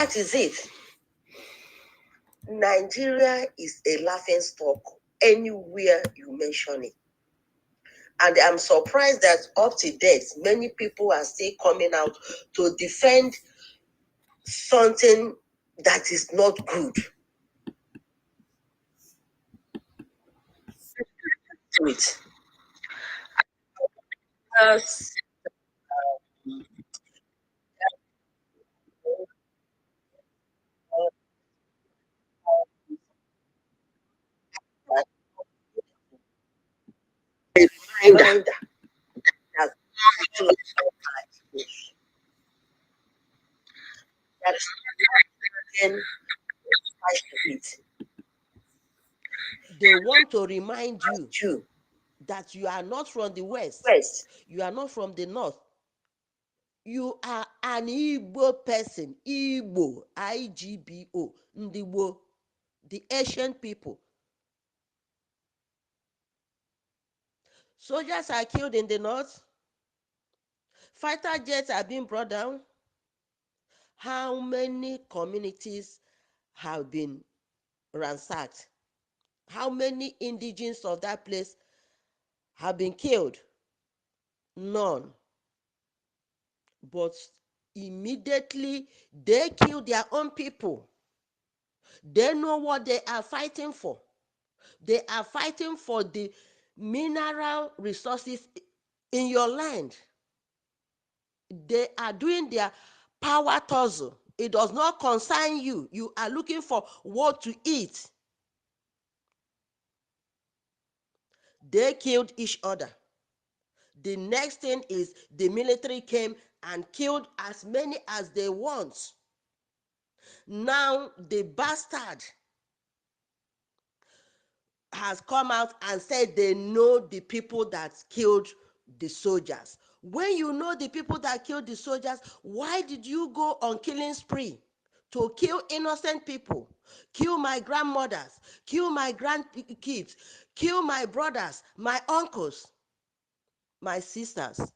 That is it. Nigeria is a laughing stock anywhere you mention it. And I'm surprised that up to date, many people are still coming out to defend something that is not good. Do it. Yes. Reminder that they want to remind you that you are not from the west, you are not from the north, you are an Igbo person. Igbo, Igbo, Ndigbo, the ancient people. Soldiers are killed in the north. Fighter jets are being brought down. How many communities have been ransacked? How many indigenes of that place have been killed? None. But immediately they kill their own people. They know what they are fighting for. They are fighting for the mineral resources in your land. They are doing their power tussle. It does not concern you. You are looking for what to eat. They killed each other. The next thing is the military came and killed as many as they want. Now the bastard has come out and said they know the people that killed the soldiers. When you know the people that killed the soldiers, why did you go on killing spree to kill innocent people, kill my grandmothers, kill my grandkids, kill my brothers, my uncles, my sisters?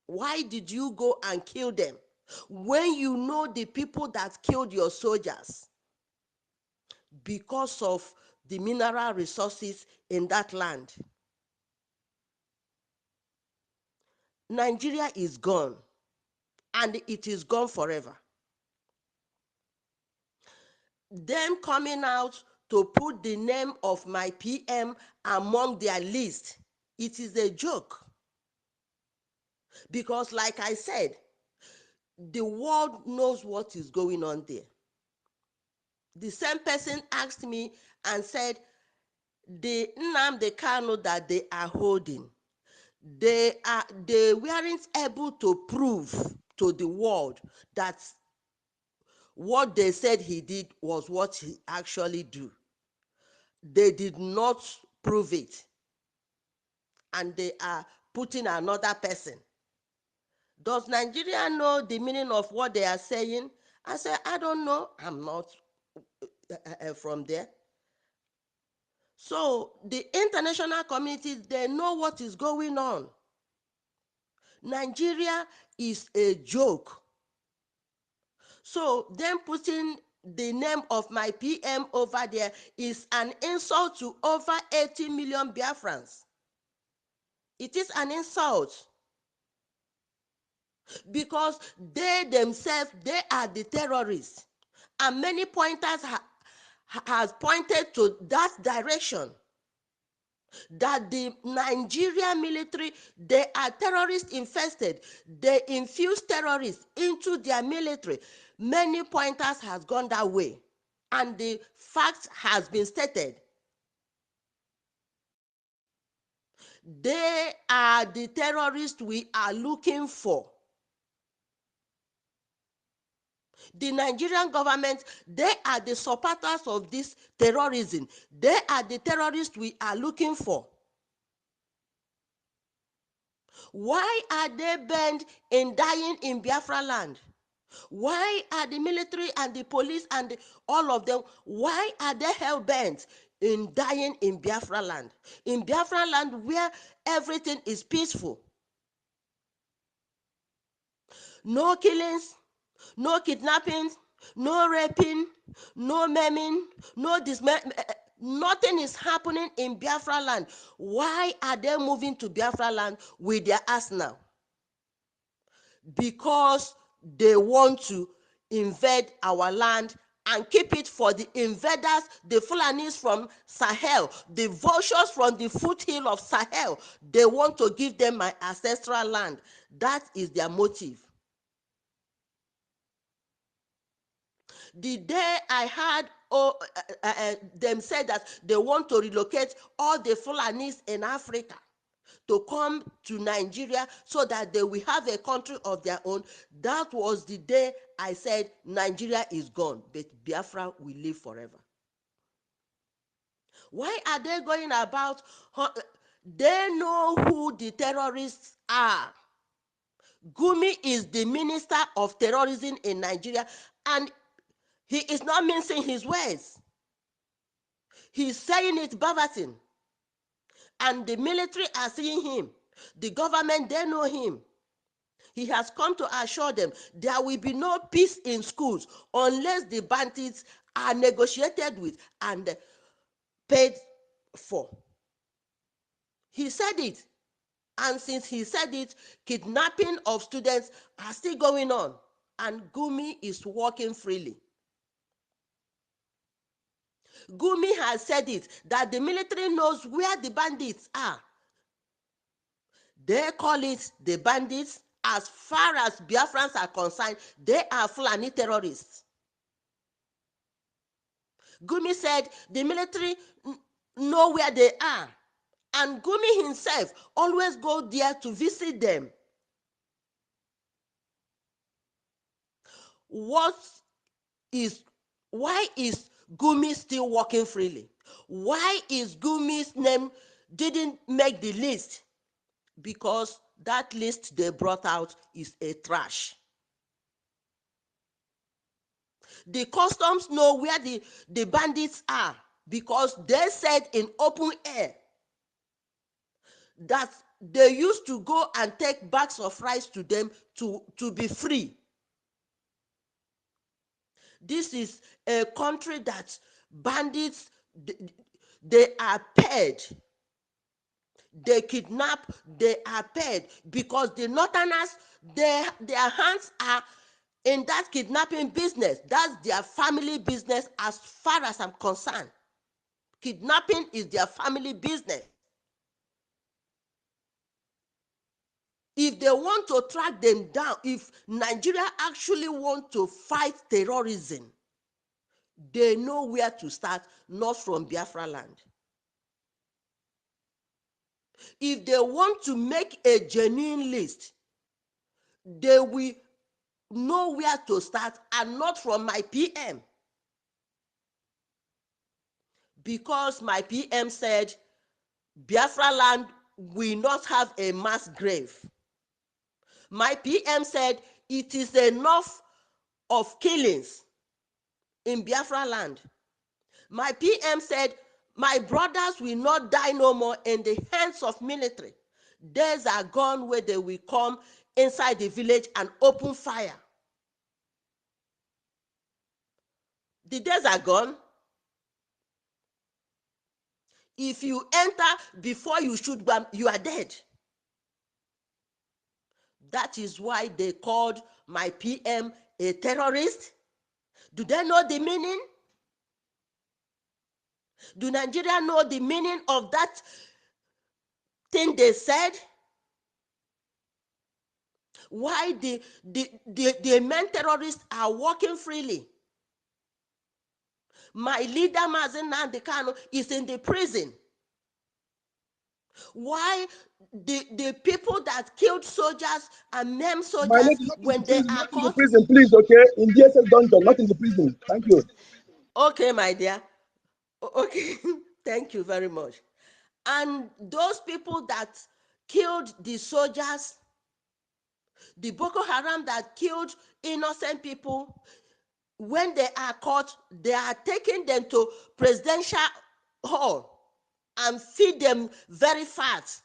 Why did you go and kill them when you know the people that killed your soldiers? Because of the mineral resources in that land. Nigeria is gone, and it is gone forever. Them coming out to put the name of my PM among their list, it is a joke. Because like I said, the world knows what is going on there. The same person asked me and said, the Nnamdi Kanu that they are holding, they weren't able to prove to the world that what they said he did was what he actually do. They did not prove it, and they are putting another person. Does Nigeria know the meaning of what they are saying? I said, I don't know. I'm not from there. So the international community, they know what is going on. Nigeria is a joke. So them putting the name of my PM over there is an insult to over 80 million Biafrans. It is an insult. Because they themselves, they are the terrorists. And many pointers has pointed to that direction. That the Nigerian military, they are terrorist infested. They infuse terrorists into their military. Many pointers has gone that way. And the fact has been stated. They are the terrorists we are looking for. The Nigerian government, they are the supporters of this terrorism. They are the terrorists we are looking for. Why are they bent in dying in Biafra land? Why are the military and the police and all of them, why are they hell-bent in dying in Biafra land? In Biafra land where everything is peaceful. No killings, no kidnapping, no raping, no maiming, no nothing is happening in Biafra land. Why are they moving to Biafra land with their arsenal? Because they want to invade our land and keep it for the invaders, the Fulanis from Sahel, the vultures from the foothill of Sahel. They want to give them my ancestral land. That is their motive. The day I heard them say that they want to relocate all the Fulanis in Africa to come to Nigeria so that they will have a country of their own, that was the day I said Nigeria is gone, but Biafra will live forever. Why are they going about? They know who the terrorists are. Gumi is the minister of terrorism in Nigeria, and he is not mincing his words. He's saying it verbatim. And the military are seeing him. The government, they know him. He has come to assure them there will be no peace in schools unless the bandits are negotiated with and paid for. He said it. And since he said it, kidnapping of students are still going on. And Gumi is walking freely. Gumi has said it, that the military knows where the bandits are. They call it the bandits. As far as Biafrans are concerned, they are Fulani terrorists. Gumi said the military know where they are. And Gumi himself always go there to visit them. What is, why is Gumi still walking freely? Why is Gumi's name didn't make the list? Because that list they brought out is a trash. The customs know where the bandits are because they said in open air that they used to go and take bags of rice to them to be free. This is a country that bandits, they are paid. They kidnap, they are paid because the northerners, their hands are in that kidnapping business. That's their family business as far as I'm concerned. Kidnapping is their family business. If they want to track them down, if Nigeria actually want to fight terrorism, they know where to start, not from Biafra land. If they want to make a genuine list, they will know where to start and not from my PM. Because my PM said Biafra land will not have a mass grave. My PM said it is enough of killings in Biafra land. My PM said my brothers will not die no more in the hands of military. Days are gone where they will come inside the village and open fire. The days are gone. If you enter before you shoot them, you are dead. That is why they called my PM a terrorist. Do they know the meaning? Do Nigeria know the meaning of that thing they said? Why the main terrorists are walking freely? My leader, Mazen Nnamdi Kanu, is in the prison. Why the people that killed soldiers and named soldiers, when they are not in the caught? prison, please, okay? In DSS dungeon, not in the prison. Thank you. Okay, my dear. Okay, thank you very much. And those people that killed the soldiers, the Boko Haram that killed innocent people, when they are caught, they are taking them to presidential hall and feed them very fast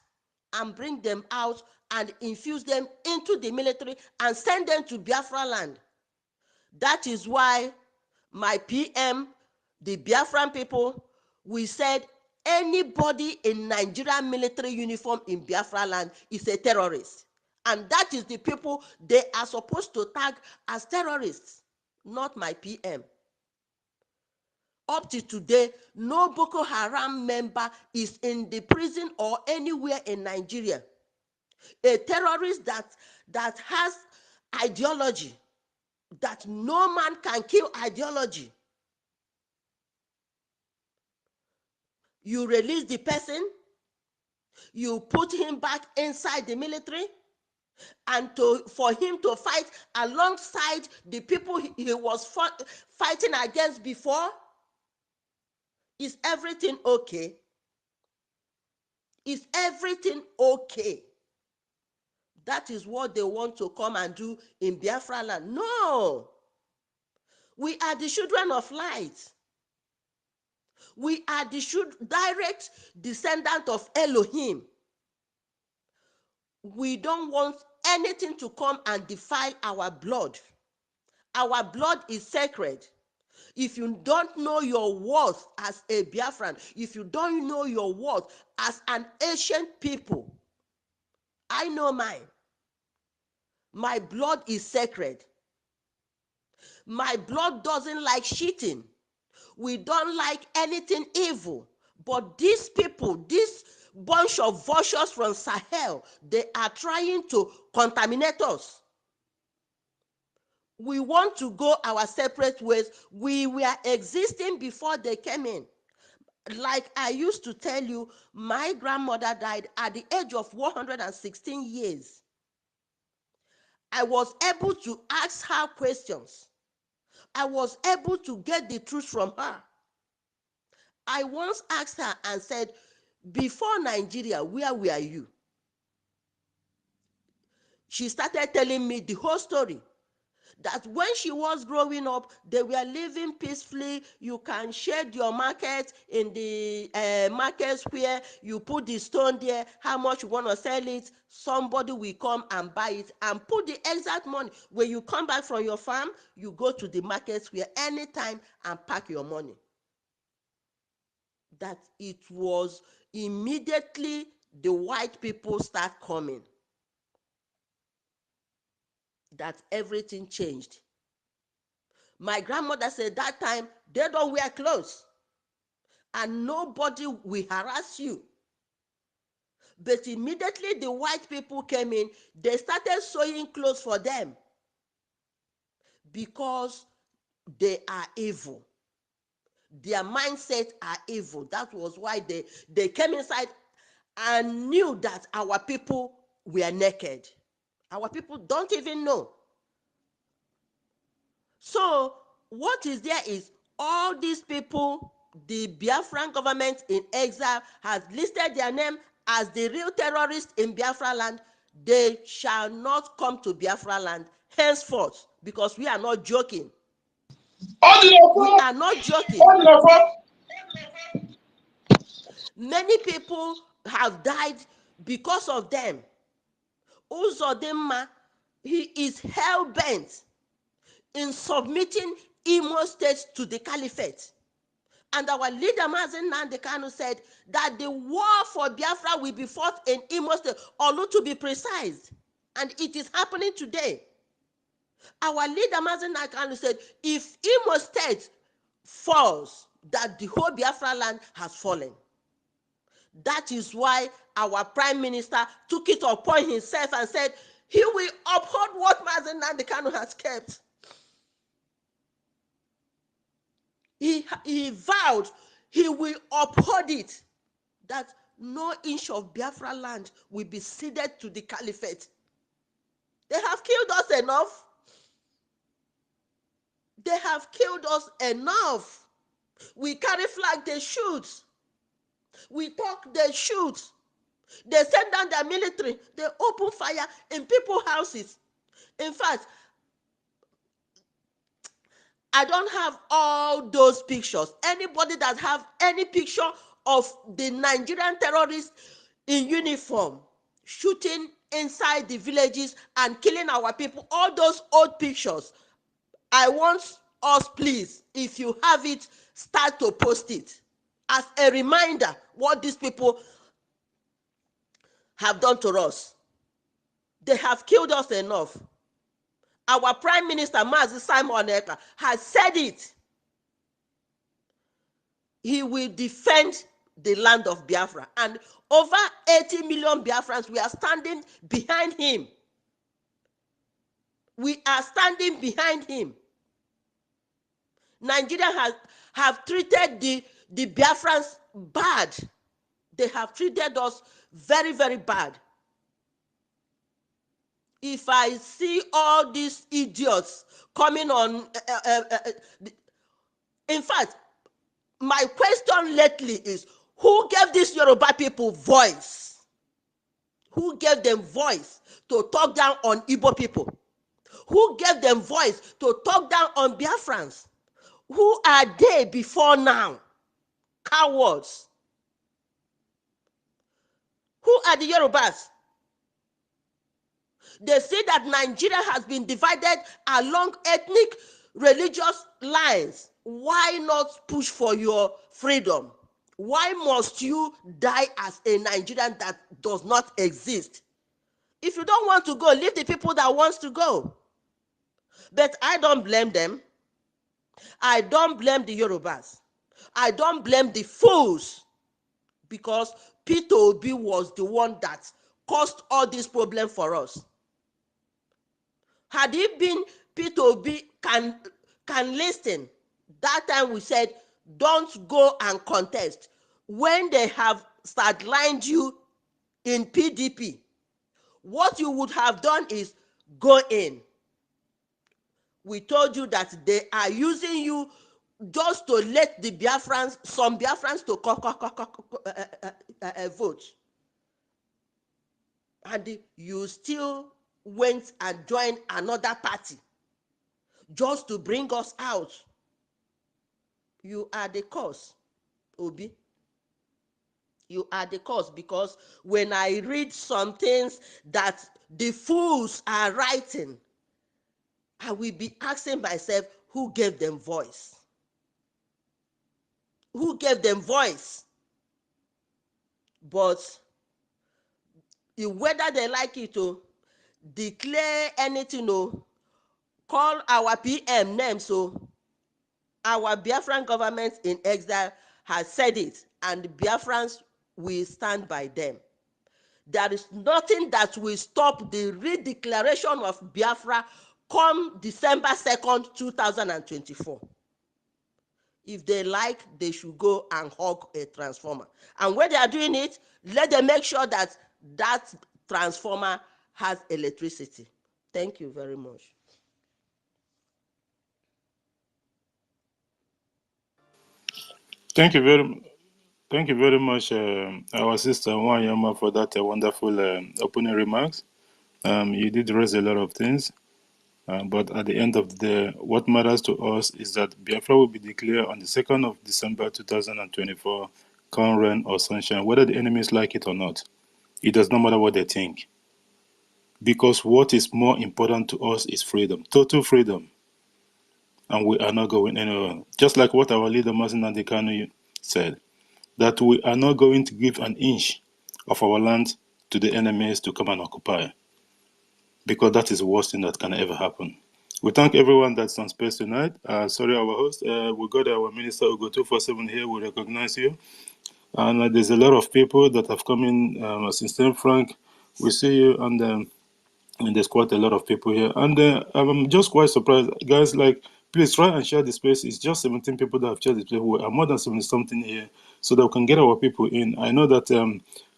and bring them out and infuse them into the military and send them to Biafra land. That is why my PM, the Biafran people, we said anybody in Nigerian military uniform in Biafra land is a terrorist. And that is the people they are supposed to tag as terrorists, not my PM. Up to today, no Boko Haram member is in the prison or anywhere in Nigeria. A terrorist that has ideology, that no man can kill ideology. You release the person, you put him back inside the military, and for him to fight alongside the people he was fighting against before. Is everything okay? Is everything okay? That is what they want to come and do in Biafra land. No, we are the children of light. We are the direct descendant of Elohim. We don't want anything to come and defile our blood. Our blood is sacred. If you don't know your worth as a Biafran, if you don't know your worth as an ancient people, I know mine. My blood is sacred. My blood doesn't like cheating. We don't like anything evil. But these people, this bunch of vultures from Sahel, they are trying to contaminate us. We want to go our separate ways. We were existing before they came in. Like I used to tell you, my grandmother died at the age of 116 years. I was able to ask her questions. I was able to get the truth from her. I once asked her and said, before Nigeria, where were you? She started telling me the whole story. That when she was growing up, they were living peacefully. You can shed your market in the market square. You put the stone there, how much you want to sell it. Somebody will come and buy it and put the exact money. When you come back from your farm, you go to the market square anytime and pack your money. That it was immediately the white people start coming, that everything changed. My grandmother said that time they don't wear clothes and nobody will harass you. But immediately the white people came in, they started sewing clothes for them because they are evil. Their mindset are evil. That was why they came inside and knew that our people were naked. Our people don't even know. So what is there is all these people, the Biafran government in exile has listed their name as the real terrorists in Biafra land. They shall not come to Biafra land henceforth, because we are not joking. We are not joking. Many people have died because of them. Uzodinma, he is hell-bent in submitting Imo State to the caliphate. And our leader, Mazen Nnamdi Kanu, said that the war for Biafra will be fought in Imo State, Olu to be precise. And it is happening today. Our leader, Mazen Nnamdi Kanu, said if Imo State falls, that the whole Biafra land has fallen. That is why our prime minister took it upon himself and said he will uphold what Mazen Nnamdi Kanu has kept. He vowed he will uphold it, that no inch of Biafra land will be ceded to the caliphate. They have killed us enough. They have killed us enough. We carry flag, they shoot. We talk, they shoot. They send down their military. They open fire in people's houses. In fact, I don't have all those pictures. Anybody that have any picture of the Nigerian terrorists in uniform shooting inside the villages and killing our people, all those old pictures, I want us, please, if you have it, start to post it as a reminder what these people have done to us. They have killed us enough. Our Prime Minister, Mazi Simon Eka, has said it. He will defend the land of Biafra. And over 80 million Biafrans, we are standing behind him. We are standing behind him. Nigeria have treated the Biafrans bad. They have treated us very, very bad. If I see all these idiots coming on, in fact, my question lately is, who gave these Yoruba people voice? Who gave them voice to talk down on Igbo people? Who gave them voice to talk down on Biafrans? Who are they before now? Cowards. Who are the Yorubas? They say that Nigeria has been divided along ethnic, religious lines. Why not push for your freedom? Why must you die as a Nigerian that does not exist? If you don't want to go, leave the people that wants to go. But I don't blame them. I don't blame the Yorubas. I don't blame the fools, because Peter Obi was the one that caused all this problem for us. Had it been Peter Obi can listen, that time we said, don't go and contest. When they have sidelined you in PDP, what you would have done is go in. We told you that they are using you just to let the Biafrans, some Biafrans to vote. And you still went and joined another party just to bring us out. You are the cause, Obi. You are the cause, because when I read some things that the fools are writing, I will be asking myself, who gave them voice? Who gave them voice? But whether they like it to declare anything, call our PM name, so our Biafran government in exile has said it, and Biafrans will stand by them. There is nothing that will stop the redeclaration of Biafra come December 2nd, 2024. If they like, they should go and hug a transformer. And when they are doing it, let them make sure that that transformer has electricity. Thank you very much. Thank you very, thank you very much, our sister Wanyama, for that wonderful opening remarks. You did raise a lot of things, but at the end of the day, what matters to us is that Biafra will be declared on the 2nd of December 2024, come rain or sunshine, whether the enemies like it or not. It does not matter what they think. Because what is more important to us is freedom, total freedom. And we are not going anywhere. Just like what our leader, Mazen Adekanu, said, that we are not going to give an inch of our land to the enemies to come and occupy, because that is the worst thing that can ever happen. We thank everyone that's on space tonight. Sorry, our host. We got our Minister Ugo 247 here. We recognize you. And there's a lot of people that have come in since then. Frank, we see you. And there's quite a lot of people here. And I'm just quite surprised. Guys, like, please try and share the space. It's just 17 people that have shared the space. We are more than 70 something here, so that we can get our people in. I know that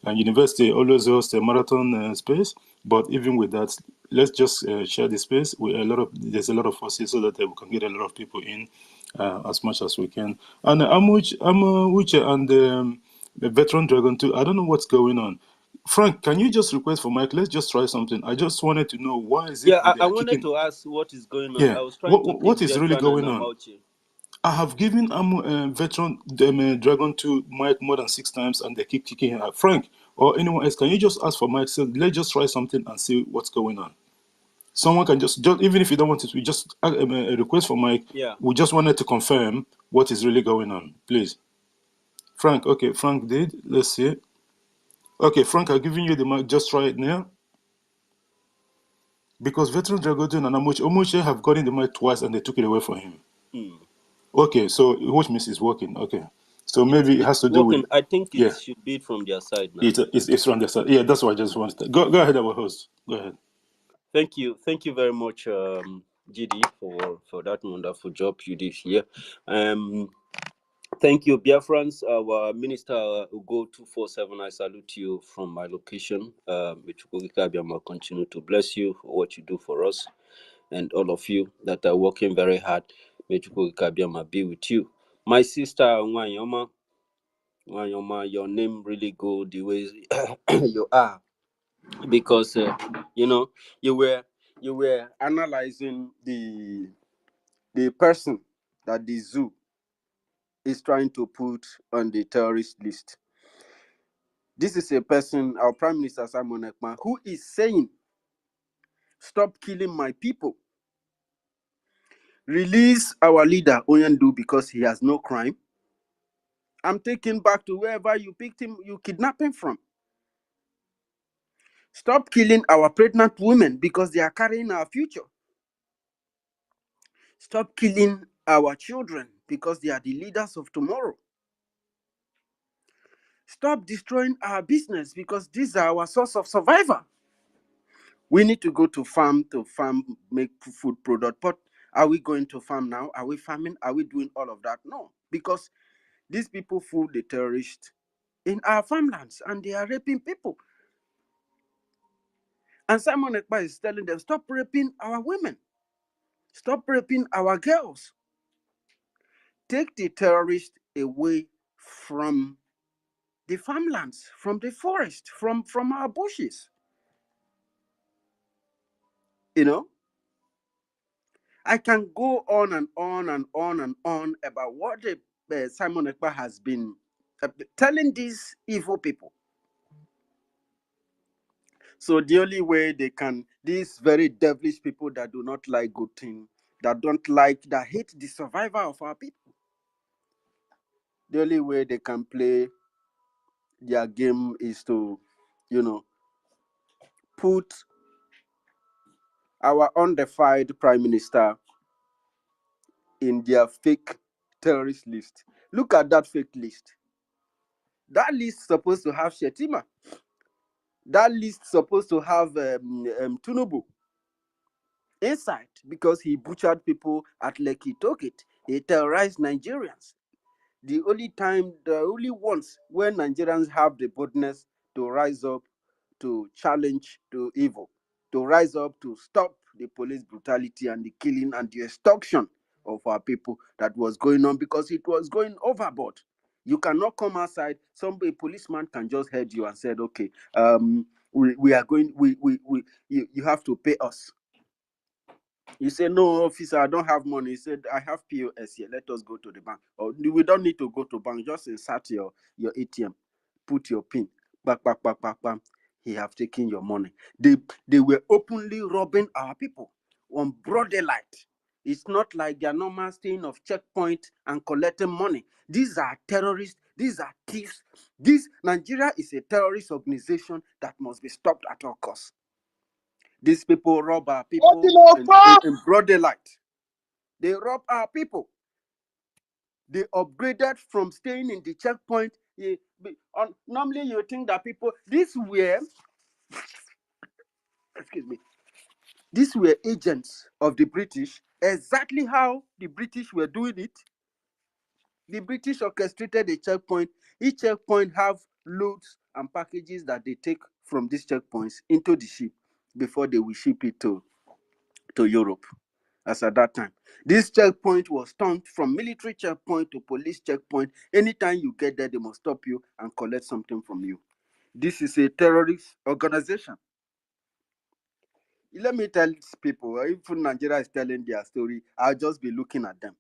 university always hosts a marathon space, but even with that, let's just share the space. There's a lot of us here, so that we can get a lot of people in as much as we can. And Uche and the veteran Dragon too. I don't know what's going on. Frank, can you just request for Mike? Let's just try something. I just wanted to know, why is it Yeah, that they I are wanted kicking? to ask what is going on. Yeah, I was trying to what pick is really Veteran and going on? Amauchi. I have given veteran Dragon to Mike more than 6 times, and they keep kicking her. Frank or anyone else, can you just ask for Mike? So let's just try something and see what's going on. Someone can just even if you don't want it, we just a request for Mike. Yeah. We just wanted to confirm what is really going on, please. Frank, okay, Frank did. Let's see. Okay, Frank, I'm giving you the mic. Just try it now. Because veteran Dragoon and Omuche have gotten the mic twice and they took it away from him. Okay, so which means it's working. Okay, so maybe it has It's to do with, working. I think it yeah, should be from their side now. it's from the side. Yeah, that's what I just wanted. Go ahead, our host. Go ahead. Thank you very much, GD, for that wonderful job you did here. Thank you, Biafrans. Our Minister Ugo 247. I salute you from my location. May Chukwuka Abiyama continue to bless you for what you do for us, and all of you that are working very hard. May Chukwuka Abiyama be with you. My sister Nwanyoma, your name really go the way you are, because you know you were analyzing the person that the zoo is trying to put on the terrorist list. This is a person, our Prime Minister Simon Ekman, who is saying, "Stop killing my people. Release our leader Oyendu because he has no crime. I'm taking back to wherever you picked him, you kidnapped him from. Stop killing our pregnant women because they are carrying our future. Stop killing our children because they are the leaders of tomorrow. Stop destroying our business because these are our source of survival. We need to go to farm, make food product. But are we going to farm now? Are we farming? Are we doing all of that? No, because these people fool the terrorists in our farmlands and they are raping people. And Simon Ekpa is telling them, stop raping our women. Stop raping our girls. Take the terrorists away from the farmlands, from the forest, from our bushes. You know, I can go on and on and on and on about what Simon Ekpa has been telling these evil people. So the only way they can, these very devilish people that do not like good things, that hate the survival of our people, the only way they can play their game is to, put our undefied prime minister in their fake terrorist list. Look at that fake list. That list is supposed to have Shetima. That list is supposed to have Tunubu inside because he butchered people at Lekki Tokit. He terrorized Nigerians. The only ones when Nigerians have the boldness to rise up to challenge to evil, to rise up to stop the police brutality and the killing and the extortion of our people that was going on because it was going overboard. You cannot come outside. A policeman can just head you and said, "Okay, we are going. You have to pay us." You say, "No, officer, I don't have money." He said, "I have POS here. Let us go to the bank." Or we don't need to go to bank. Just insert your ATM, put your PIN. Back, back, back, back, back. He have taken your money. They were openly robbing our people on broad daylight. It's not like their normal staying of checkpoint and collecting money. These are terrorists. These are thieves. Nigeria is a terrorist organization that must be stopped at all costs. These people rob our people in broad daylight. They rob our people. They upgraded from staying in the checkpoint. Normally, you think that these were agents of the British, exactly how the British were doing it. The British orchestrated a checkpoint. Each checkpoint have loads and packages that they take from these checkpoints into the ship before they will ship it to Europe. As at that time, this checkpoint was turned from military checkpoint to police checkpoint. Anytime you get there, they must stop you and collect something from you. This is a terrorist organization. Let me tell these people, if Nigeria is telling their story, I'll just be looking at them.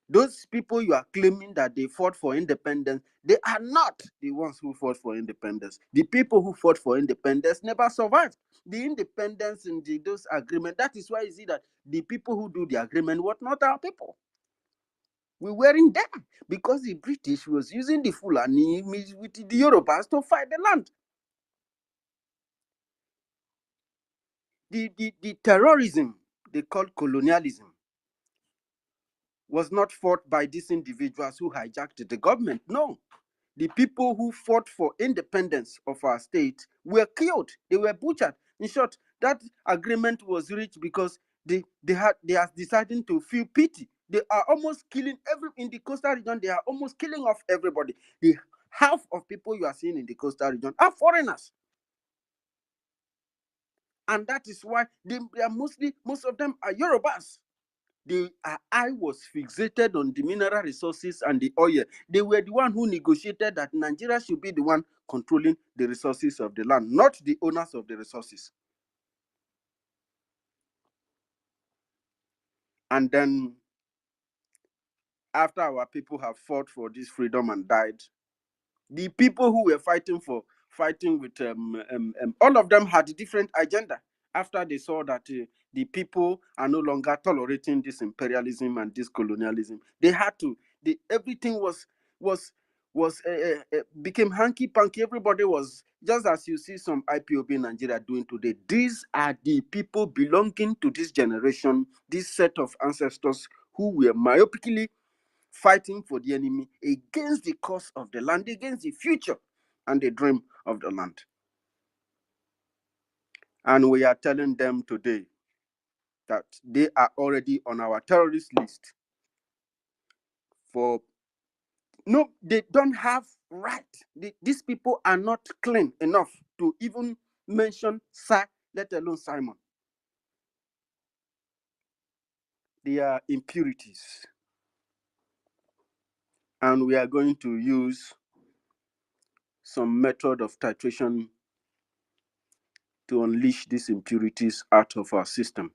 Those people you are claiming that they fought for independence, they are not the ones who fought for independence. The people who fought for independence never survived the independence in those agreements. That is why you see that the people who do the agreement were not our people. We weren't there because the British was using the Fulani with the Yorubas to fight the land. The terrorism they called colonialism was not fought by these individuals who hijacked the government. No. The people who fought for independence of our state were killed. They were butchered. In short, that agreement was reached because they are deciding to feel pity. They are almost killing in the coastal region. They are almost killing off everybody. The half of people you are seeing in the coastal region are foreigners, and that is why they are most of them are Yorubas. Their eye was fixated on the mineral resources and the oil. They were the one who negotiated that Nigeria should be the one controlling the resources of the land, not the owners of the resources. And then, after our people have fought for this freedom and died, the people who were fighting with all of them had a different agenda. After they saw that the people are no longer tolerating this imperialism and this colonialism, they had to. Everything was became hanky panky. Everybody was just as you see some IPOB in Nigeria doing today. These are the people belonging to this generation, this set of ancestors who were myopically fighting for the enemy against the cause of the land, against the future and the dream of the land. And we are telling them today that they are already on our terrorist list. For no, they don't have right. These people are not clean enough to even mention Sir, let alone Simon. They are impurities. And we are going to use some method of titration to unleash these impurities out of our system.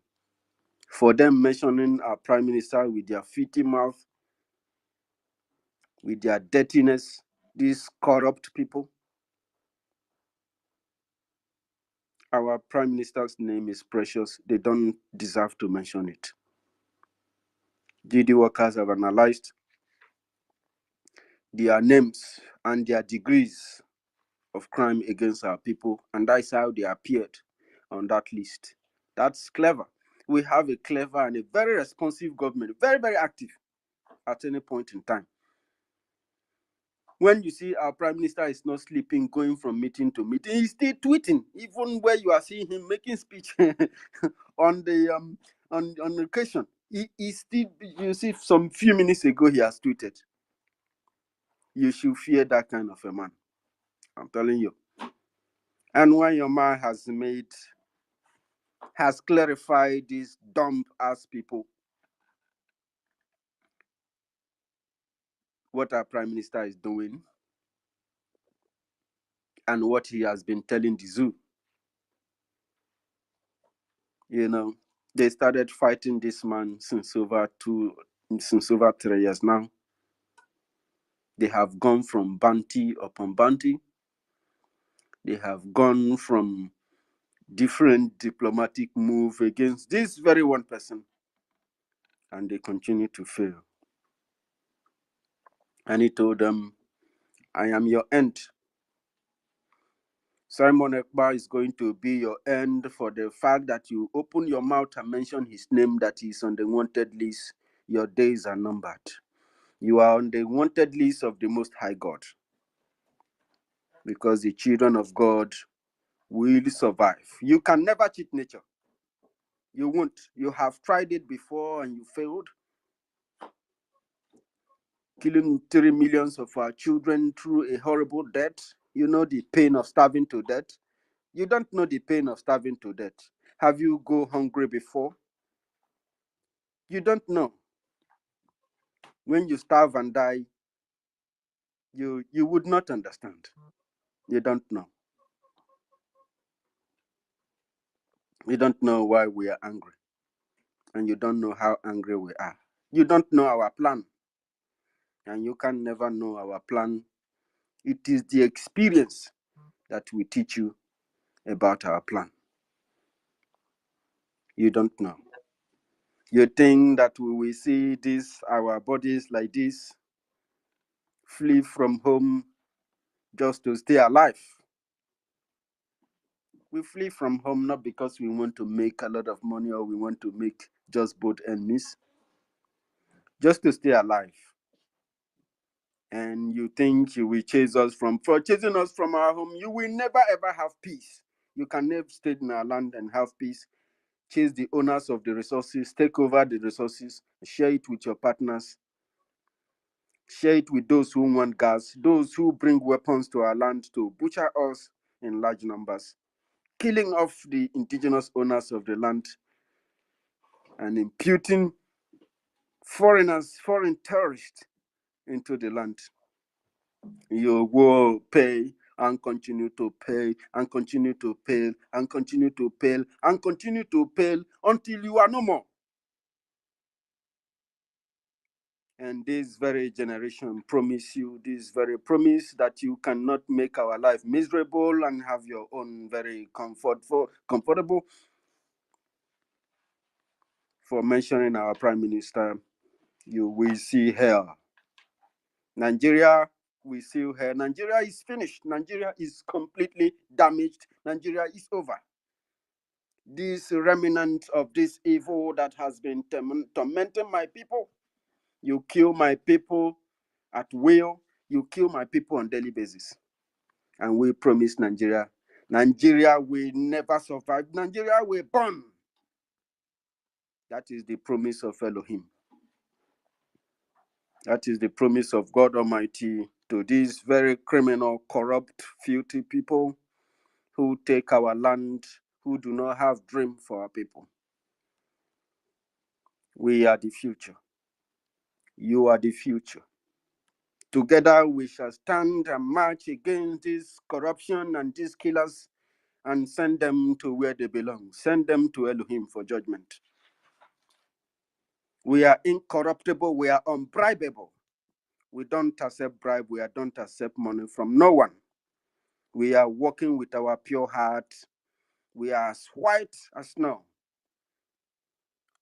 For them mentioning our prime minister with their filthy mouth, with their dirtiness, these corrupt people. Our prime minister's name is precious. They don't deserve to mention it. GD workers have analyzed their names and their degrees of crime against our people, and that's how they appeared on that list. That's clever. We have a clever and a very responsive government, very, very active at any point in time. When you see our prime minister is not sleeping, going from meeting to meeting, he's still tweeting, even where you are seeing him making speech on the on occasion. He still, you see, some few minutes ago he has tweeted. You should fear that kind of a man. I'm telling you. And when your man has clarified these dumb ass people, what our prime minister is doing and what he has been telling the zoo, they started fighting this man since over 3 years now. They have gone from bounty upon bounty. They have gone from different diplomatic move against this very one person, and they continue to fail. And he told them, I am your end. Simon Ekpa is going to be your end for the fact that you open your mouth and mention his name, that he is on the wanted list. Your days are numbered. You are on the wanted list of the Most High God, because the children of God will survive. You can never cheat nature. You won't. You have tried it before and you failed. Killing 3 millions of our children through a horrible death. You know the pain of starving to death. You don't know the pain of starving to death. Have you go hungry before? You don't know. When you starve and die, you would not understand. You don't know. You don't know why we are angry. And you don't know how angry we are. You don't know our plan. and you can never know our plan. It is the experience that will teach you about our plan. You don't know. You think that we will see this, our bodies like this, flee from home just to stay alive. We flee from home not because we want to make a lot of money or we want to make just both enemies, just to stay alive. And you think you will chase us from, for chasing us from our home, you will never ever have peace. You can never stay in our land and have peace. Chase the owners of the resources, take over the resources, share it with your partners, share it with those who want gas, those who bring weapons to our land to butcher us in large numbers, killing off the indigenous owners of the land and imputing foreigners, foreign terrorists into the land. You will pay and continue to pay and continue to pay and continue to pay and continue to pay until you are no more. And this very generation promise you this very promise that you cannot make our life miserable and have your own very comfortable. For mentioning our prime minister, you will see hell. Nigeria will see hell. Nigeria is finished. Nigeria is completely damaged. Nigeria is over. This remnant of this evil that has been tormenting my people. You kill my people at will. You kill my people on daily basis. And we promise Nigeria. Nigeria will never survive. Nigeria will burn. That is the promise of Elohim. That is the promise of God Almighty to these very criminal, corrupt, filthy people who take our land, who do not have dream for our people. We are the future. You are the future. Together we shall stand and march against this corruption and these killers and send them to where they belong. Send them to Elohim for judgment. We are incorruptible. We are unbribable. We don't accept bribe. We don't accept money from no one. We are walking with our pure heart. We are as white as snow.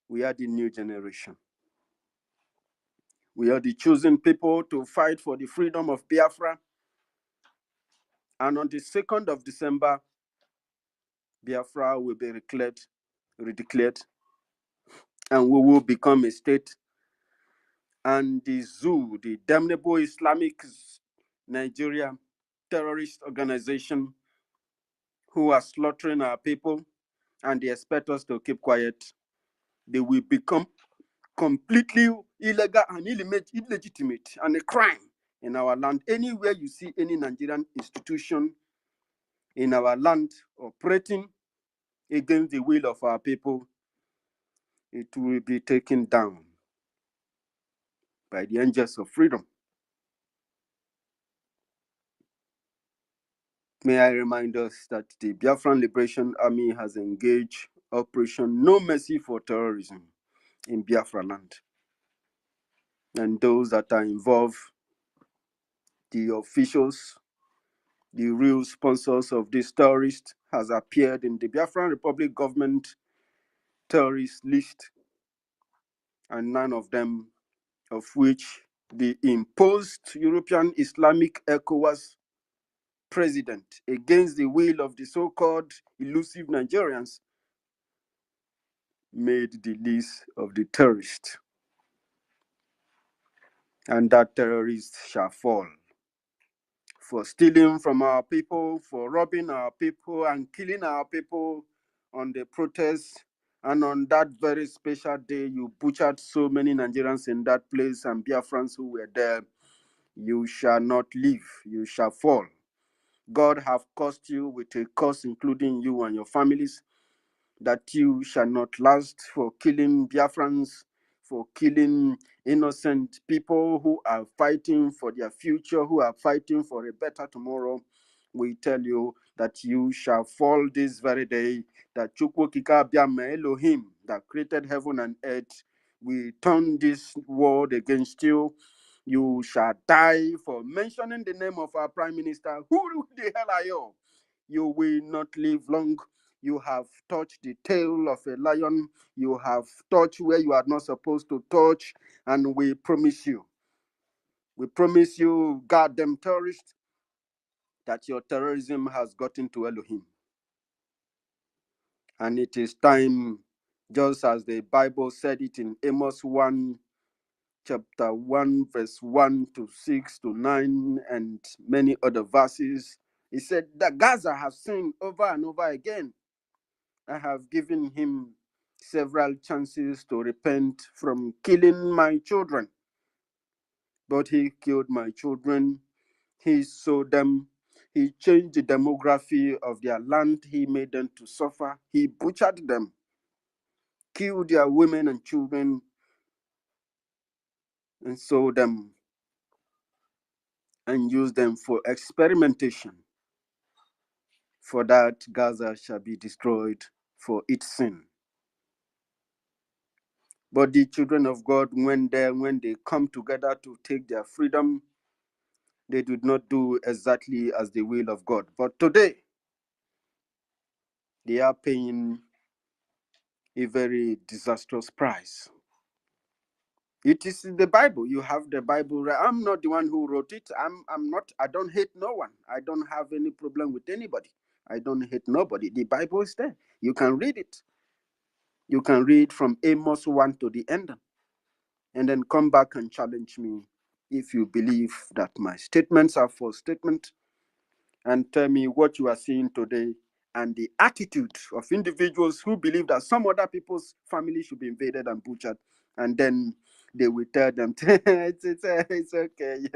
We are the new generation. We are the chosen people to fight for the freedom of Biafra. And on the 2nd of December, Biafra will be redeclared, and we will become a state. And the zoo, the damnable Islamic Nigeria terrorist organization who are slaughtering our people, and they expect us to keep quiet, they will become completely illegal and illegitimate and a crime in our land. Anywhere you see any Nigerian institution in our land operating against the will of our people, it will be taken down by the angels of freedom. May I remind us that the Biafran Liberation Army has engaged Operation No Mercy for Terrorism in Biafra land. And those that are involved, the officials, the real sponsors of this terrorist, has appeared in the Biafran Republic government terrorist list, and none of them of which the imposed European Islamic ECOWAS president, against the will of the so-called elusive Nigerians, made the list of the terrorists. And that terrorist shall fall for stealing from our people, for robbing our people and killing our people on the protest. And on that very special day, you butchered so many Nigerians in that place and Biafrans who were there. You shall not live, you shall fall. God have cursed you with a curse, including you and your families, that you shall not last, for killing Biafrans, for killing innocent people who are fighting for their future, who are fighting for a better tomorrow. We tell you that you shall fall this very day, that Chukwokika Biame Elohim, that created heaven and earth, we turn this world against you. You shall die for mentioning the name of our Prime Minister. Who the hell are you? You will not live long. You have touched the tail of a lion. You have touched where you are not supposed to touch. And we promise you, goddamn terrorists, that your terrorism has gotten to Elohim. And it is time, just as the Bible said it in Amos 1, chapter 1, verse 1 to 6 to 9, and many other verses. He said that Gaza has sinned over and over again. I have given him several chances to repent from killing my children. But he killed my children. He sold them. He changed the demography of their land. He made them to suffer. He butchered them, killed their women and children, and sold them and used them for experimentation. For that, Gaza shall be destroyed for its sin. But the children of God, when they come together to take their freedom, they did not do exactly as the will of God. But today, they are paying a very disastrous price. It is in the Bible. You have the Bible. I'm not the one who wrote it. I'm not. I don't hate no one. I don't have any problem with anybody. I don't hate nobody. The Bible is there. You can read it. You can read from Amos 1 to the end, and then come back and challenge me if you believe that my statements are false statements, and tell me what you are seeing today and the attitude of individuals who believe that some other people's family should be invaded and butchered, and then they will tell them it's okay.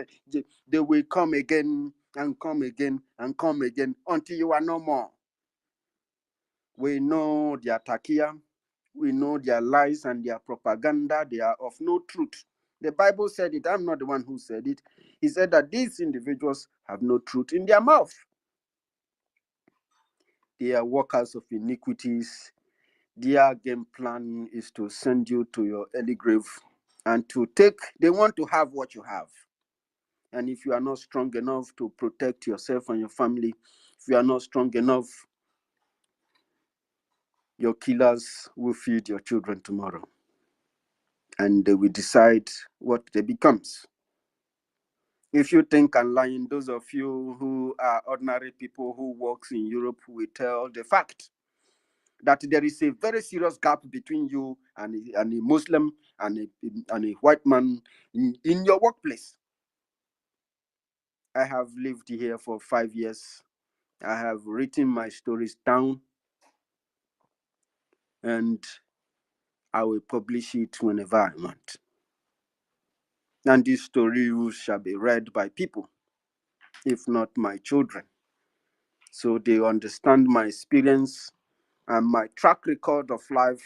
They will come again and come again and come again until you are no more. We know their takia, we know their lies and their propaganda. They are of no truth. The Bible said it. I'm not the one who said it. He said that these individuals have no truth in their mouth. They are workers of iniquities. Their game plan is to send you to your early grave and they want to have what you have. And if you are not strong enough to protect yourself and your family, if you are not strong enough, your killers will feed your children tomorrow. And they will decide what they becomes. If you think I'm lying, those of you who are ordinary people who works in Europe will tell the fact that there is a very serious gap between you and a Muslim and a white man in your workplace. I have lived here for 5 years. I have written my stories down, and I will publish it whenever I want. And these stories shall be read by people, if not my children, so they understand my experience and my track record of life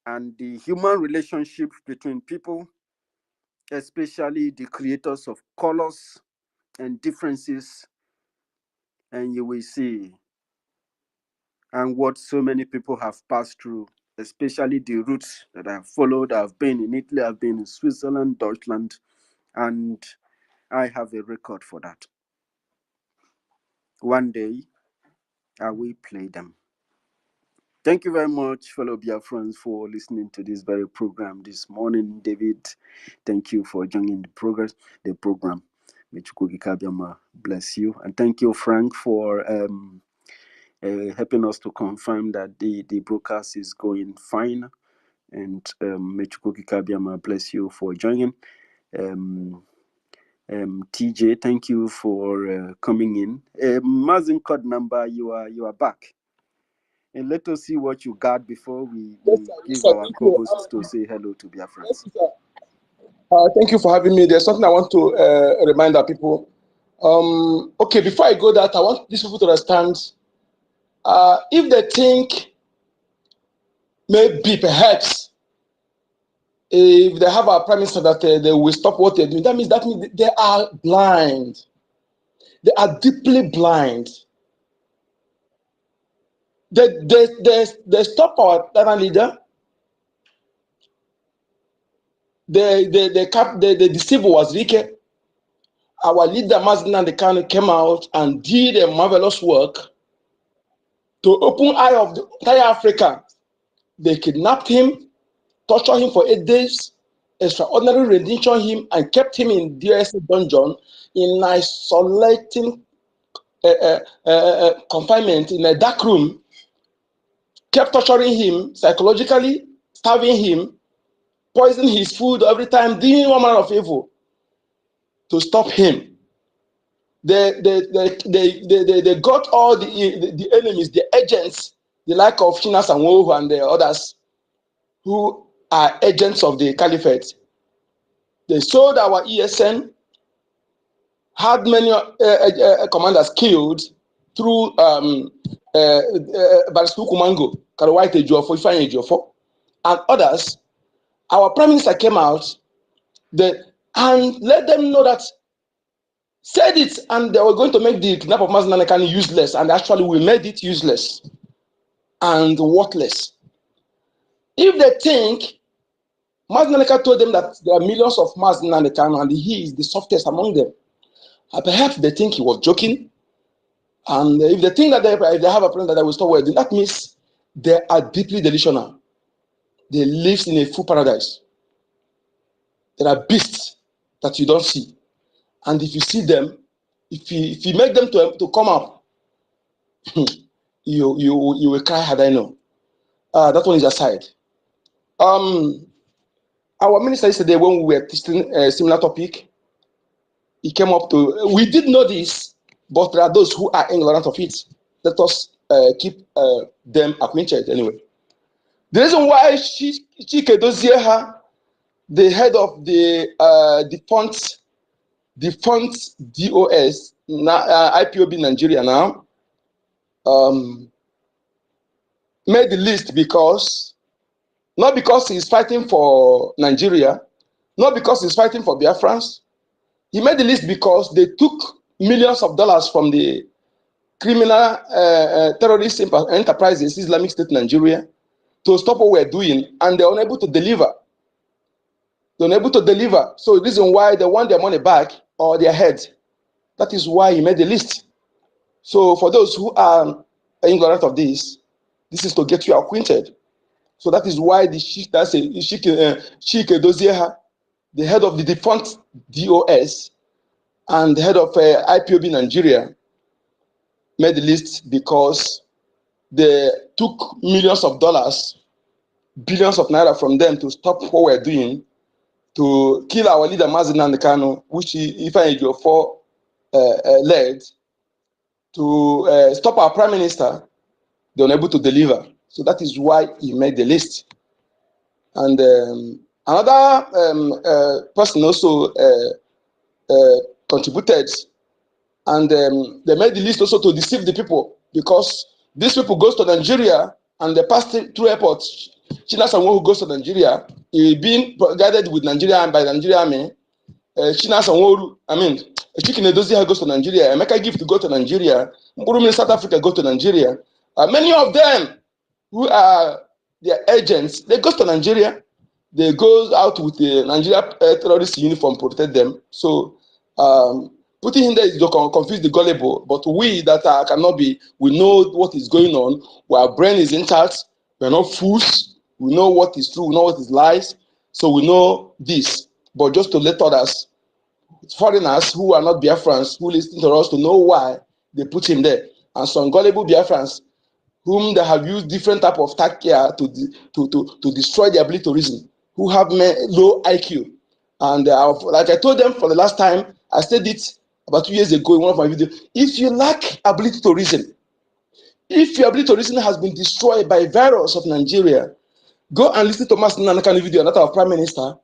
and the human relationship between people, especially the creators of colors and differences, and you will see and what so many people have passed through, especially the routes that I have followed. I've been in Italy, I've been in Switzerland, Deutschland, and I have a record for that. One day, I will play them. Thank you very much, fellow Biafrans, for listening to this very program this morning. David, thank you for joining the program. May Chukwugi Kabiama bless you. And thank you, Frank, for helping us to confirm that the broadcast is going fine. And may Chukwugi Kabiama bless you for joining. TJ, thank you for coming in. Mazin code number, you are back. And let us see what you got before we Yes, give sir. our Thank you. co-host to say hello to their Yes, friends. sir. Thank you for having me. There's something I want to remind our people. Okay, before I go that, I want these people to understand. If they think maybe perhaps if they have a prime minister that they will stop what they're doing, that means they are blind. They are deeply blind. They stop our leader. the deceiver was Rike. Our leader Mazin and the Kanu came out and did a marvelous work to open eye of the entire Africa. They kidnapped him, tortured him for 8 days, extraordinary rendition him, and kept him in DSA dungeon in isolating confinement in a dark room, kept torturing him psychologically, starving him, poisoning his food every time, doing one manner of evil to stop him. They got all the enemies, the agents, the like of Chinas and Wohu and the others who are agents of the caliphate. They sold our ESN, had many commanders killed through Barrister Kumango, Karawaite Ejiofor, Ifeanyi Ejiofor, and others. Our prime minister came out and let them know that, said it, and they were going to make the kidnap of Mazi Nnamdi Kanu useless, and actually we made it useless and worthless. If they think, Mazi Nnamdi Kanu told them that there are millions of Mazi Nnamdi Kanu and he is the softest among them. Perhaps they think he was joking. And if they think that if they have a plan that they will stop wedding, that means they are deeply delusional. They live in a full paradise. There are beasts that you don't see. And if you see them, if you make them to come up, you will cry, had I know. That one is aside. Our minister yesterday, when we were testing a similar topic, he came up to, we did know this, but there are those who are ignorant of it. Let us keep them acquainted anyway. The reason why Chike Dozieha, the head of the defunct DOS, IPOB Nigeria now, made the list not because he's fighting for Nigeria, not because he's fighting for Biafrans. He made the list because they took millions of dollars from the criminal terrorist enterprises, Islamic State Nigeria, to stop what we're doing, and they're unable to deliver. They're unable to deliver. So the reason why they want their money back or their head, that is why he made the list. So for those who are ignorant of this is to get you acquainted. So that is why the Sheikh Dozieha, the head of the defunct DOS and the head of IPOB Nigeria, made the list because they took millions of dollars, billions of naira from them to stop what we're doing, to kill our leader Mazi Nnamdi Kanu, which Ifeanyi Ejiofor led, to stop our prime minister. They're unable to deliver. So that is why he made the list. And another person also contributed, and they made the list also to deceive the people, because these people goes to Nigeria and they pass through airports. Chinas and who goes to Nigeria, he being guided with Nigeria and by the Nigerian army. Chinas and Woru, Chicken Edozi goes to Nigeria. Emeka Gift to go to Nigeria. Mburumi South Africa go to Nigeria. Many of them who are their agents, they go to Nigeria. They go out with the Nigeria terrorist uniform to protect them. So putting him there is to confuse the gullible. But we that cannot be, we know what is going on. Our brain is intact. We're not fools. We know what is true. We know what is lies. So we know this. But just to let others, foreigners who are not Biafrans, who listen to us, to know why they put him there. And some gullible Biafrans whom they have used different type of tactics to destroy the ability to reason, who have low IQ. And like I told them for the last time, I said it about 2 years ago in one of my videos, if you lack ability to reason, if your ability to reason has been destroyed by virus of Nigeria, go and listen to Mazi Nnamdi Kanu video, that our prime minister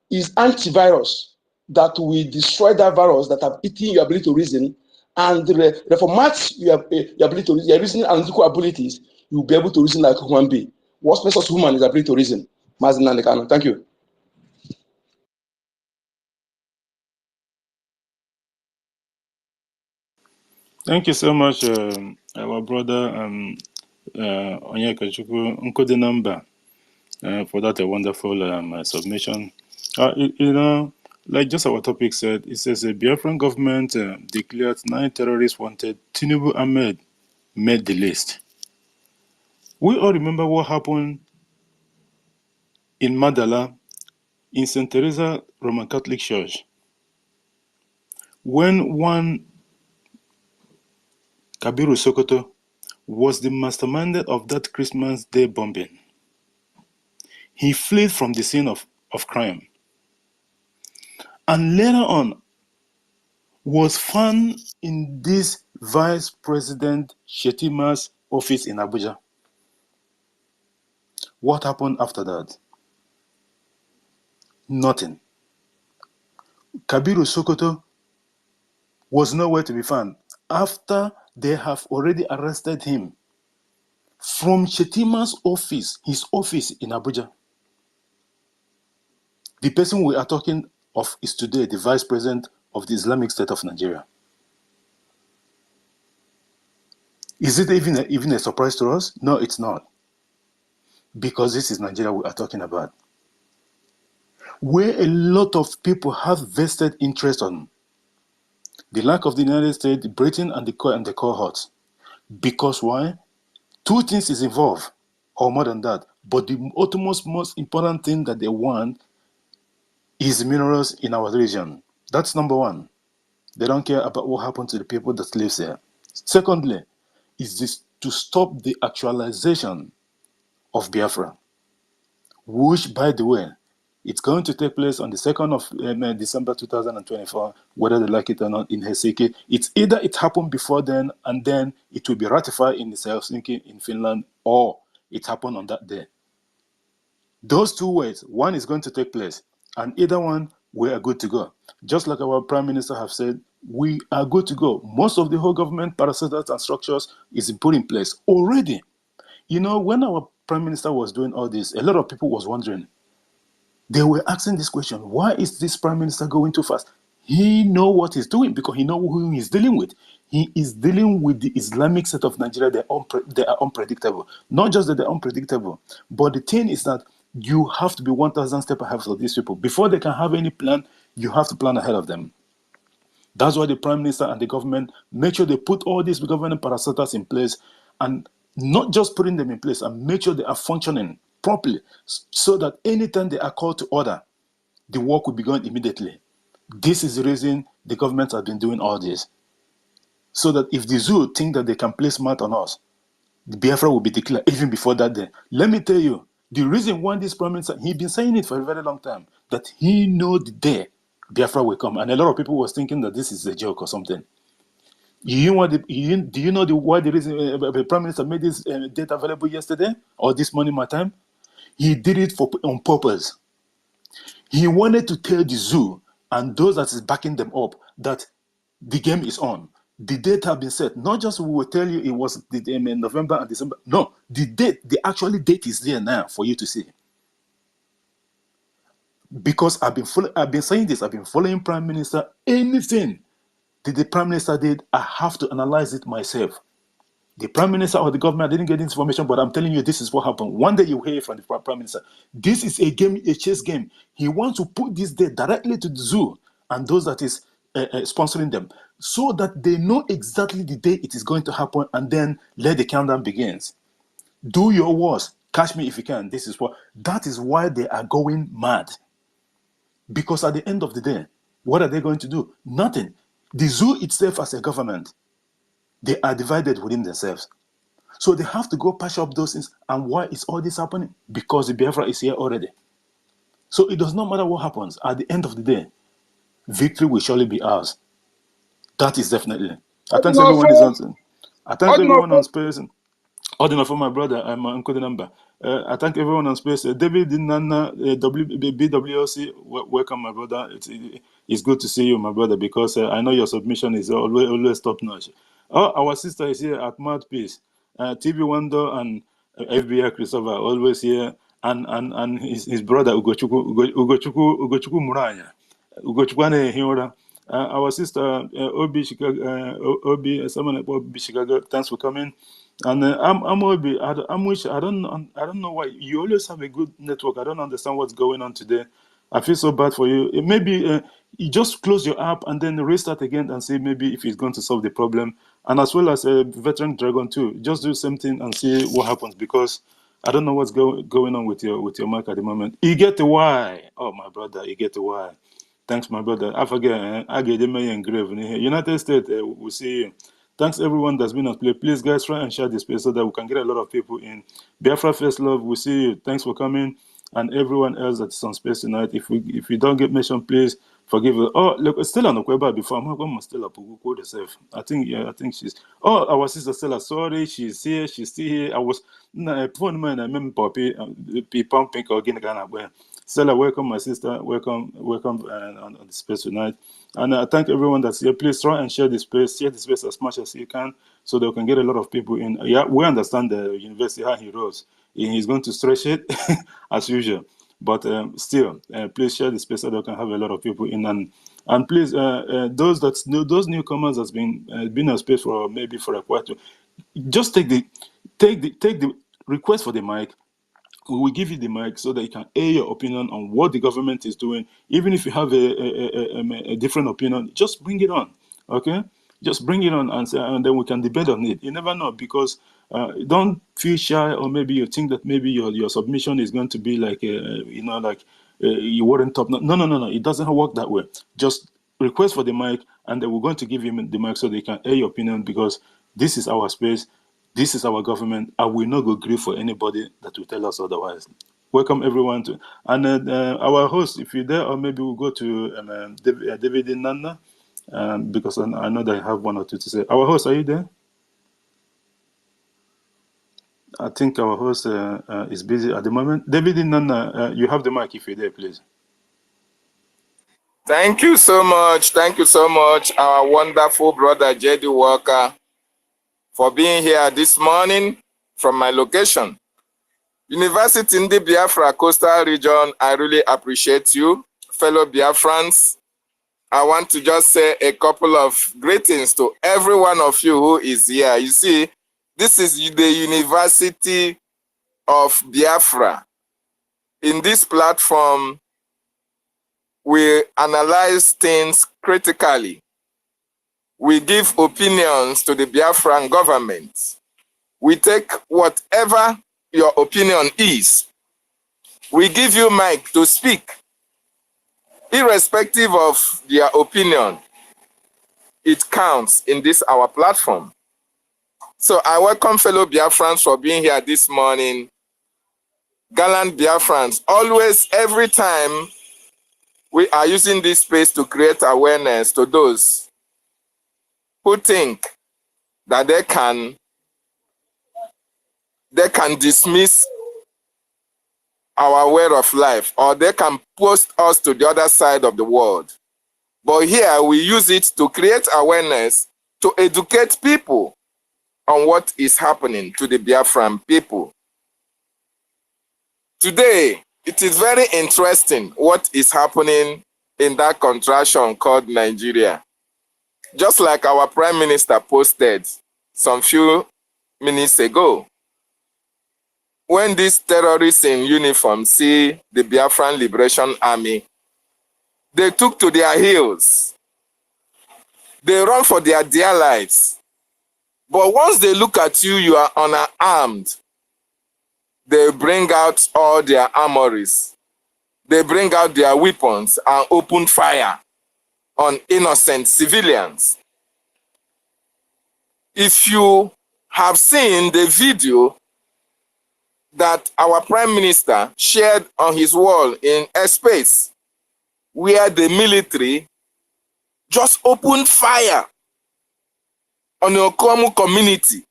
is antivirus that will destroy that virus that have eaten your ability to reason and reformat your ability to reason, your reasoning analytical abilities. You'll be able to reason like a human being. What makes us human is ability to reason. Mazi Nnamdi Kanu. Thank you. Thank you so much, our brother Onyeka Chukwu Nkodinamba, for that wonderful submission. Like just our topic said, it says the Biafran government declared 9 terrorists wanted. Tinubu Ahmed made the list. We all remember what happened in Madala, in St. Teresa Roman Catholic Church, when one Kabiru Sokoto was the mastermind of that Christmas Day bombing. He fled from the scene of crime, and later on was found in this Vice President Shetima's office in Abuja. What happened after that? Nothing. Kabiru Sokoto was nowhere to be found after they have already arrested him from Shetima's office, his office in Abuja. The person we are talking of is today the Vice President of the Islamic State of Nigeria. Is it even a surprise to us? No, it's not. Because this is Nigeria we are talking about, where a lot of people have vested interest on the lack of the United States, Britain, and the cohorts. Because why? Two things is involved, or more than that. But the utmost most important thing that they want is minerals in our region. That's number one. They don't care about what happened to the people that live there. Secondly, is this to stop the actualization of Biafra, which, by the way, it's going to take place on the 2nd of December 2024, whether they like it or not, in Helsinki. It's either it happened before then, and then it will be ratified in Helsinki in Finland, or it happened on that day. Those two ways, one is going to take place, and either one, we are good to go. Just like our Prime Minister have said, we are good to go. Most of the whole government parastatals and structures is put in place already. You know, when our Prime Minister was doing all this, a lot of people was wondering. They were asking this question, why is this Prime Minister going too fast? He know what he's doing because he know who he's dealing with. He is dealing with the Islamic state of Nigeria. They are unpredictable. Not just that they're unpredictable, but the thing is that you have to be 1,000 steps ahead of these people. Before they can have any plan, you have to plan ahead of them. That's why the Prime Minister and the government make sure they put all these government parastatals in place, and not just putting them in place, and make sure they are functioning properly so that anytime they are called to order, the work will be going immediately. This is the reason the government has been doing all this. So that if the zoo think that they can place mat on us, the Biafra will be declared even before that day. Let me tell you, the reason why this Prime Minister, he's been saying it for a very long time, that he know the day Biafra will come. And a lot of people was thinking that this is a joke or something. Do you know why the reason the Prime Minister made this date available yesterday or this morning my time? He did it on purpose. He wanted to tell the zoo and those that is backing them up that the game is on. The date have been set. Not just we will tell you it was in November and December. No, the actual date is there now for you to see. Because I've been saying this. I've been following Prime Minister. Anything that the Prime Minister did, I have to analyze it myself. The Prime Minister or the government didn't get this information, but I'm telling you, this is what happened. One day you hear from the Prime Minister. This is a game, a chess game. He wants to put this day directly to the zoo and those that is sponsoring them, so that they know exactly the day it is going to happen, and then let the countdown begins. Do your worst. Catch me if you can. That is why they are going mad. Because at the end of the day, what are they going to do? Nothing. The zoo itself as a government, they are divided within themselves. So they have to go patch up those things. And why is all this happening? Because the Biafra is here already. So it does not matter what happens. At the end of the day, victory will surely be ours. That is definitely. I thank everyone is on. I thank everyone on space. Ordinary for my brother, I'm Uncle the number. I thank everyone on space. David Nana, BWLC, welcome, my brother. It's good to see you, my brother, because I know your submission is always top notch. Oh, our sister is here at Mad Peace. TV Wonder and FBI Christopher always here, and his brother Ugochukwu Muraya. Ugochukwane Hiora. Our sister Obi Chicago, Obi someone like Obi Chicago. Thanks for coming. And I'm Obi. I don't know why you always have a good network. I don't understand what's going on today. I feel so bad for you. Maybe you just close your app and then restart again and see maybe if it's going to solve the problem. And as well as a veteran dragon too, just do something and see what happens, because I don't know what's going on with your mic at the moment. You get the why. Oh my brother, you get the why. Thanks, my brother. I forget. I get them engraved in here. United States, we'll see you. Thanks everyone that's been on play. Please, guys, try and share this space so that we can get a lot of people in. Biafra First Love, we'll see you. Thanks for coming, and everyone else that's on space tonight. If we don't get mentioned, please forgive us. Oh, look, Stella Nokweba before. I'm going to Stella Puguko herself. I think she's. Oh, our sister Stella. Sorry, she's here. She's still here. I was. Phone man, I remember Poppy. People pink again. Stella, welcome, my sister. Welcome on the space tonight. And I thank everyone that's here. Please try and share the space. Share the space as much as you can so that we can get a lot of people in. Yeah, we understand the university, how he rose. He's going to stretch it as usual. But still, please share the space so that we can have a lot of people in. And please, those newcomers that's been on space for maybe for a quite, just take the request for the mic. We will give you the mic so that you can air your opinion on what the government is doing. Even if you have a different opinion, just bring it on, okay? Just bring it on and then we can debate on it. You never know, because don't feel shy, or maybe you think that maybe your submission is going to be like, you weren't top. No. It doesn't work that way. Just request for the mic, and then we're going to give you the mic so they can air your opinion, because this is our space. This is our government. I will not go grieve for anybody that will tell us otherwise. Welcome everyone to, and our host, if you're there, or maybe we'll go to David Nana, because I know that I have one or two to say. Our host, are you there? I think our host is busy at the moment. David Nana, you have the mic if you're there, please. Thank you so much. Thank you so much, our wonderful brother J.D. Walker, for being here this morning from my location. University in the Biafra coastal region, I really appreciate you, fellow Biafrans. I want to just say a couple of greetings to every one of you who is here. You see, this is the University of Biafra. In this platform, we analyze things critically. We give opinions to the Biafran government. We take whatever your opinion is. We give you mic to speak. Irrespective of their opinion, it counts in this our platform. So I welcome fellow Biafrans for being here this morning. Gallant Biafrans, always, every time, we are using this space to create awareness to those who think that they can dismiss our way of life, or they can post us to the other side of the world. But here we use it to create awareness, to educate people on what is happening to the Biafran people. Today, it is very interesting what is happening in that contraction called Nigeria. Just like our Prime Minister posted some few minutes ago, when these terrorists in uniform see the Biafran Liberation Army, they took to their heels. They run for their dear lives. But once they look at you, you are unarmed. They bring out all their armories. They bring out their weapons and open fire on innocent civilians. If you have seen the video that our Prime Minister shared on his wall in airspace, where the military just opened fire on the Okomu community.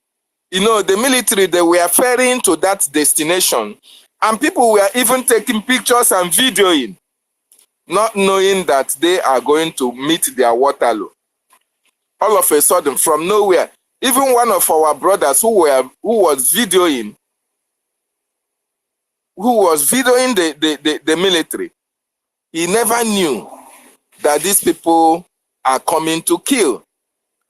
You know, the military, they were ferrying to that destination, and people were even taking pictures and videoing, not knowing that they are going to meet their Waterloo. All of a sudden, from nowhere, even one of our brothers who was videoing the military, he never knew that these people are coming to kill.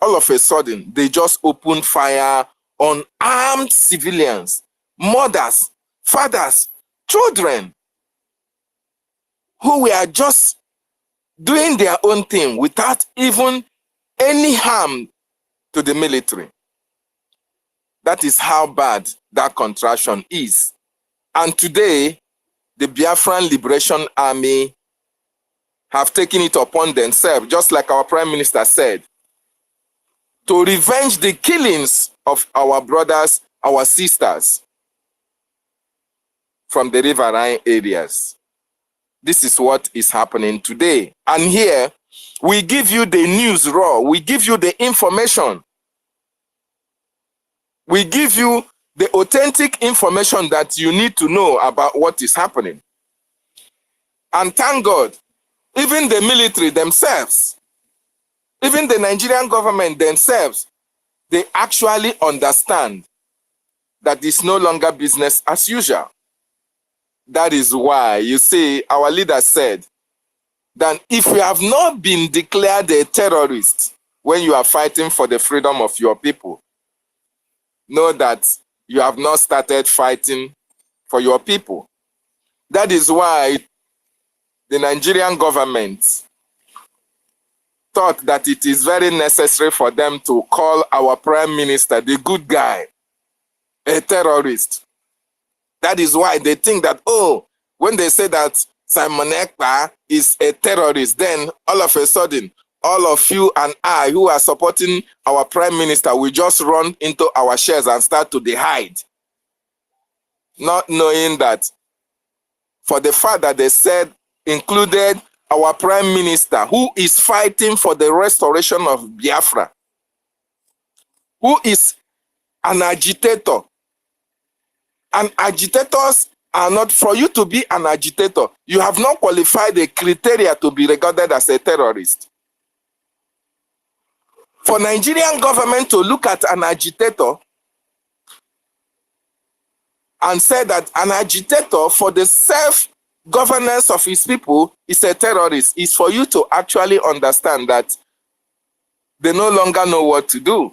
All of a sudden, they just opened fire on armed civilians, mothers, fathers, children, who were just doing their own thing without even any harm to the military. That is how bad that contraction is. And today, the Biafran Liberation Army have taken it upon themselves, just like our Prime Minister said, to revenge the killings of our brothers, our sisters from the riverine areas. This is what is happening today. And here, we give you the news raw. We give you the information. We give you the authentic information that you need to know about what is happening. And thank God, even the military themselves, even the Nigerian government themselves, they actually understand that it's no longer business as usual. That is why you see our leader said that if you have not been declared a terrorist when you are fighting for the freedom of your people, know that you have not started fighting for your people. That is why the Nigerian government thought that it is very necessary for them to call our Prime Minister, the good guy, a terrorist. That is why they think that, oh, when they say that Simon Ekpa is a terrorist, then all of a sudden, all of you and I who are supporting our Prime Minister will just run into our shares and start to hide. Not knowing that for the fact that they said included our Prime Minister who is fighting for the restoration of Biafra, who is an agitator. And agitators are not, for you to be an agitator, you have not qualified the criteria to be regarded as a terrorist. For Nigerian government to look at an agitator and say that an agitator for the self-governance of his people is a terrorist, is for you to actually understand that they no longer know what to do.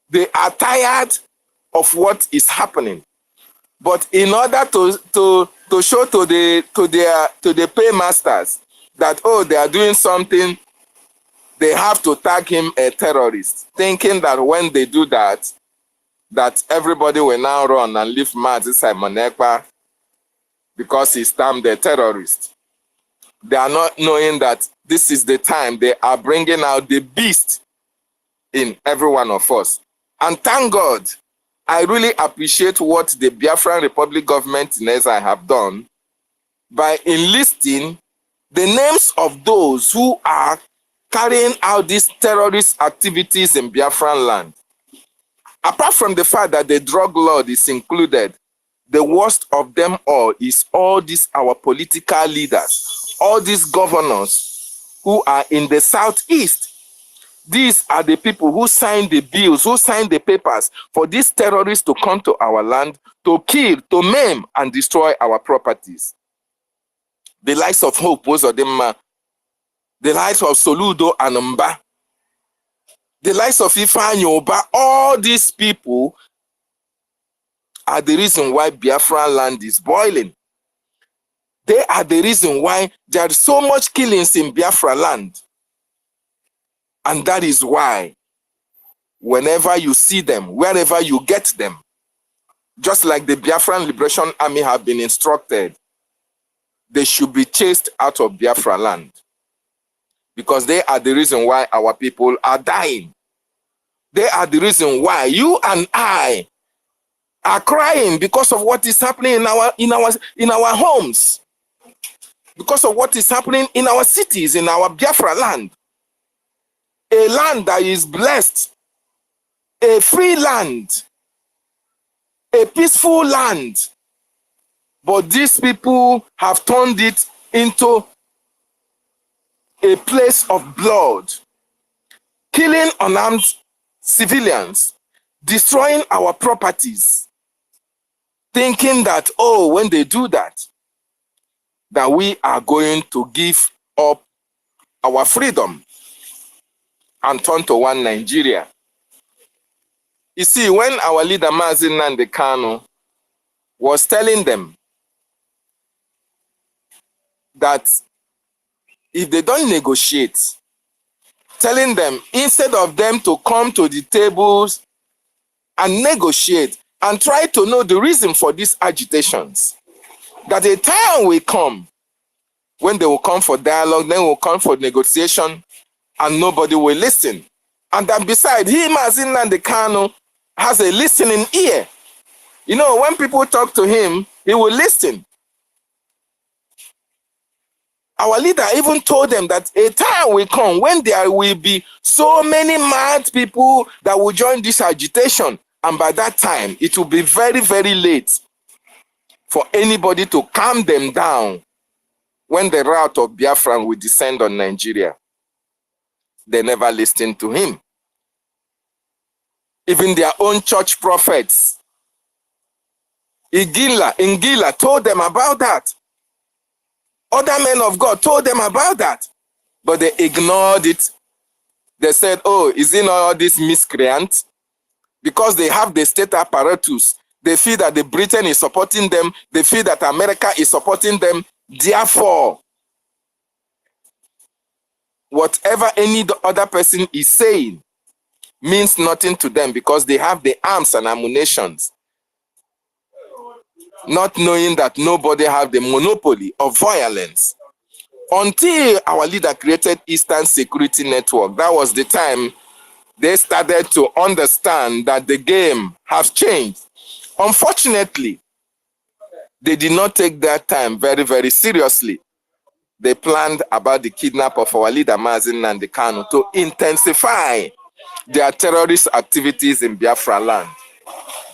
They are tired of what is happening. But in order to show to the paymasters that, oh, they are doing something, they have to tag him a terrorist, thinking that when they do that, that everybody will now run and leave Mazi Simon Ekpa because he's termed a terrorist. They are not knowing that this is the time they are bringing out the beast in every one of us. And thank God, I really appreciate what the Biafran Republic government in Ezra have done by enlisting the names of those who are carrying out these terrorist activities in Biafran land. Apart from the fact that the drug lord is included, the worst of them all is all these our political leaders, all these governors who are in the southeast. These are the people who signed the bills, who signed the papers for these terrorists to come to our land, to kill, to maim, and destroy our properties. The likes of Hope Uzodimma, the likes of Soludo and Mba, the likes of Ifeanyi Oba, all these people are the reason why Biafra land is boiling. They are the reason why there is so much killings in Biafra land. And that is why whenever you see them, wherever you get them, just like the Biafran Liberation Army have been instructed, they should be chased out of Biafra land. Because they are the reason why our people are dying. They are the reason why you and I are crying because of what is happening in our homes. Because of what is happening in our cities, in our Biafra land. A land that is blessed, a free land, a peaceful land. But these people have turned it into a place of blood, killing unarmed civilians, destroying our properties, thinking that, oh, when they do that, that we are going to give up our freedom and turn to one Nigeria. You see, when our leader Mazi Nnamdi Kanu was telling them that if they don't negotiate, telling them instead of them to come to the tables and negotiate and try to know the reason for these agitations, that a time will come when they will come for dialogue, then will come for negotiation, and nobody will listen. And that beside him, as in Nnamdi Kanu, has a listening ear. You know, when people talk to him, he will listen. Our leader even told them that a time will come when there will be so many mad people that will join this agitation. And by that time, it will be very, very late for anybody to calm them down when the wrath of Biafra will descend on Nigeria. They never listened to him. Even their own church prophets, Ngila told them about that. Other men of God told them about that. But they ignored it. They said, oh, is it not all these miscreants? Because they have the state apparatus. They feel that the Britain is supporting them. They feel that America is supporting them. Therefore, whatever any other person is saying means nothing to them because they have the arms and ammunitions. Not knowing that nobody have the monopoly of violence. Until our leader created Eastern Security Network, that was the time they started to understand that the game has changed. Unfortunately, they did not take that time very, very seriously. They planned about the kidnap of our leader, Nnamdi Kanu, to intensify their terrorist activities in Biafra land.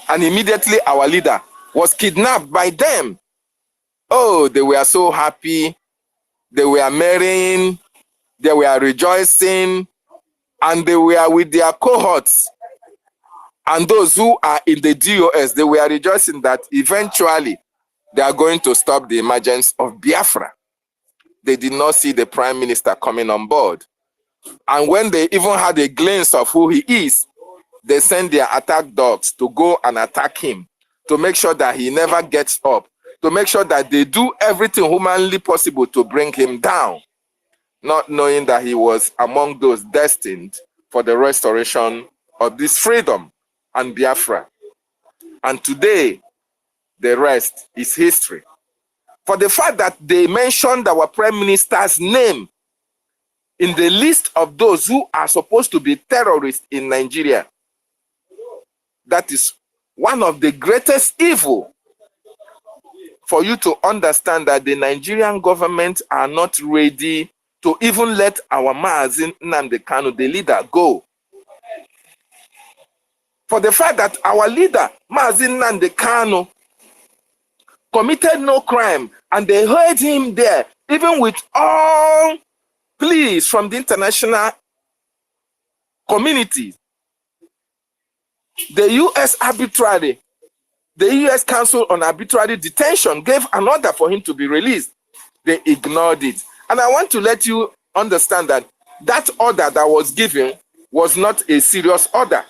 And immediately our leader was kidnapped by them. Oh, they were so happy. They were marrying. They were rejoicing. And they were with their cohorts. And those who are in the DOS, they were rejoicing that eventually they are going to stop the emergence of Biafra. They did not see the prime minister coming on board. And when they even had a glimpse of who he is, they sent their attack dogs to go and attack him, to make sure that he never gets up, to make sure that they do everything humanly possible to bring him down, not knowing that he was among those destined for the restoration of this freedom and Biafra. And today, the rest is history. For the fact that they mentioned our prime minister's name in the list of those who are supposed to be terrorists in Nigeria, that is one of the greatest evil for you to understand that the Nigerian government are not ready to even let our Maazin Nnamdi Kanu, the leader, go. For the fact that our leader, Maazin Nnamdi Kanu, committed no crime and they heard him there, even with all pleas from the international community. The U.S. arbitrary, the U.S. Council on Arbitrary Detention gave an order for him to be released. They ignored it. And I want to let you understand that that order that was given was not a serious order.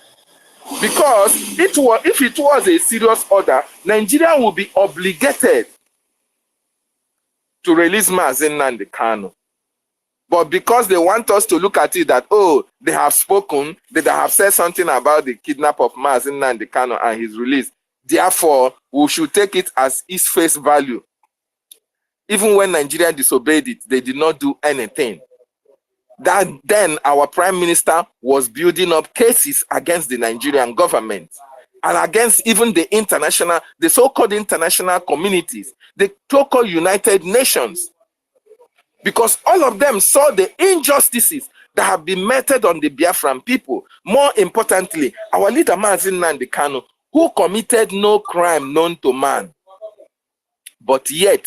Because if it was a serious order, Nigeria would be obligated to release Maazin Nnamdi Kanu. But because they want us to look at it that, oh, they have spoken, they have said something about the kidnap of Maazin Nnamdi Kanu and his release, therefore, we should take it as its face value. Even when Nigeria disobeyed it, they did not do anything. That then our prime minister was building up cases against the Nigerian government and against even the so-called international communities, the so-called United Nations. Because all of them saw the injustices that have been meted on the Biafran people. More importantly, our leader Maazin Nnamdi Kanu, who committed no crime known to man, but yet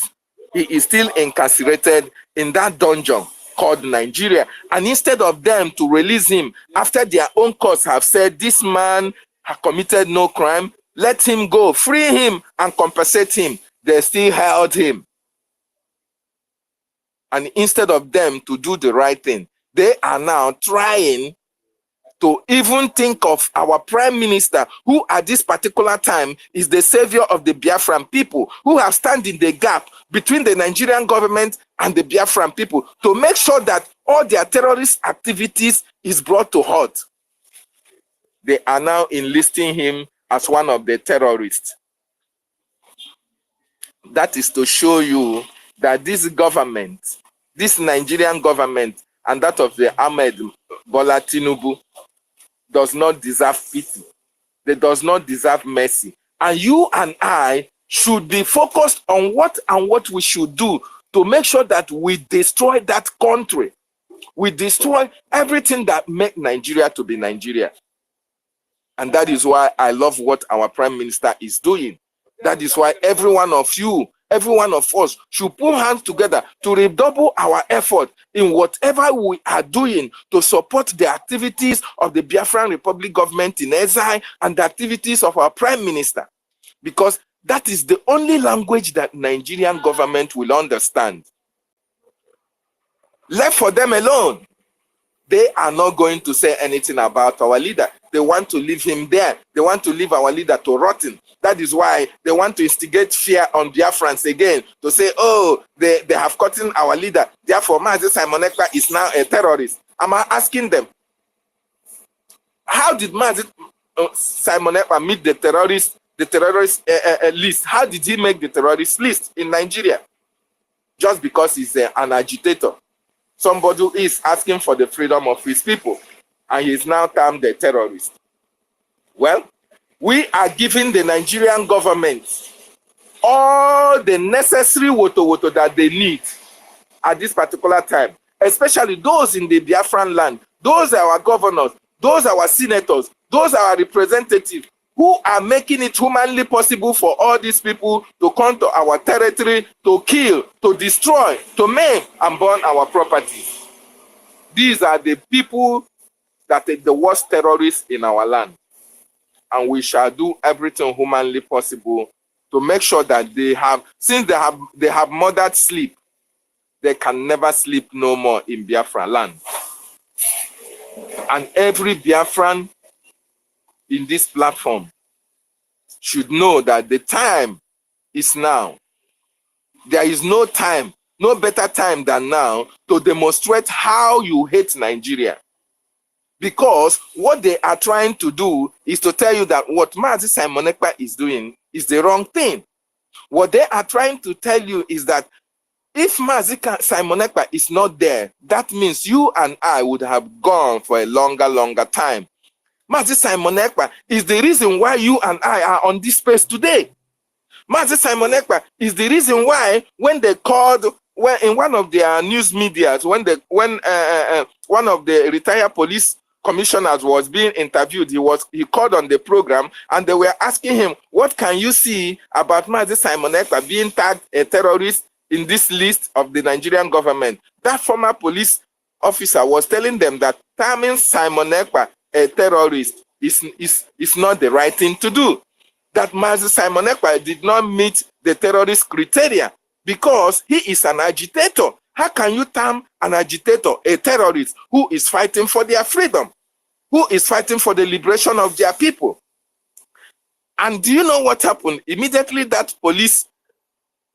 he is still incarcerated in that dungeon called Nigeria. And instead of them to release him after their own courts have said this man has committed no crime, let him go, free him and compensate him, they still held him. And instead of them to do the right thing, they are now trying to even think of our prime minister, who at this particular time is the savior of the Biafran people, who have stand in the gap between the Nigerian government and the Biafran people to make sure that all their terrorist activities is brought to halt. They are now enlisting him as one of the terrorists. That is to show you that this government, this Nigerian government, and that of the Ahmed Bola Tinubu does not deserve pity. They does not deserve mercy. And you and I should be focused on what we should do to make sure that we destroy that country. We destroy everything that make Nigeria to be Nigeria. And that is why I love what our Prime Minister is doing. That is why every one of you, every one of us should put hands together to redouble our effort in whatever we are doing to support the activities of the Biafran Republic government in exile and the activities of our Prime Minister. Because that is the only language that Nigerian government will understand. Left for them alone, they are not going to say anything about our leader. They want to leave him there. They want to leave our leader to rotten. That is why they want to instigate fear on Biafrans again, to say, oh, they have gotten our leader. Therefore, Mazi Simon Ekpa is now a terrorist. I'm asking them, how did Mazi Simon Ekpa meet the terrorist list? How did he make the terrorist list in Nigeria? Just because he's an agitator. Somebody who is asking for the freedom of his people, and he is now termed a terrorist. Well, we are giving the Nigerian government all the necessary woto that they need at this particular time, especially those in the Biafran land, those are our governors, those are our senators, those are our representatives who are making it humanly possible for all these people to come to our territory, to kill, to destroy, to maim, and burn our properties. These are the people that are the worst terrorists in our land. And we shall do everything humanly possible to make sure that they have, since they have murdered sleep, they can never sleep no more in Biafra land. And every Biafran in this platform should know that the time is now. There is no time, no better time than now to demonstrate how you hate Nigeria. Because what they are trying to do is to tell you that what Mazi Simon Ekpa is doing is the wrong thing. What they are trying to tell you is that if Mazi Simon Ekpa is not there, that means you and I would have gone for a longer time. Mazi Simon Ekpa is the reason why you and I are on this space today. Mazi Simon Ekpa is the reason why when they called, when in one of their news medias, when one of the retired police commissioners was being interviewed, he called on the program and they were asking him, what can you see about Mazi Simon Ekpa being tagged a terrorist in this list of the Nigerian government? That former police officer was telling them that terming Simon Ekpa a terrorist is not the right thing to do. That Mazi Simon Ekpa did not meet the terrorist criteria because he is an agitator. How can you term an agitator a terrorist who is fighting for their freedom, who is fighting for the liberation of their people? And do you know what happened? Immediately that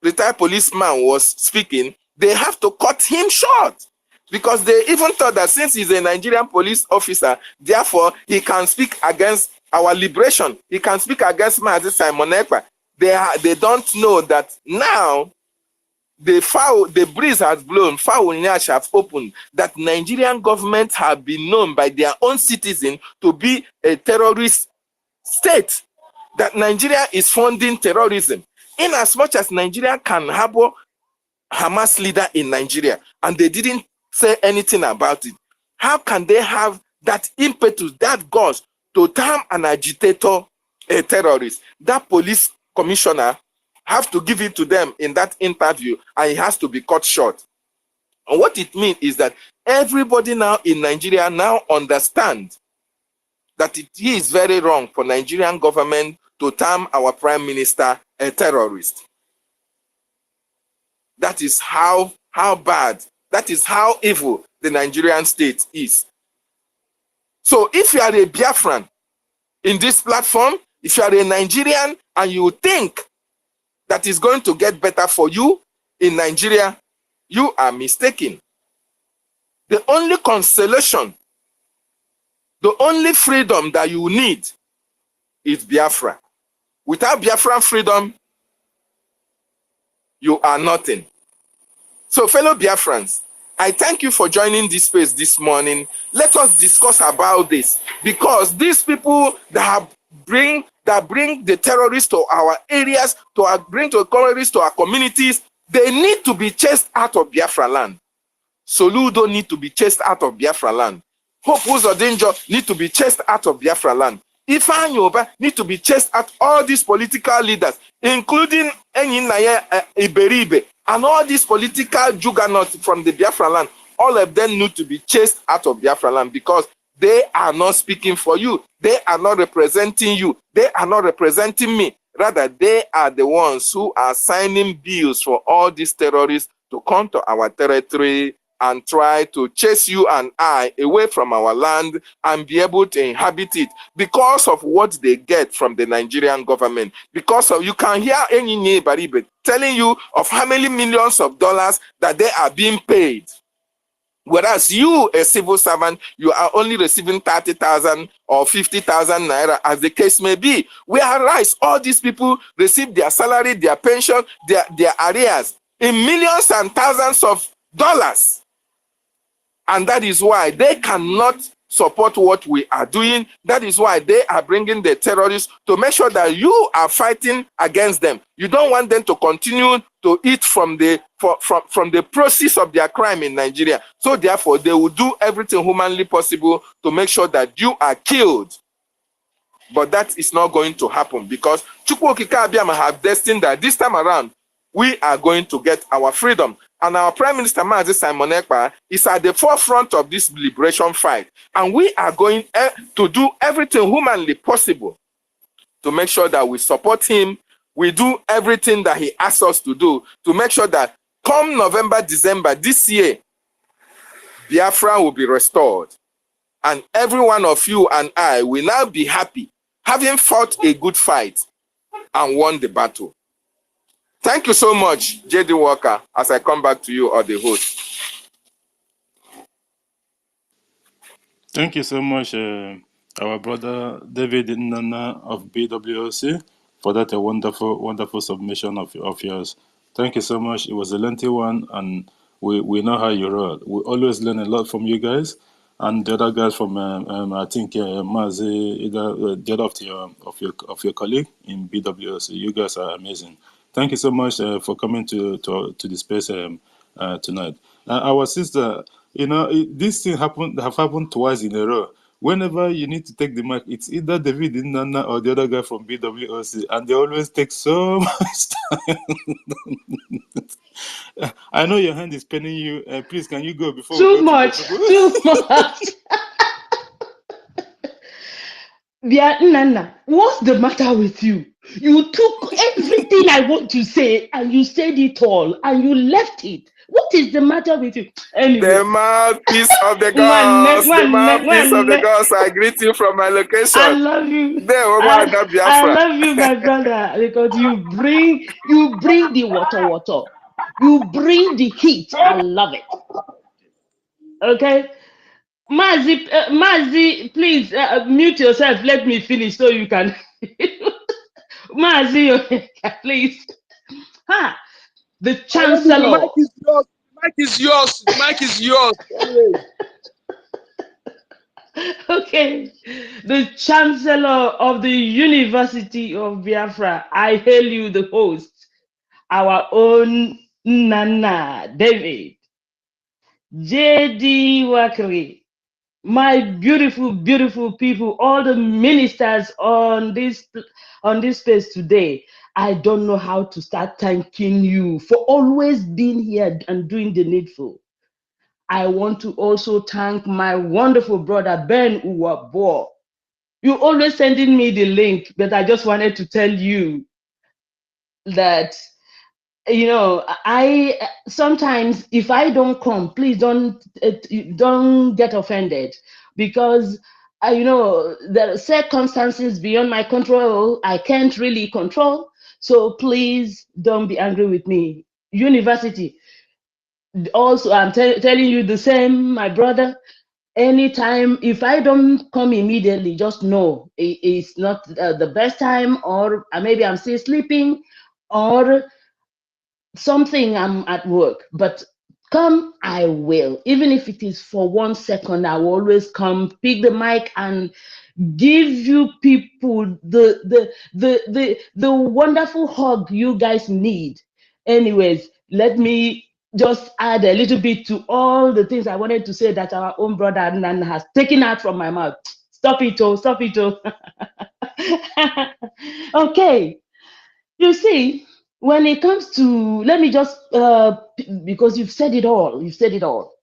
retired policeman was speaking, they have to cut him short. Because they even thought that since he's a Nigerian police officer, therefore he can speak against our liberation. He can speak against Mazi Simon Ekpa. They don't know that now the breeze has blown, foul nyash have opened, that Nigerian government have been known by their own citizens to be a terrorist state. That Nigeria is funding terrorism. In as much as Nigeria can harbor Hamas leader in Nigeria, and they didn't say anything about it, how can they have that impetus, that guts to term an agitator a terrorist? That police commissioner have to give it to them in that interview, and it has to be cut short. And what it means is that everybody now in Nigeria now understand that it is very wrong for Nigerian government to term our prime minister a terrorist. That is how bad, that is how evil the Nigerian state is. So if you are a Biafran in this platform, if you are a Nigerian and you think that is going to get better for you in Nigeria, You are mistaken. The only consolation, the only freedom that you need is Biafra. Without Biafran freedom, you are nothing. So, fellow Biafrans, I thank you for joining this space this morning. Let us discuss about this, because these people that bring the terrorists to our areas, bring the terrorists to our communities, they need to be chased out of Biafra land. Soludo need to be chased out of Biafra land. Hope Uzodinjo need to be chased out of Biafra land. Ifeanyi Oba need to be chased out. All these political leaders, including Enyinaya Iberibe, and all these political juggernauts from the Biafra land, all of them need to be chased out of Biafra land, because they are not speaking for you. They are not representing you. They are not representing me. Rather, they are the ones who are signing bills for all these terrorists to come to our territory and try to chase you and I away from our land and be able to inhabit it, because of what they get from the Nigerian government. Because of, you can hear Enyinye Baribe telling you of how many millions of dollars that they are being paid. Whereas you, a civil servant, you are only receiving 30,000 or 50,000 naira, as the case may be. Whereas all these people receive their salary, their pension, their arrears in millions and thousands of dollars. And that is why they cannot support what we are doing. That is why they are bringing the terrorists to make sure that you are fighting against them. You don't want them to continue to eat from the process of their crime in Nigeria. So therefore, they will do everything humanly possible to make sure that you are killed. But that is not going to happen, because Chukwu Okike Abiyama have destined that this time around, we are going to get our freedom. And our Prime Minister, Mazi Simon Ekpa, is at the forefront of this liberation fight. And we are going to do everything humanly possible to make sure that we support him. We do everything that he asks us to do to make sure that come November, December this year, Biafra will be restored. And every one of you and I will now be happy, having fought a good fight and won the battle. Thank you so much, J.D. Walker, as I come back to you, or the host. Thank you so much, our brother David Nana of BWOC, for that a wonderful submission of yours. Thank you so much. It was a lengthy one, and we know how you roll. We always learn a lot from you guys, and the other guys from I think Mazi, the other of your colleague in BWOC. You guys are amazing. Thank you so much for coming to the space tonight. Our sister, this thing have happened twice in a row. Whenever you need to take the mic, it's either David Nana or the other guy from BWOC, and they always take so much time. I know your hand is paining you. Please, can you go before too we go much, to the too much. Nana, what's the matter with you? You took everything I want to say and you said it all and you left it. What is the matter with you? Anyway. The mouthpiece of the gods, the mouthpiece of the gods, I greet you from my location. I love you. I love you, my brother, because you bring the water. You bring the heat. I love it. Okay. Mazi, please mute yourself. Let me finish so you can. Mazi, please. The chancellor. The mic is yours. The mic is yours. The mic is yours. Okay. The chancellor of the University of Biafra. I hail you, the host, our own Nana David, J.D. Wakri, my beautiful people, all the ministers on this space today. I don't know how to start thanking you for always being here and doing the needful. I want to also thank my wonderful brother Ben Uwabo. You always sending me the link, but I just wanted to tell you that, I sometimes, if I don't come, please don't get offended, because there are circumstances beyond my control. I can't really control. So please don't be angry with me. University, Also, I'm telling you the same, my brother. Anytime, if I don't come immediately, just know it's not the best time, or maybe I'm still sleeping, or something, I'm at work. But come, I will. Even if it is for 1 second, I will always come, pick the mic, and give you people the wonderful hug you guys need. Anyways, let me just add a little bit to all the things I wanted to say that our own brother Nan has taken out from my mouth. Stop it, oh, stop it, oh. Okay, you see, when it comes to, let me just, because you've said it all, you've said it all.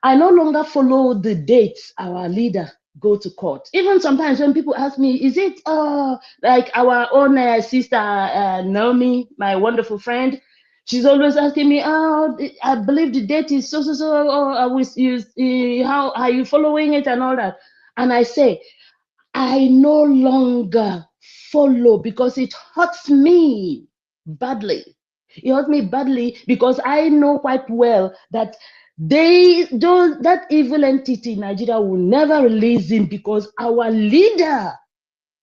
I no longer follow the dates our leader go to court. Even sometimes when people ask me, is it like our own sister Naomi, my wonderful friend? She's always asking me, oh, I believe the date is so so so. How are you following it and all that? And I say, I no longer follow because it hurts me badly. It hurts me badly because I know quite well that that evil entity in Nigeria will never release him, because our leader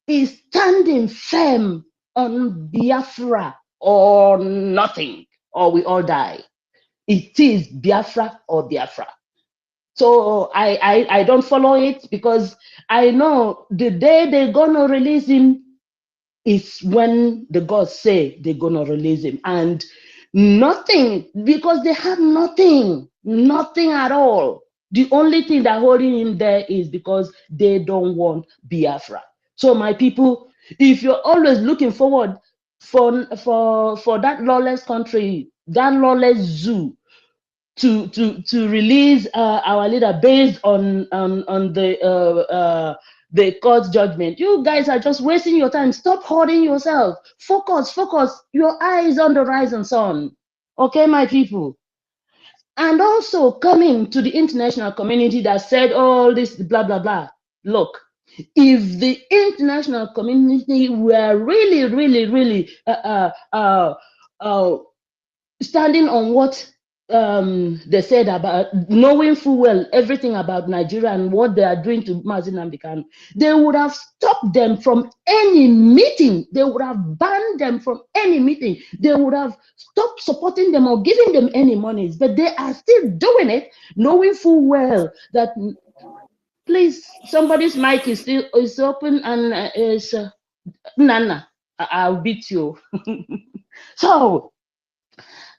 is standing firm on Biafra or nothing, or we all die. It is Biafra or Biafra. So I don't follow it, because I know the day they're gonna release him is when the gods say they're gonna release him, and nothing, because they have nothing at all. The only thing that holding him there is because they don't want Biafra. So my people, if you're always looking forward for that lawless country, that lawless zoo, to release our leader based on the court judgment, you guys are just wasting your time. Stop holding yourself. Focus. Your eyes on the rising sun. Okay, my people. And also coming to the international community that said all this blah blah blah. Look, if the international community were really standing on what they said, about knowing full well everything about Nigeria and what they are doing to Mazi Nnamdi Kanu, they would have stopped them from any meeting. They would have banned them from any meeting. They would have stopped supporting them or giving them any monies. But they are still doing it, knowing full well that. Please, somebody's mic is open, and is Nana. I'll beat you. So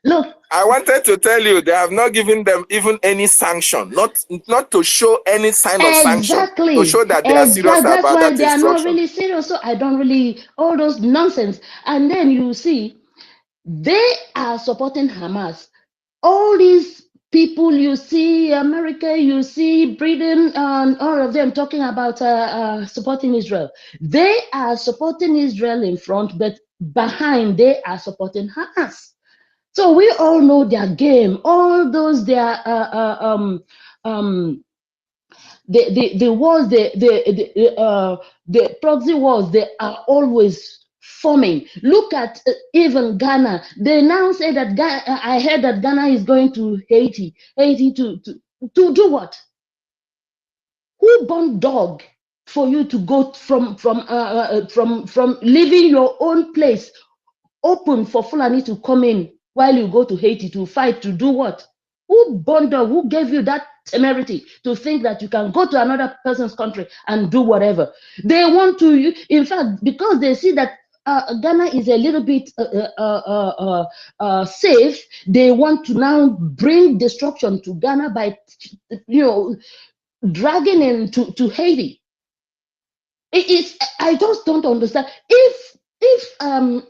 look. I wanted to tell you, they have not given them even any sanction, not to show any sign of sanction, to show that they are serious That's about why that they are not instruction. really serious. So I don't really, all those nonsense. And then you see, they are supporting Hamas. All these people, you see America, you see Britain, and all of them talking about supporting Israel. They are supporting Israel in front, but behind they are supporting Hamas. So we all know their game. All those their the wars, the proxy wars, they are always forming. Look at even Ghana. They now say that I heard that Ghana is going to Haiti. Haiti to do what? Who born dog for you to go from leaving your own place open for Fulani to come in while you go to Haiti to fight, to do what? Who bundled, who gave you that temerity to think that you can go to another person's country and do whatever? They want to, in fact, because they see that Ghana is a little bit safe, they want to now bring destruction to Ghana by, dragging in to Haiti. I just don't understand. If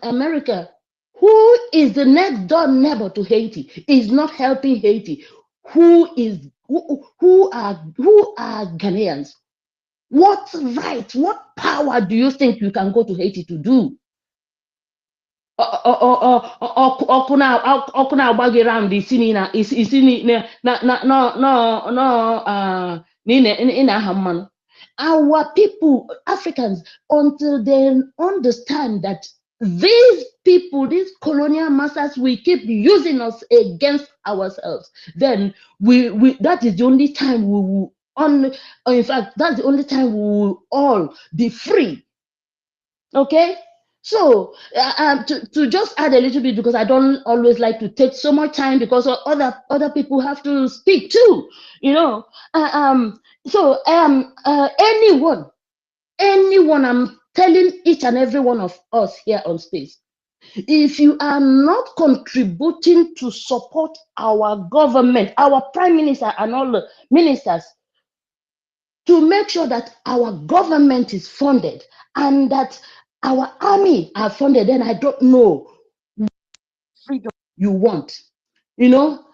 America, who is the next door neighbor to Haiti, is not helping Haiti, who are Ghanaians? What right, what power do you think you can go to Haiti to do? Ọkụ na-agba gị round isi na-aha mmanụ. Our people, Africans, until they understand that these people, these colonial masters, will keep using us against ourselves, then we that is the only time we will in fact, that's the only time we will all be free. Okay, so to just add a little bit, because I don't always like to take so much time, because other people have to speak too, you know. So anyone, I'm telling each and every one of us here on space, if you are not contributing to support our government, our prime minister and all the ministers, to make sure that our government is funded and that our army are funded, then I don't know what freedom you want. You know,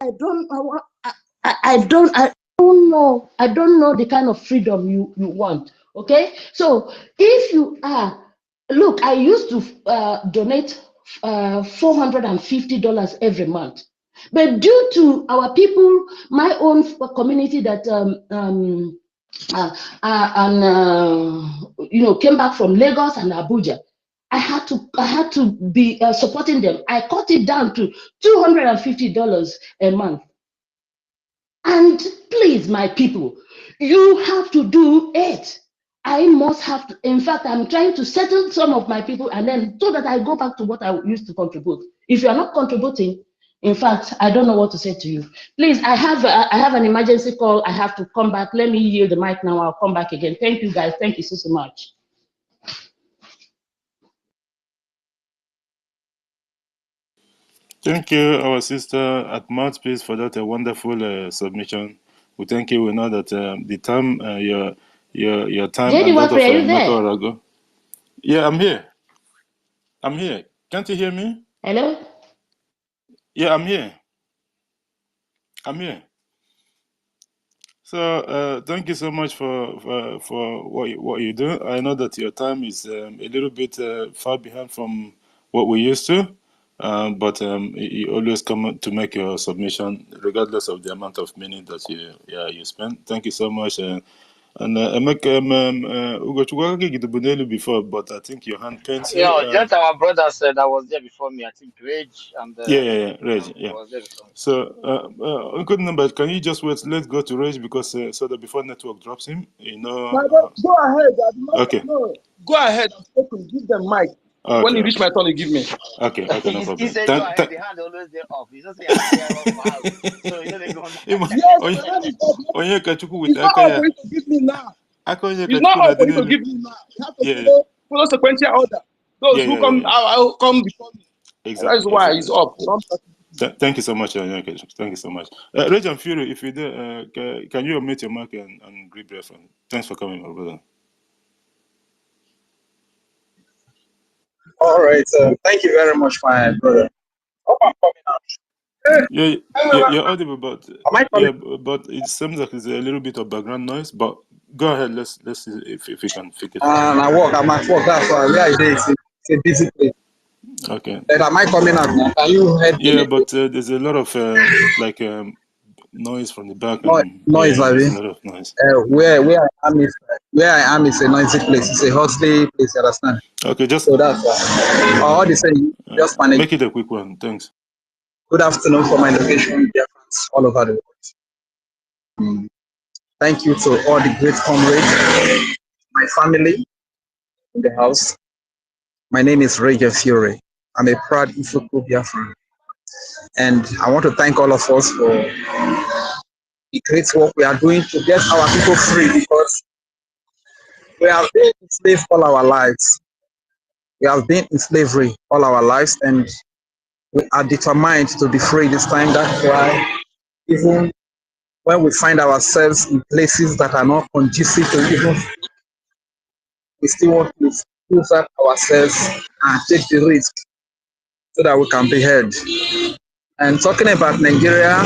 I don't know. I don't know the kind of freedom you want. Okay, so if you are, look, I used to donate $450 every month, but due to our people, my own community that came back from Lagos and Abuja, I had to be supporting them. I cut it down to $250 a month. And please, my people, you have to do it. I must have to. In fact, I'm trying to settle some of my people, and then so that I go back to what I used to contribute. If you are not contributing, in fact, I don't know what to say to you. Please, I have an emergency call. I have to come back. Let me yield the mic now. I'll come back again. Thank you, guys. Thank you so much. Thank you, our sister at Mouthpiece, for that wonderful submission. We thank you. We know that the time, your time JD and that Waffle, of are you Meko there? Orago. Yeah, I'm here. I'm here. Can't you hear me? Hello? Yeah, I'm here. I'm here. So thank you so much for what you do. I know that your time is a little bit far behind from what we used to, but you always come to make your submission regardless of the amount of minutes that you spend. Thank you so much. And Emeka, Ugochukwu gị Bunelu before, but I think your hand pains you. Just our brother said that was there before me. I think Rage and Yeah, Reg, yeah. was there before me. So, good number. Can you just wait? Let's go to Reg because so that before network drops him, Go ahead. Okay. No, go ahead. I'm spoken. Give them mic. When Okay, you reach okay, my turn, you give me. okay, no He problem. said, go ahead. The hand always there off. He don't say hand there off for house. So you know they go on. Yes, my hand is up. Onye Kachukwu with It's not up for Akaya. you to give me now. Onye It's not Kachukwu na up for you to Dinelu. give me now. You have to Yeah, follow sequential order. Those who come, yeah. I'll come before me. That's Exactly. why it's up. Thank you so much, Onye Kachukwu. Thank you so much. Reg and Fury, if you're there, can you omit your mic and greet reference? Thanks for coming, my brother. All right. Thank you very much, my brother. Hope I'm coming out. Yeah, you're audible, but Am I coming? yeah, but it seems like there's a little bit of background noise. But go ahead, let's see if we can fix it. I'm at work. That's why where I dey. It's a busy place. Okay. But am I coming out now? Can you help me? Yeah, but there's a lot of noise from the back, and Noise, yeah, there's Abby. a lot of noise. Where I am is a noisy place. It's a hustly place. You understand? Okay, just So that's all the same. Just manage. make it a quick one. Thanks. Good afternoon for my location, Biafrans all over the world. Thank you to all the great comrades, my family in the house. My name is Raja Fury. I'm a proud Ifoko Biafran. And I want to thank all of us for the great work we are doing to get our people free, because we have been enslaved all our lives. We have been in slavery all our lives, and we are determined to be free this time. That's why even when we find ourselves in places that are not conducive to even, we still want to prove that ourselves and take the risk so that we can be heard. And talking about Nigeria,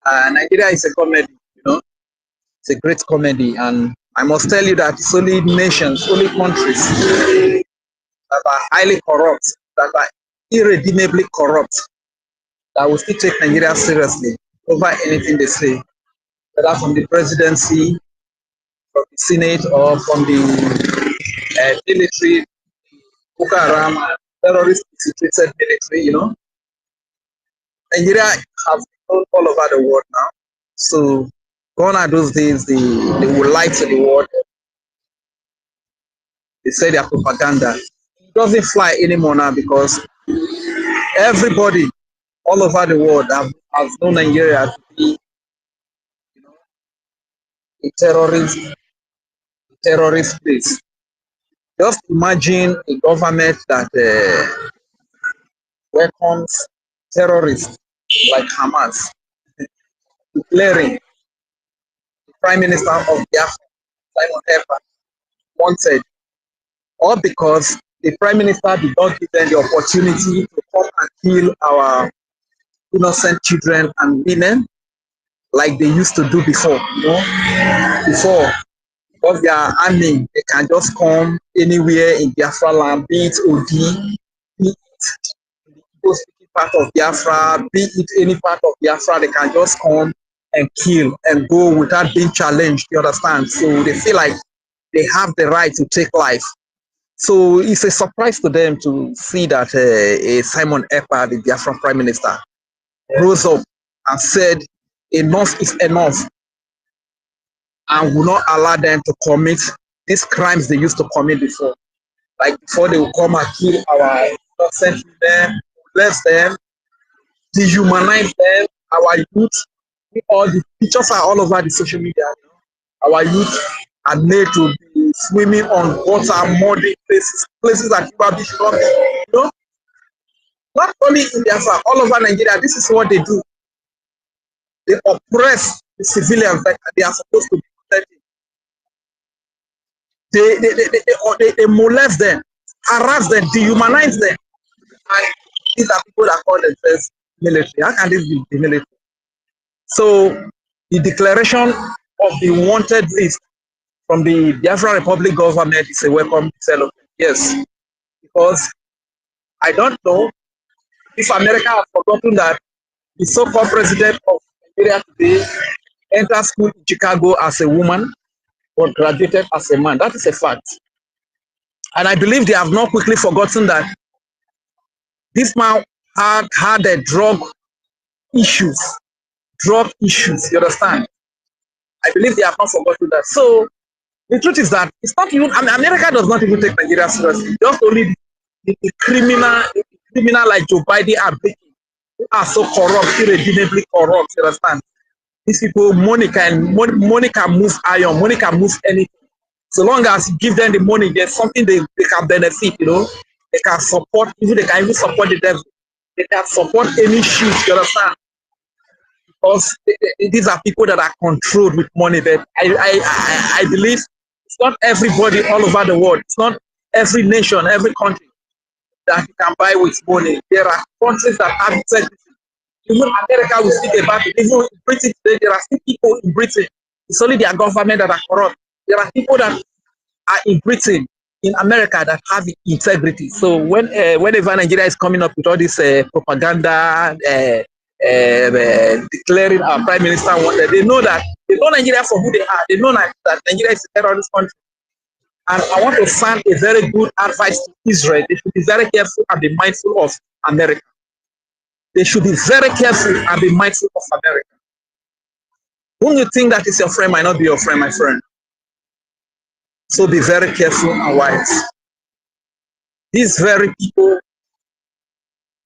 Nigeria is a comedy, it's a great comedy. And I must tell you that it's only nations, only countries that are highly corrupt, that are irredeemably corrupt, that will still take Nigeria seriously over anything they say, whether from the presidency, from the Senate, or from the military, Boko Haram, terrorist situated military, Nigeria have known all over the world now. So gone are those days they will lie to the world. They say their propaganda. It doesn't fly anymore now because everybody all over the world have known Nigeria to be a terrorist place. Just imagine a government that welcomes terrorists like Hamas, declaring the Prime Minister of Biafra, Simon Epa, wanted, all because the Prime Minister did not give them the opportunity to come and kill our innocent children and women like they used to do before. Before, because they are army, they can just come anywhere in Biafra land, be it OD, be it speaking part of Biafra, be it any part of Biafra, they can just come and kill and go without being challenged, you understand? So they feel like they have the right to take life. So it's a surprise to them to see that Simon Epa, the Biafran Prime Minister, rose up and said enough is enough and will not allow them to commit these crimes they used to commit before. Like before, they will come and kill our innocent women, bless them, dehumanize them, our youth. All the pictures are all over the social media. Our youth are made to be swimming on water, muddy places that people should not be. Not only in Biafra, all over Nigeria, this is what they do. They oppress the civilians that they are supposed to be protecting. They molest them, harass them, dehumanize them. And these are people that call themselves military. How can this be the military? So the declaration of the wanted list from the Biafra Republic government is a welcome development. Yes, because I don't know if America has forgotten that the so-called president of Nigeria today entered school in Chicago as a woman but graduated as a man. That is a fact. And I believe they have not quickly forgotten that this man had a drug issues, you understand? I believe they have not forgotten that. So the truth is that it's not even, I mean, America does not even take Nigeria seriously. Just only the criminal like Joe Biden and Becky, who are so corrupt, irredeemably corrupt, you understand? These people, money can move iron, money can move anything. So long as you give them the money, there's something they can benefit, They can support, they can even support the devil. They can support any shit, you understand? Because these are people that are controlled with money. But I believe it's not everybody all over the world. It's not every nation, every country that you can buy with money. There are countries that have integrity. Even America will speak about it. Even in Britain today, there are still people in Britain. It's only their government that are corrupt. There are people that are in Britain, in America, that have integrity. So whenever Nigeria is coming up with all this propaganda, declaring our prime minister wanted, they know Nigeria for who they are. They know that Nigeria is a terrorist country. And I want to send a very good advice to Israel. They should be very careful and be mindful of America. They should be very careful and be mindful of America. Whom you think that is your friend might not be your friend, my friend. So be very careful and wise. These very people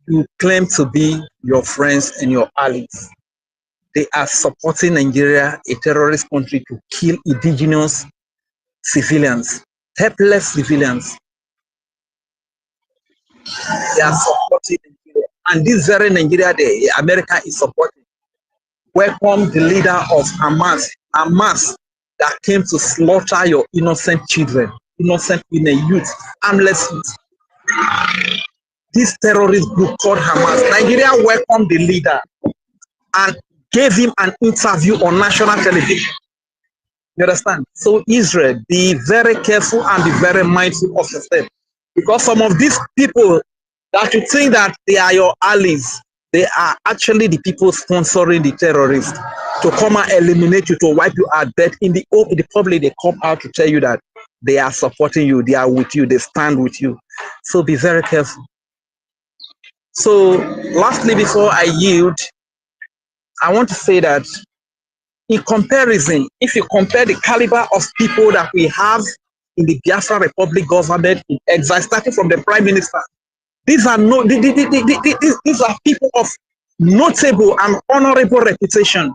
you claim to be your friends and your allies, they are supporting Nigeria, a terrorist country, to kill indigenous civilians, helpless civilians. They are supporting Nigeria. And this very Nigeria, America is supporting. Welcome the leader of Hamas that came to slaughter your innocent children, innocent women, youth, armless youth. This terrorist group called Hamas, Nigeria welcomed the leader and gave him an interview on national television. You understand? So Israel, be very careful and be very mindful of yourself. Because some of these people that you think that they are your allies, they are actually the people sponsoring the terrorists to come and eliminate you, to wipe you out. But in the public, they come out to tell you that They are supporting you. They are with you. They stand with you. So be very careful. So lastly, before I yield, I want to say that in comparison, if you compare the caliber of people that we have in the Biafra Republic government in exile, starting from the prime minister, these are these are people of notable and honorable reputation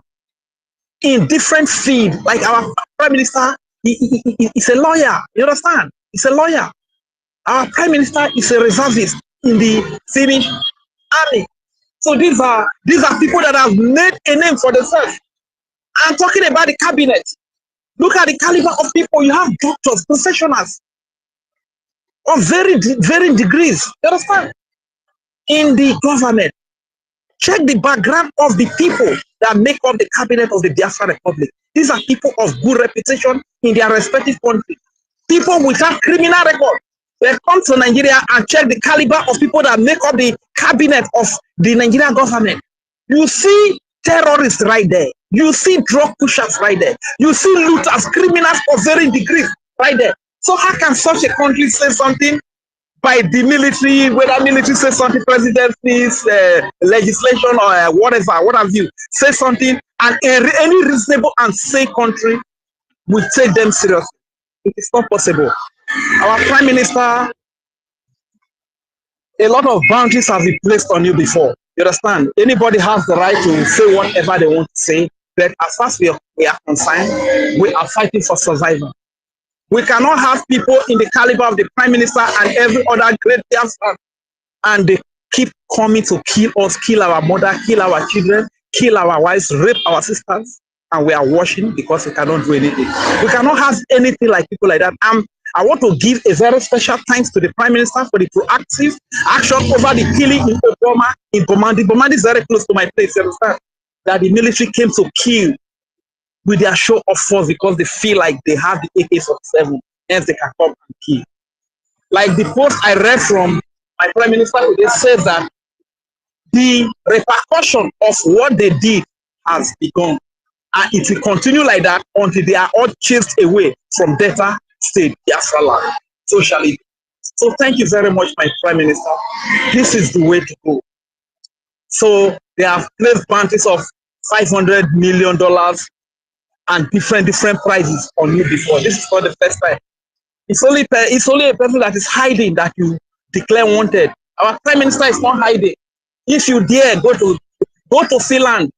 in different fields. Like our prime minister, is a lawyer. You understand? He's a lawyer. Our prime minister is a reservist in the Finnish army. So these are people that have made a name for themselves. I'm talking about the cabinet. Look at the caliber of people. You have doctors, professionals of varying degrees. You understand? In the government. Check the background of the people that make up the cabinet of the Biafra Republic. These are people of good reputation in their respective countries. People without criminal record. They come to Nigeria and check the caliber of people that make up the cabinet of the Nigerian government. You see terrorists right there. You see drug pushers right there. You see looters, criminals of varying degrees right there. So how can such a country say something by the military, whether military says something, president says legislation or whatever, what have you, say something, and any reasonable and safe country will take them seriously? It is not possible. Our prime minister, a lot of boundaries have been placed on you before. You understand? Anybody has the right to say whatever they want to say, but as far as we are concerned, we are fighting for survival. We cannot have people in the caliber of the prime minister and every other great Biafran, and they keep coming to kill us, kill our mother, kill our children, kill our wives, rape our sisters, and we are watching because we cannot do anything. We cannot have anything like people like that. I want to give a very special thanks to the Prime Minister for the proactive action over the killing in Obama, in Bomandi. Bomandi is very close to my place, you understand? That the military came to kill with their show of force because they feel like they have the AK-47, hence they can come and kill. Like the post I read from my Prime Minister today says that the repercussion of what they did has begun. And it will continue like that until they are all chased away from Delta State, Biafra land. So shall it be. So thank you very much, my Prime Minister. This is the way to go. So they have placed bounties of $500 million and different prices on you before. This is not the first time. It's only a person that is hiding that you declare wanted. Our Prime Minister is not hiding. If you dare go to Finland,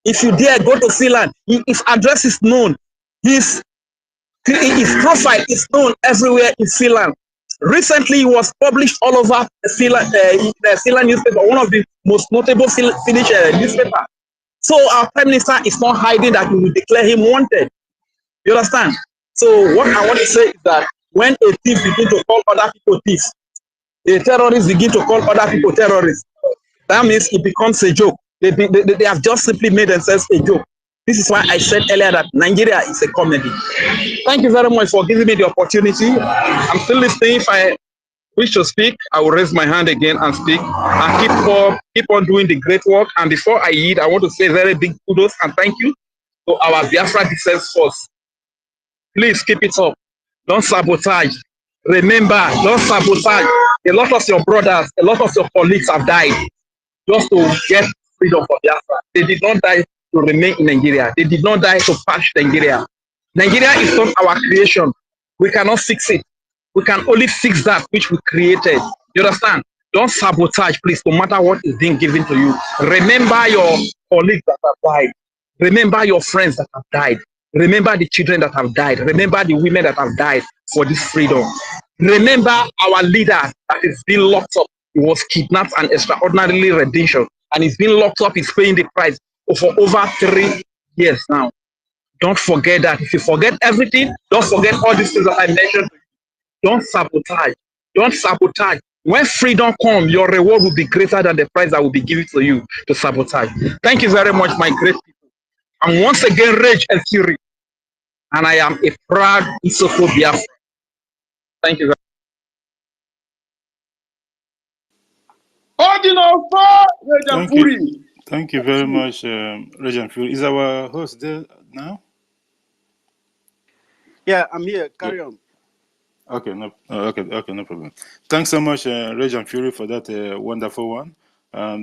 if you dare go to Finland, his address is known. His profile is known everywhere in Finland. Recently, he was published all over Finland, the Finland newspaper, one of the most notable Finnish newspaper. So our Prime Minister is not hiding that we will declare him wanted. You understand? So what I want to say is that when a thief begins to call other people thieves, a terrorist begin to call other people terrorists, that means it becomes a joke. They have just simply made themselves a joke. This is why I said earlier that Nigeria is a comedy. Thank you very much for giving me the opportunity. I'm still listening. If I wish to speak, I will raise my hand again and speak and keep on doing the great work. And before I yield, I want to say very big kudos and thank you to our Biafra Defense Force. Please keep it up. Don't sabotage. Remember, don't sabotage. A lot of your brothers, a lot of your colleagues have died just to get freedom for Biafra. They did not die to remain in Nigeria. They did not die to patch Nigeria. Nigeria is not our creation. We cannot fix it. We can only fix that which we created. You understand? Don't sabotage, please, no matter what is being given to you. Remember your colleagues that have died. Remember your friends that have died. Remember the children that have died. Remember the women that have died for this freedom. Remember our leader that is being locked up. He was kidnapped and extraordinarily redemption. And he's been locked up. He's paying the price for over 3 years now. Don't forget that. If you forget everything, don't forget all these things that I mentioned. Don't sabotage. Don't sabotage. When freedom comes, your reward will be greater than the price that will be given to you to sabotage. Thank you very much, my great people. I'm once again Rage and Fury. And I am a proud Isoko Biafra. Thank you very Thank you. Thank you very much, Regent Fury. Is our host there now? Yeah, I'm here. Carry on. Okay, no problem. Thanks so much, Rage and Fury, for that wonderful one.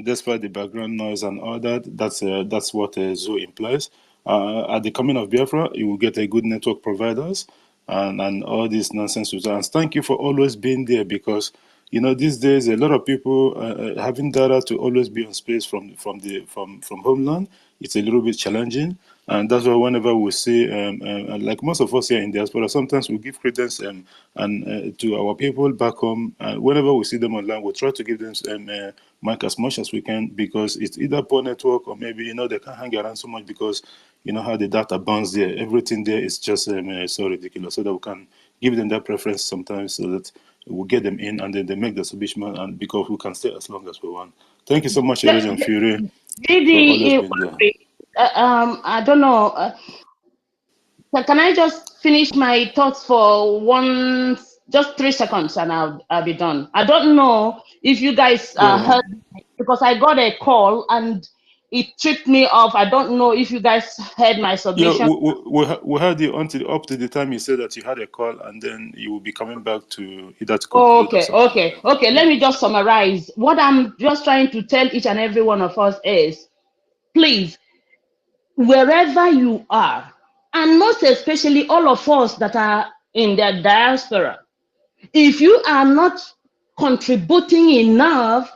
Despite the background noise and all that, that's what Zoo implies. At the coming of Biafra, you will get a good network providers and all this nonsense. And thank you for always being there, because these days a lot of people having data to always be on space from homeland. It's a little bit challenging, and that's why whenever we see like most of us here in diaspora, sometimes we give credence and to our people back home. Whenever we see them online, we try to give them mic as much as we can, because it's either poor network or maybe they can't hang around so much, because how the data bounce there. Everything there is just so ridiculous. So that we can give them that preference sometimes, so that we get them in and then they make the submission, and because we can stay as long as we want. Thank you so much, Reg and Fury, for always Didi, being there. I don't know. Can I just finish my thoughts for just 3 seconds, and I'll be done. I don't know if you guys Go ahead. heard me, because I got a call and it tripped me off. I don't know if you guys heard my Yeah, submission. we had you until up to the time you said that you had a call, and then you will be coming back to either to conclude or Okay, something like okay, that. okay. Yeah. Let me just summarize. What I'm just trying to tell each and every one of us is, please, wherever you are, and most especially all of us that are in the diaspora, if you are not contributing enough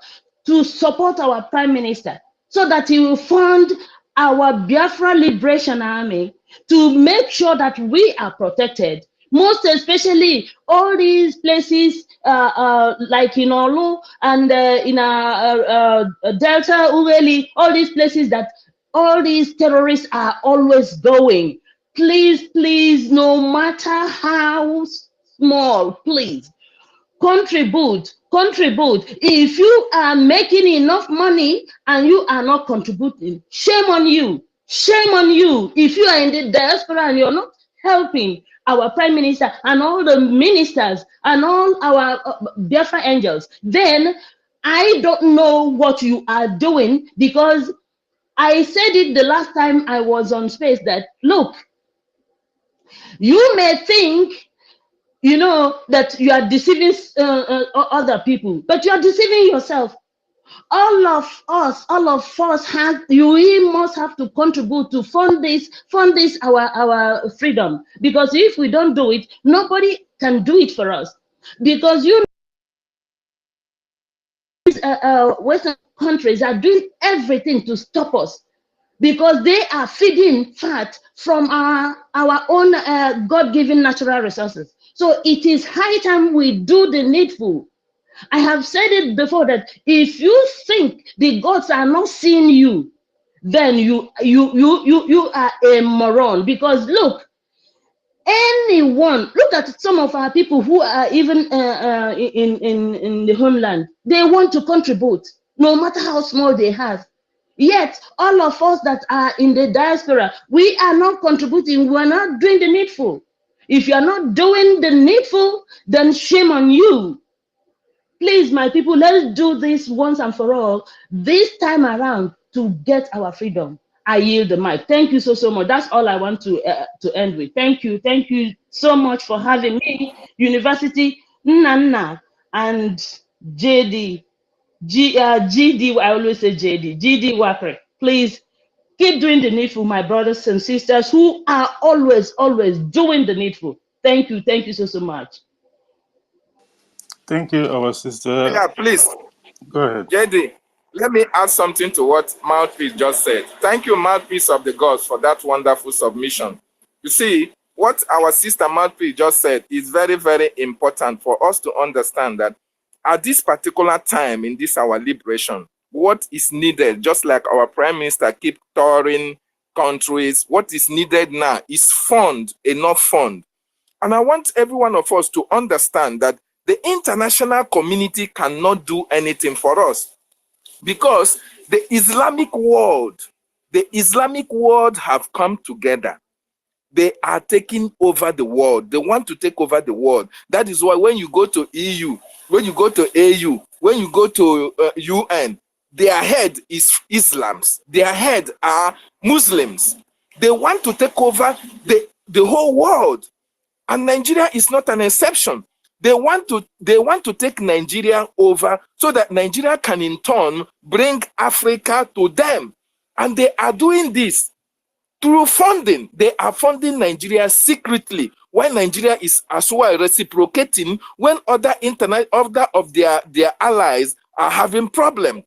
to support our prime minister so that he will fund our Biafra Liberation Army to make sure that we are protected, most especially all these places like in Olu and in Delta, Uweli, all these places that all these terrorists are always going. Please, please, no matter how small, please contribute. If you are making enough money and you are not contributing, shame on you, if you are in the diaspora and you're not helping our prime minister and all the ministers and all our Biafra angels, then I don't know what you are doing, because I said it the last time I was on space that, look, you may think that you are deceiving other people, but you are deceiving yourself. All of us have, we must have to contribute to fund this our freedom, because if we don't do it, nobody can do it for us, because Western countries are doing everything to stop us, because they are feeding fat from our own God-given natural resources. So it is high time we do the needful. I have said it before that if you think the gods are not seeing you, then you are a moron. Because look, look at some of our people who are even in the homeland. They want to contribute, no matter how small they have. Yet all of us that are in the diaspora, we are not contributing. We are not doing the needful. If you are not doing the needful, then shame on you. Please, my people, let's do this once and for all, this time around, to get our freedom. I yield the mic. Thank you so much. That's all I want to end with. Thank you so much for having me, University Nana and JD, GD. I always say JD, GD Wakre. Please keep doing the needful, my brothers and sisters who are always doing the needful. Thank you so much. Thank you, our sister. Yeah, please, Go ahead. JD, let me add something to what Mouthpiece just said. Thank you, Mouthpiece of the Gods, for that wonderful submission. You see, what our sister Mouthpiece just said is very, very important for us to understand that at this particular time in this our liberation, what is needed, just like our Prime Minister keep touring countries, what is needed now is enough fund. And I want every one of us to understand that the international community cannot do anything for us, because the Islamic world have come together. They are taking over the world. They want to take over the world. That is why when you go to EU, when you go to AU, when you go to UN, their head is Islams. Their head are Muslims. They want to take over the whole world. And Nigeria is not an exception. They want to take Nigeria over so that Nigeria can in turn bring Africa to them. And they are doing this through funding. They are funding Nigeria secretly, while Nigeria is as well reciprocating when other of their allies are having problem.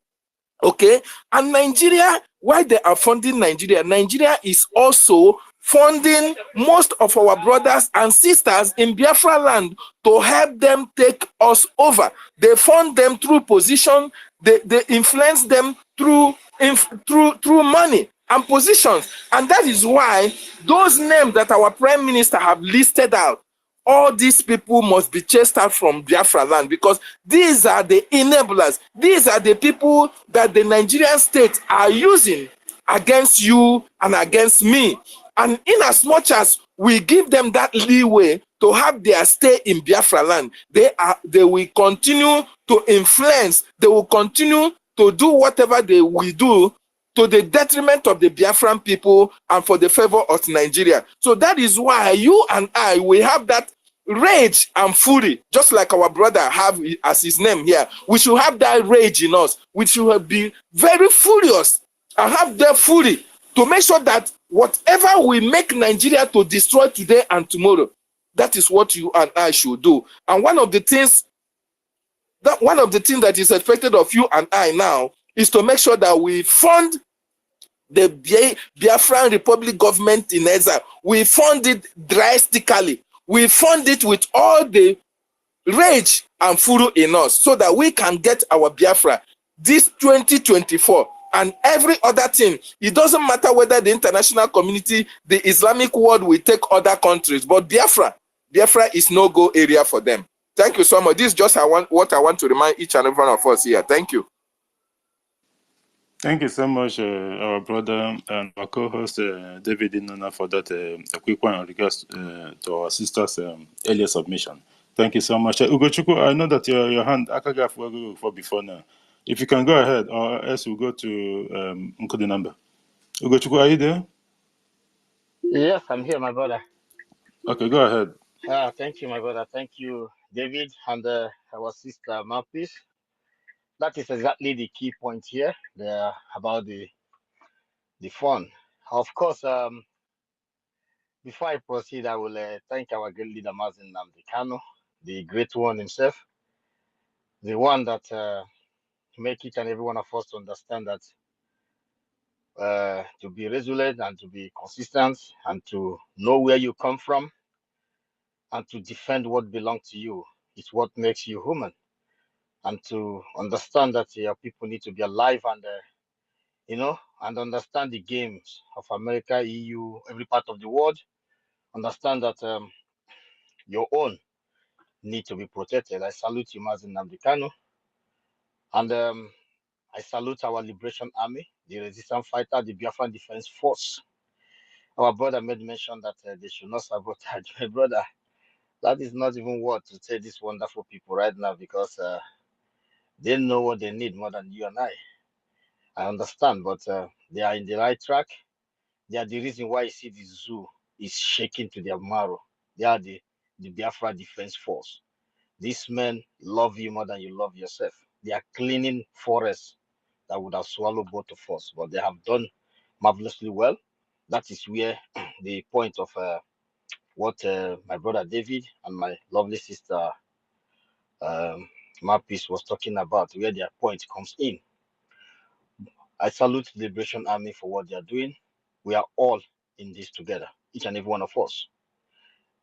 Okay, and Nigeria, why they are funding Nigeria, Nigeria is also funding most of our brothers and sisters in Biafra land to help them take us over. They fund them through position, they influence them through money and positions. And that is why those names that our prime minister have listed out, all these people must be chased out from Biafra land, because these are the enablers. These are the people that the Nigerian state are using against you and against me. And in as much as we give them that leeway to have their stay in Biafra land, they will continue to influence, they will continue to do whatever they will do to the detriment of the Biafran people and for the favor of Nigeria. So that is why you and I, we have that rage and fury, just like our brother have as his name here. We should have that rage in us. We should be very furious and have that fury to make sure that whatever we make Nigeria to destroy today and tomorrow, that is what you and I should do. And one of the things that is expected of you and I now is to make sure that we fund the Biafran Republic government in exile. We fund it drastically. We fund it with all the rage and furu in us, so that we can get our Biafra this 2024 and every other thing. It doesn't matter whether the international community, the Islamic world will take other countries, but Biafra is no-go area for them. Thank you so much. This is just what I want to remind each and every one of us here. Thank you. Thank you so much, our brother and our co-host David Inona, for that a quick one in regards to our sister's earlier submission. Thank you so much. Ugochukwu, I know that your hand, Akagaf, will go for before now. If you can go ahead, or else we'll go to Nkudi number. Ugochukwu, are you there? Yes, I'm here, my brother. Okay, go ahead. Thank you, my brother. Thank you, David, and our sister Mouthpiece. That is exactly the key point here, about the fun. Of course, before I proceed, I will thank our great leader Mazin Nnamdi Kanu, the great one himself, the one that make each and every one of us to understand that to be resolute and to be consistent and to know where you come from and to defend what belongs to you is what makes you human. And to understand that your people need to be alive and and understand the games of America, EU, every part of the world. Understand that your own need to be protected. I salute you, Mazin Nnamdi Kanu, and I salute our Liberation Army, the resistance fighter, the Biafran Defense Force. Our brother made mention that they should not sabotage. My brother, that is not even what to tell these wonderful people right now, because they know what they need more than you and I. I understand, but they are in the right track. They are the reason why you see the zoo is shaking to their marrow. They are the Biafra Defense Force. These men love you more than you love yourself. They are cleaning forests that would have swallowed both of us, but they have done marvelously well. That is where the point of what my brother David and my lovely sister Mapis was talking about, where their point comes in. I salute the Liberation Army for what they are doing. We are all in this together, each and every one of us.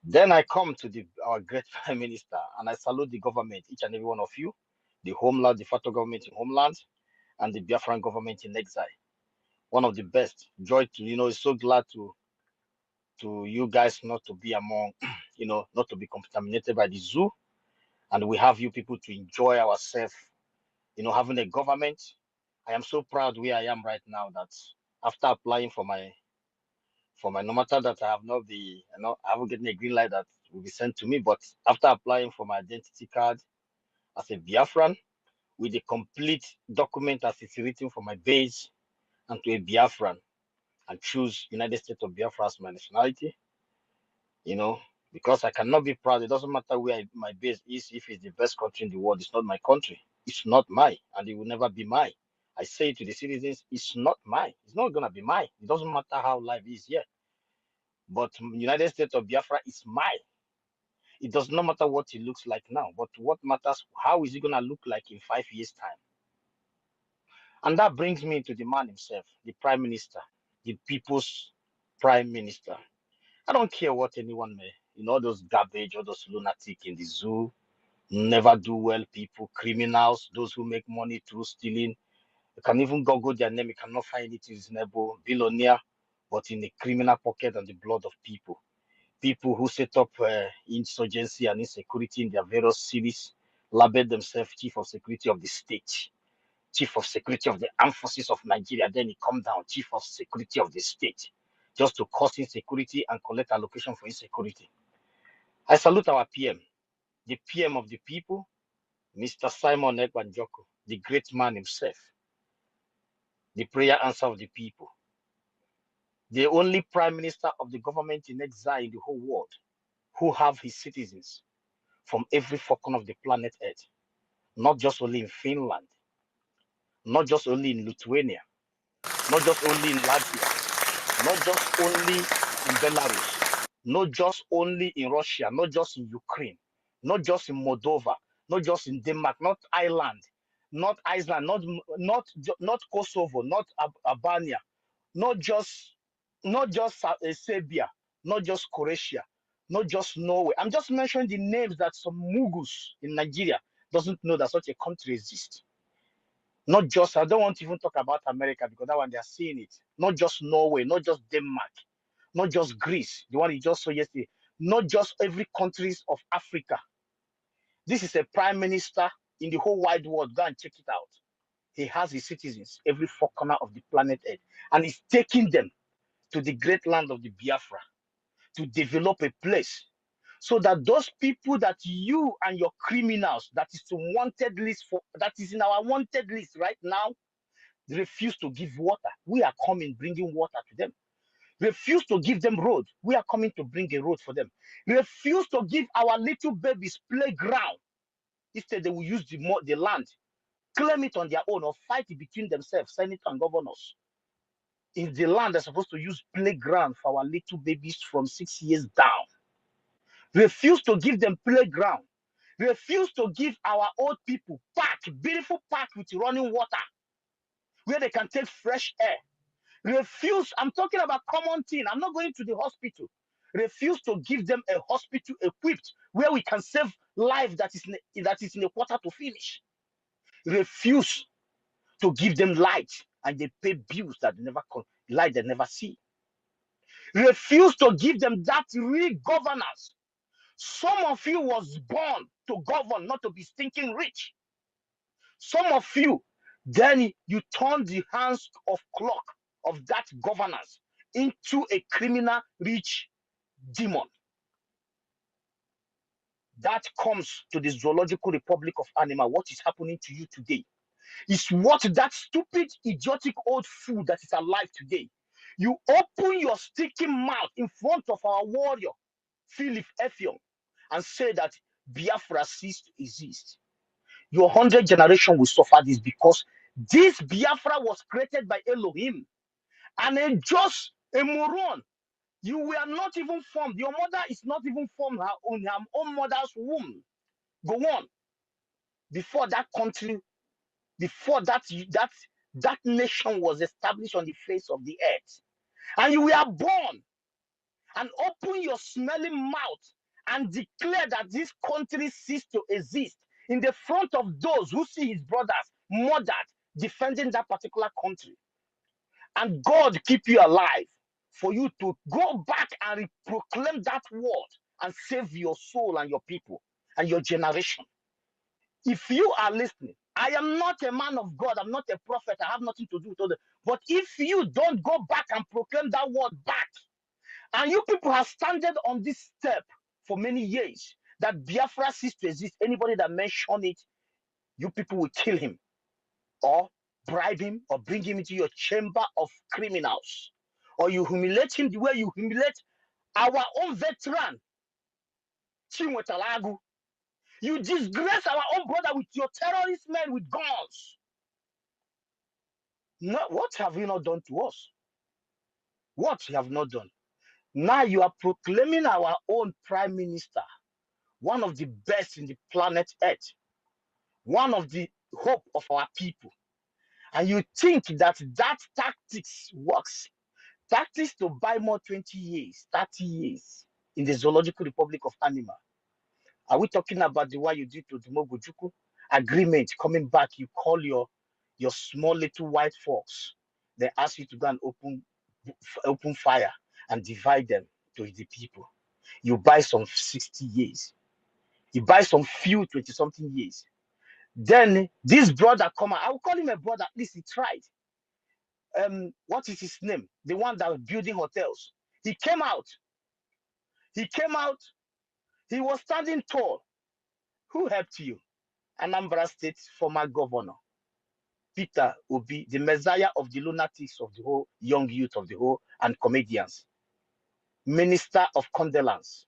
Then I come to our great Prime Minister, and I salute the government, each and every one of you, the homeland, the facto government in homeland, and the Biafran government in exile. One of the best. Joy to, is so glad to you guys not to be among, not to be contaminated by the zoo. And we have you people to enjoy ourselves, having a government. I am so proud where I am right now that after applying for my no matter that I have not I haven't gotten a green light that will be sent to me, but after applying for my identity card as a Biafran with a complete document as it's written for my base and to a Biafran and choose United States of Biafra as my nationality, because I cannot be proud. It doesn't matter where my base is. If it's the best country in the world, it's not my country. It's not mine, and it will never be mine. I say to the citizens, it's not mine. It's not gonna be mine. It doesn't matter how life is here. But United States of Biafra is mine. It does not matter what it looks like now, but what matters, how is it gonna look like in 5 years' time? And that brings me to the man himself, the Prime Minister, the people's Prime Minister. I don't care what anyone may, all those garbage, all those lunatic in the zoo, never do well people, criminals, those who make money through stealing. You can even Google their name, you cannot find it reasonable, billionaire, but in a criminal pocket and the blood of people. People who set up insurgency and insecurity in their various cities, label themselves chief of security of the state, chief of security of the armed forces of Nigeria. Then he come down, chief of security of the state, just to cause insecurity and collect allocation for insecurity. I salute our PM, the PM of the people, Mr. Simon Ekwanjoko, the great man himself, the prayer answer of the people, the only prime minister of the government in exile in the whole world who have his citizens from every four corner of the planet Earth, not just only in Finland, not just only in Lithuania, not just only in Latvia, not just only in Belarus, not just only in Russia, not just in Ukraine, not just in Moldova, not just in Denmark, not Ireland, not Iceland, not Kosovo, not Albania, not just Serbia, not just Croatia, not just Norway. I'm just mentioning the names that some mugus in Nigeria doesn't know that such a country exists. Not just, I don't want to even talk about America because that one they are seeing it. Not just Norway, not just Denmark, not just Greece, the one you just saw yesterday, not just every countries of Africa. This is a prime minister in the whole wide world. Go and check it out. He has his citizens every four corner of the planet Earth, and he's taking them to the great land of the Biafra to develop a place so that those people that you and your criminals that is to wanted list for, that is in our wanted list right now, refuse to give water. We are coming bringing water to them. Refuse to give them road. We are coming to bring a road for them. Refuse to give our little babies playground. Instead, they will use the land, claim it on their own, or fight it between themselves, senators and governors. If the land is supposed to use playground for our little babies from 6 years down, refuse to give them playground. Refuse to give our old people park, beautiful park with running water, where they can take fresh air. Refuse, I'm talking about common thing. I'm not going to the hospital. Refuse to give them a hospital equipped where we can save life that is in a quarter to finish. Refuse to give them light and they pay bills that they never light they never see. Refuse to give them that real governance. Some of you was born to govern, not to be stinking rich. Some of you, then you turn the hands of clock of that governance into a criminal rich demon. That comes to the zoological republic of animal. What is happening to you today is what that stupid, idiotic old fool that is alive today. You open your stinking mouth in front of our warrior, Philip Effiong, and say that Biafra ceased to exist. Your 100 generation will suffer this because this Biafra was created by Elohim and a moron. You were not even formed. Your mother is not even formed in her own mother's womb. Go on. Before that country, before that nation was established on the face of the earth, and you were born, and open your smelling mouth and declare that this country ceased to exist in the front of those who see his brothers murdered defending that particular country. And God keep you alive for you to go back and proclaim that word and save your soul and your people and your generation. If you are listening, I am not a man of God, I'm not a prophet, I have nothing to do with it. But if you don't go back and proclaim that word back, and you people have standed on this step for many years, that Biafra ceased to exist, anybody that mention it, you people will kill him or bribe him or bring him into your chamber of criminals, or you humiliate him the way you humiliate our own veteran Chinwetalagu. You disgrace our own brother with your terrorist men with guns. No, what have you not done to us? What you have not done? Now you are proclaiming our own prime minister, one of the best in the planet Earth, one of the hope of our people. And you think that that tactics works. Tactics to buy more 20 years, 30 years in the Zoological Republic of Animal. Are we talking about the one you did to Dumogojuku? Agreement coming back, you call your small little white fox. They ask you to go and open fire and divide them to the people. You buy some 60 years. You buy some few 20-something years. Then this brother come out. I will call him a brother. At least he tried. What is his name? The one that was building hotels. He came out. He came out. He was standing tall. Who helped you? Anambra State former governor, Peter Obi, the messiah of the lunatics of the whole young youth of the whole and comedians, minister of condolence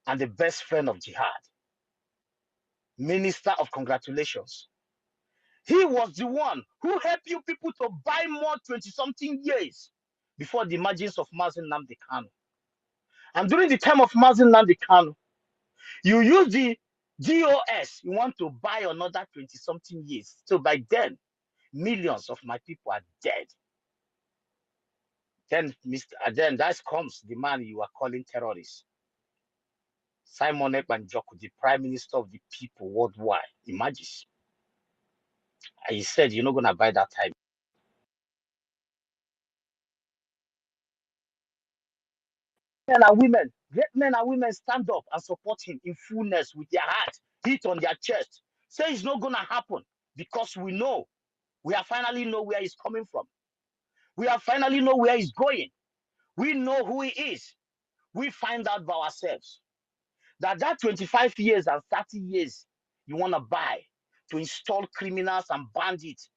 and the best friend of jihad, minister of congratulations. He was the one who helped you people to buy more 20-something years before the emergence of Mazen Nnamdi Kanu. And during the time of Mazen Nnamdi Kanu, you use the DOS, you want to buy another 20-something years. So by then, millions of my people are dead. Then that comes the man you are calling terrorist. Simon Ekpanjoku, the prime minister of the people worldwide. Imagine. And he said, you're not going to buy that time. Men and women, great men and women stand up and support him in fullness with their heart, hit on their chest. Say it's not going to happen because we know. We have finally know where he's coming from. We have finally know where he's going. We know who he is. We find out by ourselves that 25 years and 30 years you want to buy to install criminals and bandits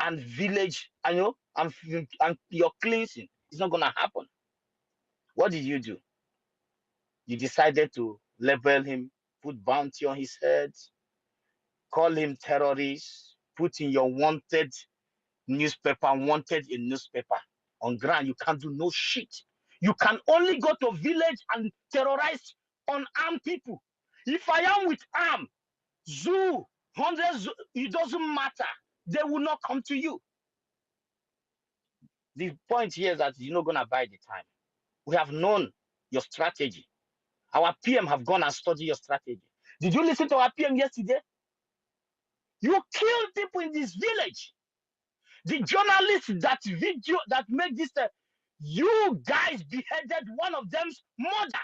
and village, and your cleansing is not going to happen. What did you do? You decided to label him, put bounty on his head, call him terrorist, put in your wanted newspaper, wanted in newspaper. On ground, you can't do no shit. You can only go to village and terrorize unarmed people. If I am with arm, zoo, hundreds, it doesn't matter. They will not come to you. The point here is that you're not going to buy the time. We have known your strategy. Our PM have gone and studied your strategy. Did you listen to our PM yesterday? You killed people in this village. The journalists that made this, you guys beheaded one of them's mother.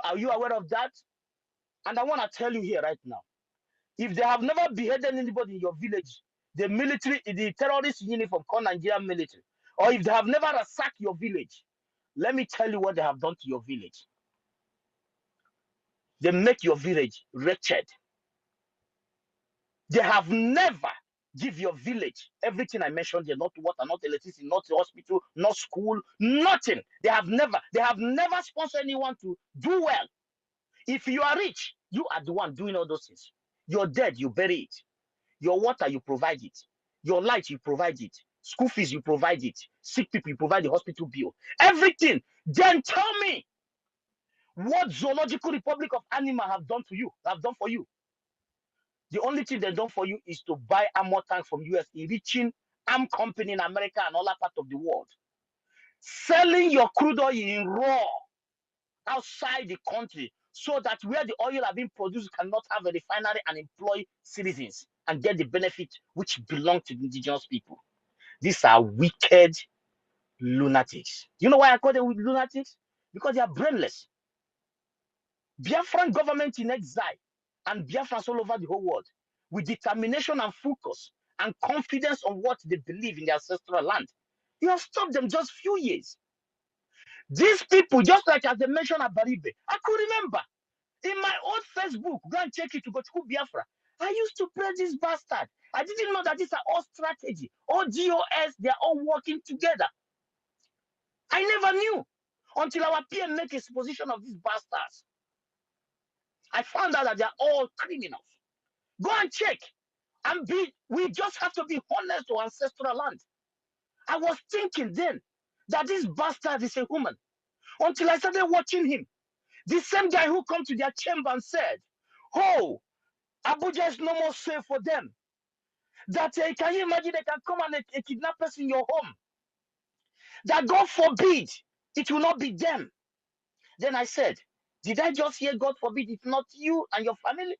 Are you aware of that? And I want to tell you here right now, if they have never beheaded anybody in your village, the military, the terrorist uniform called Nigerian military, or if they have never attacked your village, let me tell you what they have done to your village. They make your village wretched. They have never give your village everything I mentioned here, not water, not electricity, not hospital, not school, nothing. They have never sponsored anyone to do well. If you are rich, you are the one doing all those things. You're dead, you bury it. Your water, you provide it. Your light, you provide it. School fees, you provide it. Sick people, you provide the hospital bill. Everything. Then tell me what Zoological Republic of Animal have done for you. The only thing they've done for you is to buy armor tanks from US, enriching arm company in America and other parts of the world. Selling your crude oil in raw outside the country so that where the oil are being produced cannot have a refinery and employ citizens and get the benefit which belong to the indigenous people. These are wicked lunatics. You know why I call them lunatics? Because they are brainless. Biafran government in exile and Biafrans all over the whole world with determination and focus and confidence on what they believe in their ancestral land. You have stopped them just few years. These people, just like as they mentioned at Baribe, I could remember in my old Facebook, go and check it to go to Biafra. I used to praise this bastard. I didn't know that these are all strategy, all GOS, they're all working together. I never knew until our PM make a exposition of these bastards. I found out that they are all criminals. Go and check. We just have to be honest to ancestral land. I was thinking then that this bastard is a woman until I started watching him. The same guy who come to their chamber and said, oh, Abuja is no more safe for them. That can you imagine they can come and kidnap us in your home? That God forbid it will not be them. Then I said, did I just hear God forbid it's not you and your family?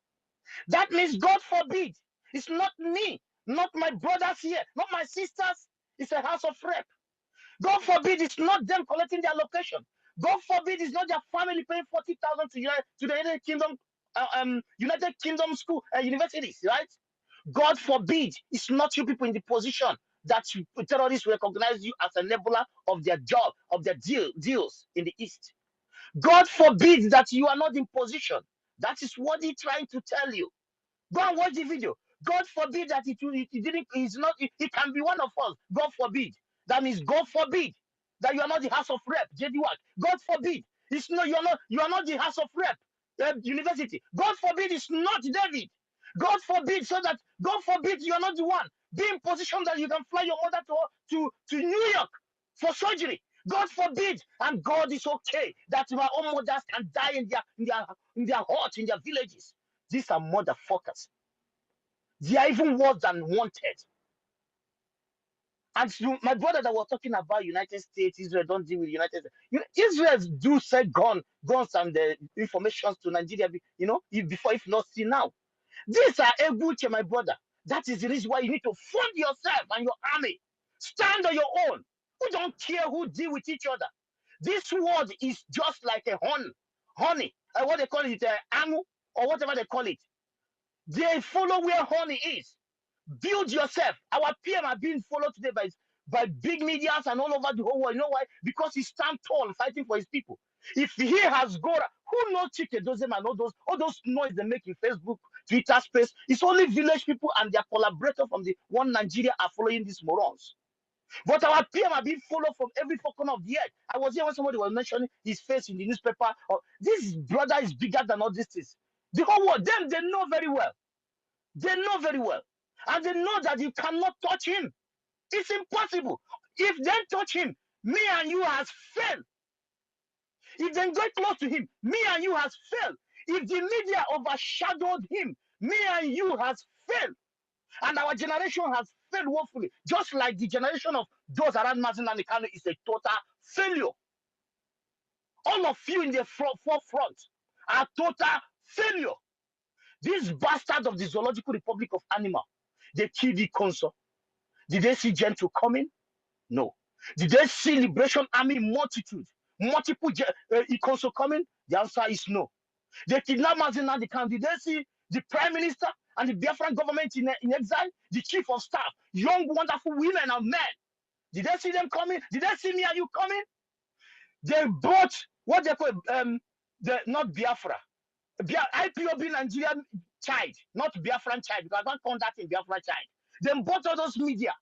That means God forbid it's not me, not my brothers here, not my sisters. It's a house of rep. God forbid it's not them collecting their location. God forbid it's not their family paying 40,000 to the United Kingdom, United Kingdom school universities, right? God forbid it's not you people in the position that terrorists recognize you as a enabler of their job, of their deals in the East. God forbid that you are not in position. That is what he's trying to tell you. Go and watch the video. God forbid that he's not, it can be one of us. God forbid. That means God forbid that you are not the House of Rep, JD Wack. God forbid. It's not, you are not the House of Rep, university. God forbid it's not David. God forbid so that, God forbid you are not the one. Be in position that you can fly your mother to New York for surgery. God forbid, and God is okay that our own mothers can die in their huts, in their villages. These are motherfuckers. They are even worse than wanted. And my brother that was talking about United States, Israel don't deal with United States. Israel do sell guns and the information to Nigeria, before, if not see now. These are Ebuche, my brother. That is the reason why you need to fund yourself and your army. Stand on your own. We don't care who deal with each other. This world is just like a honey, what they call it, amu, or whatever they call it. They follow where honey is. Build yourself. Our PM are being followed today by big medias and all over the whole world. You know why? Because he stands tall fighting for his people. If he has Gora, who knows Chike Dozem and all those noise they make in Facebook, Twitter space? It's only village people and their collaborators from the one Nigeria are following these morons. But our PM are being followed from every corner of the earth. I was here when somebody was mentioning his face in the newspaper. Oh, this brother is bigger than all these things. The whole world, them, they know very well. They know very well. And they know that you cannot touch him. It's impossible. If they touch him, me and you has failed. If they get close to him, me and you has failed. If the media overshadowed him, me and you has failed. And our generation has failed woefully. Just like the generation of those around Mazin and Kano is a total failure. All of you in the forefront are total failure. These bastards of the Zoological Republic of Animal, they killed the consul. Did they see Gentry coming? No. Did they see Liberation Army multitude, multiple consul coming? The answer is no. They kidnapped Mazinandi Khan. Did they see the Prime Minister and the Biafran government in exile? The Chief of Staff, young, wonderful women and men. Did they see them coming? Did they see me and you coming? They brought what they call not Biafra. IPOB Nigerian child, not Biafran child, because I don't count that in Biafra child. They bought all those media.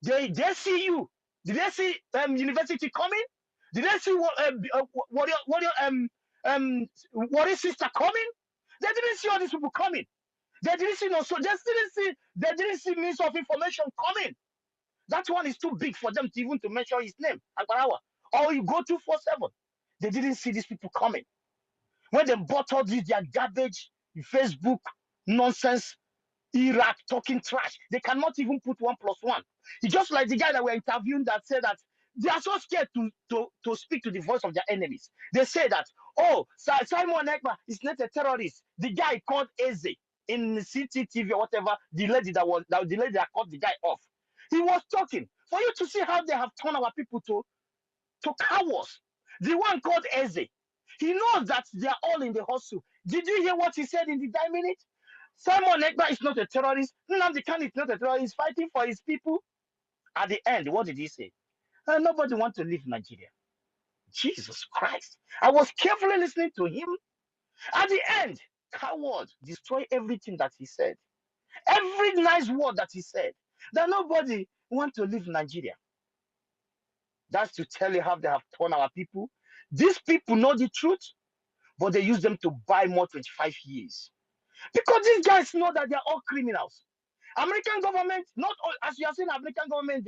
They see you. Did they see university coming? Did they see warrior sister coming? They didn't see all these people coming. They didn't see no, so they didn't see means of information coming. That one is too big for them to even to mention his name, Agbarawa. Or you go 247. They didn't see these people coming. When they bought all this their garbage, Facebook nonsense, Iraq talking trash. They cannot even put 1+1. It's just like the guy that we're interviewing that said that they are so scared to speak to the voice of their enemies. They say that, oh, Simon Ekpa is not a terrorist. The guy called Eze in CCTV or whatever, the lady that cut the guy off. He was talking. For you to see how they have turned our people to cowards. The one called Eze. He knows that they are all in the hustle. Did you hear what he said in the 9 minute? Simon Ekpa is not a terrorist. Nnamdi Kanu is not a terrorist. He's fighting for his people. At the end, what did he say? Nobody wants to leave Nigeria. Jesus Christ. I was carefully listening to him. At the end, coward, destroy everything that he said. Every nice word that he said. That nobody wants to leave Nigeria. That's to tell you how they have torn our people. These people know the truth, but they use them to buy more 25 years. Because these guys know that they're all criminals. American government, not all, as you are saying, American government,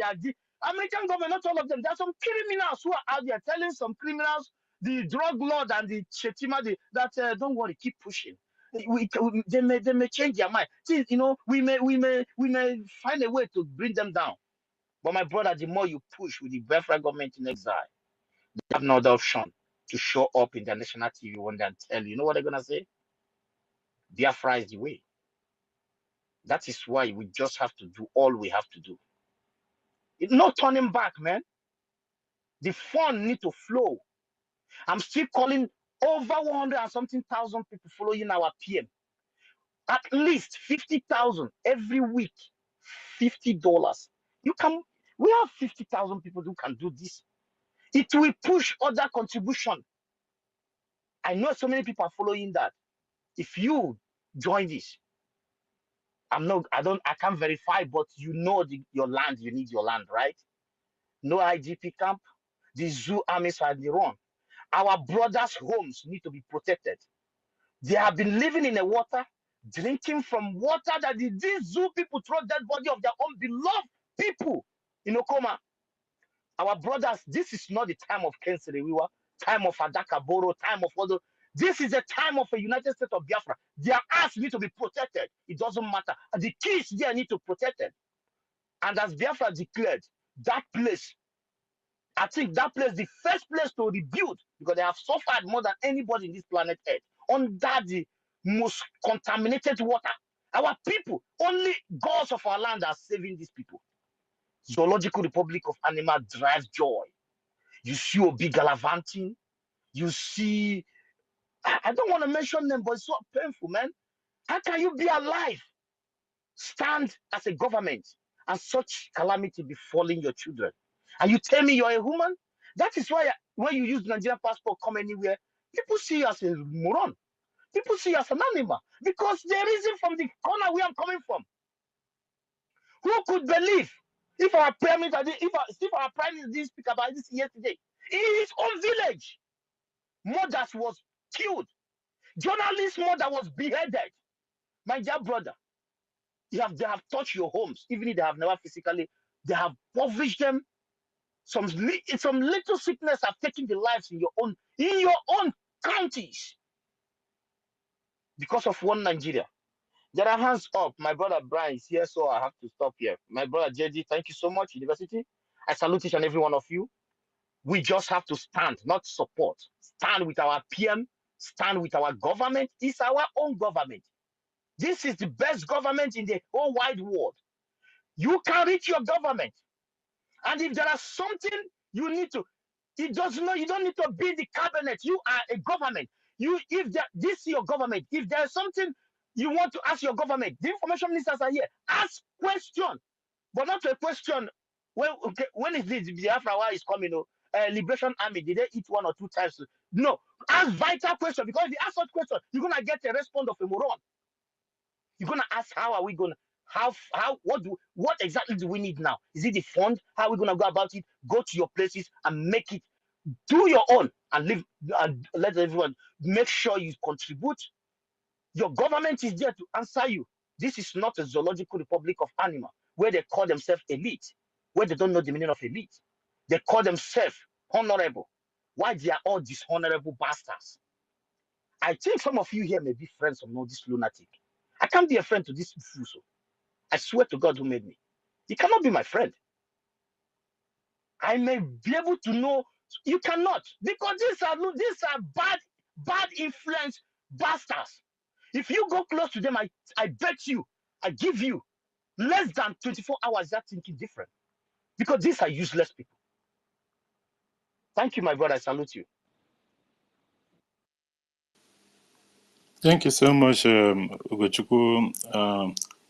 American government, not all of them. There are some criminals who are out there telling some criminals, the drug lord and the Chetima, that don't worry, keep pushing. They may change their mind. See, we may find a way to bring them down. But my brother, the more you push with the Biafra government in exile, they have no other option to show up in the national TV one day and tell you know what they're gonna say? Biafra is the way. That is why we just have to do all we have to do. It's no turning back, man. The fund need to flow. I'm still calling over 100 and something thousand people following our PM. At least 50,000 every week. $50. We have 50,000 people who can do this. It will push other contribution. I know so many people are following that. If you join this, I can't verify, but you know your land, you need your land, right? No IGP camp. The zoo armies are in the run. Our brothers' homes need to be protected. They have been living in the water, drinking from water that these zoo people throw dead body of their own beloved people in Okoma. Our brothers, this is not the time of Kensiriwiwa, time of Adakaboro, time of other. This is a time of a United States of Biafra. Their ass need to be protected. It doesn't matter. And the kids there need to protect it. And as Biafra declared, that place, I think that place, the first place to rebuild, because they have suffered more than anybody in this planet Earth, under the most contaminated water. Our people, only gods of our land are saving these people. Zoological Republic of Animal drives joy. You see Obi gallivanting. You see, I don't want to mention them, but it's so painful, man. How can you be alive, stand as a government, and such calamity befalling your children? And you tell me you're a woman? That is why when you use Nigerian passport, come anywhere, people see you as a moron. People see you as an animal because there isn't from the corner where I'm coming from. Who could believe if our prime minister, if our prime minister didn't speak about this yesterday, in his own village, mothers was killed, journalist mother was beheaded. My dear brother, they have touched your homes, even if they have never physically, they have impoverished them. Some little sickness have taken the lives in your own counties because of one Nigeria. There are hands up. My brother Brian is here, so I have to stop here. My brother JD, thank you so much, University. I salute each and every one of you. We just have to stand, not support. Stand with our PM, stand with our government. It's our own government. This is the best government in the whole wide world. You can reach your government. And if there is something you need to, you don't need to be in the cabinet. You are a government. This is your government. If there's something you want to ask your government, the information ministers are here. Ask question, but not a question. When is this Biafra is coming? Liberation Army, did they eat one or two times? No. Ask vital question, because if you ask such question, you're gonna get a response of a moron. You're gonna ask how are we gonna what exactly do we need now? Is it the fund? How are we gonna go about it? Go to your places and make it. Do your own and live and let everyone make sure you contribute. Your government is there to answer you. This is not a zoological republic of animals where they call themselves elite, where they don't know the meaning of elite. They call themselves honorable. Why they are all dishonorable bastards? I think some of you here may be friends of no this lunatic. I can't be a friend to this fuso. I swear to God who made me. He cannot be my friend. I may be able to know. You cannot, because these are bad influence bastards. If you go close to them, I bet you, I give you less than 24 hours. That thinking different, because these are useless people. Thank you, my brother. I salute you. Thank you so much, Ugochukwu,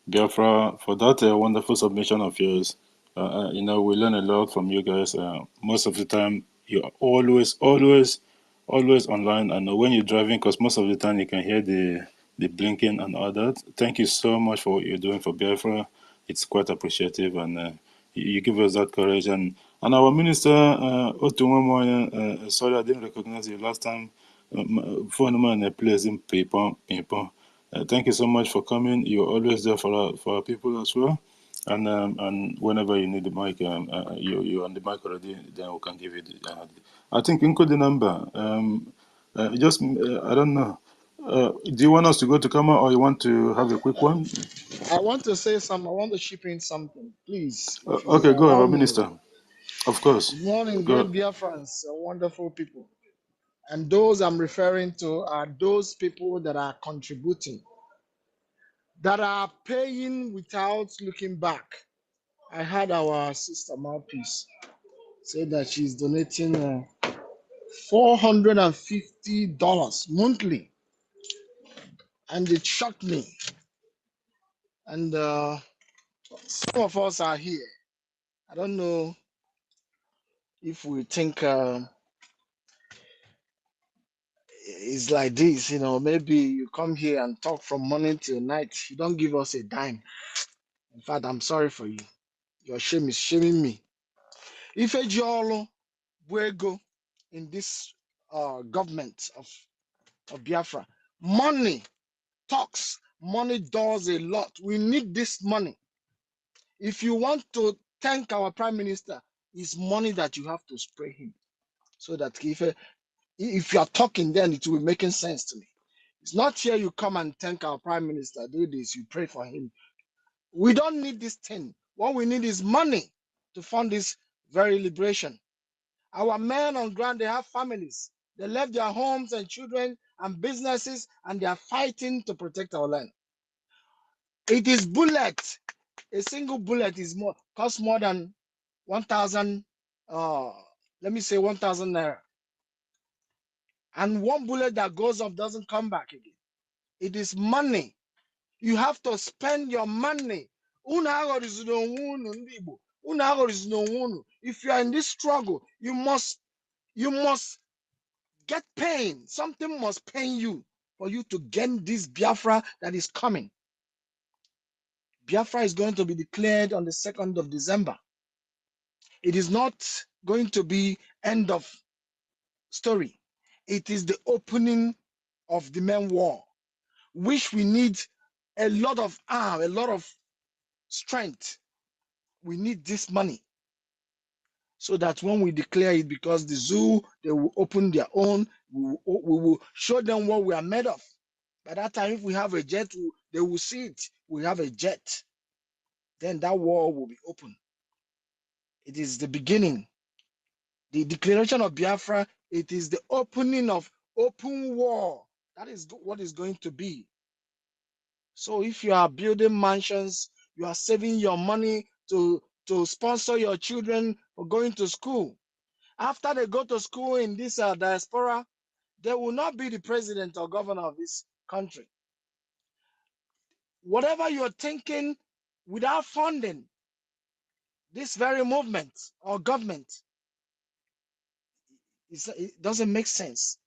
Biafra, for that wonderful submission of yours. We learn a lot from you guys. Most of the time, you're always online. And when you're driving, because most of the time you can hear the blinking and all that. Thank you so much for what you're doing for Biafra. It's quite appreciative, and you give us that courage. And our minister, Otumwemoye, sorry I didn't recognize you last time. phone man plays in ping-pong. Thank you so much for coming. You're always there for our people as well. And whenever you need the mic, you're on the mic already, then we can give you I think include the number. I don't know. Do you want us to go to Kama or you want to have a quick one? I want to say some. I want to chip in something, please, if you Okay, go, allow our me. minister. Of course. Good morning, great Go. Biafrans, wonderful people. And those I'm referring to are those people that are contributing, that are paying without looking back. I heard our sister Mouthpiece say that she's donating $450 monthly, and it shocked me. And some of us are here. I don't know if we think it's like this, maybe you come here and talk from morning till night. You don't give us a dime. In fact, I'm sorry for you. Your shame is shaming me. If a jolo go in this government of Biafra, money talks, money does a lot. We need this money. If you want to thank our prime minister, it's money that you have to spray him. So that if you are talking, then it will be making sense to me. It's not here you come and thank our prime minister, do this, you pray for him. We don't need this thing. What we need is money to fund this very liberation. Our men on ground, they have families. They left their homes and children and businesses, and they are fighting to protect our land. It is bullet. A single bullet costs more than 1,000, let me say 1,000 naira. And one bullet that goes off doesn't come back again. It is money. You have to spend your money. If you are in this struggle, you must get pain. Something must pain you for you to gain this Biafra that is coming. Biafra is going to be declared on the 2nd of December. It is not going to be end of story. It is the opening of the main war, which we need a lot of arm, a lot of strength. We need this money so that when we declare it, because the zoo, they will open their own, we will show them what we are made of. By that time, if we have a jet, they will see it. We have a jet. Then that war will be open. It is the beginning. The declaration of Biafra, it is the opening of open war. That is what is going to be. So if you are building mansions, you are saving your money to sponsor your children for going to school. After they go to school in this diaspora, they will not be the president or governor of this country. Whatever you're thinking without funding this very movement or government, it doesn't make sense.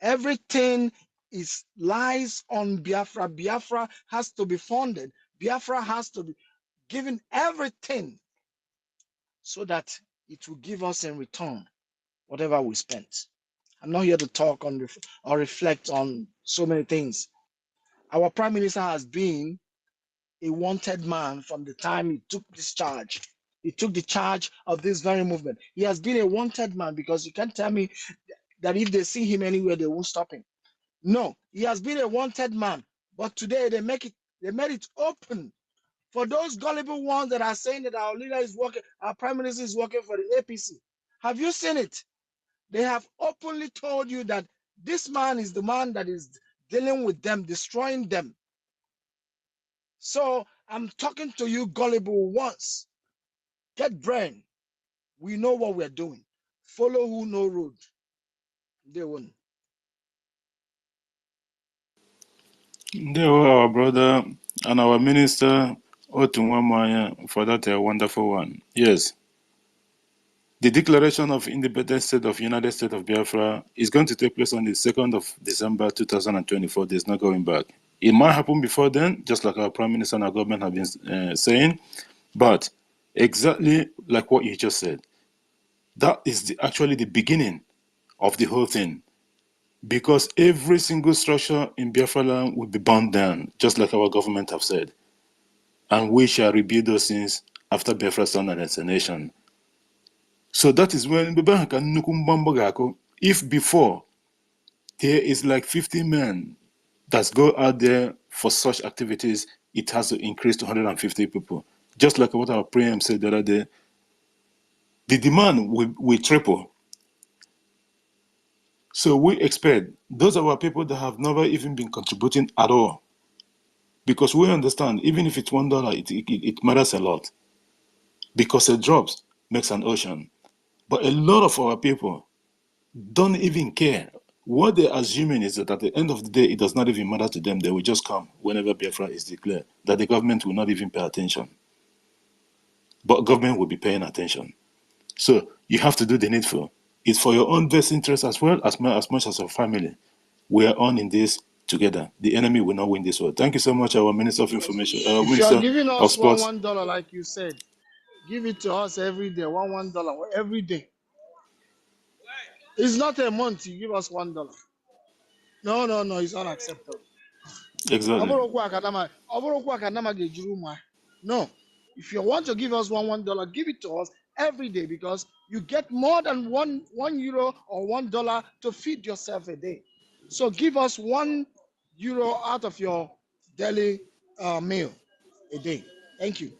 Everything lies on Biafra. Biafra has to be funded. Biafra has to be given everything so that it will give us in return whatever we spent. I'm not here to talk on or reflect on so many things. Our prime minister has been a wanted man from the time he took this charge. He took the charge of this very movement. He has been a wanted man, because you can't tell me that if they see him anywhere, they won't stop him. No, he has been a wanted man. But today they made it open for those gullible ones that are saying that our leader is working, our prime minister is working for the APC. Have you seen it? They have openly told you that this man is the man that is dealing with them, destroying them. So I'm talking to you gullible ones. Get brain. We know what we're doing. Follow who know road. They won't. There were our brother and our minister, Otunwamaya, for that wonderful one. Yes. The declaration of independent state of United States of Biafra is going to take place on the 2nd of December 2024. There's no going back. It might happen before then, just like our prime minister and our government have been saying, but exactly like what you just said, that is actually the beginning of the whole thing. because every single structure in Biafra land will be burned down, just like our government have said. And we shall rebuild those things after Biafra stand as a nation. So that is when if before there is like 50 men that go out there for such activities, it has to increase to 150 people. Just like what our PM said the other day, the demand will triple. So we expect those are our people that have never even been contributing at all. Because we understand, even if it's $1, it matters a lot. Because a drop makes an ocean. But a lot of our people don't even care. What they're assuming is that at the end of the day, it does not even matter to them. They will just come whenever Biafra is declared, that the government will not even pay attention. But government will be paying attention. So you have to do the needful. It's for your own best interest as well as much as your family. We are on in this together. The enemy will not win this war. Thank you so much, our Minister of Information, If you are Minister giving of us Sports. $1, like you said, give it to us every day, $1 every day. It's not a month. You give us $1. No, no, no. It's unacceptable. Exactly. No. If you want to give us $1, give it to us every day because you get more than €1 or $1 to feed yourself a day. So give us €1 out of your daily meal a day. Thank you.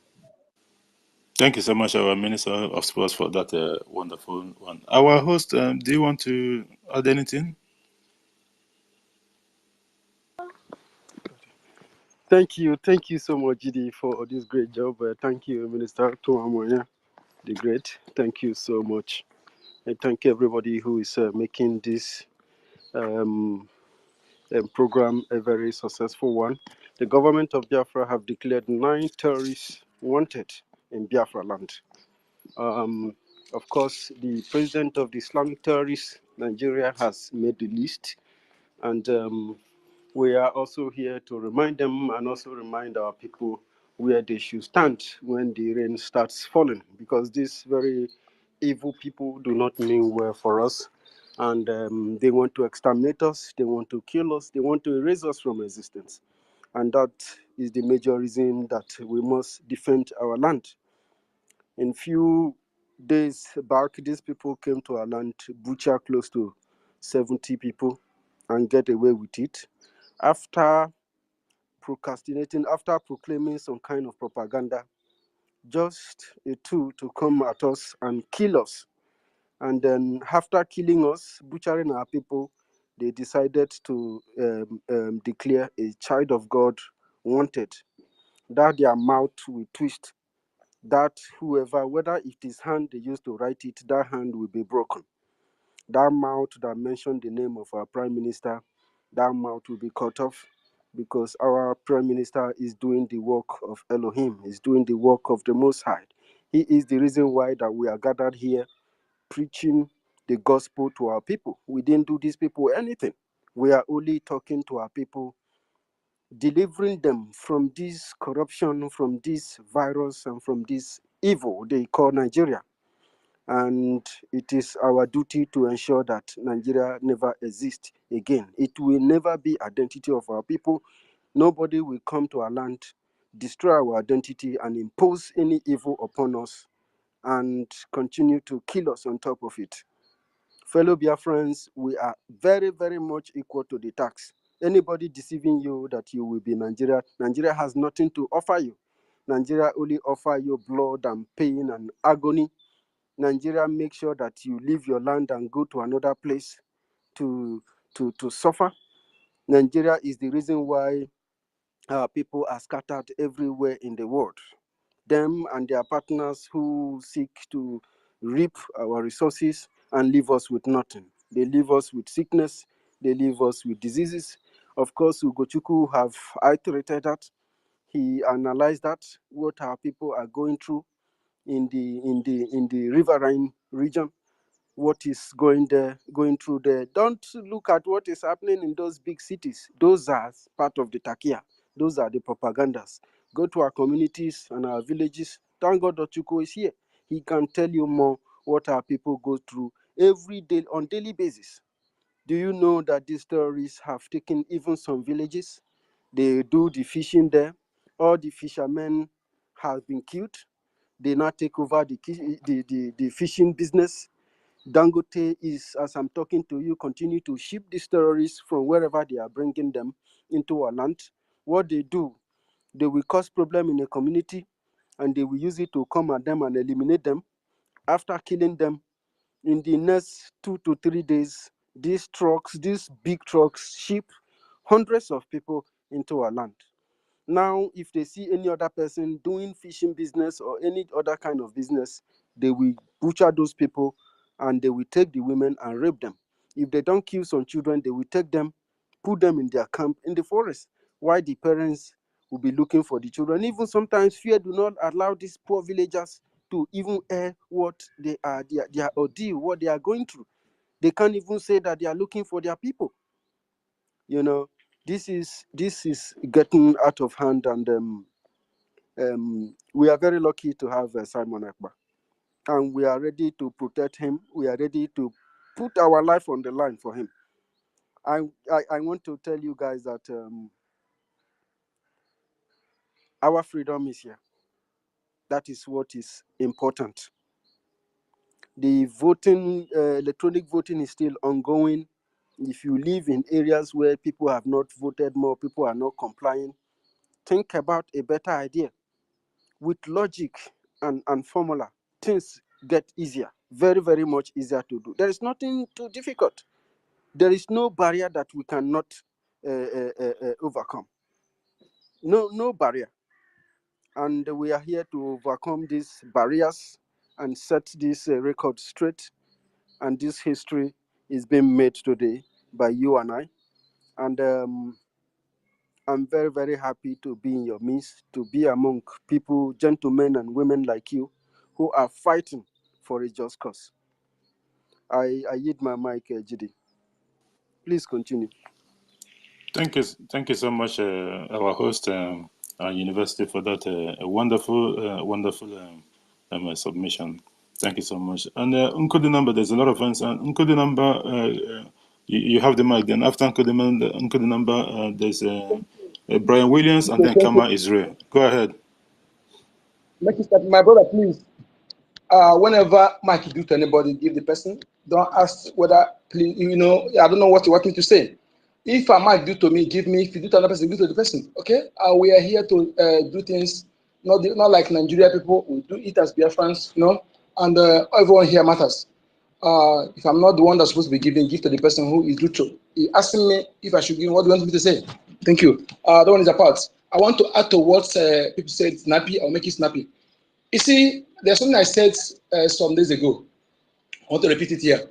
Thank you so much, our Minister of Sports, for that wonderful one. Our host, do you want to add anything? Thank you so much, GD, for this great job. Thank you, Minister Tuamoya, the great. Thank you so much. And thank everybody who is making this um, program a very successful one. The government of Biafra have declared 9 terrorists wanted in Biafra land. Of course, the president of the Islamic terrorists, Nigeria, has made the list. And we are also here to remind them and also remind our people where they should stand when the rain starts falling, because these very evil people do not mean well for us. And they want to exterminate us, they want to kill us, they want to erase us from existence. And that is the major reason that we must defend our land. In few days back, these people came to our land, butcher close to 70 people, and get away with it. After procrastinating, after proclaiming some kind of propaganda, just a tool to come at us and kill us. And then after killing us, butchering our people, they decided to declare a child of God wanted. That their mouth will twist, that whoever, whether it is hand they used to write it, that hand will be broken. That mouth that mentioned the name of our prime minister, that mouth will be cut off, because our prime minister is doing the work of Elohim, is doing the work of the Most High. He is the reason why that we are gathered here preaching the gospel to our people. We didn't do these people anything. We are only talking to our people, delivering them from this corruption, from this virus, and from this evil they call Nigeria. And it is our duty to ensure that Nigeria never exists again. It will never be identity of our people. Nobody will come to our land, destroy our identity, and impose any evil upon us and continue to kill us on top of it. Fellow Biafrans, we are very, very much equal to the tax. Anybody deceiving you that you will be Nigeria, Nigeria has nothing to offer you. Nigeria only offer you blood and pain and agony. Nigeria makes sure that you leave your land and go to another place to to suffer. Nigeria is the reason why people are scattered everywhere in the world. Them and their partners who seek to reap our resources and leave us with nothing. They leave us with sickness, they leave us with diseases. Of course, Ugochukwu have iterated that. He analyzed that, what our people are going through in the riverine region, what is going through there. Don't look at what is happening in those big cities. Those are part of the takia. Those are the propagandas. Go to our communities and our villages. Thank God that Chuko is here. He can tell you more what our people go through every day on daily basis. Do you know that these terrorists have taken even some villages? They do the fishing there. All the fishermen have been killed. They now take over the fishing business. Dangote is, as I'm talking to you, continue to ship these terrorists from wherever they are bringing them into our land. What they do, they will cause problem in a community and they will use it to come at them and eliminate them. After killing them, in the next 2 to 3 days, these big trucks, ship hundreds of people into our land. Now, if they see any other person doing fishing business or any other kind of business, they will butcher those people and they will take the women and rape them. If they don't kill some children, they will take them, put them in their camp in the forest, while the parents will be looking for the children. Even sometimes fear do not allow these poor villagers to even air what they are, their ordeal, what they are going through. They can't even say that they are looking for their people. You know, this is getting out of hand, and we are very lucky to have Simon Ekpa, and we are ready to protect him. We are ready to put our life on the line for him. I want to tell you guys that our freedom is here. That is what is important. The voting, electronic voting is still ongoing. If you live in areas where people have not voted more, people are not complying, think about a better idea. With logic and formula, things get easier, very, very much easier to do. There is nothing too difficult. There is no barrier that we cannot overcome. No barrier. And we are here to overcome these barriers and set this record straight. And this history is being made today by you and I. And I'm very, very happy to be in your midst, to be among people, gentlemen and women like you, who are fighting for a just cause. I yield my mic, GD. Please continue. Thank you so much, our host, our university, for that wonderful submission. Thank you so much. And Nkodu number, there's a lot of fans. Nkodu number, you have the mic. Then after Nkodu number, there's Brian Williams, and then Thank you. Kama Israel. Go ahead. Make it start. My brother, please. Whenever Mike do to anybody, give the person. Don't ask whether, please, I don't know what you want me to say. If a Mike do to me, give me. If you do to another person, give to the person. Okay? We are here to do things, not like Nigeria people. We do it as Biafrans, and everyone here matters. If I'm not the one that's supposed to be giving, give to the person who is neutral. He asking me if I should give. What do you want me to say? Thank you. That one is apart. I want to add to what people said, snappy. I'll make it snappy. You see, there's something I said some days ago. I want to repeat it here.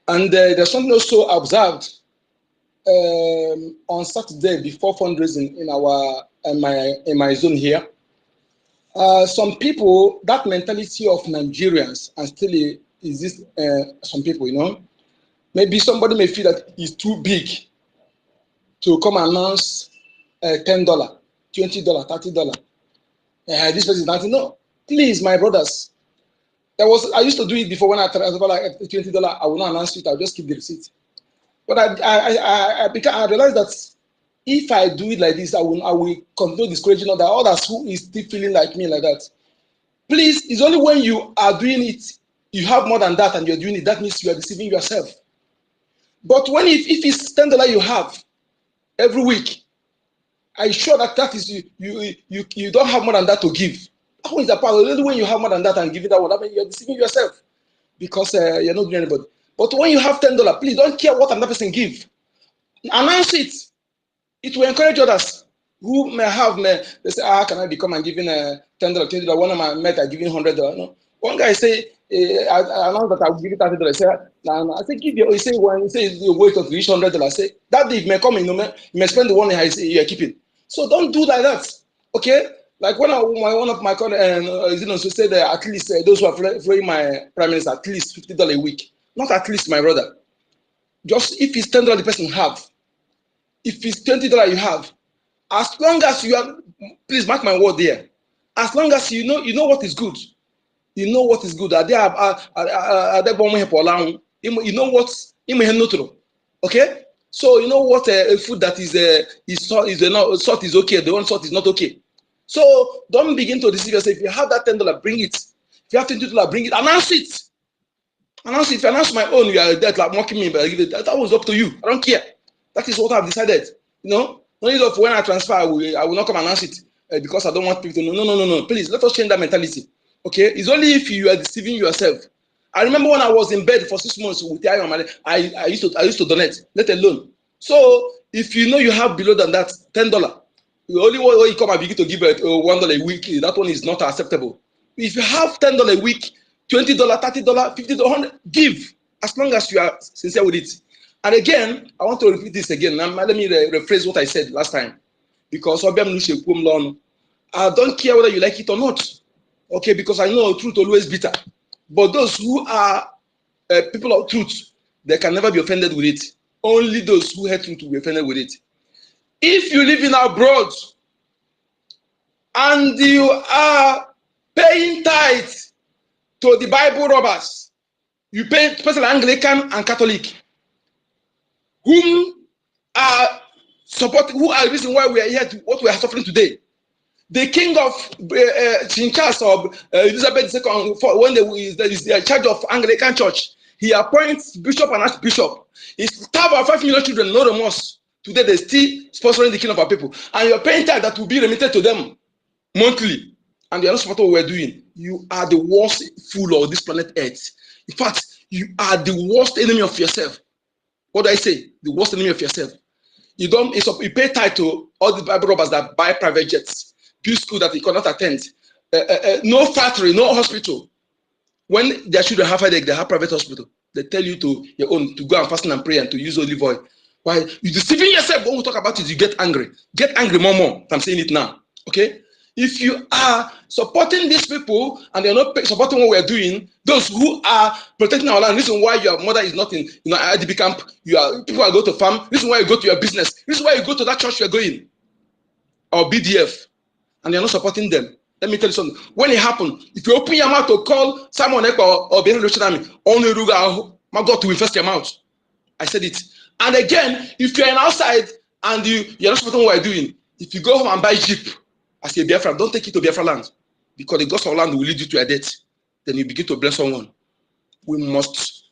And there's something also observed on Saturday before fundraising in my zone here. Some people, that mentality of Nigerians, and still exists. Some people, maybe somebody may feel that it's too big to come and announce $10, $20, $30. This person is nothing. No, please, my brothers. I used to do it before when I transfer like $20. I will not announce it. I'll just keep the receipt. But I realized that if I do it like this, I will continue discouraging others who is still feeling like me like that. Please, it's only when you are doing it, you have more than that, and you're doing it. That means you are deceiving yourself. But if it's $10 you have every week, I'm sure that is you don't have more than that to give. How is that part? Only when you have more than that and give it that one, I mean, you're deceiving yourself because you're not doing anybody. But when you have $10, please don't care what another person give. Announce it. It will encourage others who may have, they say, can I become and giving $10, $20? One of my mates are giving $100. No. One guy say, I announced that I will give it $30. I say, I say, give your, he say, when he says you wait until you reach $100, I say, that day may come in, you may spend the one you are keeping. So don't do like that. Okay? Like when one of my colleagues said that at least those who are following my prime minister, at least $50 a week. Not at least, my brother. Just if it's $10 the person have, if it's $20 you have, as long as you are, please mark my word there. As long as you know what is good, you know what is good. You know what neutral. Okay, so you know what a food that salt is okay, the one salt is not okay. So don't begin to deceive yourself. If you have that $10, bring it. If you have $20, bring it. Announce it. Announce it. If you announce my own, you are there like mocking me, but I give it. That was up to you. I don't care. That is what I've decided. You know, no need of when I transfer, I will not come announce it because I don't want people to know. No. Please let us change that mentality. Okay, it's only if you are deceiving yourself. I remember when I was in bed for 6 months with the iron, I used to donate, let alone. So if you know you have below than that $10, the only way you come and begin to give $1 a week, that one is not acceptable. If you have $10 a week, $20, $30, $50, give as long as you are sincere with it. And again, I want to repeat this again. Now, let me rephrase what I said last time because I don't care whether you like it or not. Okay, because I know truth always bitter. But those who are people of truth, they can never be offended with it. Only those who hate truth will be offended with it. If you live in abroad and you are paying tithe to the Bible robbers, you pay, especially Anglican and Catholic, whom are supporting, who are the reason why we are here to what we are suffering today. The king of Chinchas or Elizabeth II, when they is in charge of Anglican Church, he appoints bishop and archbishop. He starved our 5 million children, no remorse. Today they still sponsoring the king of our people, and you're paying tax that will be remitted to them monthly, and you're not supporting what we're doing. You are the worst fool of this planet Earth. In fact, you are the worst enemy of yourself. What do I say? The worst enemy of yourself. You pay tithe to all the Bible robbers that buy private jets, build school that you cannot attend, no factory, no hospital. When their children have headache, they have private hospital. They tell you to your own to go and fast and pray and to use olive oil. Why you deceiving yourself? When we talk about it, you get angry. Get angry more. I'm saying it now. Okay. If you are supporting these people and they're not supporting what we're doing, those who are protecting our land, reason why your mother is not in IDB camp, people are going to farm, reason why you go to your business, reason why you go to that church you're going, or BDF, and you're not supporting them. Let me tell you something. When it happened, if you open your mouth to call Simon Ekpa or Biafra Army, only Ruga, my God, to infest your mouth. I said it. And again, if you're outside and you're not supporting what we're doing, if you go home and buy Jeep as a Biafra, don't take it to Biafra land because the gospel land will lead you to a death. Then you begin to bless someone. We must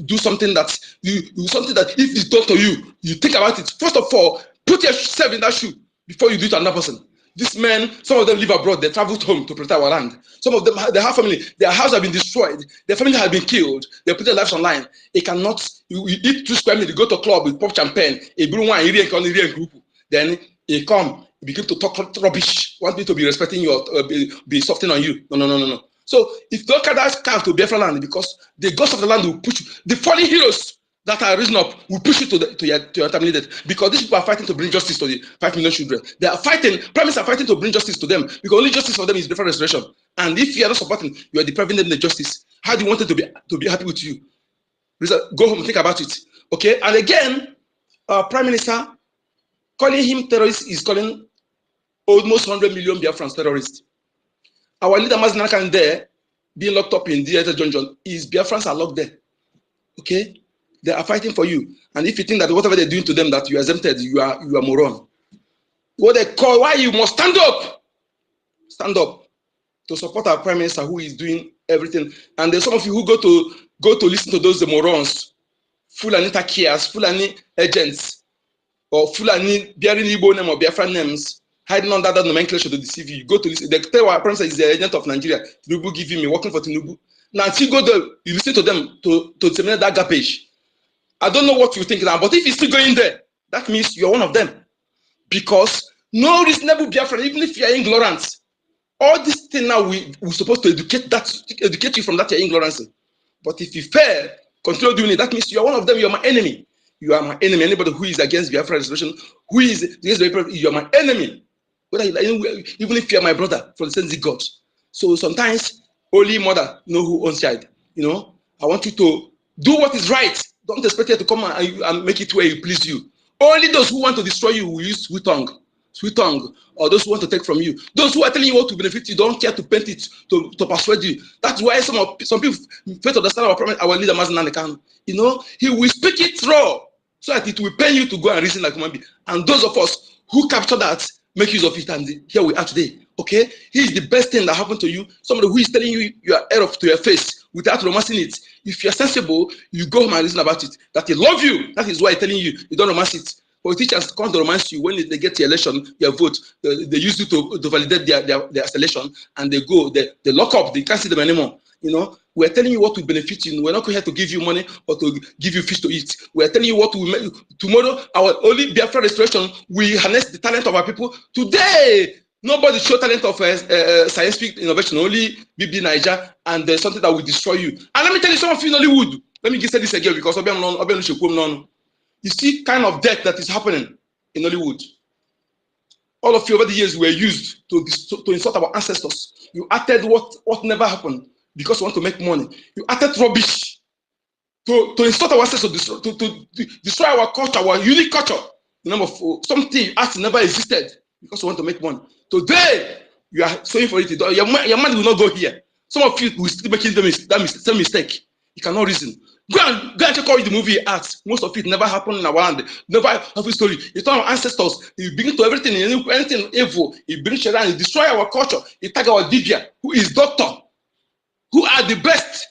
do something that if it's done to you, you think about it. First of all, put yourself in that shoe before you do it to another person. These men, some of them live abroad, they traveled home to protect our land. Some of them, they have family, their house have been destroyed, their family have been killed, they put their lives online. It cannot, you eat 2 square meals, you go to a club with pop champagne, a blue wine, group, then he come, he begin to talk rubbish, want me to be respecting you or be softening on you. No. So if don't carry that car to Biafra land, because the ghost of the land will push you, the fallen heroes that are risen up will push you to your terminated, because these people are fighting to bring justice to the 5 million children. They are fighting, promise are fighting to bring justice to them, because only justice for them is Biafra restoration. And if you are not supporting, you are depriving them the justice. How do you want them to be happy with you? Go home and think about it. Okay, and again, Prime Minister calling him terrorist is calling almost 100 million Biafrans terrorists. Our leader Mazinaka there being locked up in the John is Biafrans are locked there. Okay, they are fighting for you, and if you think that whatever they're doing to them that you are exempted, you are moron. What they call, why you must stand up to support our prime minister who is doing everything. And there's some of you who go to listen to those morons, Fulani takias, Fulani agents, or Fulani bearing Igbo name or Biafran names, hiding under that nomenclature to deceive you. You go to listen. They tell our prime minister is the agent of Nigeria. Tinubu giving me working for Tinubu. Now, until you go there, you listen to them to disseminate that garbage. I don't know what you think now, but if you're still going there, that means you're one of them. Because no reasonable Biafran, even if you're ignorant, all this thing now we're supposed to educate you from that your ignorance. But if you fail, continue doing it, that means you're one of them, you're my enemy. You are my enemy. Anybody who is against Biafra resolution, who is against Biafra, you're my enemy. Even if you're my brother from the same God. So sometimes Holy Mother know who owns child. I want you to do what is right. Don't expect her to come and make it where you please you. Only those who want to destroy you will use sweet tongue, or those who want to take from you. Those who are telling you what to benefit you don't care to paint it to persuade you. That's why some people fail to understand our leader Mazen Nanekan. He will speak it raw so that it will pay you to go and reason like human being. And those of us who capture that make use of it, and here we are today. Okay, here is the best thing that happened to you. Somebody who is telling you you are error to your face without romancing it. If you are sensible, you go home and reason about it. That they love you. That is why telling you you don't romance it. Politicians come to romance you when they get your election, your vote. They use it to validate their selection, and they go. They lock up. They can't see them anymore. You know, we're telling you what will benefit you. We're not here to give you money or to give you fish to eat. We're telling you what will make you. Tomorrow, our only Biafra restoration, we harness the talent of our people. Today, nobody show talent of scientific innovation, only BB Niger, and there's something that will destroy you. And let me tell you, some of you in Hollywood, let me say this again because you see kind of death that is happening in Hollywood. All of you over the years were used to insult our ancestors. You acted what never happened because you want to make money. You acted rubbish to insult our ancestors, to destroy our culture, our unique culture. The name of something you asked never existed because you want to make money. Today, you are sorry for it. Your money will not go here. Some of you will still making that same mistake. You cannot reason. Go and check out the movie acts. Most of it never happened in our land. Never have a story. You turn our ancestors. You begin to everything, anything evil. You bring Sharia and you destroy our culture. You tag our Dibia, who is doctor, who are the best,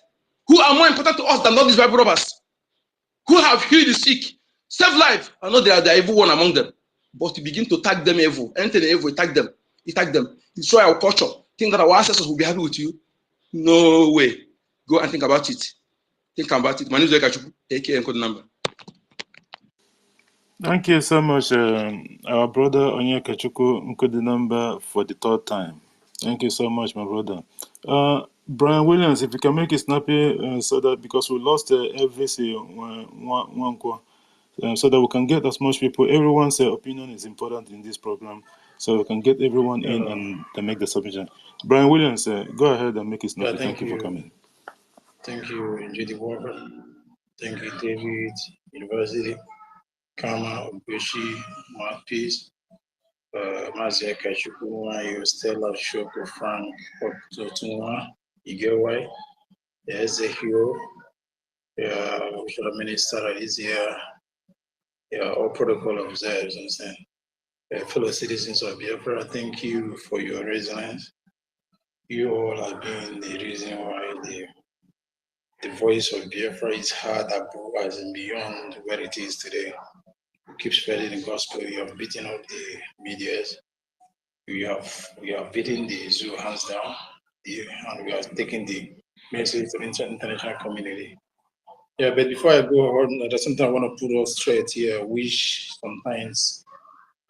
who are more important to us than all these Bible robbers, who have healed the sick, saved life. I know they are the evil one among them. But you begin to tag them evil. Anything evil, you tag them. You tag them. You destroy our culture. Think that our ancestors will be happy with you? No way. Go and think about it. Think about it. My name is Ekachuku, aka Encode Number. Thank you so much, our brother Onyeka Chukwu Nkodinamba, for the third time. Thank you so much, my brother. Brian Williams, if you can make it snappy, so that because we lost FVC so that we can get as much people. Everyone's opinion is important in this program, so we can get everyone in and then make the submission. Brian Williams, go ahead and make it snappy. Thank you for coming. Thank you, JD Walker. Thank you, David University, Kama, Obeshi, Mouthpiece, Mazia Kachukuma, Stella Shoko, Frank, Otunwa, Igewai, Ezekiel, Minister is here, all protocol observes, and fellow citizens of Biafra, thank you for your resilience. You all have been the reason why the voice of Biafra is heard above as in beyond where it is today. You keep spreading the gospel. You have beaten up the medias. You have beaten the zoo hands down, and we are taking the message to the international community. Yeah, but before I go on, there's something I want to put us straight here, which sometimes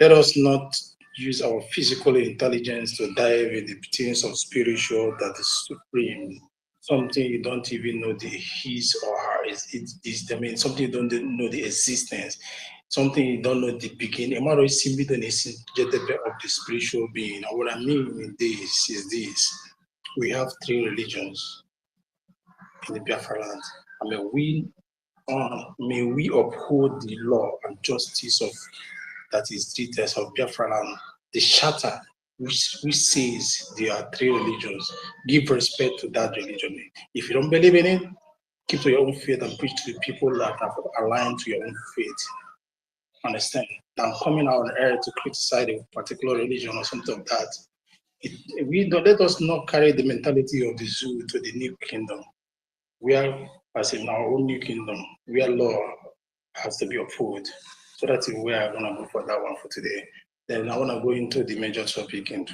let us not use our physical intelligence to dive in the things of spiritual that is supreme. Something you don't even know the his or her is I mean something you don't know the existence, something you don't know the beginning. Of the spiritual being. And what I mean with this is this: we have three religions in the Biafra land. I mean, may we uphold the law and justice of that is treatise of Biafra land, the charter which says there are three religions. Give respect to that religion. If you don't believe in it, keep to your own faith and preach to the people that are aligned to your own faith. Understand? I'm coming out on air to criticize a particular religion or something like that. We don't let us not carry the mentality of the zoo to the new kingdom. We are, as in our own new kingdom, where law has to be upheld. So that's where I'm gonna go for that one for today. Then I want to go into the major topic in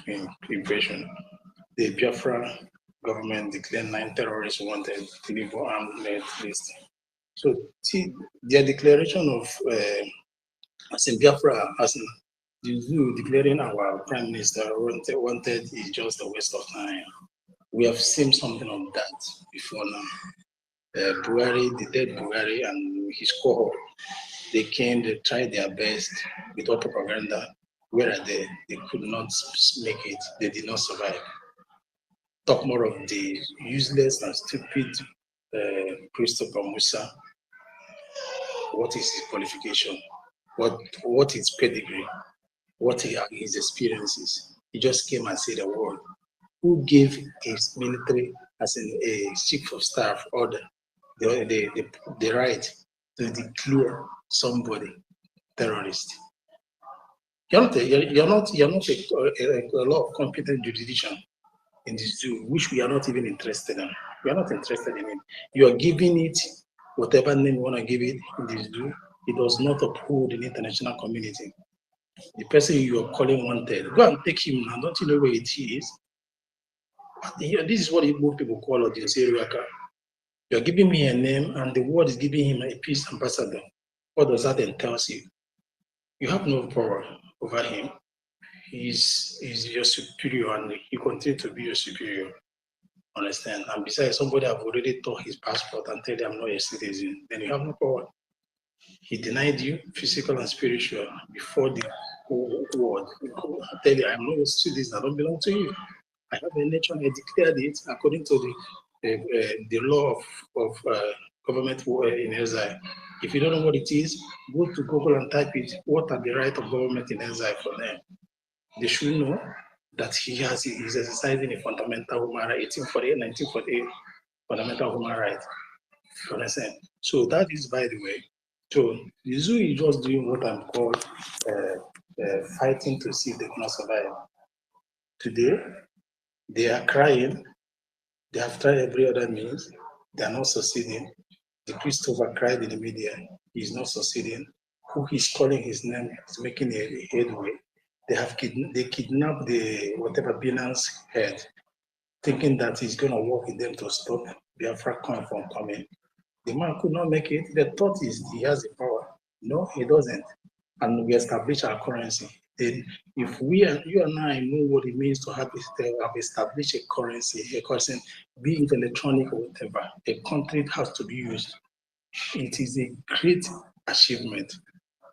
immigration. The Biafra government declared 9 terrorists wanted to leave armed list. So see, their declaration of as in Biafra, as in the zoo declaring our prime minister wanted is just a waste of time. We have seen something of that before now. Buhari, the dead Buhari and his cohort, they came, they tried their best with all propaganda. Where are they? They could not make it. They did not survive. Talk more of the useless and stupid Christopher Musa. What is his qualification? What is pedigree? What are his experiences? He just came and said a word. Who gave his military as a chief of staff order the right to declare somebody terrorist. You're not a lot of competent jurisdiction in this zoo, which we are not even interested in. We are not interested in it. You are giving it whatever name you want to give it in this zoo. It does not uphold the international community. The person you are calling wanted, go and take him now. Don't you know where it is? This is what Igbo people call it in Seriaka. You're giving me a name, and the world is giving him a peace ambassador. What does that entail you? You have no power over him. He's your superior, and he continues to be your superior. Understand? And besides, somebody have already took his passport and tell them I'm not a citizen. Then you have no power. He denied you physical and spiritual before the whole world. I tell you, I'm not a citizen. I don't belong to you. I have a nature. I declared it according to the law of government in exile. If you don't know what it is, go to Google and type it. What are the rights of government in exile for them? They should know that he's exercising a fundamental human right, 1948 fundamental human right. You understand? So that is, by the way, so the zoo is just doing what I'm called fighting to see if they cannot survive. Today, they are crying. They have tried every other means. They are not succeeding. The Christopher cried in the media. He's not succeeding. Who he's calling his name is making a headway. They kidnapped the whatever Binance head, thinking that he's going to work with them to stop BIAFRACOIN from coming. The man could not make it. The thought is he has the power. No, he doesn't. And we establish our currency. Then, if you and I know what it means to have established a currency, be it electronic or whatever, a country has to be used. It is a great achievement.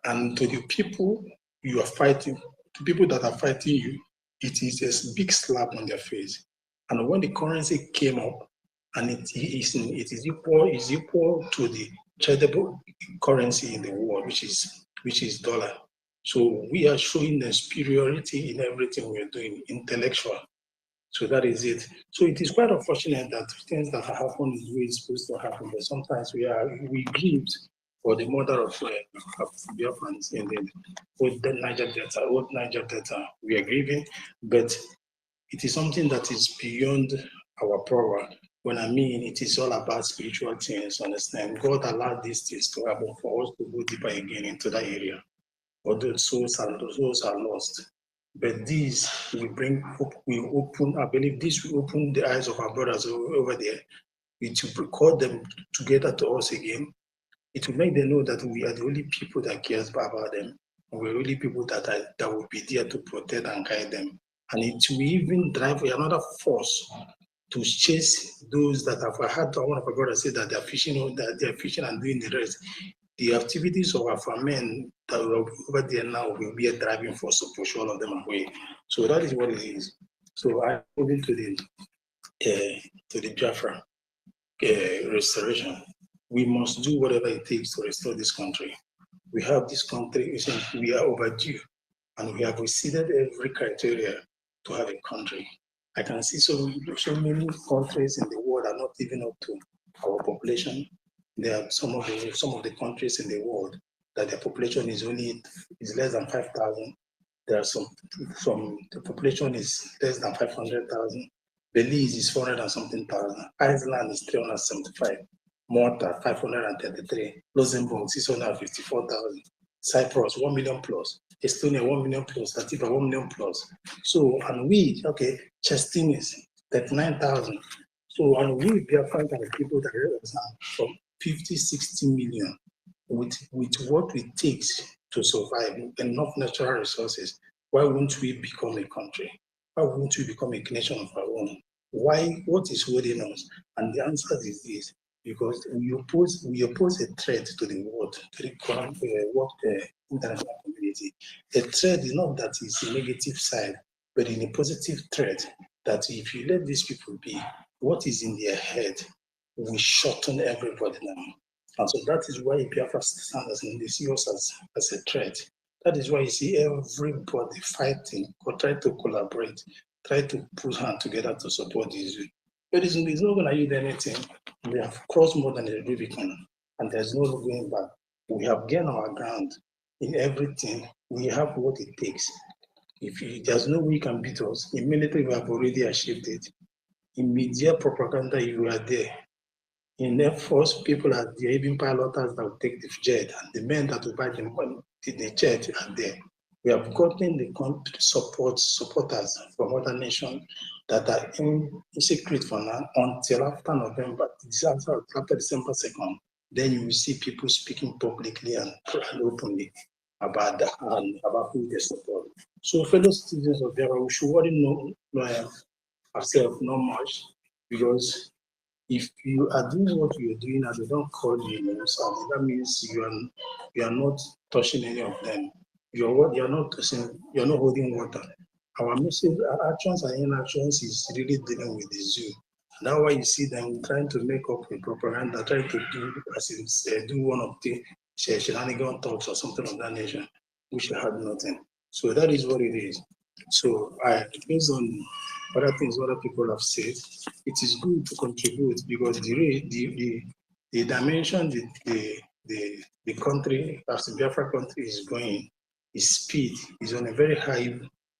And to the people you are fighting, to people that are fighting you, it is a big slap on their face. And when the currency came up, and it is equal to the tradable currency in the world, which is dollar. So we are showing the superiority in everything we are doing, intellectual. So that is it. So it is quite unfortunate that things that happen is the way it's supposed to happen, but sometimes we grieved for the mother of Biafrans and then with the Niger Delta, we are grieving, but it is something that is beyond our power. When I mean it is all about spiritual things, understand? God allowed these things to happen for us to go deeper again into that area. Although souls are lost. But this will bring hope, I believe this will open the eyes of our brothers over there. It will call them together to us again. It will make them know that we are the only people that cares about them. We're the only people that will be there to protect and guide them. And it will even drive another force to chase those that have. I heard one of our brothers say that they're fishing and doing the rest. The activities of our men that are over there now will be a driving force to push all of them away. So that is what it is. So I'm moving to the Biafra restoration. We must do whatever it takes to restore this country. We have this country, we are overdue, and we have exceeded every criteria to have a country. I can see so many countries in the world are not even up to our population. There are some of the countries in the world that their population is less than 5,000. There are some the population is less than 500,000. Belize is 400 and something thousand. Iceland is 375. Malta 533. Luxembourg 654,000. Cyprus 1 million plus. Estonia 1 million plus. Latvia 1 million plus. So, and we, Chestin is 39,000. So, and we Biafran are the people that represent from 50, 60 million with what it takes to survive, enough natural resources. Why won't we become a country? Why won't we become a nation of our own? Why? What is holding us? And the answer is this: because we oppose a threat to the world, to the international community. A threat is not that it's a negative side, but in a positive threat that if you let these people be, what is in their head will shorten everybody now. And so that is why Biafra stands and they see us as a threat. That is why you see everybody fighting or trying to collaborate, try to put hands together to support this. But it's not going to yield anything. We have crossed more than a Rubicon. and there's no going back. We have gained our ground in everything. We have what it takes. There's no way you can beat us, immediately we have already achieved it. In media propaganda, you are there. In Air Force, people are there, even pilots that will take the jet, and the men that will buy the jet are there. We have gotten the supporters from other nations that are in secret for now until after November, after December 2nd. Then you will see people speaking publicly and openly about that and about who they support. So, fellow citizens of Biafra, we should worry ourselves not much, because if you are doing what you're doing and they don't call you names, and that means you are not touching any of them. You're not touching, you're not holding water. Our message, our actions and inactions is really dealing with the zoo. And that's why you see them trying to make up a propaganda, trying to do do one of the shenanigan talks or something of that nature, which had nothing. So that is what it is. So based on other things other people have said, it is good to contribute, because the dimension the country, as the Biafra country is going, is speed is on a very high,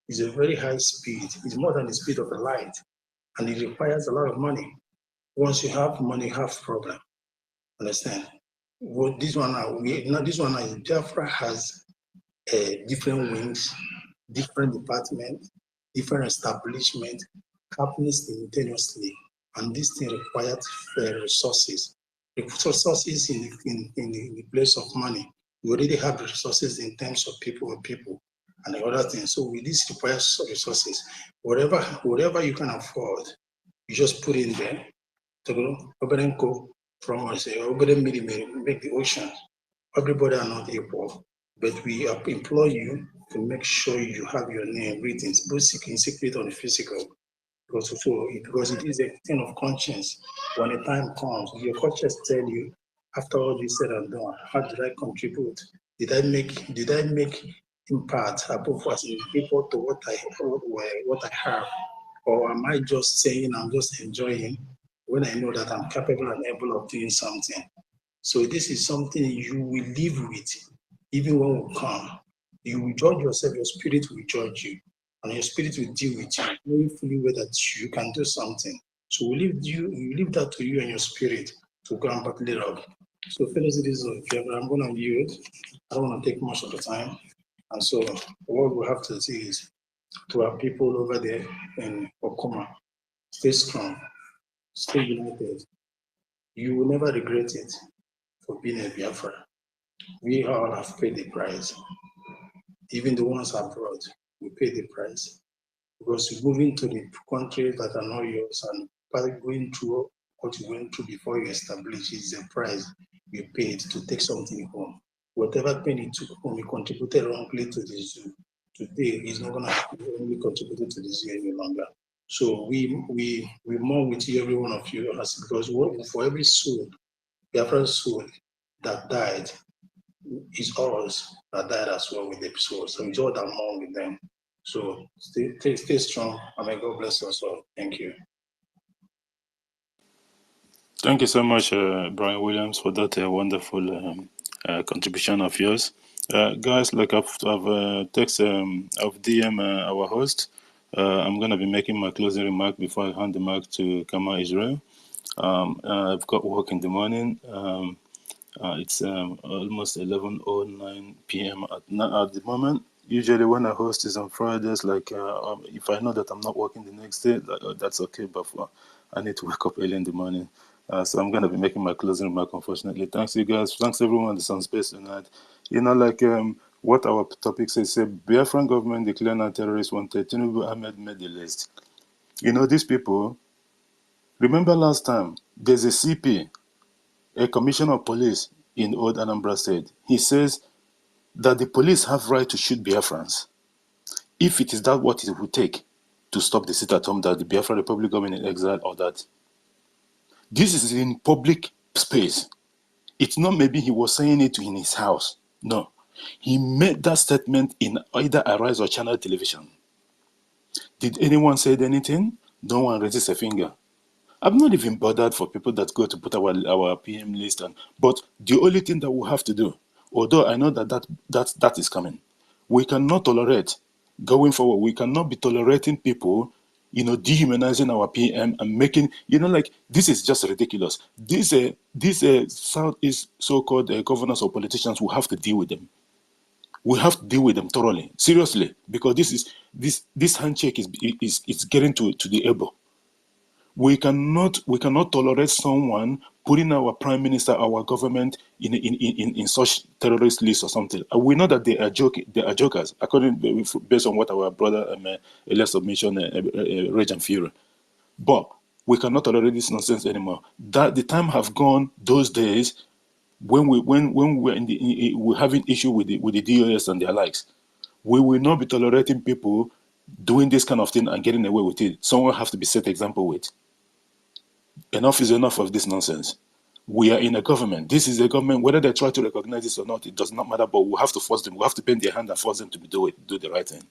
is a very high speed. It's more than the speed of a light, and it requires a lot of money. Once you have money, you have problem. Understand? What this one now? This one now, Biafra has different wings, different departments, different establishments happening simultaneously. And this thing requires resources. Resources in the place of money. We already have resources in terms of people and the other things. So with this requires resources. Whatever you can afford, you just put in there. From us, make the ocean. Everybody are not equal, but we employ you to make sure you have your name written, both in secret or the physical. Because it is a thing of conscience. When the time comes, your conscience tell you, after all this said and done, how did I contribute? Did I make impact above us equal to what I have? Or am I just saying I'm just enjoying when I know that I'm capable and able of doing something? So this is something you will live with, even when we come. You will judge yourself, your spirit will judge you, and your spirit will deal with you, knowing fully well that you can do something. So we leave that to you and your spirit to go and battle it out. So fellow citizens of Biafra, I'm going to yield. I don't want to take much of the time. And so what we have to see is to our people over there in Okuma, stay strong, stay united. You will never regret it for being a Biafra. We all have paid the price. Even the ones abroad, we pay the price. Because moving to the countries that are not yours and going through what you went through before you establish is the price you paid to take something home. Whatever pain you took home, you contributed wrongly to the zoo. Today is not gonna only contribute to the zoo any longer. So we mourn with you, every one of you, because for every soul, Biafran soul that died, is ours that died as well with the soul. So it's all that mourn with them. So stay strong, and may God bless us all. Thank you. Thank you so much, Brian Williams, for that wonderful contribution of yours. Guys, like I've text, I've DM our host. I'm going to be making my closing remark before I hand the mic to Kama Israel. I've got work in the morning. It's almost 11:09 p.m. At the moment. Usually when I host is on Fridays, like if I know that I'm not working the next day, that's okay, but I need to wake up early in the morning. So I'm going to be making my closing remark, unfortunately. Thanks, you guys. Thanks, everyone that's on space tonight. You know, like what our topic says, say, Biafran government declared non-terrorist wanted. Tinubu Ahmed made the list. You know, these people, remember last time, there's a CP, a commissioner of police in Old Anambra State. He says that the police have right to shoot Biafrans. If it is that what it would take to stop the sit at home that the Biafra Republic government in exile or that. This is in public space. It's not maybe he was saying it in his house. No. He made that statement in either Arise or Channel Television. Did anyone say anything? No one raises a finger. I'm not even bothered for people that go to put our PM list, but the only thing that we have to do, although I know that is coming, we cannot tolerate going forward. We cannot be tolerating people, dehumanizing our PM and making, like this is just ridiculous. These Southeast so-called governors or politicians, we have to deal with them. We have to deal with them thoroughly, seriously, because this handshake is getting to the elbow. We cannot tolerate someone putting our prime minister, our government in such terrorist list or something. We know that they are jokers, based on what our brother Elias mentioned, Reg Fury. But we cannot tolerate this nonsense anymore. That the time have gone. Those days when we were we're having issue with the DOS and their likes. We will not be tolerating people doing this kind of thing and getting away with it. Someone have to be set example with. Enough is enough of this nonsense. We are in a government. This is a government. Whether they try to recognize this or not, it does not matter. But we have to force them. We have to bend their hand and force them to do the right thing.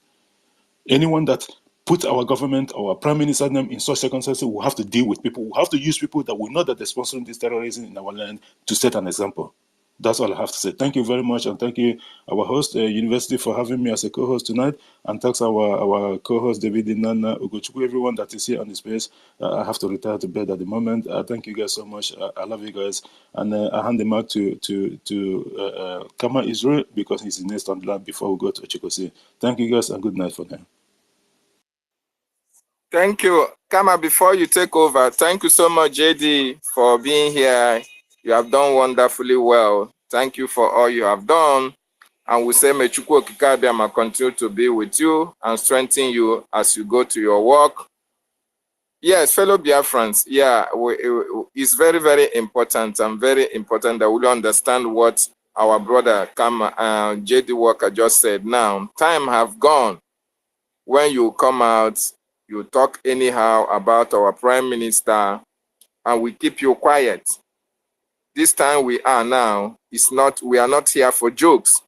Anyone that puts our government or our prime minister name in such circumstances, we have to deal with people. We have to use people that we know that they're sponsoring this terrorism in our land to set an example. That's all I have to say. Thank you very much, and thank you, our host, University, for having me as a co-host tonight, and thanks our co-host David Nana Ugochukwu, everyone that is here on the space. I have to retire to bed at the moment. Thank you guys so much. I love you guys, and I hand the mic to Kama Israel because he's next on the line before we go to Chikosi. Thank you guys, and good night for now. Thank you. Kama, before you take over, thank you so much, JD, for being here. You have done wonderfully well. Thank you for all you have done. And we say, may Chukwu Okike Abiama continue to be with you and strengthen you as you go to your work. Yes, fellow Biafrans, it's very, very important and very important that we understand what our brother Kama JD Walker just said now. Time have gone when you come out, you talk anyhow about our prime minister, and we keep you quiet. This time we are now, we are not here for jokes.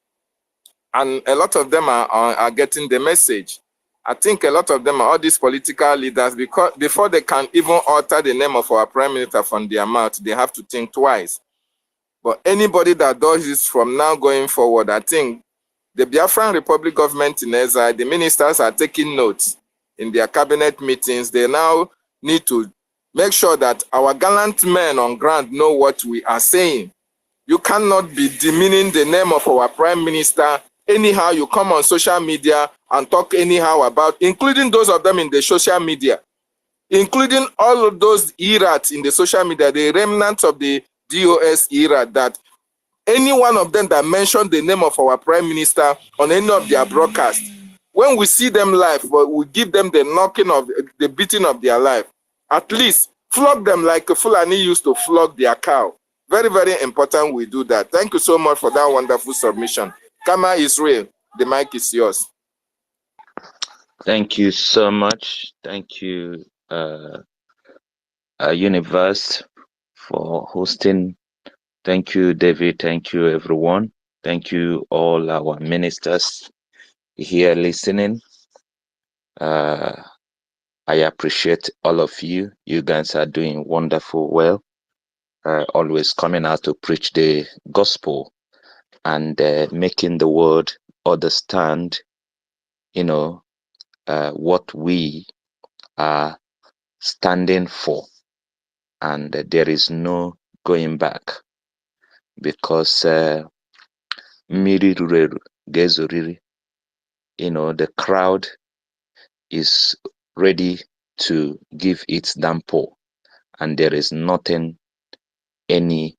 And a lot of them are getting the message. I think a lot of them are all these political leaders, because before they can even utter the name of our prime minister from their mouth, they have to think twice. But anybody that does this from now going forward, I think the Biafran Republic government in exile, the ministers are taking notes in their cabinet meetings. They now need to make sure that our gallant men on ground know what we are saying. You cannot be demeaning the name of our prime minister anyhow. You come on social media and talk anyhow about, including those of them in the social media, including all of those errats in the social media, the remnants of the DOS era, that any one of them that mentioned the name of our prime minister on any of their broadcasts, when we see them live, we give them the knocking of the beating of their life. At least flog them like a Fulani used to flog their cow. Very, very important we do that. Thank you so much for that wonderful submission. Kama Israel, the mic is yours. Thank you so much. Thank you, Universe, for hosting. Thank you, David. Thank you, everyone. Thank you, all our ministers here listening. I appreciate all of you. You guys are doing wonderful well. Always coming out to preach the gospel and making the world understand, what we are standing for. And there is no going back, because mmiri ruru eru ga-ezoriri. The crowd is ready to give its downpour, and there is nothing any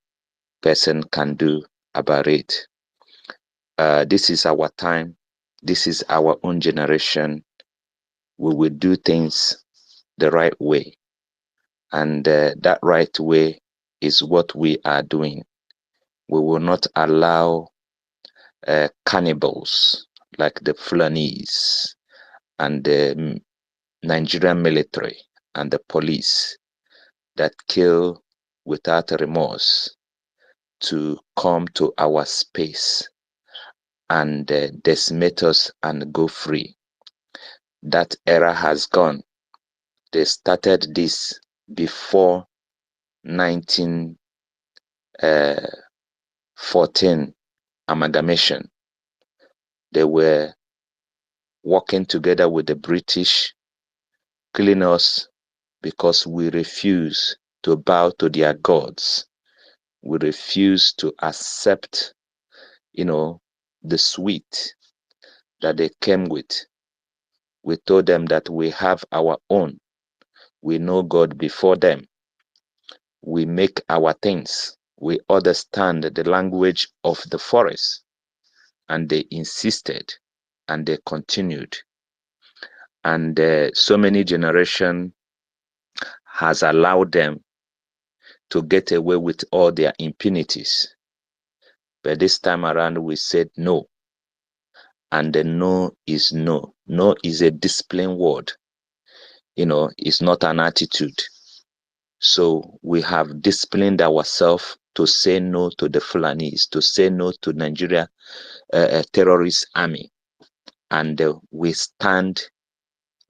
person can do about it. This is our time. This is our own generation. We will do things the right way, and that right way is what we are doing. We will not allow cannibals like the Fulanis and the Nigerian military and the police that kill without remorse to come to our space and decimate us and go free. That era has gone. They started this before 1914 amalgamation. They were working together with the British, killing us because we refuse to bow to their gods. We refuse to accept, the sweet that they came with. We told them that we have our own. We know God before them. We make our things. We understand the language of the forest. And they insisted and they continued. And so many generations has allowed them to get away with all their impunities. But this time around, we said no. And the no is no. No is a discipline word. It's not an attitude. So we have disciplined ourselves to say no to the Fulanis, to say no to Nigeria terrorist army. And we stand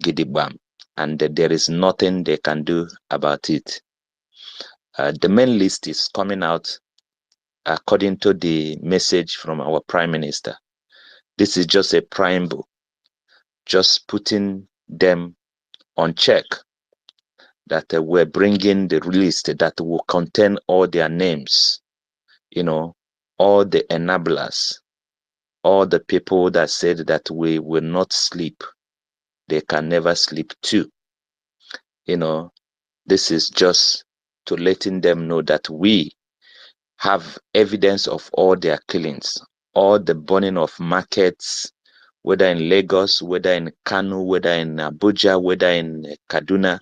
gidigbam. And there is nothing they can do about it. The main list is coming out according to the message from our Prime Minister. This is just a preamble, just putting them on check that we're bringing the list that will contain all their names, all the enablers, all the people that said that we will not sleep. They can never sleep too. This is just to letting them know that we have evidence of all their killings, all the burning of markets, whether in Lagos, whether in Kano, whether in Abuja, whether in Kaduna.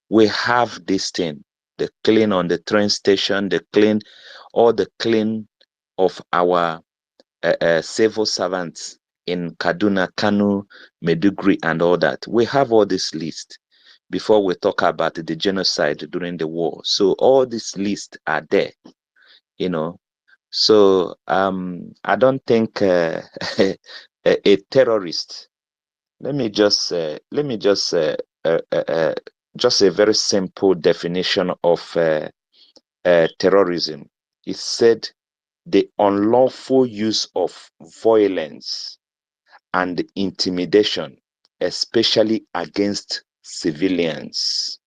We have this thing, the killing on the train station, all the killing of our civil servants in Kaduna, Kano, Meduguri, and all that. We have all this list before we talk about the genocide during the war. So all these lists are there, So I don't think a terrorist. Just a very simple definition of terrorism. It said the unlawful use of violence and intimidation, especially against civilians,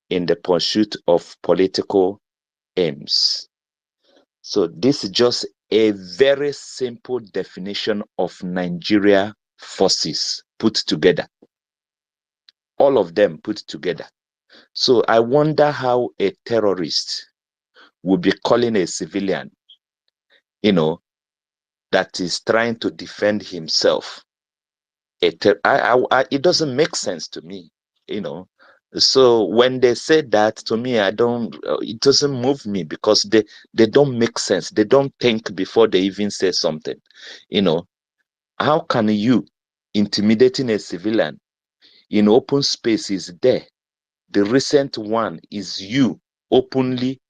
in the pursuit of political aims. So this is just a very simple definition of Nigeria forces put together. All of them put together. So I wonder how a terrorist would be calling a civilian, that is trying to defend himself. It doesn't make sense to me, So when they say that to me, it doesn't move me because they don't make sense. They don't think before they even say something, How can you intimidating a civilian in open space is there? The recent one is you openly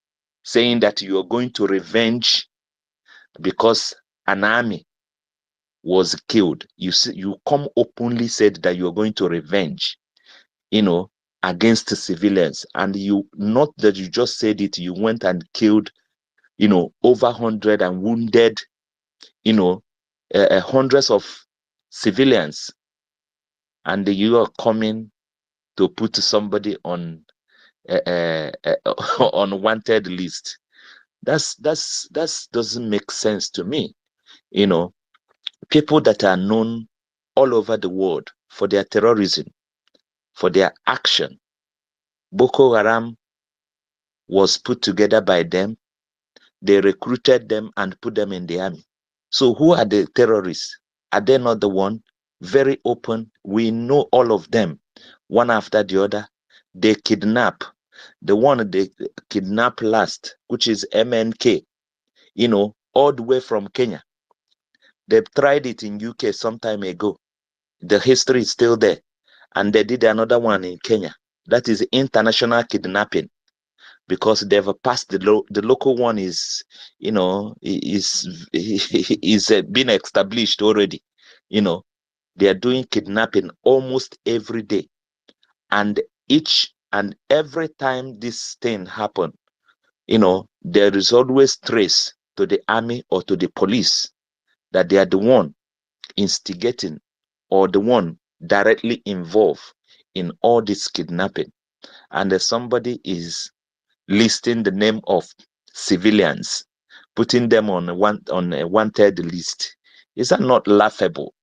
saying that you are going to revenge because an army was killed. You come openly said that you are going to revenge, against the civilians, and you not that you just said it, you went and killed, over 100 and wounded, hundreds of civilians, and you are coming to put somebody on on wanted list. That's doesn't make sense to me. People that are known all over the world for their terrorism, for their action. Boko Haram was put together by them. They recruited them and put them in the army. So who are the terrorists? Are they not the one? Very open. We know all of them, one after the other. They kidnap. The one they kidnap last, which is MNK, all the way from Kenya. They've tried it in UK some time ago. The history is still there. And they did another one in Kenya. That is international kidnapping, because they've passed the local one is, is been established already. They are doing kidnapping almost every day, and each And every time this thing happen, there is always trace to the army or to the police that they are the one instigating or the one directly involved in all this kidnapping. And somebody is listing the name of civilians, putting them on a wanted list. Is that not laughable?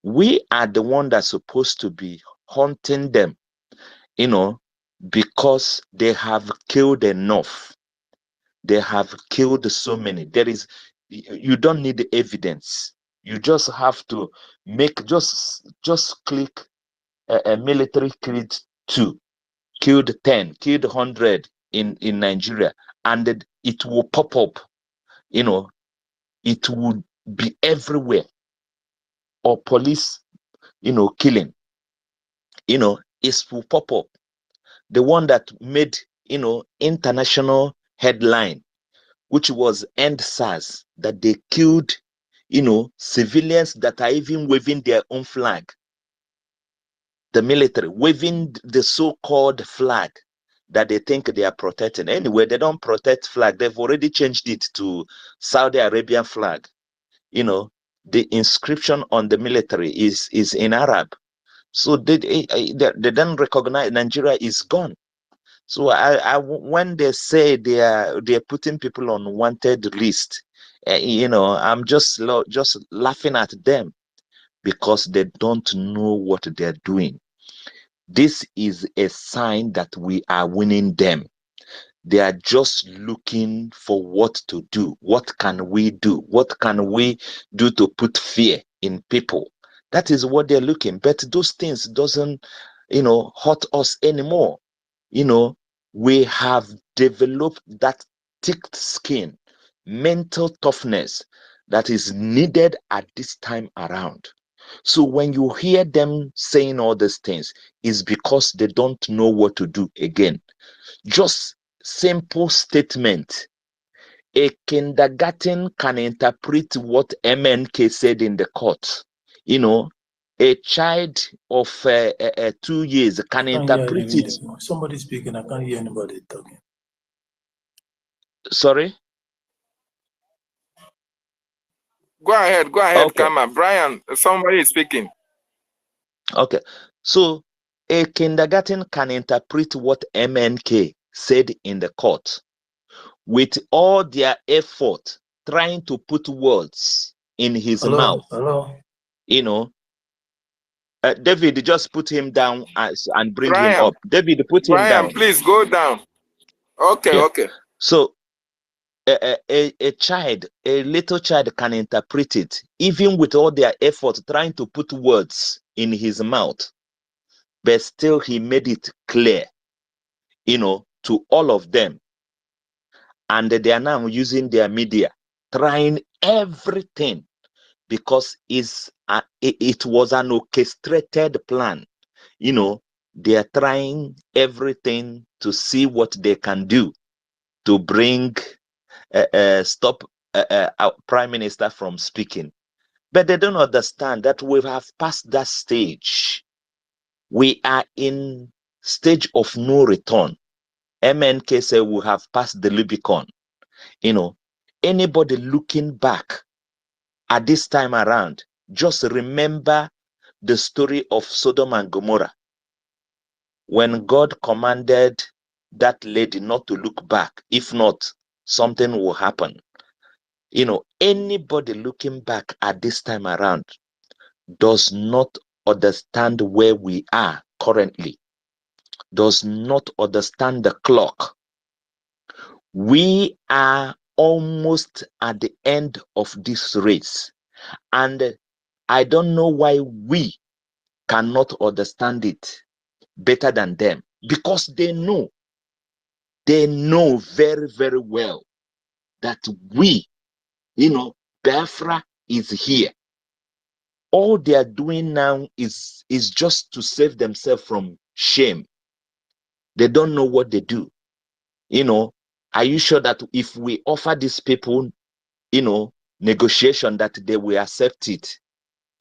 We are the one that's supposed to be hunting them, because they have killed enough. They have killed so many. You don't need the evidence. You just have to just click a military killed 2, killed 10, killed 100 in Nigeria, and it will pop up. It would be everywhere. Or police, killing. It will pop up. The one that made, international headline, which was End SARS, that they killed, civilians that are even waving their own flag. The military waving the so-called flag that they think they are protecting. Anyway, they don't protect flag. They've already changed it to Saudi Arabian flag. The inscription on the military is in Arab. So they don't recognize Nigeria is gone. So when they say they're putting people on wanted list, I'm just laughing at them because they don't know what they're doing. This is a sign that we are winning them. They are just looking for what to do. What can we do? What can we do to put fear in people? That is what they're looking. But those things doesn't, hurt us anymore. We have developed that thick skin, mental toughness that is needed at this time around. So when you hear them saying all these things, it's because they don't know what to do again. Just simple statement. A kindergarten can interpret what MNK said in the court. A child of 2 years can I can't hear interpret anything it. anymore. Somebody speaking, I can't hear anybody talking. Sorry? Go ahead, Okay. Kama. Brian, somebody is speaking. Okay. So a kindergarten can interpret what MNK said in the court with all their effort trying to put words in his Hello, mouth. hello. David, just put him down and bring him Brian, up. David, put him down. please go down. Okay, Yeah. okay. So a little child can interpret it, even with all their effort trying to put words in his mouth, but still he made it clear, to all of them. And they are now using their media, trying everything because it was an orchestrated plan. They are trying everything to see what they can do to bring stop our prime minister from speaking. But they don't understand that we have passed that stage. We are in stage of no return. MNK said we have passed the Rubicon. Anybody looking back at this time around, just remember the story of Sodom and Gomorrah. When God commanded that lady not to look back, if not, something will happen. Anybody looking back at this time around does not understand where we are currently, does not understand the clock. We are almost at the end of this race, and I don't know why we cannot understand it better than them, because they know very, very well that we, Biafra is here. All they are doing now is just to save themselves from shame. They don't know what they do. Are you sure that if we offer these people, negotiation, that they will accept it?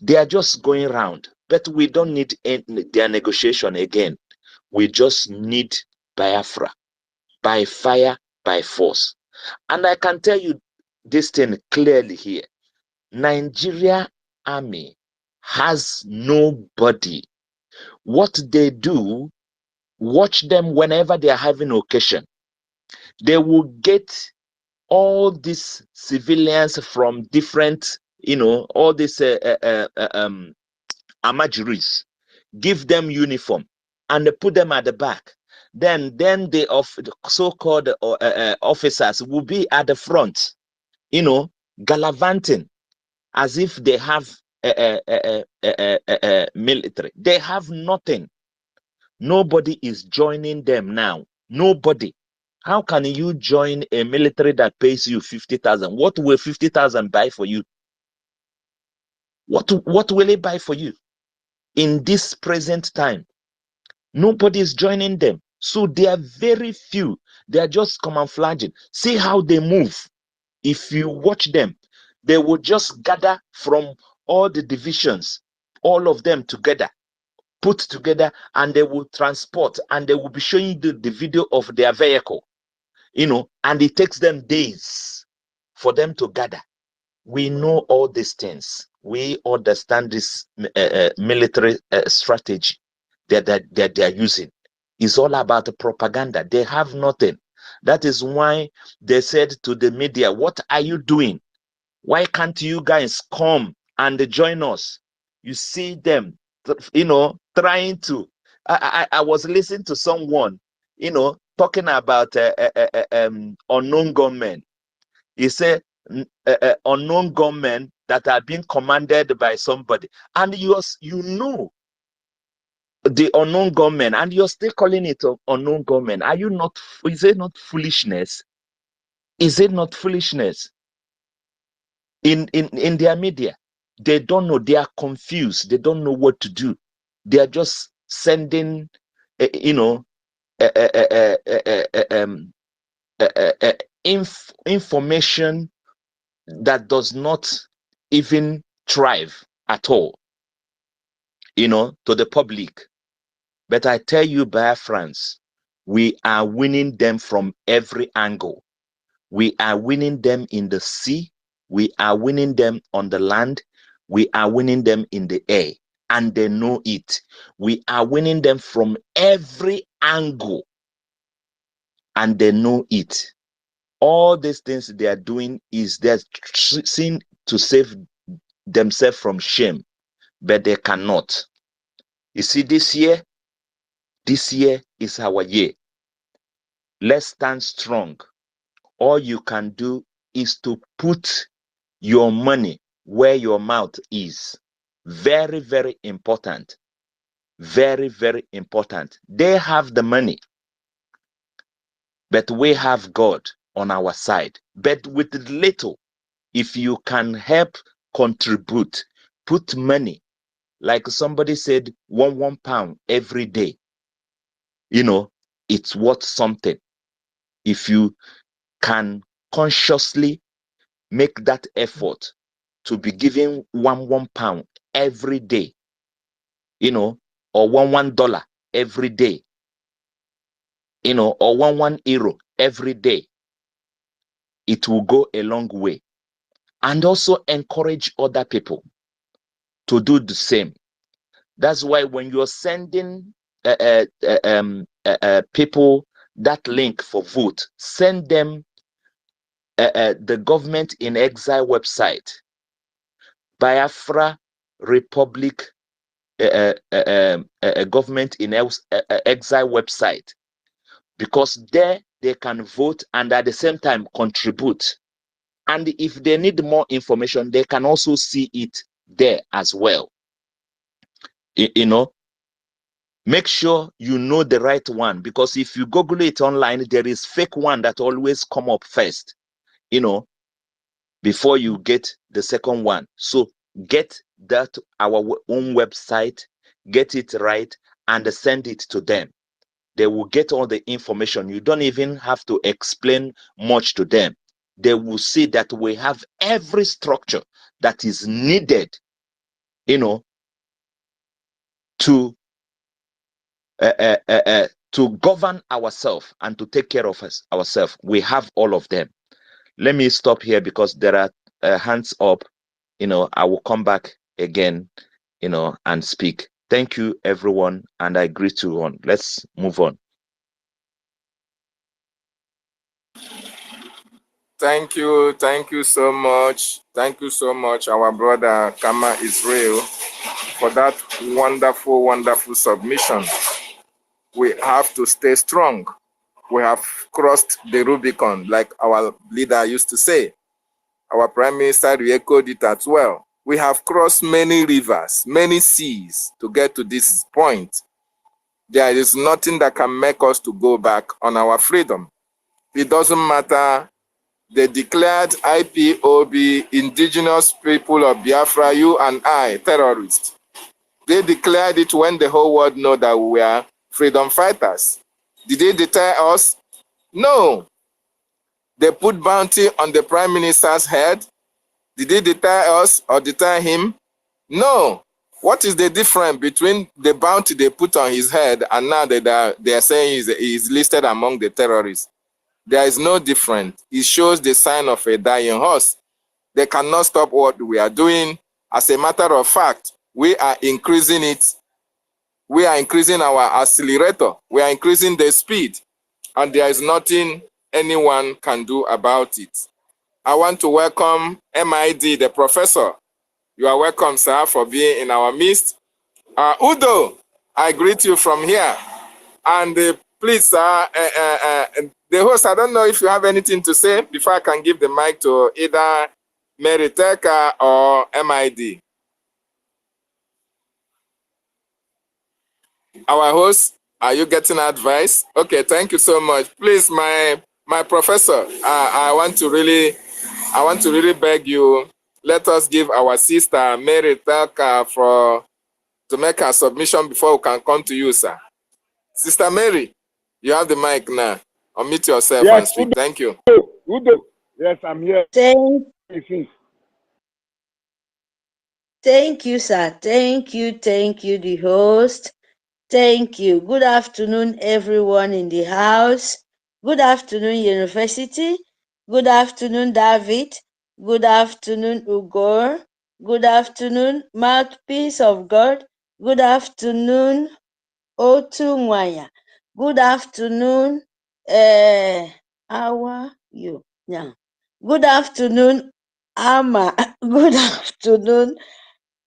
They are just going around, but we don't need their negotiation again. We just need Biafra by fire, by force. And I can tell you this thing clearly here. Nigeria army has nobody. What they do, watch them whenever they are having occasion. They will get all these civilians from different, all these amajuris, give them uniform and put them at the back. Then the so-called officers will be at the front, gallivanting as if they have military. They have nothing. Nobody is joining them now. Nobody. How can you join a military that pays you 50,000? What will 50,000 buy for you? What will it buy for you in this present time? Nobody is joining them. So they are very few. They are just camouflaging. See how they move. If you watch them, they will just gather from all the divisions, all of them together, put together, and they will transport, and they will be showing you the video of their vehicle, and it takes them days for them to gather. We know all these things. We understand this military strategy that they are using. It's all about the propaganda. They have nothing. That is why they said to the media, what are you doing? Why can't you guys come and join us? You see them, trying to. I was listening to someone, talking about unknown gunmen. He said unknown gunmen that are being commanded by somebody, and you know the unknown gunmen, and you're still calling it unknown gunmen. Are you not? Is it not foolishness? Is it not foolishness? In their media, they don't know. They are confused. They don't know what to do. They are just sending, uh, uh, uh, uh, uh, um, information that does not even thrive at all, to the public. But I tell you, Biafrans, we are winning them from every angle. We are winning them in the sea. We are winning them on the land. We are winning them in the air. And they know it. We are winning them from every angle. And they know it. All these things they are doing is they're seeing to save themselves from shame. But they cannot. You see, this year is our year. Let's stand strong. All you can do is to put your money where your mouth is. Very, very important. Very, very important. They have the money, but we have God on our side. But with little, if you can help contribute, put money, like somebody said, one pound every day, it's worth something. If you can consciously make that effort to be giving one pound every day, or $1 every day, or one euro every day, it will go a long way. And also encourage other people to do the same. That's why when you're sending people that link for vote, send them the government in exile website, Biafra Republic government in exile website, because there they can vote and at the same time contribute. And if they need more information, they can also see it there as well. Make sure you know the right one, because if you Google it online, there is fake one that always come up first, before you get the second one. So get that our own website, get it right, and send it to them. They will get all the information. You don't even have to explain much to them. They will see that we have every structure that is needed, to to govern ourselves and to take care of us ourselves. We have all of them. Let me stop here because there are hands up. I will come back again, and speak. Thank you, everyone, and I greet you on. Let's move on. Thank you so much. Thank you so much, our brother Kama Israel, for that wonderful submission. We have to stay strong. We have crossed the Rubicon, like our leader used to say. Our prime minister re-echoed it as well. We have crossed many rivers, many seas to get to this point. There is nothing that can make us to go back on our freedom. It doesn't matter. They declared IPOB, indigenous people of Biafra, you and I, terrorists. They declared it when the whole world know that we are freedom fighters. Did they deter us? No. They put bounty on the prime minister's head. Did they deter us or deter him? No. What is the difference between the bounty they put on his head and now that they are saying he's listed among the terrorists? There is no difference. It shows the sign of a dying horse. They cannot stop what we are doing. As a matter of fact, we are increasing it. We are increasing our accelerator. We are increasing the speed. And there is nothing anyone can do about it. I want to welcome MID, the professor. You are welcome, sir, for being in our midst. Udo, I greet you from here. And please, the host, I don't know if you have anything to say before I can give the mic to either Mary Teka or MID. Our host, are you getting advice? Okay, thank you so much. Please, my professor, I want to really beg you, let us give our sister Mary Teka to make her submission before we can come to you, sir. Sister Mary, you have the mic now. Unmute yourself and speak. Udo, Thank you. Udo. Yes, I'm here. Thank you, sir. Thank you, the host. Thank you. Good afternoon, everyone in the house. Good afternoon, University. Good afternoon, David. Good afternoon, Ugor. Good afternoon, Mouthpiece of God. Good afternoon, Otunwaya. Good afternoon, how are you now? Good afternoon, Ama. Good afternoon,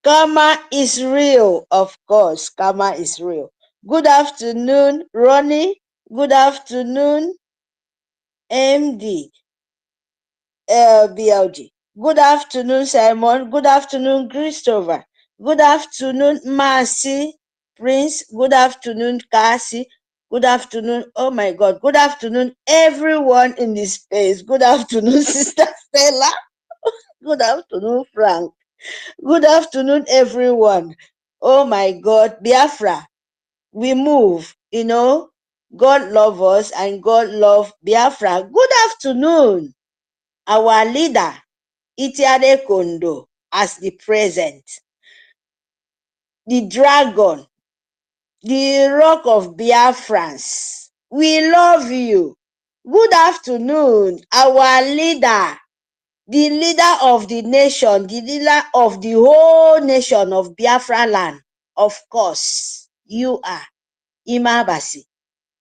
Karma is real, of course. Karma is real. Good afternoon, Ronnie. Good afternoon, MD, BLG. Good afternoon, Simon. Good afternoon, Christopher. Good afternoon, Marcy, Prince. Good afternoon, Cassie. Good afternoon. Oh my God. Good afternoon, everyone in this space. Good afternoon, Sister Stella. Good afternoon, Frank. Good afternoon, everyone. Oh my God, Biafra, we move, God love us and God love Biafra. Good afternoon, our leader, Itiade Kondo, as the present, the dragon, the rock of Biafrans. We love you. Good afternoon, our leader, the leader of the nation, the leader of the whole nation of Biafra land. Of course, you are Imabasi.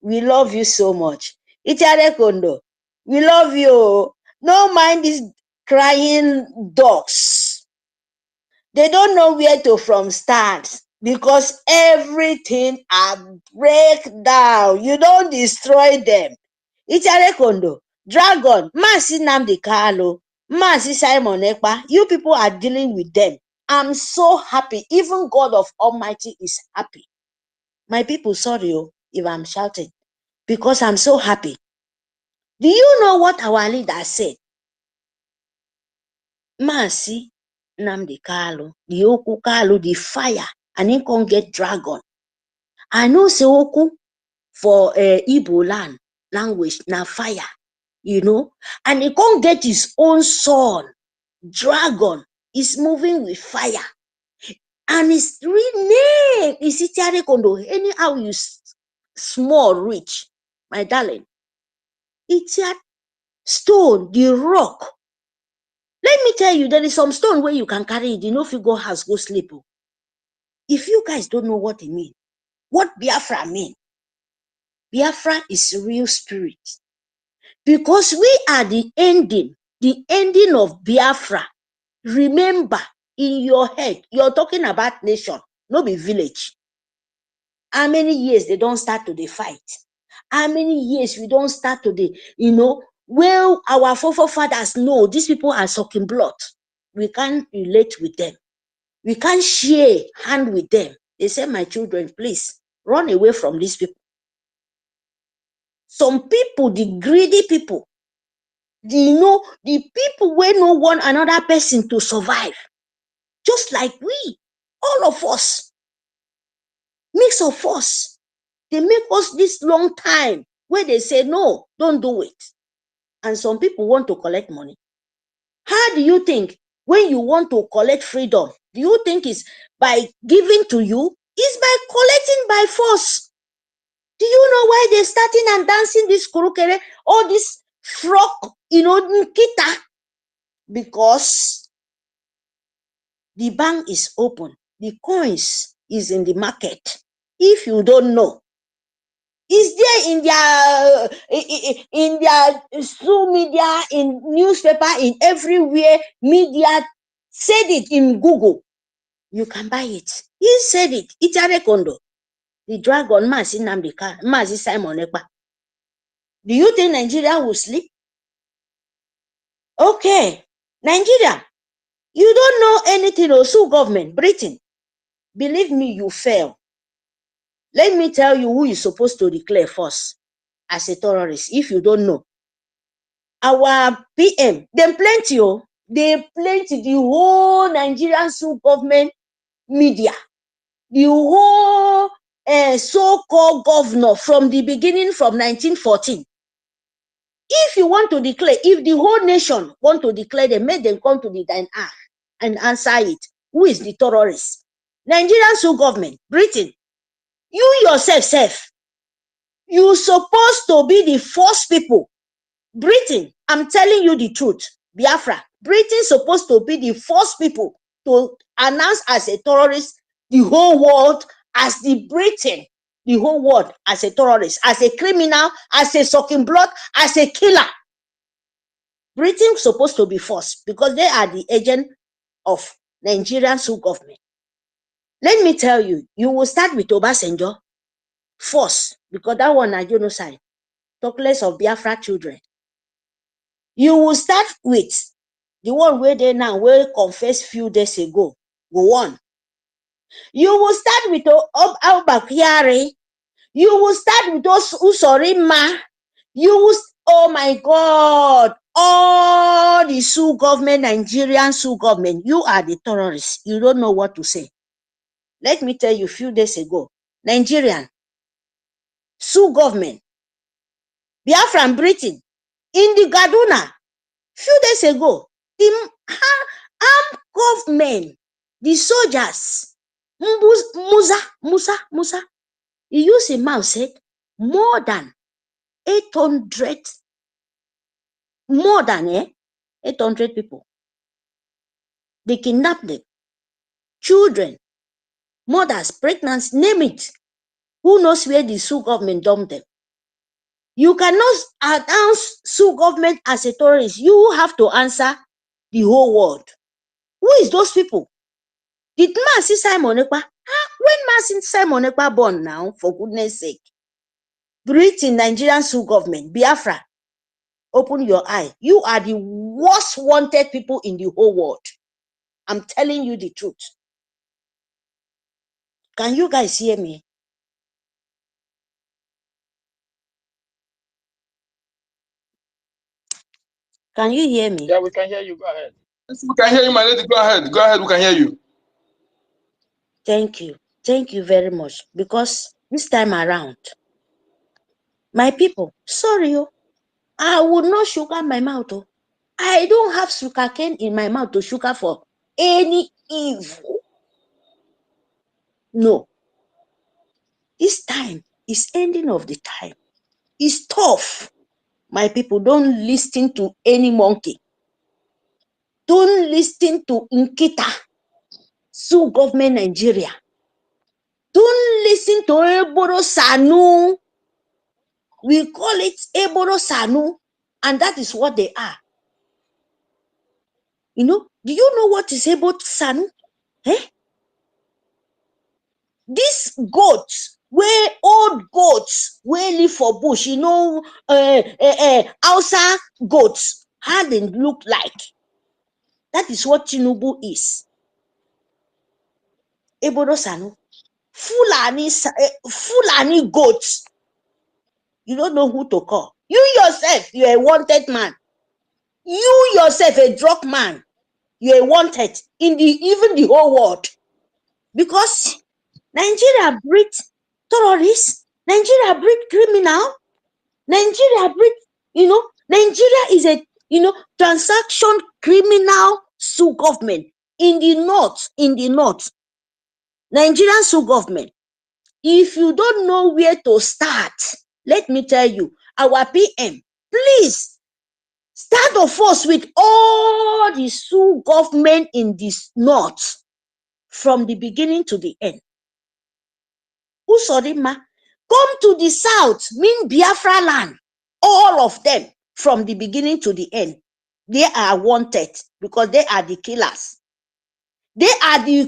We love you so much. Itiare Kondo, we love you. No mind these crying dogs. They don't know where to from start because everything are break down. You don't destroy them. Itiare Kondo, Dragon, Masi Nnamdi Kanu, Masi Simon Ekpa, you people are dealing with them. I'm so happy. Even God of Almighty is happy. My people, sorry if I'm shouting because I'm so happy. Do you know what our leader said? Masi Nnamdi Kanu, the Oku Kalu, the fire, and he can't get dragon. I know say Oku for Igbo land language, na fire. And he can't get his own son. Dragon is moving with fire. And his real name is Itiare Kondo. Anyhow small reach, my darling, it's a stone, the rock. Let me tell you, there is some stone where you can carry it. You know, if you go house, go sleep. If you guys don't know what it means, what Biafra mean? Biafra is real spirit. Because we are the ending of Biafra. Remember, in your head, you're talking about nation, not be village. How many years they don't start to the fight? How many years we don't start to the, well, our forefathers know these people are sucking blood. We can't relate with them. We can't share hand with them. They say, my children, please run away from these people. Some people, the greedy people, the people where no want another person to survive, just like we, all of us, mix of us, they make us this long time where they say, no, don't do it. And some people want to collect money. How do you think when you want to collect freedom, do you think it's by giving to you? It's by collecting by force. Do you know why they're starting and dancing this kurukere, all this frock, nkita? Because the bank is open, the coins is in the market. If you don't know, it's there in their social media, in newspaper, in everywhere media said it in Google. You can buy it. He said it. Itare Kondo, the dragon, Mazi Namdeka, Mazi Simon Ekpa. Do you think Nigeria will sleep? Okay, Nigeria, you don't know anything or sue government, Britain. Believe me, you fail. Let me tell you who is supposed to declare first as a terrorist, if you don't know. Our PM, them plenty, they plenty, the whole Nigerian sue government media, the whole so-called governor from the beginning, from 1914. If you want to declare, if the whole nation want to declare, they make them come to the Dine and answer it. Who is the terrorist? Nigerian sue government, Britain. You yourself, you supposed to be the first people. Britain, I'm telling you the truth. Biafra, Britain supposed to be the first people to announce as a terrorist the whole world as the Britain, the whole world as a terrorist, as a criminal, as a sucking blood, as a killer. Britain supposed to be first because they are the agent of Nigerian sue government. Let me tell you, you will start with Obasanjo first because that one is genocide. Talk less of Biafra children. You will start with the one where they now will confess few days ago. Go on. You will start with Al-Bakriari. You will start with those Usorima. You will, oh my God, all the Sioux government, Nigerian Sioux government, you are the terrorists. You don't know what to say. Let me tell you, a few days ago, Nigerian Sioux government, Biafra and Britain, in the Gaduna, few days ago, the armed government, the soldiers, Musa, he used a mouth said more than 800, more than 800 people. They kidnapped them, children, mothers, pregnancy, name it. Who knows where the Sioux government dumped them? You cannot announce Sioux government as a terrorist. You have to answer the whole world. Who is those people? Did man see Simon Ekpa? When man see Simon Ekpa born now, for goodness sake? Britain, Nigerian Sioux government, Biafra, open your eye. You are the worst wanted people in the whole world. I'm telling you the truth. Can you guys hear me? Can you hear me? Yeah, we can hear you. Go ahead. Yes, we can hear you, my lady. Go ahead. Go ahead. We can hear you. Thank you. Thank you very much. Because this time around, my people, sorry, I would not sugar my mouth. I don't have sugar cane in my mouth to sugar for any evil. No. This time, It's ending of the time. It's tough. My people, don't listen to any monkey. Don't listen to Nkita. Sue government Nigeria. Don't listen to Eboro Sanu. We call it Eboro Sanu, and that is what they are. You know, do you know what is Eboro Sanu? These goats, where old goats, where live for bush, you know, Hausa goats, how they look like. That is what Tinubu is. Eboro Sanu. Fulani goats. You don't know who to call. You yourself, you're a wanted man. You yourself, a drug man. You're a wanted in even the whole world. Because Nigeria breed terrorists. Nigeria breed criminal. Nigeria breed, Nigeria is a, transaction criminal sue government in the north. Nigerian sue government. If you don't know where to start, let me tell you, our PM, please start of us with all the sue government in this north from the beginning to the end. Usorima, come to the south, mean Biafra land, all of them from the beginning to the end. They are wanted because they are the killers. They are the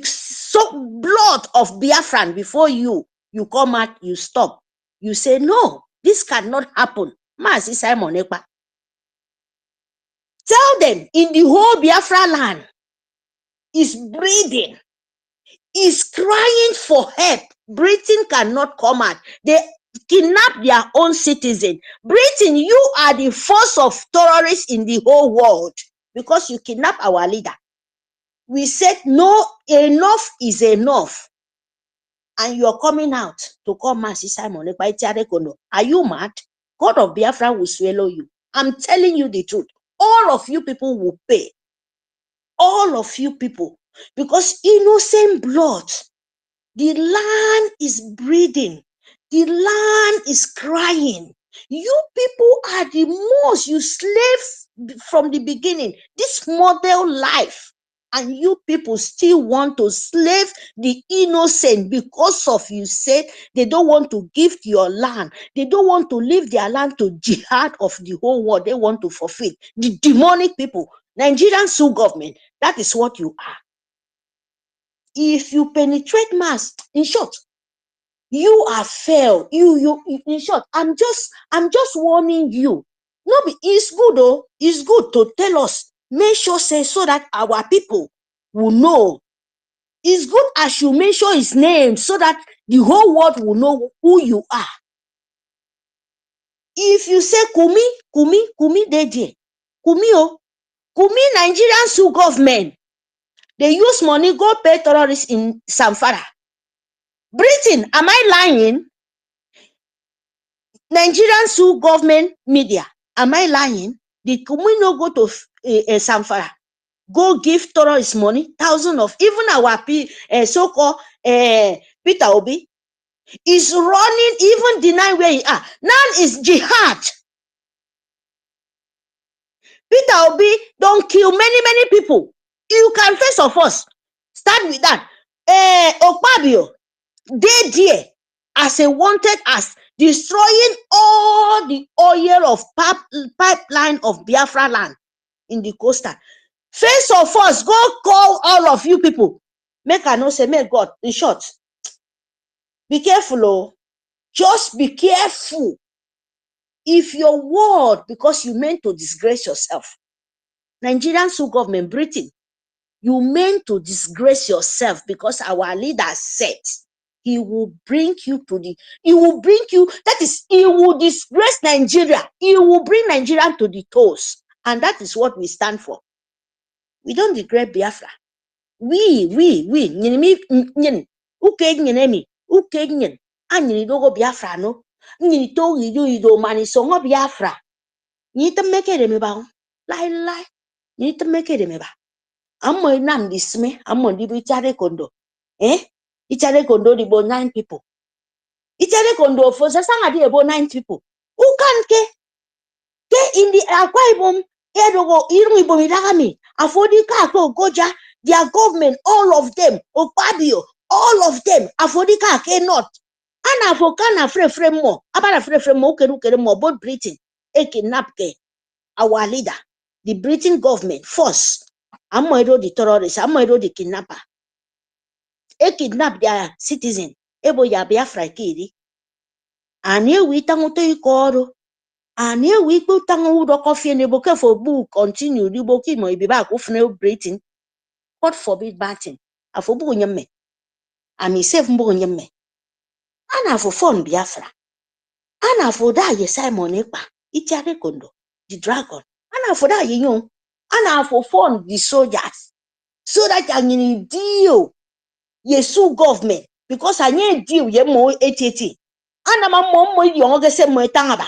blood of Biafran. Before you come out, you stop. You say, no, this cannot happen. Mazi Simon Ekpa. Tell them in the whole Biafra land is breathing, is crying for help. Britain cannot come out. They kidnap their own citizen. Britain, you are the force of terrorists in the whole world because you kidnap our leader. We said, no, enough is enough. And you're coming out to call Mazi Simon Ekpa. Are you mad? God of Biafra will swallow you. I'm telling you the truth. All of you people will pay. All of you people. Because innocent blood, the land is breathing. The land is crying. You people are the most, you slave from the beginning. This model life. And you people still want to slave the innocent because of you said they don't want to give your land. They don't want to leave their land to jihad of the whole world. They want to forfeit. The demonic people, Nigerian sue government, that is what you are. If you penetrate mass, in short, you are failed. You in short, I'm just warning you. No, it's good though. It's good to tell us. Make sure say so that our people will know. It's good as you mention his name so that the whole world will know who you are. If you say Kumi, they there. Kumi, Nigerian sue government. They use money go pay terrorists in Zamfara. Britain, am I lying? Nigerian sue government media. Am I lying? Did Kumi no go to Zamfara? Go give terrorists money? Thousands of, even our so-called Peter Obi is running, even denying where he are. Now is jihad. Peter Obi don't kill many people. You can face of us. Start with that. Okpabio, they there as a wanted as destroying all the oil of pipeline of Biafra land in the coastal. Face of us, go call all of you people. Make I know say, make God, in short, be careful, oh. Just be careful. If your word, because you meant to disgrace yourself, Nigerian sue government, Britain, you meant to disgrace yourself because our leader said he will bring you to that is, he will disgrace Nigeria. He will bring Nigeria to the toes. And that is what we stand for. We don't degrade Biafra. We, anyini dogo Biafra no, nyini to yido mani songo Biafra. Ni to make it me ba, lie. Ni to make it me ba. Amo nam disme, amo di bichare kondo. Ichare kondo di bo 9 people. Itare kondo for sasanga di ebo 9 people. Who can ke in the Akwa Ibom edogo irungi bomidagami afodi ka ko goja their government all of them Okpabio all of them afodi ka ke not ana afokana free more abana free more ukere more both Britain e kidnap ke our leader the Britain government force amoedo the terrorists amoedo the kidnapper e kidnap their citizen ebo ya Biafra kiri ani wita ngoto ikoro ani wikpo tango do coffee nebo ke for book continue libo ki mo ibiba ko fune Britain God forbid batin afobu nyemme ami save mbo nyemme ana for fun Biafra ana for da ye Simon Ekpa itiare kondo the dragon ana for da ye yon ana for fun the soldiers so that anyini deal yesu government because anye deal ye mo 80 ana mo yon ge se mo tangaba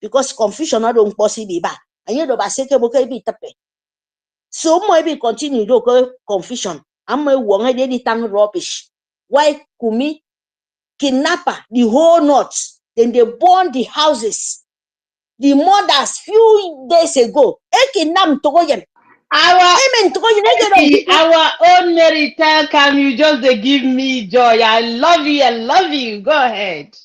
because confusion no don possible ba anye do ba seke bo ke bi tape so mo be continue do confusion am wo nge dey tang rubbish why Kumi kidnapper the whole north then they burn the houses the mothers few days ago e kidnap togoyen Our amen togoyen e get on people our own Meritan, can you just give me joy? I love you. I love you. Go ahead.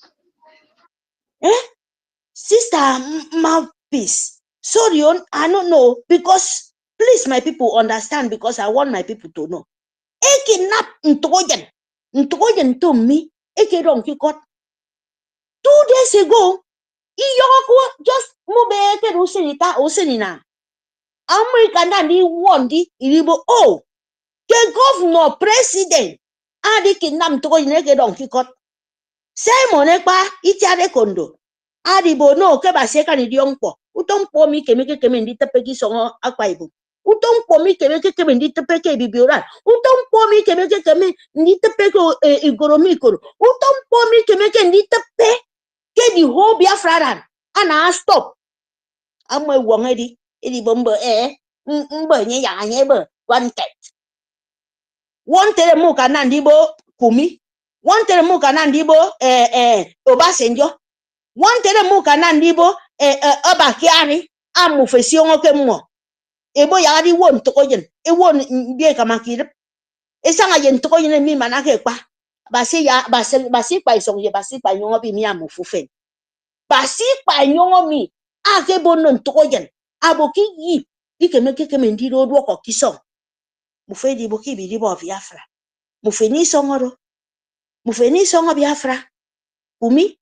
sister mouthpiece sorry I don't know because please my people understand because I want my people to know e kidnap ntogoyen to me e get on kikot 2 days ago iyoko just mube ke usinita America na ni wondi iribo oh ke governor president adi kidnap ntogoyen e get on kikot Simon Ekpa itiare kondo adibo no ke baseka ni diongpo utompo mi keme ndi tepeki songo Akwa Ibom utompo mi keme ndi tepeke bibioran utompo mi keme ndi tepeke igoromikoro utompo mi keme ndi tepe ke the whole Biafra ran ana stop amwe wongedi edibo mbo mbo nye ya anye bo one tere mu kana ndibo Kumi one tere mu kana ndibo Obasanjo one tere mu kana ndibo Obakiari amufesi ongoke mmo ebo yari won tokoyen e won mbie kamakire esanga yen tokoyen mi manake pa basi pa isong ye basi pa nyongo bi mi amufufen basi pa nyongo mi ake bonon tokoyen aboki yi ikeme ndiro do ko kisong mufedi boki bi ribo Biafra mufeni songoro mufeni songo Biafra Kumi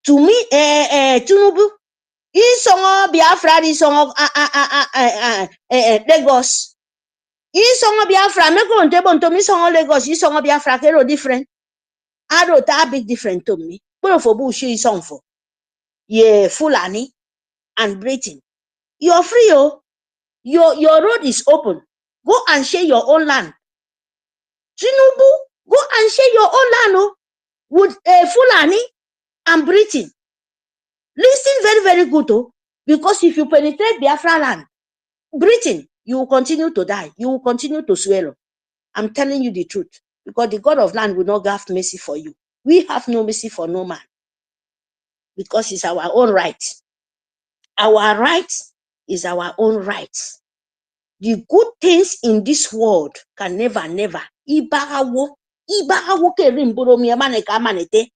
tumi Tinubu isongo Biafra isongo Lagos isongo Biafra meko ntebo ntomi isongo Lagos isongo Biafra kero different ado ta big different to me but for bushi isongo ye Fulani and Britain you're free your road is open go and share your own land Tinubu go and share your own land with Fulani and Britain listen very very good because if you penetrate Biafra land Britain, you will continue to die. You will continue to swallow. I'm telling you the truth. Because the God of land will not have mercy for you. We have no mercy for no man. Because it's our own right. Our right is our own right. The good things in this world can never. Ibarawo ke rimboro mi amane ka manete.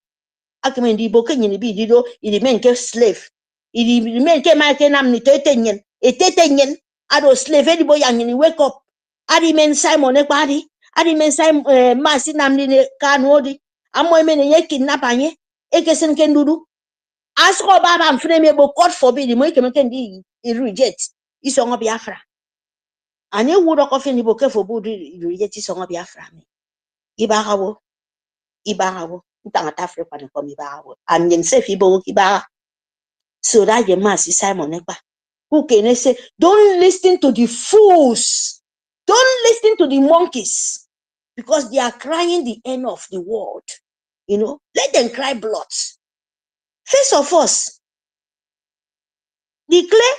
Akime ndi boke nyini bi dido, it remain ke slave. It remain ke ma ke nam ni tetenyen. Etetenyen. Ado slave edibo yang wake up adi men Simon Ekpa adi men Simon Masi namni kanodi amo men ye kidnap anye ekesen ken dudu asko baba mfreme me bo God forbid mo ekeme ken di reject isongo Biafra anye wudo ko fini bo kefo bu reject isongo Biafra me ibagawo ntanga Africa ne komi ibagawo anyen se fi bo kiba so that ye Masi Simon Ekpa who can say, don't listen to the fools. Don't listen to the monkeys. Because they are crying the end of the world. You know, let them cry blood. First of all, declare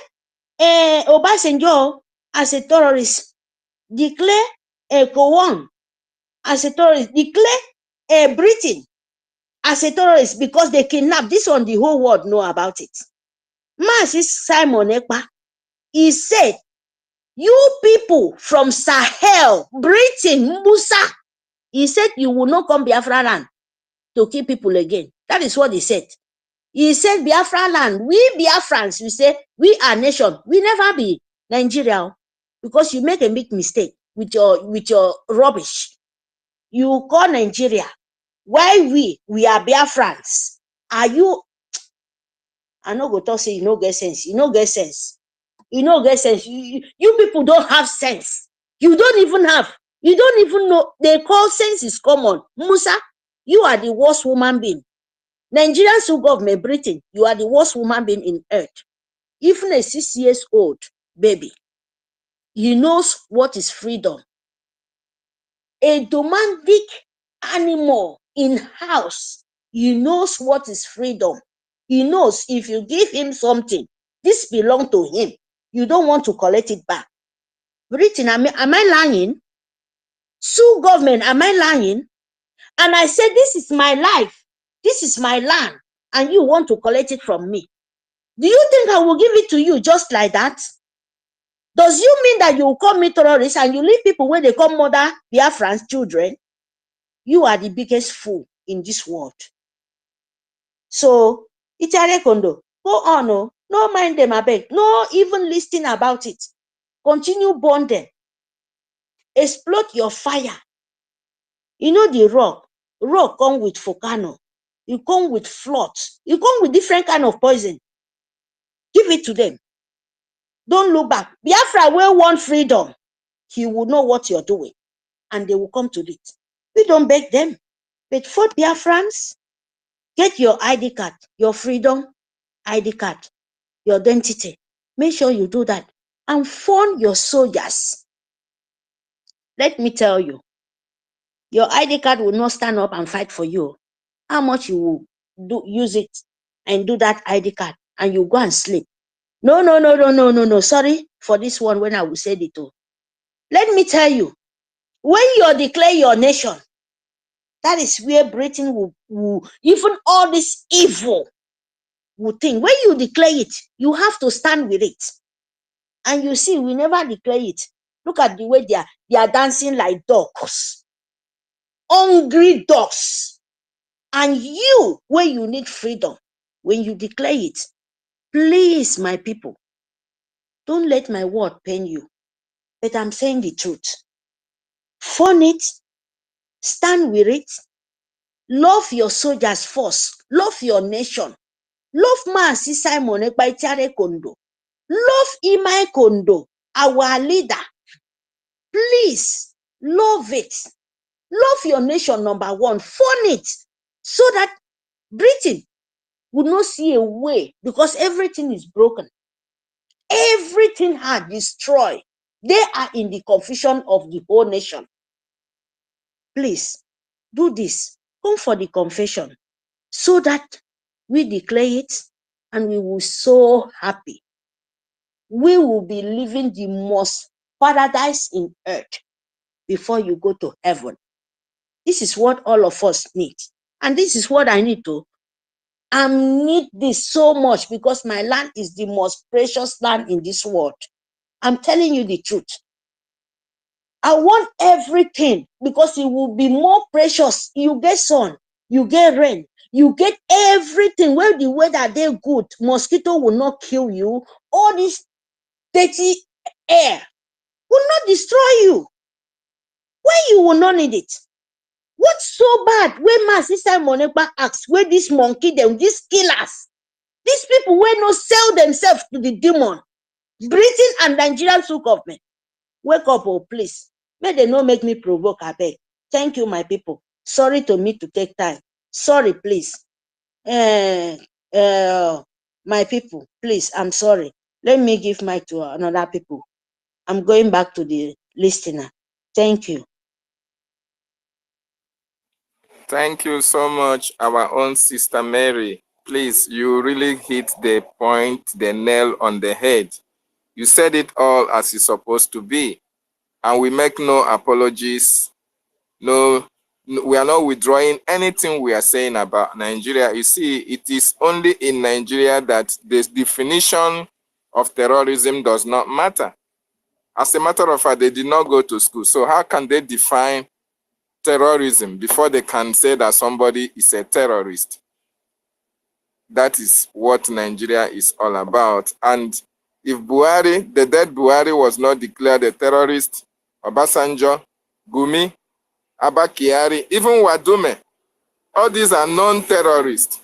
Obasanjo as a terrorist. Declare Kowon as a terrorist. Declare Britain as a terrorist because they kidnapped. This one, the whole world know about it. Mazi Simon Ekpa, he said, you people from Sahel, Britain, Musa, he said, you will not come Biafra land to kill people again. That is what he said. He said, Biafra land, we Biafrans, we say, we are nation. We never be Nigeria because you make a big mistake with your rubbish. You call Nigeria. Why we are Biafrans? Are you? I no go talk say you no get sense. You no get sense. You no get sense. You people don't have sense. You don't even have. You don't even know. They call sense is common. Musa, you are the worst human being. Nigerians who government Britain, you are the worst human being in earth. Even a 6 years old baby, he knows what is freedom. A domestic animal in house, he knows what is freedom. He knows if you give him something, this belongs to him. You don't want to collect it back. Britain, am I lying? Sue government, am I lying? And I said, this is my life. This is my land. And you want to collect it from me. Do you think I will give it to you just like that? Does you mean that you will call me terrorist and you leave people where they call mother Biafran's children? You are the biggest fool in this world. So, Itare Kondo, go on, no mind them, I beg. No even listening about it. Continue burn them. Explode your fire. You know the rock come with volcano. You come with flood. You come with different kind of poison. Give it to them. Don't look back. Biafra will want freedom. He will know what you're doing. And they will come to it. We don't beg them. But for Biafrans, get your ID card, your freedom ID card, your identity. Make sure you do that. And fund your soldiers. Let me tell you, your ID card will not stand up and fight for you. How much you will use it and do that ID card and you go and sleep. No. Sorry for this one when I will say it too. Let me tell you, when you declare your nation, that is where Britain will even all this evil will think. When you declare it, you have to stand with it. And you see, we never declare it. Look at the way they are dancing like dogs. Hungry dogs. And you, when you need freedom, when you declare it, please, my people, don't let my word pain you. But I'm saying the truth. Fund it, stand with it, love your soldiers first, love your nation, love Mazi Simon Ekpa Itiare Kondo, love Imai Kondo, our leader. Please, love it. Love your nation, number one. Fund it so that Britain would not see a way because everything is broken. Everything had destroyed. They are in the confusion of the whole nation. Please, do this. Come for the confession so that we declare it and we will be so happy. We will be living the most paradise in earth before you go to heaven. This is what all of us need. And this is what I need to. I need this so much because my land is the most precious land in this world. I'm telling you the truth. I want everything because it will be more precious. You get sun, you get rain, you get everything. Where the weather they good, mosquito will not kill you. All this dirty air will not destroy you. When you will not need it. What's so bad? When my sister Monekpa asks, where this monkey, them, these killers, these people will not sell themselves to the demon. Britain and Nigerian government. Wake up, oh please. May they not make me provoke, I beg. Thank you, my people. Sorry to me to take time. Sorry, please. My people, please, I'm sorry. Let me give mic to another people. I'm going back to the listener. Thank you. Thank you so much, our own Sister Mary. Please, you really hit the point, the nail on the head. You said it all as it's supposed to be. And we make no apologies, no We are not withdrawing anything we are saying about Nigeria. You see, it is only in Nigeria that the definition of terrorism does not matter. As a matter of fact, they did not go to school. So how can they define terrorism before they can say that somebody is a terrorist? That is what Nigeria is all about. And if Buhari, the dead Buhari, was not declared a terrorist, Obasanjo, Gumi, Abba Kyari, even Wadume, all these are non-terrorists.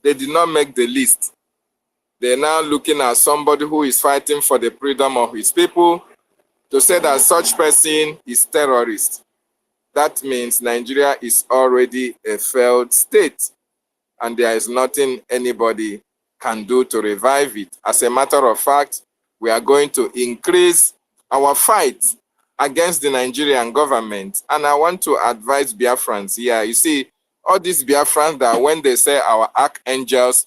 They did not make the list. They're now looking at somebody who is fighting for the freedom of his people to say that such person is terrorist. That means Nigeria is already a failed state, and there is nothing anybody can do to revive it. As a matter of fact, we are going to increase our fight against the Nigerian government. And I want to advise Biafrans here. You see, all these Biafrans that when they say our archangels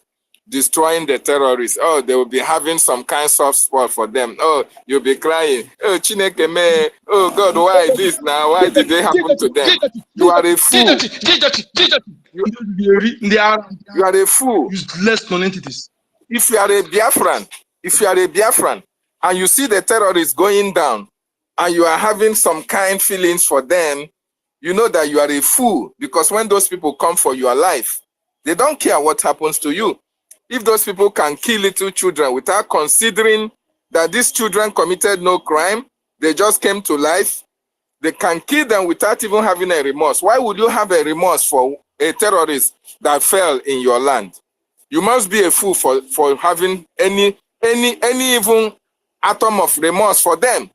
destroying the terrorists, oh, they will be having some kind of soft spot for them. Oh, you'll be crying. Oh, Chineke me. Oh, God, why this now? Why did they happen to them? You are a fool. You are a fool. Useless non-entities. If you are a Biafran, and you see the terrorists going down, and you are having some kind feelings for them, you know that you are a fool, because when those people come for your life, they don't care what happens to you. If those people can kill little children without considering that these children committed no crime, they just came to life, they can kill them without even having a remorse. Why would you have a remorse for a terrorist that fell in your land? You must be a fool for having any even atom of remorse for them.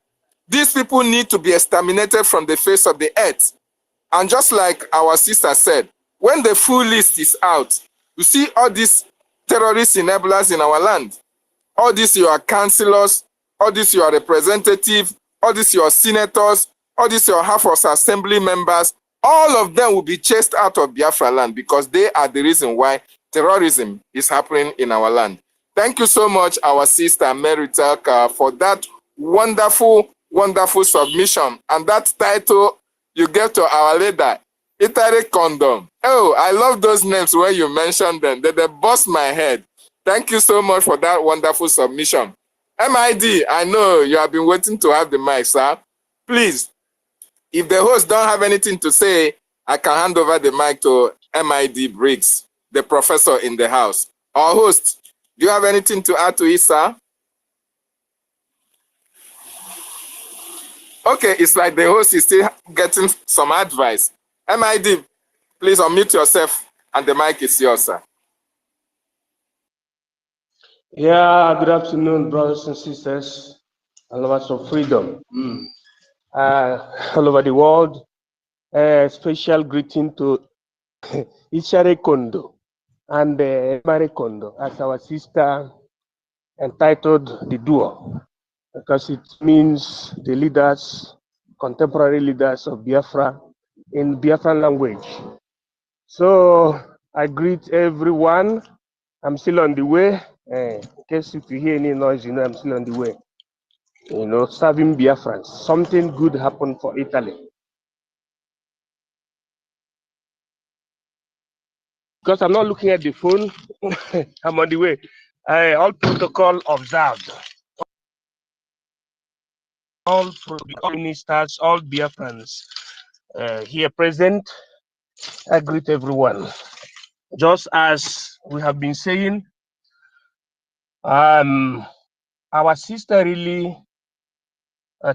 These people need to be exterminated from the face of the earth. And just like our sister said, when the full list is out, you see all these terrorist enablers in our land, all these your councillors, all these your representatives, all these your senators, all these your House of Assembly members, all of them will be chased out of Biafra land because they are the reason why terrorism is happening in our land. Thank you so much, our sister Mary Telka, for that wonderful, wonderful submission. And that title you gave to our leader, Itare Condom. Oh, I love those names when you mentioned them. They bust my head. Thank you so much for that wonderful submission. MID, I know you have been waiting to have the mic, sir. Please, if the host don't have anything to say, I can hand over the mic to MID Briggs, the professor in the house. Our host, do you have anything to add to it, sir? Okay, it's like the host is still getting some advice. MID, please unmute yourself and the mic is yours, sir. Yeah, good afternoon, brothers and sisters, and lovers of freedom all over the world. Special greeting to Ishare Kondo and Mare Kondo as our sister entitled The Duo, because it means the leaders, contemporary leaders of Biafra in Biafran language. So I greet everyone. I'm still on the way. In case if you hear any noise, you know I'm still on the way. You know, serving Biafrans. Something good happened for Italy. Because I'm not looking at the phone, I'm on the way. All protocol observed. All ministers, all Biafrans here present, I greet everyone. Just as we have been saying, our sister really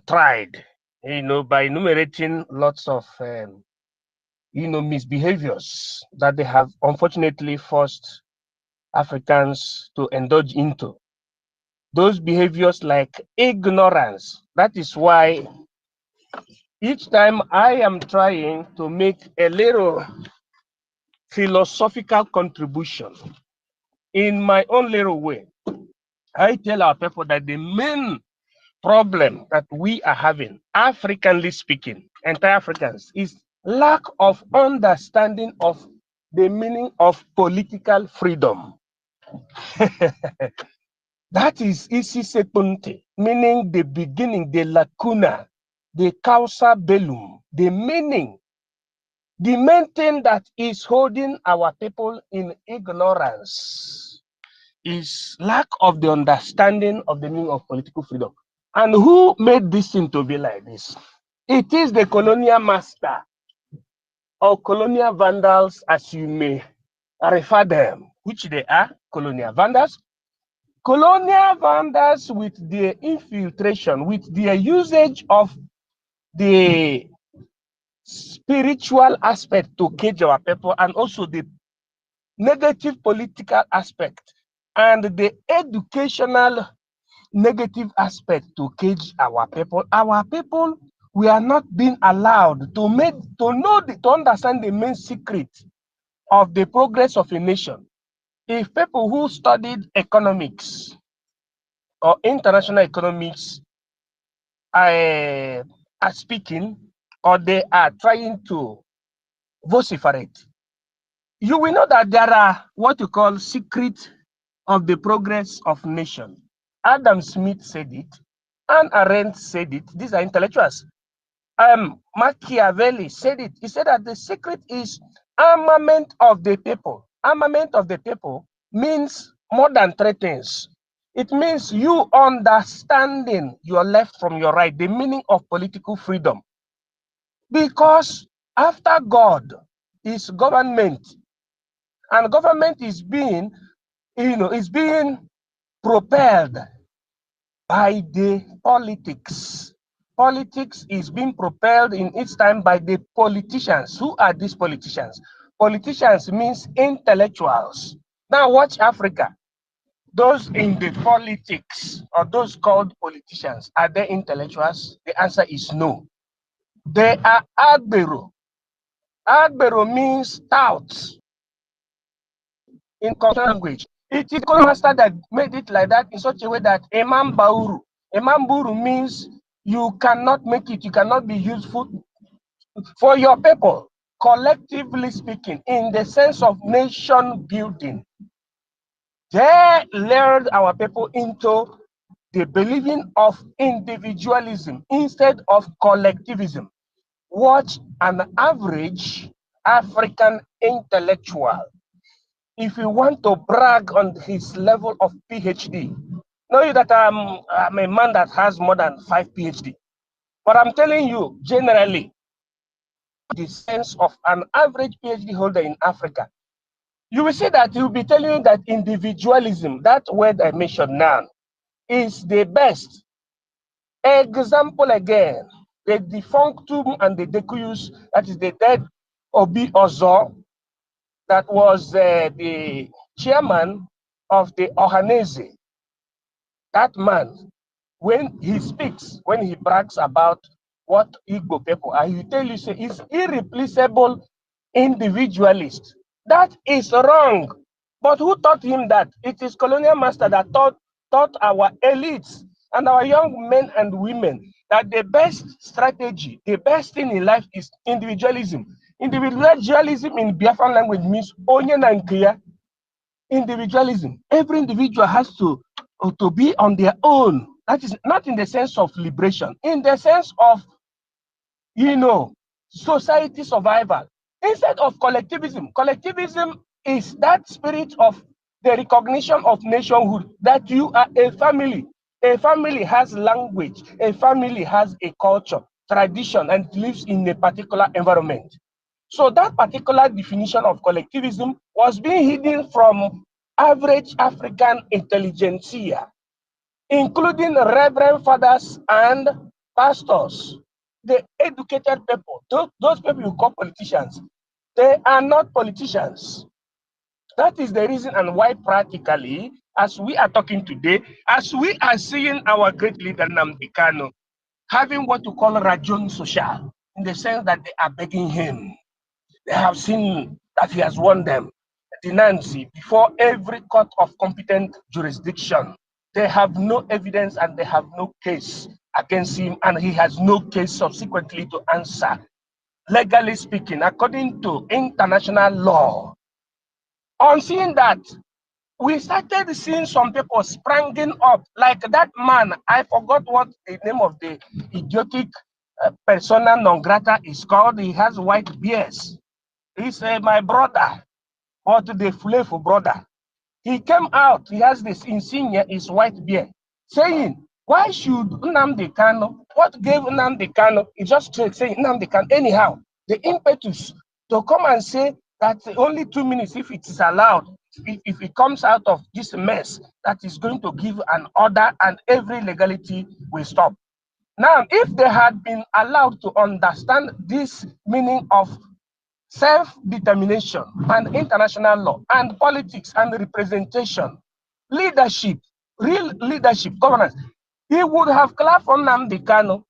tried, you know, by enumerating lots of, you know, misbehaviors that they have unfortunately forced Africans to indulge into. Those behaviors like ignorance. That is why each time I am trying to make a little philosophical contribution in my own little way, I tell our people that the main problem that we are having, Africanly speaking, entire Africans, is lack of understanding of the meaning of political freedom. That is isi sepunte, meaning the beginning, the lacuna, the causa bellum, the meaning The main thing that is holding our people in ignorance is lack of the understanding of the meaning of political freedom. And who made this thing to be like this? It is the colonial master or colonial vandals, as you may refer them, which they are, colonial vandals. Colonial vandals with their infiltration, with their usage of the spiritual aspect to cage our people, and also the negative political aspect and the educational negative aspect to cage our people. Our people, we are not being allowed to to understand the main secret of the progress of a nation. If people who studied economics or international economics are speaking, or they are trying to vociferate, you will know that there are what you call secret of the progress of nation. Adam Smith said it, Anne Arendt said it. These are intellectuals. Machiavelli said it. He said that the secret is armament of the people. Armament of the people means more than three things. It means you understanding your left from your right, the meaning of political freedom. Because after God is government, and government is being, is being propelled by the politics. Politics is being propelled in its time by the politicians. Who are these politicians? Politicians means intellectuals. Now watch Africa. Those in the politics, or those called politicians, are they intellectuals? The answer is no. They are agbero. Agbero means touts in cultural language. It is the master that made it like that in such a way that Imam Bauru. Imam Bauru means you cannot make it, you cannot be useful for your people, collectively speaking, in the sense of nation building. They lured our people into the believing of individualism instead of collectivism. Watch an average African intellectual. If you want to brag on his level of PhD, know you that I'm a man that has more than 5 PhD. But I'm telling you, generally, the sense of an average PhD holder in Africa, you will see that he will be telling you that individualism, that word I mentioned now, is the best. Example again, the defunctum and the decus, that is the dead Obi Ozo, that was the chairman of the Ohanese. That man, when he speaks, when he brags about what Igbo people are, he tell you, say, he's irreplaceable individualist. That is wrong. But who taught him that? It is colonial master that taught our elites and our young men and women that the best strategy, the best thing in life is individualism. Individualism in Biafran language means onye na nke ya. Individualism. Every individual has to be on their own. That is not in the sense of liberation, in the sense of, society survival. Instead of collectivism. Collectivism is that spirit of the recognition of nationhood, that you are a family. A family has language. A family has a culture, tradition, and lives in a particular environment. So that particular definition of collectivism was being hidden from average African intelligentsia, including reverend fathers and pastors, the educated people, those people you call politicians. They are not politicians. That is the reason and why practically, as we are talking today, as we are seeing our great leader Nnamdi Kanu having what you call rajon social, in the sense that they are begging him. They have seen that he has won them. Denancy before every court of competent jurisdiction. They have no evidence and they have no case against him, and he has no case subsequently to answer. Legally speaking, according to international law. On seeing that, we started seeing some people springing up, like that man. I forgot what the name of the idiotic persona non grata is called. He has white beards. He's my brother, or to the Fulefu brother. He came out, he has this insignia, his white beard, saying, why should Nnamdi Kanu, what gave Nnamdi Kanu, he just saying Nnamdi Kanu, anyhow, the impetus to come and say that only 2 minutes, if it is allowed, if it comes out of this mess, that is going to give an order and every legality will stop. Now, if they had been allowed to understand this meaning of self-determination and international law and politics and representation, leadership, real leadership, governance, he would have clapped for Nnamdi Kanu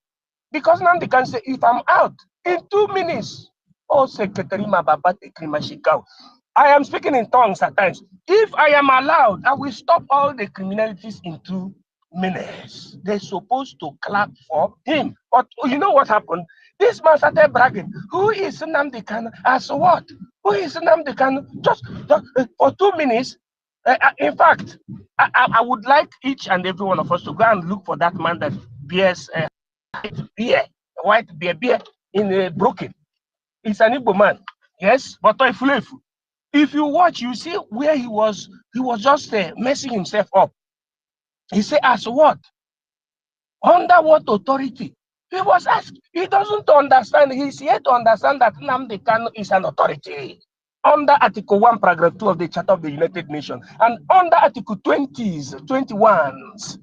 because Nnamdi Kanu say, if I'm out in 2 minutes, oh, Secretary Mababate Krimashikau, I am speaking in tongues at times. If I am allowed, I will stop all the criminalities in 2 minutes. They're supposed to clap for him. But you know what happened? This man started bragging. Who is Nnamdi Kanu? As what? Who is Nnamdi Kanu? Just for 2 minutes. In fact, I would like each and every one of us to go and look for that man that bears white beer in a broken. It's an Igbo man. Yes, but if you watch, you see where he was just messing himself up. He said, as what? Under what authority? He was asked. He doesn't understand. He's yet to understand that Nnamdi Kanu is an authority. Under Article 1, Paragraph 2 of the Charter of the United Nations, and under Article 20s, 21s,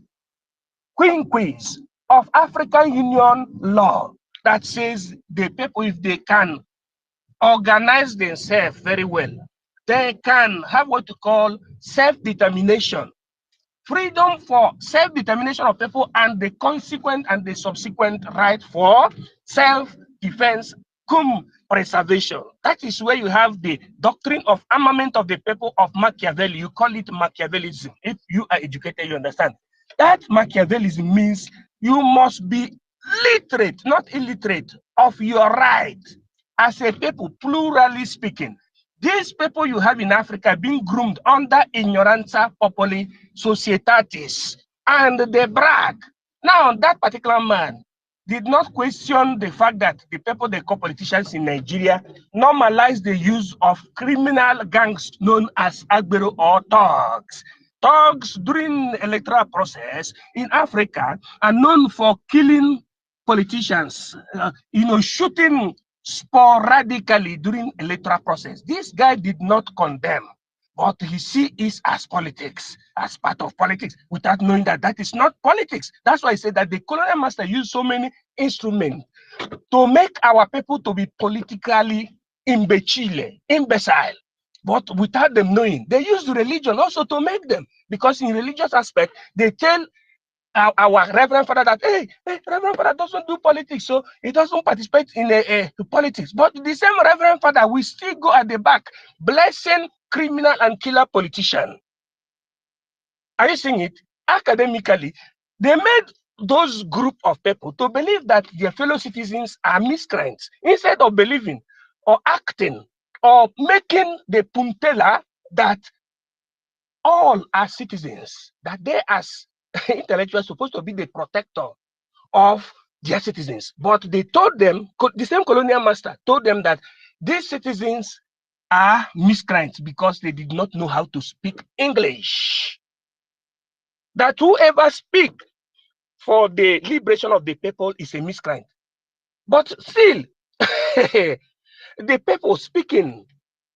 Quinquis of African Union law that says the people, if they can organize themselves very well, they can have what you call self-determination. Freedom for self-determination of people and the consequent and the subsequent right for self-defense cum preservation. That is where you have the doctrine of armament of the people of Machiavelli. You call it Machiavellism. If you are educated, you understand. That Machiavellism means you must be literate, not illiterate, of your right as a people, plurally speaking. These people you have in Africa being groomed under ignoranza populi societatis, and they brag. Now, that particular man did not question the fact that the people they call politicians in Nigeria normalize the use of criminal gangs known as agbero or thugs. Thugs during electoral process in Africa are known for killing politicians, shooting sporadically during electoral process. This guy did not condemn, but he see it as politics, as part of politics, without knowing that that is not politics. That's why I said that the colonial master used so many instruments to make our people to be politically imbecile, but without them knowing. They use religion also to make them, because in religious aspect, they tell our Reverend Father that, hey, Reverend Father doesn't do politics, so he doesn't participate in politics. But the same Reverend Father will still go at the back, blessing criminal and killer politician. Are you seeing it? Academically, they made those group of people to believe that their fellow citizens are miscreants, instead of believing or acting or making the puntella that all are citizens, that they as intellectuals supposed to be the protector of their citizens. But they told them, the same colonial master told them that these citizens are miscreants because they did not know how to speak English. That whoever speak for the liberation of the people is a miscreant. But still, the people speaking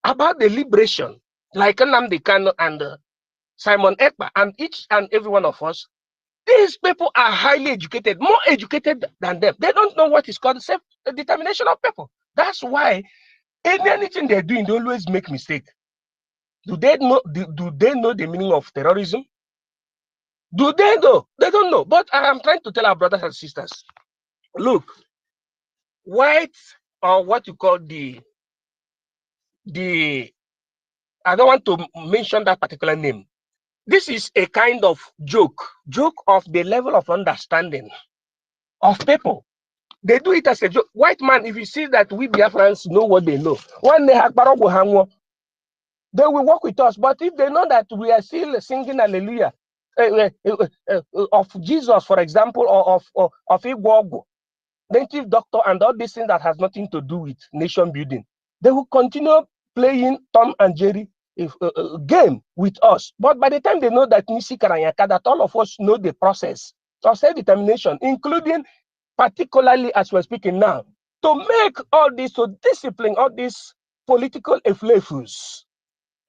about the liberation, like Nnamdi Kanu and Simon Ekpa and each and every one of us, these people are highly educated, more educated than them. They don't know what is called self-determination of people. That's why in anything they're doing, they always make mistake. Do they know the meaning of terrorism? Do they know? They don't know. But I am trying to tell our brothers and sisters, look, white, or what you call the I don't want to mention that particular name. This is a kind of joke of the level of understanding of people. They do it as a joke. White man, if you see that we Biafrans know what they know, one day they will work with us. But if they know that we are still singing hallelujah of Jesus, for example, or of Igbo, native doctor, and all these things that has nothing to do with nation building, They will continue playing Tom and Jerry game with us. But by the time they know that Nisi Karanyaka, that all of us know the process of self-determination, including particularly as we're speaking now, to make all this, to discipline all these political effluves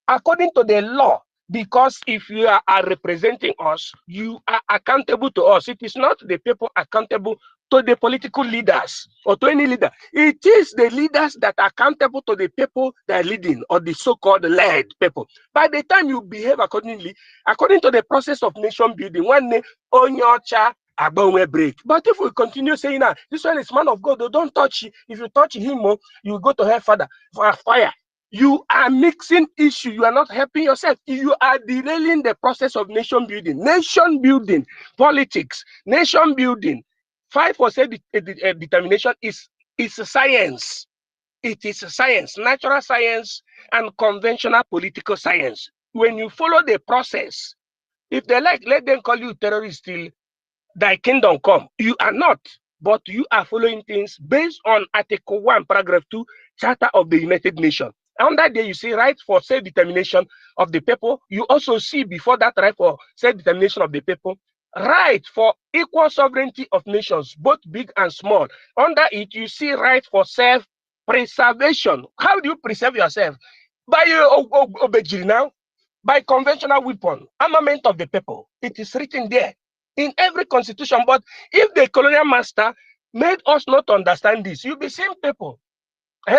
according to the law. Because if you are representing us, you are accountable to us. It is not the people accountable to the political leaders or to any leader. It is the leaders that are accountable to the people that are leading or the so-called led people. By the time you behave accordingly, according to the process of nation building, one day, on your cha, break. But if we continue saying that this one is man of God, don't touch him. If you touch him, you will go to hell for fire. You are mixing issues. You are not helping yourself. You are derailing the process of nation building. Nation building, politics, nation building. 5% determination is a science. It is a science, natural science and conventional political science. When you follow the process, if they like, let them call you terrorist till thy kingdom come. You are not, but you are following things based on Article 1, Paragraph 2, Charter of the United Nations. Under there, you see right for self-determination of the people. You also see before that right for self-determination of the people, right for equal sovereignty of nations, both big and small. Under it, you see right for self-preservation. How do you preserve yourself? By obejiri now, by conventional weapon, armament of the people. It is written there in every constitution. But if the colonial master made us not understand this, you'll be seeing people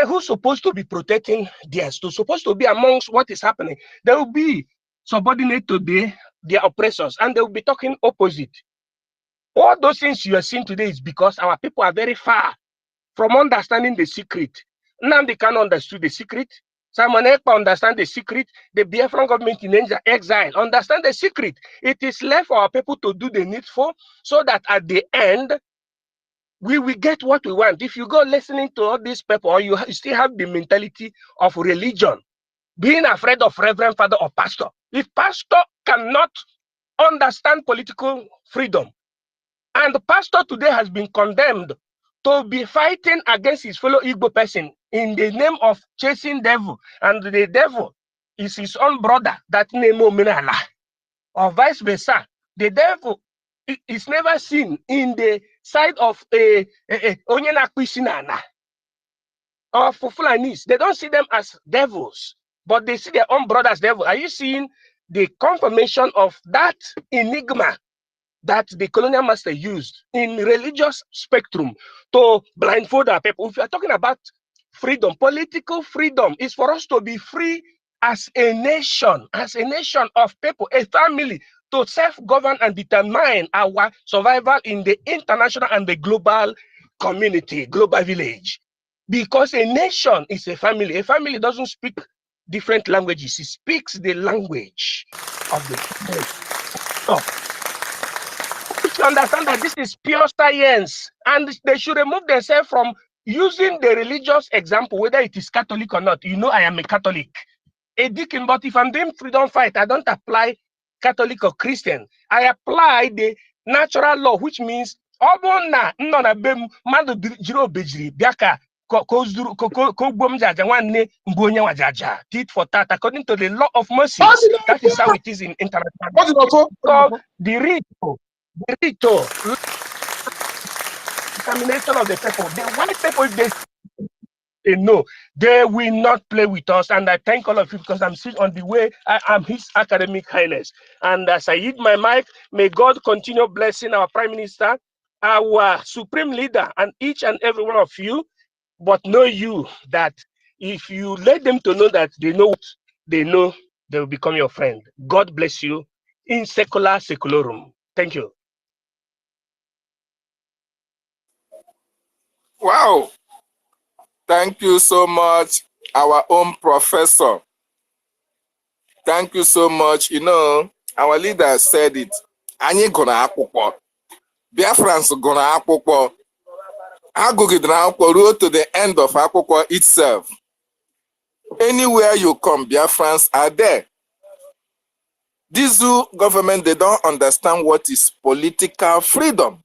who's supposed to be protecting theirs, supposed to be amongst what is happening. They will be subordinate to their oppressors, and they will be talking opposite. All those things you are seeing today is because our people are very far from understanding the secret. Nnamdi Kanu understood the secret. Simon Ekpa understand the secret. The Biafran government in exile understand the secret. It is left for our people to do the needful so that at the end, we will get what we want. If you go listening to all these people, or you still have the mentality of religion, being afraid of reverend father or pastor. If pastor cannot understand political freedom, and the pastor today has been condemned to be fighting against his fellow Igbo person in the name of chasing devil, and the devil is his own brother, that name Omenala, or vice versa. The devil is never seen in the side of a Onyenakwishinana or Fulanis. They don't see them as devils, but they see their own brothers devil. Are you seeing the confirmation of that enigma that the colonial master used in religious spectrum to blindfold our people? If you are talking about freedom, political freedom is for us to be free as a nation of people, a family, to self-govern and determine our survival in the international and the global community, global village. Because a nation is a family. A family doesn't speak different languages. It speaks the language of the people. So, you should understand that this is pure science, and they should remove themselves from using the religious example, whether it is Catholic or not. You know, I am a Catholic, a deacon, but if I'm doing freedom fight, I don't apply Catholic or Christian. I apply the natural law, which means tit for tat, according to the law of Moses. That is how it is in international. So the rito, determination of the people, the white people, they know they will not play with us. And I thank all of you, because I'm still on the way. I am His Academic Highness. And as I hit my mic, may God continue blessing our Prime Minister, our Supreme Leader, and each and every one of you. But know you that if you let them to know that they know what they know, they will become your friend. God bless you in secularum. Thank you. Wow. Thank you so much, our own professor. Thank you so much. You know, our leader said it. Anyị gụrụ akwụkwọ. Biafrans gụrụ akwụkwọ. Ha gụgidere akwụkwọ ruo to the end of akwụkwọ itself. Anywhere you come, Biafrans are there. This government, they don't understand what is political freedom.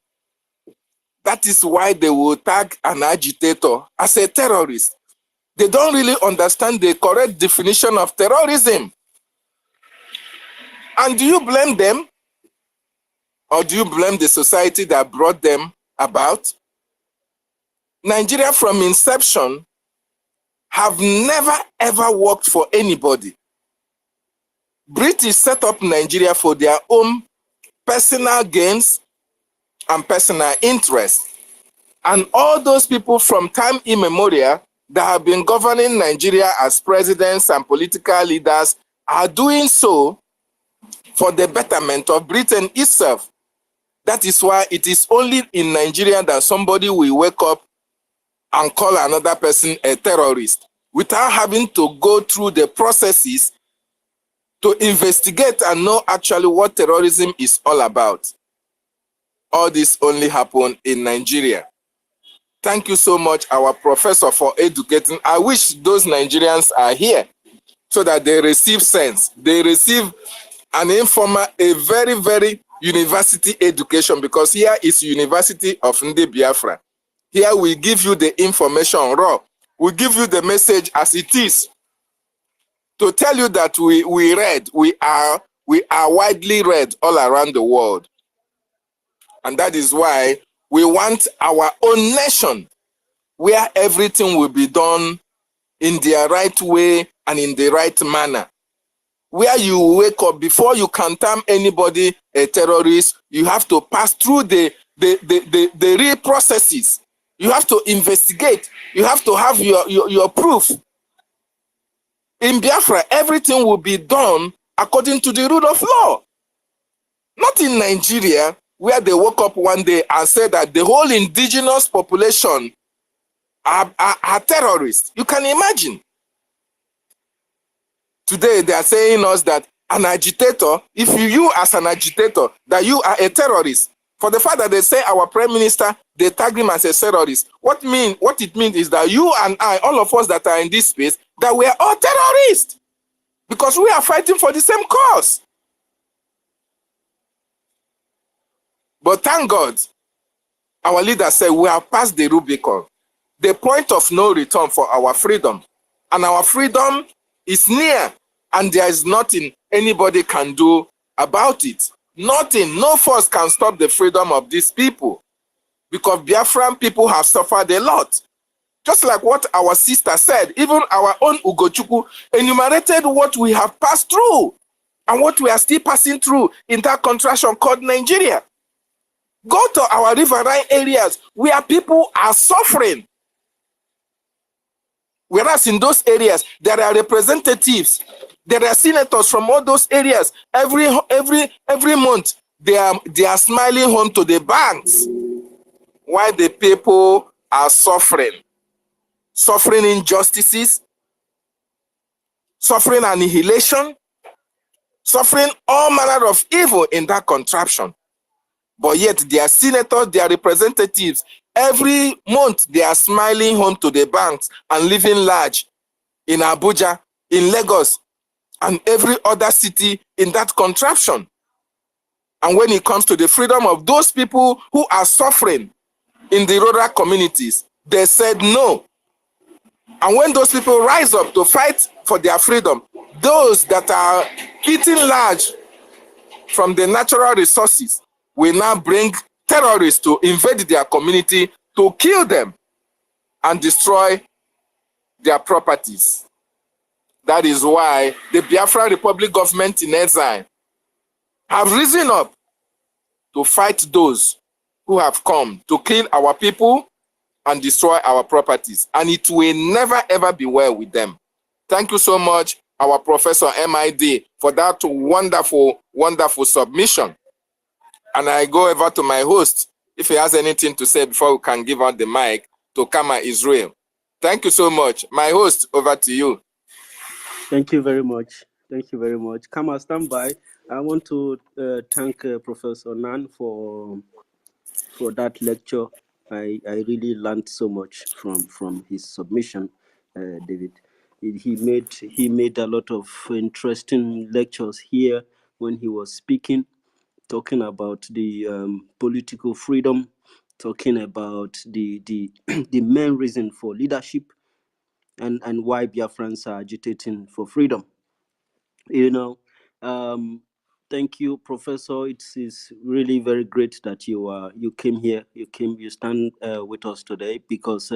That is why they will tag an agitator as a terrorist. They don't really understand the correct definition of terrorism. And do you blame them? Or do you blame the society that brought them about? Nigeria from inception have never ever worked for anybody. British set up Nigeria for their own personal gains and personal interests. And all those people from time immemorial that have been governing Nigeria as presidents and political leaders are doing so for the betterment of Britain itself. That is why it is only in Nigeria that somebody will wake up and call another person a terrorist without having to go through the processes to investigate and know actually what terrorism is all about. All this only happened in Nigeria. Thank you so much, our professor, for educating. I wish those Nigerians are here so that they receive sense. They receive an informal, a very, very university education, because here is University of Ndi Biafra. Here we give you the information raw. We give you the message as it is to tell you that we read, we are widely read all around the world. And that is why we want our own nation where everything will be done in the right way and in the right manner. Where you wake up, before you can term anybody a terrorist, you have to pass through the real processes. You have to investigate. You have to have your proof. In Biafra, everything will be done according to the rule of law. Not in Nigeria, where they woke up one day and said that the whole indigenous population are terrorists. You can imagine. Today, they are saying us that an agitator, if you as an agitator, that you are a terrorist. For the fact that they say our prime minister, they tag him as a terrorist. What it means is that you and I, all of us that are in this space, that we are all terrorists. Because we are fighting for the same cause. But thank God, our leader said we have passed the Rubicon, the point of no return for our freedom. And our freedom is near, and there is nothing anybody can do about it. Nothing, no force can stop the freedom of these people, because Biafran people have suffered a lot. Just like what our sister said, even our own Ugochukwu enumerated what we have passed through and what we are still passing through in that contraction called Nigeria. Go to our riverine areas where people are suffering. Whereas in those areas, there are representatives, there are senators from all those areas. Every month, they are smiling home to the banks, while the people are suffering injustices, suffering annihilation, suffering all manner of evil in that contraption. But yet their senators, their representatives, every month they are smiling home to the banks and living large in Abuja, in Lagos, and every other city in that contraption. And when it comes to the freedom of those people who are suffering in the rural communities, they said no. And when those people rise up to fight for their freedom, those that are eating large from the natural resources will now bring terrorists to invade their community, to kill them and destroy their properties. That is why the Biafra Republic government in exile have risen up to fight those who have come to kill our people and destroy our properties. And it will never ever be well with them. Thank you so much, our Professor MID, for that wonderful, wonderful submission. And I go over to my host, if he has anything to say before we can give out the mic to Kama Israel. Thank you so much. My host, over to you. Thank you very much. Thank you very much. Kama, stand by. I want to thank Professor Nan for that lecture. I really learned so much from his submission, David. He made a lot of interesting lectures here when he was speaking, talking about the political freedom, talking about the the main reason for leadership, and why Biafrans are agitating for freedom. You know, um, thank you, Professor. It's really very great that you came here. You stand with us today because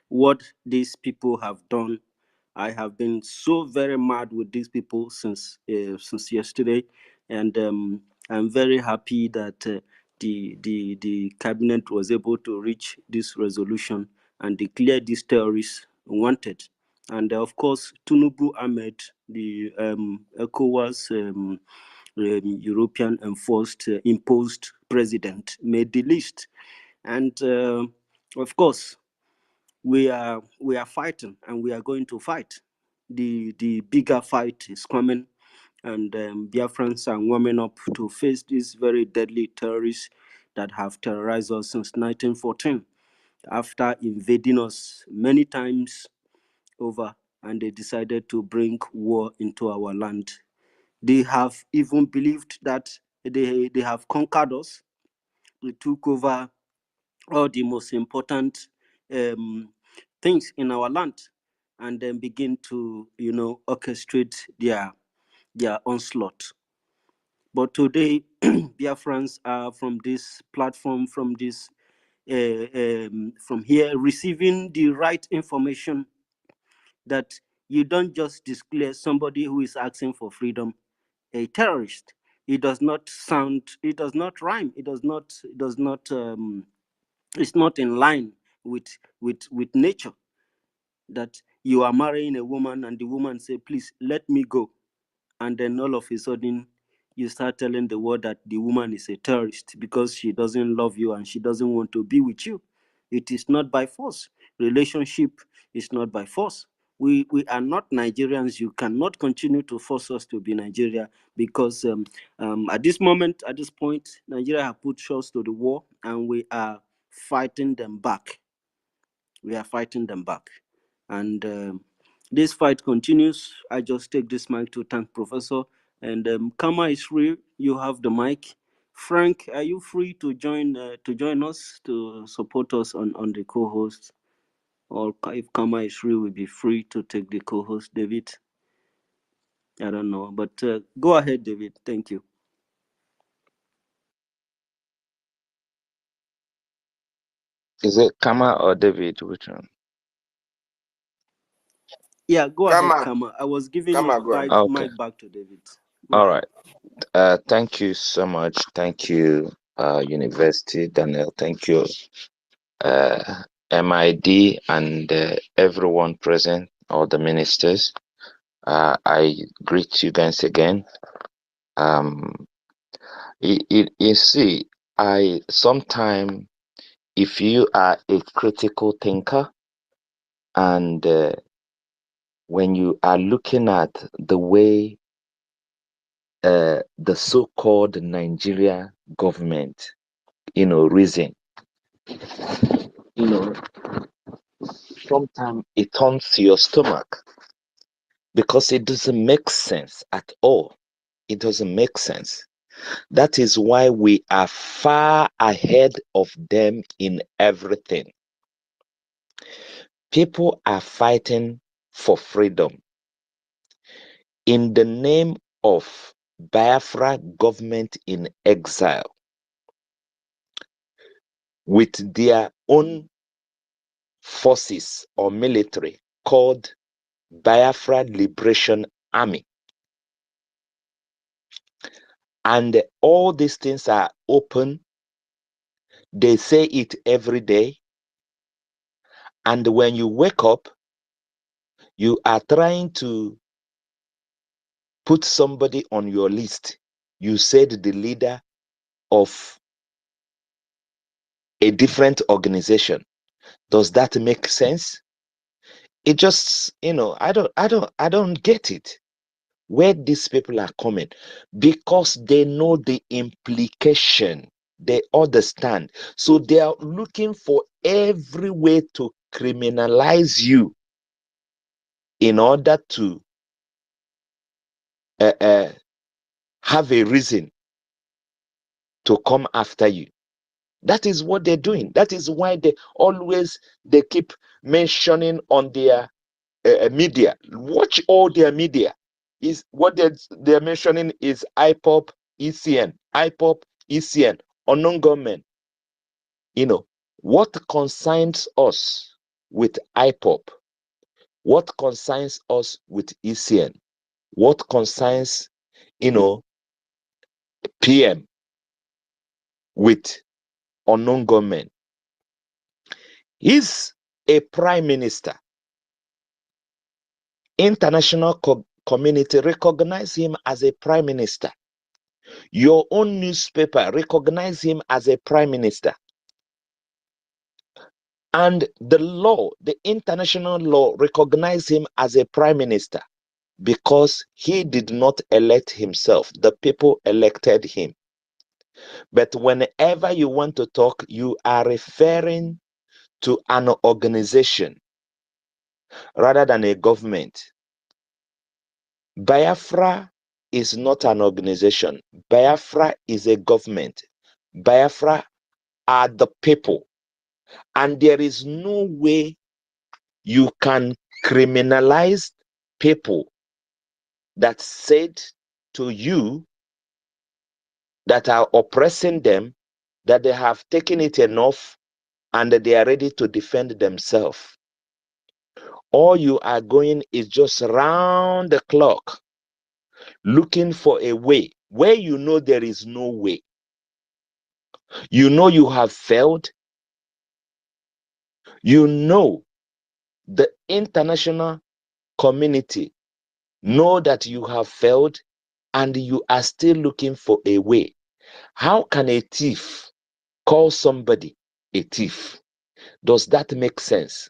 what these people have done. I have been so very mad with these people since yesterday, and I'm very happy that the cabinet was able to reach this resolution and declare these terrorists wanted. And of course, Tunubu Ahmed, the ECOWAS European enforced imposed president, made the list, and of course we are fighting and we are going to fight. The bigger fight is coming, and Biafrans are warming up to face these very deadly terrorists that have terrorized us since 1914 after invading us many times over, and they decided to bring war into our land. They have even believed that they have conquered us. They took over all the most important um, things in our land, and then begin to orchestrate their onslaught. But today, Biafrans are from this platform, from here, receiving the right information that you don't just declare somebody who is asking for freedom a terrorist. It does not sound, it does not rhyme, it's not in line with nature, that you are marrying a woman and the woman say, please let me go, and then all of a sudden you start telling the world that the woman is a terrorist because she doesn't love you and she doesn't want to be with you. It is not by force. Relationship is not by force. We are not Nigerians. You cannot continue to force us to be Nigeria because at this moment, at this point, Nigeria have put shots to the war and we are fighting them back. We are fighting them back. And this fight continues. I just take this mic to thank Professor. And Kama is free. You have the mic. Frank, are you free to join us to support us on the co-host? Or if Kama is free, we'll be free to take the co-host. David, I don't know, but go ahead, David. Thank you. Is it Kama or David? Which one? Yeah, go ahead, Kama, Kama. I was giving Kama, go ahead. Okay. mic back to David. Go All ahead. right. Thank you so much. Thank you, University Daniel. Thank you, MID, and everyone present, all the ministers. I greet you guys again. Um, you see, I sometime, if you are a critical thinker, and when you are looking at the way the so-called Nigeria government, reason, you know, sometimes it turns to your stomach because it doesn't make sense at all. It doesn't make sense. That is why we are far ahead of them in everything. People are fighting for freedom in the name of Biafra government in exile with their own forces or military called Biafra Liberation Army. And all these things are open. They say it every day. And when you wake up, you are trying to put somebody on your list. You said the leader of a different organization. Does that make sense? It just, I don't get it. Where these people are coming, because they know the implication, they understand, so they are looking for every way to criminalize you in order to uh, uh, have a reason to come after you. That is what they're doing. That is why they keep mentioning on their media. Watch all their media. Is what they're mentioning is IPOP, ECN, IPOP, ECN, unknown government. What concerns us with IPOP? What concerns us with ECN? What concerns, PM with unknown government? He's a prime minister. International community recognize him as a prime minister. Your own newspaper recognize him as a prime minister. And the international law recognize him as a prime minister because he did not elect himself. The people elected him. But whenever you want to talk, you are referring to an organization rather than a government. Biafra is not an organization. Biafra is a government. Biafra are the people. And there is no way you can criminalize people that said to you that are oppressing them that they have taken it enough and that they are ready to defend themselves. All you are going is just round the clock looking for a way where you know there is no way. You know you have failed. You know the international community know that you have failed and you are still looking for a way. How can a thief call somebody a thief? Does that make sense?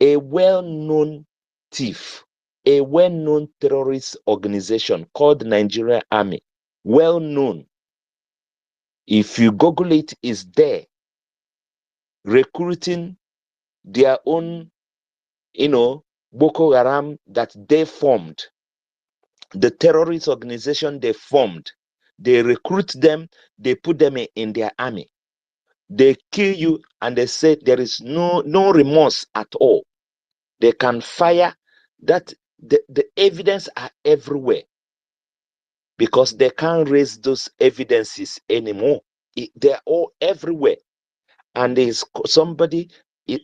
A well-known thief, a well-known terrorist organization called Nigerian Army, well-known. If you Google it, is there recruiting their own, Boko Haram that they formed, the terrorist organization they formed. They recruit them, they put them in their army. They kill you and they say there is no remorse at all. They can fire that the evidence are everywhere because they can't raise those evidences anymore. They're all everywhere. And there's somebody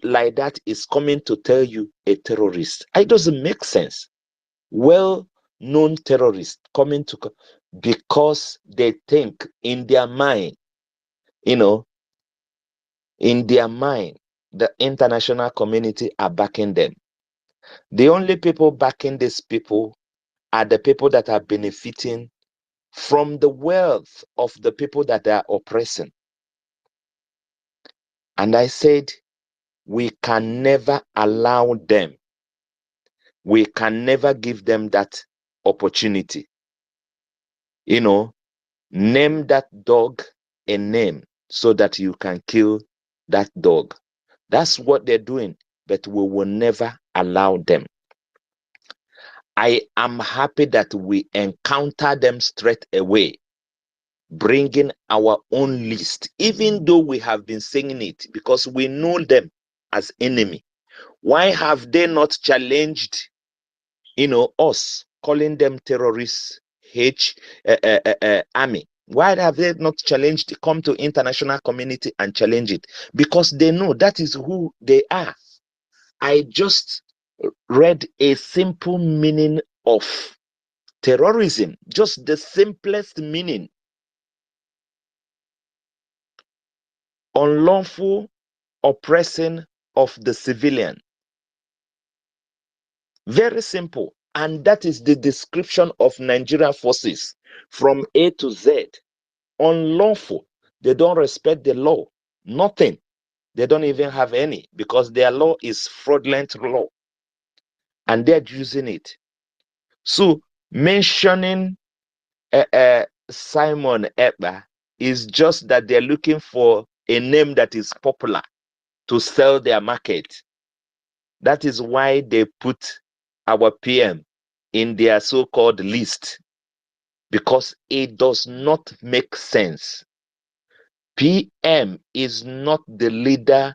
like that is coming to tell you a terrorist. It doesn't make sense. Well-known terrorists coming to because they think in their mind, in their mind, the international community are backing them. The only people backing these people are the people that are benefiting from the wealth of the people that they are oppressing. And I said, we can never allow them. We can never give them that opportunity. Name that dog a name so that you can kill that dog. That's what they're doing, but we will never allow them. I am happy that we encounter them straight away, bringing our own list, even though we have been saying it, because we know them as enemy. Why have they not challenged, us, calling them terrorists, army? Why have they not challenged, come to international community and challenge it? Because they know that is who they are. I just read a simple meaning of terrorism, just the simplest meaning. Unlawful oppressing of the civilian. Very simple. And that is the description of Nigerian forces from A to Z. Unlawful. They don't respect the law. Nothing. They don't even have any because their law is fraudulent law. And they're using it. So mentioning Simon Ekpa is just that they're looking for a name that is popular to sell their market. That is why they put our PM in their so-called list, because it does not make sense. PM is not the leader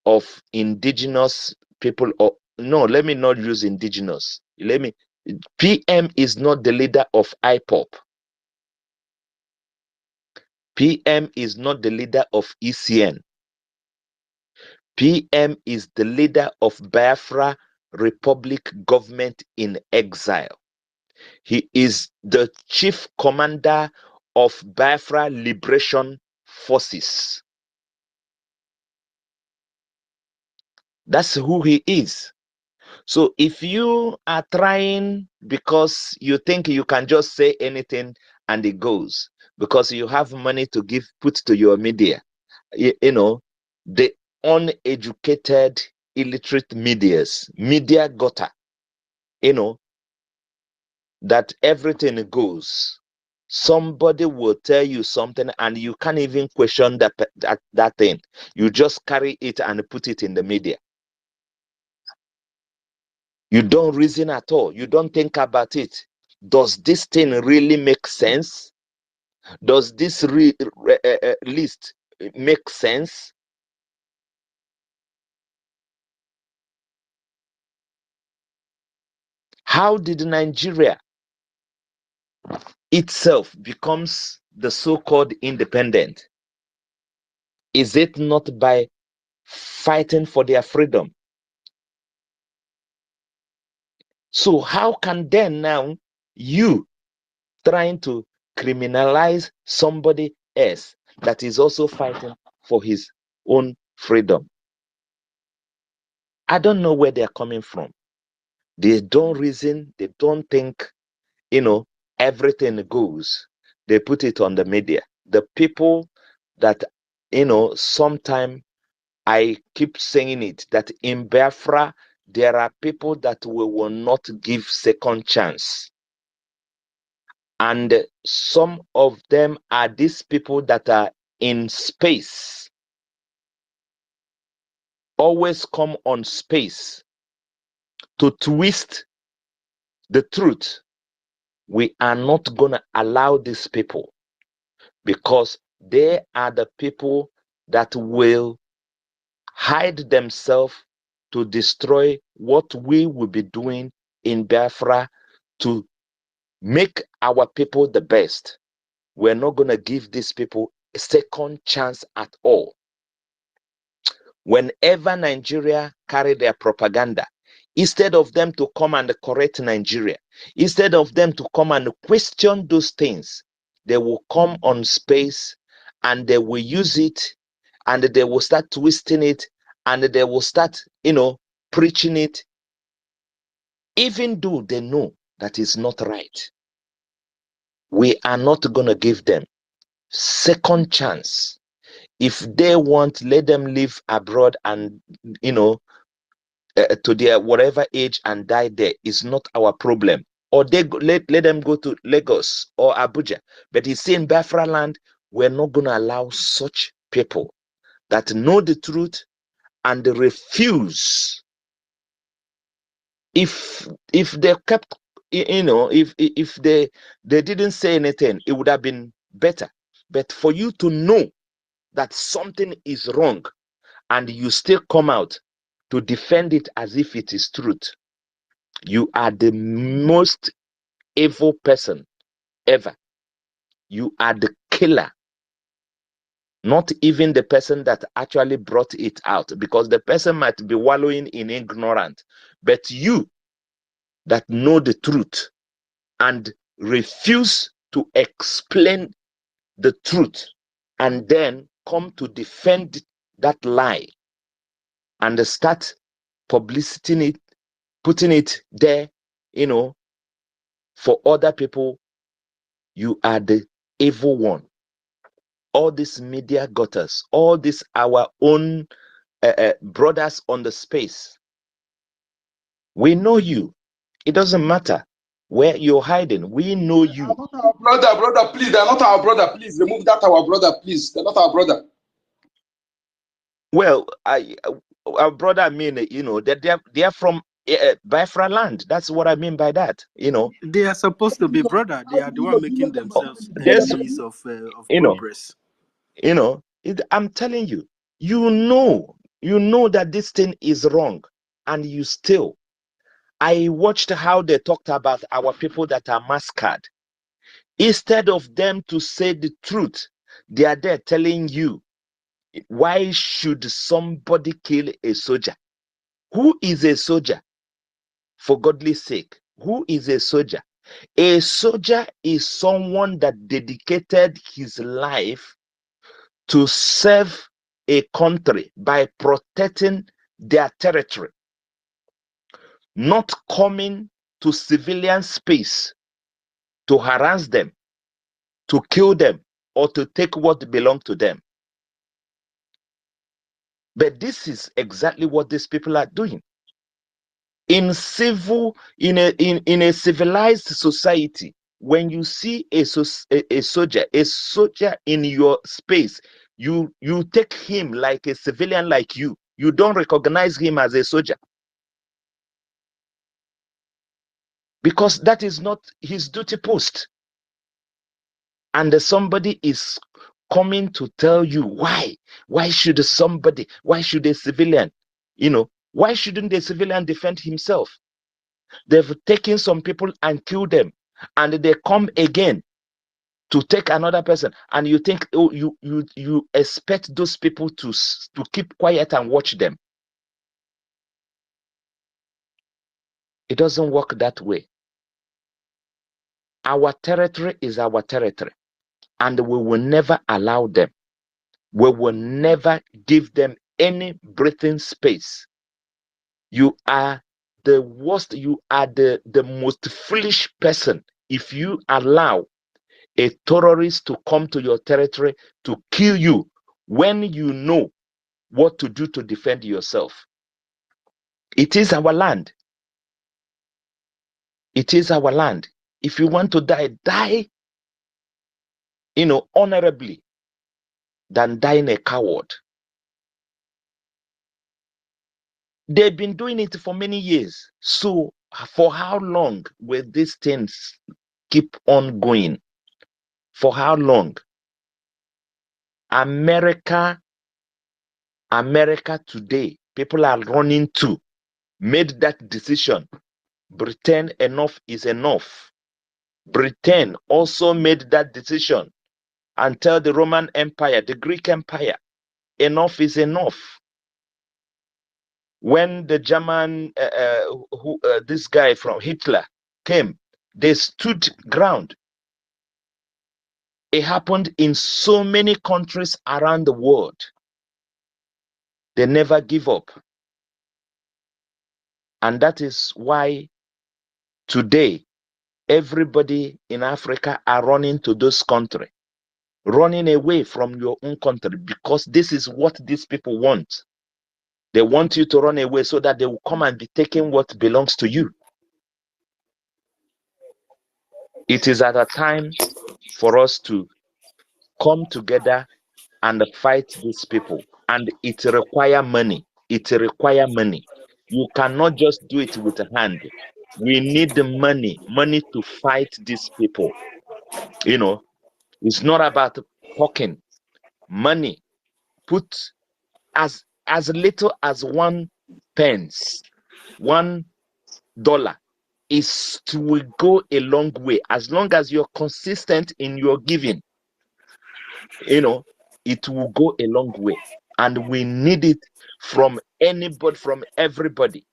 of indigenous people no, let me not use indigenous. PM is not the leader of IPOP. PM is not the leader of ECN. PM is the leader of Biafra Republic government in exile. He is the chief commander of Biafra Liberation Forces. That's who he is. So if you are trying because you think you can just say anything and it goes, because you have money to put to your media, you know, the uneducated, illiterate media gutter, that everything goes. Somebody will tell you something and you can't even question that thing. You just carry it and put it in the media. You don't reason at all. You don't think about it. Does this thing really make sense? Does this list make sense? How did Nigeria itself becomes the so-called independent? Is it not by fighting for their freedom? So how can then now you trying to criminalize somebody else that is also fighting for his own freedom? I don't know where they're coming from. They don't reason, they don't think, everything goes. They put it on the media. The people that, sometimes I keep saying it, that in Biafra, there are people that we will not give second chance. And some of them are these people that are in space, always come on space to twist the truth. We are not going to allow these people, because they are the people that will hide themselves to destroy what we will be doing in Biafra to make our people the best. We're not going to give these people a second chance at all. Whenever Nigeria carry their propaganda, instead of them to come and correct Nigeria, instead of them to come and question those things, they will come on space and they will use it and they will start twisting it and they will start, preaching it, even though they know that is not right. We are not going to give them second chance. If they want, let them live abroad and, to their whatever age and die there. Is not our problem. Or let them go to Lagos or Abuja. But you see, in Biafra land, we're not going to allow such people that know the truth and refuse. If they kept, if they didn't say anything, it would have been better. But for you to know that something is wrong and you still come out to defend it as if it is truth, you are the most evil person ever. You are the killer, not even the person that actually brought it out, because the person might be wallowing in ignorance, but you that know the truth and refuse to explain the truth and then come to defend that lie and start publicizing it, putting it there, for other people, you are the evil one. All these media gutters, all these our own brothers on the space, we know you. It doesn't matter where you're hiding. We know you. Brother, please. They're not our brother. Please remove that our brother, please. They're not our brother. Well, our brother, I mean, that they're from Biafra land. That's what I mean by that. They are supposed to be brother. They are the one making themselves There's, enemies of progress. I'm telling you, you know that this thing is wrong. and you steal. I watched how they talked about our people that are massacred. Instead of them to say the truth, they are there telling you, why should somebody kill a soldier? Who is a soldier? For godly sake, who is a soldier? A soldier is someone that dedicated his life to serve a country by protecting their territory, not coming to civilian space to harass them, to kill them, or to take what belongs to them. But this is exactly what these people are doing. In a civilized society, when you see a soldier in your space, you take him like a civilian like you. You don't recognize him as a soldier, because that is not his duty post. And somebody is coming to tell you why should a civilian, why shouldn't a civilian defend himself? They've taken some people and killed them, and they come again to take another person, and you think, oh, you expect those people to keep quiet and watch them. It doesn't work that way. Our territory is our territory, and we will never allow them. We will never give them any breathing space. You are the worst, you are the most foolish person if you allow a terrorist to come to your territory to kill you when you know what to do to defend yourself. It is our land. It is our land. If you want to die, die, honorably, than dying a coward. They've been doing it for many years. So for how long will these things keep on going? For how long? America today, people are running to, made that decision. Britain, enough is enough. Britain also made that decision and tell the Roman Empire, the Greek Empire, enough is enough. When the German, this guy from Hitler came, they stood ground. It happened in so many countries around the world. They never give up. And that is why today, everybody in Africa are running to those countries, running away from your own country, because this is what these people want. They want you to run away so that they will come and be taking what belongs to you. It is at a time for us to come together and fight these people. And it requires money. It requires money. You cannot just do it with a hand. We need the money to fight these people. It's not about talking. Money, put as little as 1 pence, $1 will go a long way. As long as you're consistent in your giving, it will go a long way. And we need it from anybody, from everybody.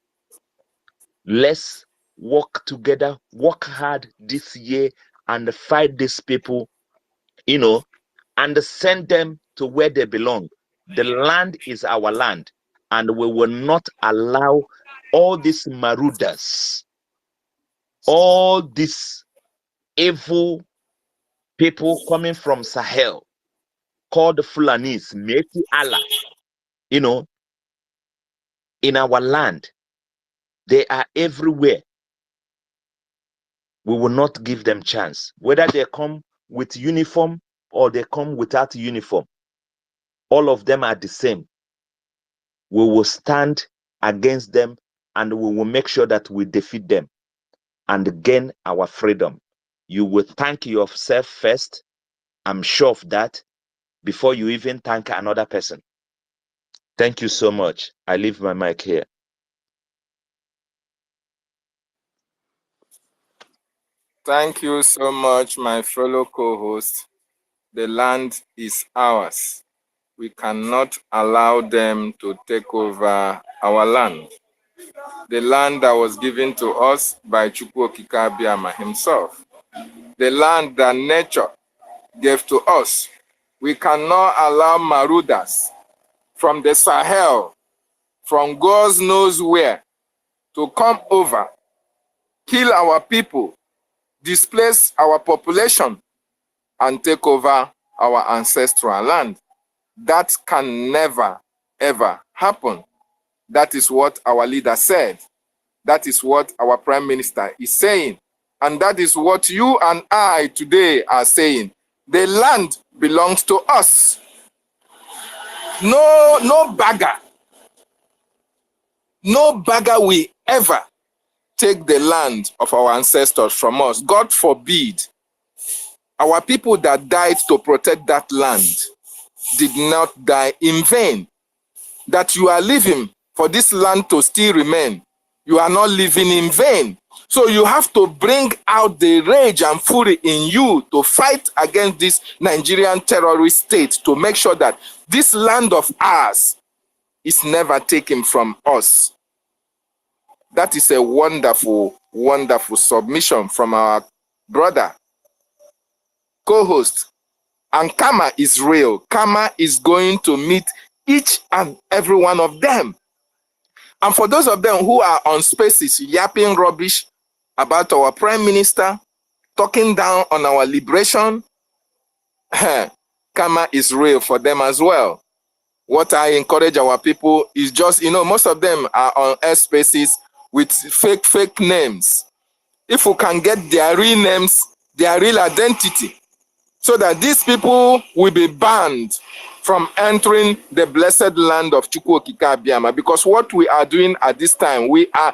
Let's work together, work hard this year and fight these people, and send them to where they belong. The land is our land, and we will not allow all these marauders, all these evil people coming from Sahel, called Fulanis, Meti Allah, in our land. They are everywhere. We will not give them chance. Whether they come with uniform or they come without uniform, all of them are the same. We will stand against them, and we will make sure that we defeat them and gain our freedom. You will thank yourself first. I'm sure of that, before you even thank another person. Thank you so much. I leave my mic here. Thank you so much, my fellow co-host. The land is ours. We cannot allow them to take over our land. The land that was given to us by Chukwu Okike Abiama himself. The land that nature gave to us. We cannot allow marauders from the Sahel, from God knows where, to come over, kill our people, displace our population, and take over our ancestral land. That can never, ever happen. That is what our leader said. That is what our prime minister is saying. And that is what you and I today are saying. The land belongs to us. No bagger. No bagger will ever take the land of our ancestors from us. God forbid. Our people that died to protect that land did not die in vain. That you are living for this land to still remain, you are not living in vain. So you have to bring out the rage and fury in you to fight against this Nigerian terrorist state to make sure that this land of ours is never taken from us. That is a wonderful, wonderful submission from our brother, co-host. And karma is real. Karma is going to meet each and every one of them. And for those of them who are on spaces yapping rubbish about our prime minister, talking down on our liberation, karma is real for them as well. What I encourage our people is just, most of them are on air spaces with fake names. If we can get their real names, their real identity, so that these people will be banned from entering the blessed land of Chukwu Okike Abiama. Because what we are doing at this time, we are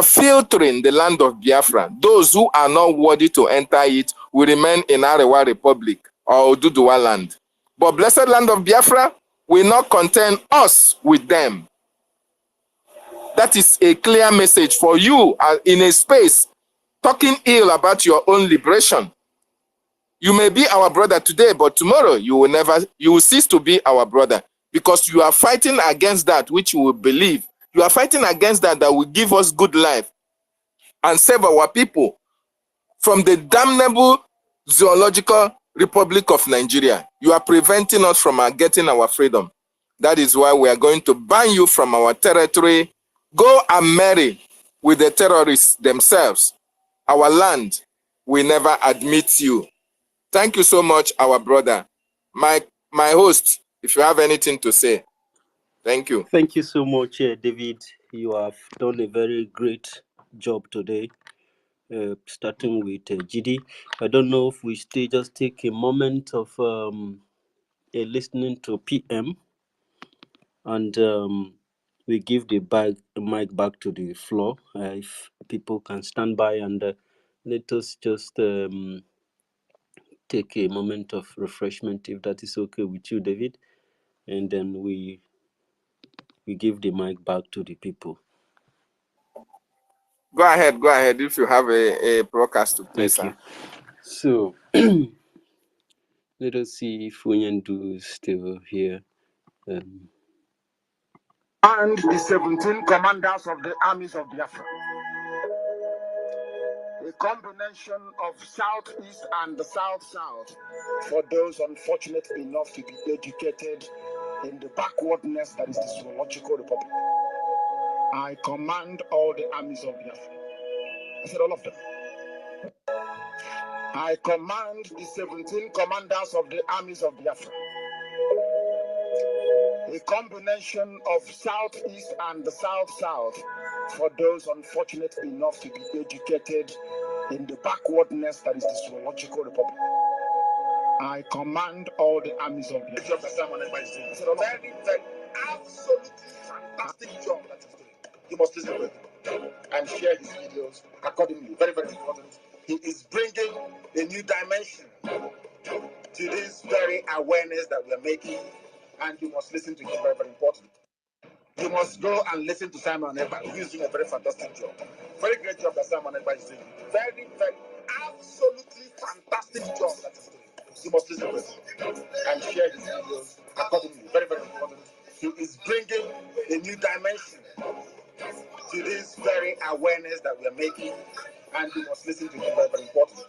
filtering the land of Biafra. Those who are not worthy to enter it will remain in Arewa Republic or Oduduwa land. But blessed land of Biafra will not contain us with them. That is a clear message for you in a space talking ill about your own liberation. You may be our brother today, but tomorrow you will cease to be our brother, because you are fighting against that which you will believe. You are fighting against that will give us good life and save our people from the damnable zoological Republic of Nigeria. You are preventing us from getting our freedom. That is why we are going to ban you from our territory. Go and marry with the terrorists themselves. Our land will never admit you. Thank you so much, our brother. My host, if you have anything to say. Thank you. Thank you so much, David. You have done a very great job today. Starting with GD. I don't know if we just take a moment of listening to PM, and we give the mic back to the floor. If people can stand by, and let us just take a moment of refreshment, if that is okay with you, David, and then we give the mic back to the people. Go ahead if you have a broadcast to play, Thank sir. you. So let us see if Unyandu is still here. And the 17 commanders of the armies of Biafra. A combination of Southeast and the South-South for those unfortunate enough to be educated in the backwardness that is the zoological republic. I command all the armies of Biafra. I said all of them. I command the 17 commanders of the armies of Biafra. A combination of Southeast and the South-South for those unfortunate enough to be educated in the backwardness that is the zoological republic. I command all the armies of Biafra. I said, very, very, absolutely fantastic job that he's doing. You must listen to him and share his videos accordingly. Very, very important. He is bringing a new dimension to this very awareness that we are making, and you must listen to him. Very, very important. You must go and listen to Simon Ekpa. He's doing a very fantastic job. Very great job that Simon Ekpa is doing. Very, very, absolutely fantastic job that he's doing. You must listen to it and share his videos accordingly. Very, very important. He is bringing a new dimension to this very awareness that we are making, and you must listen to it. Very, very important.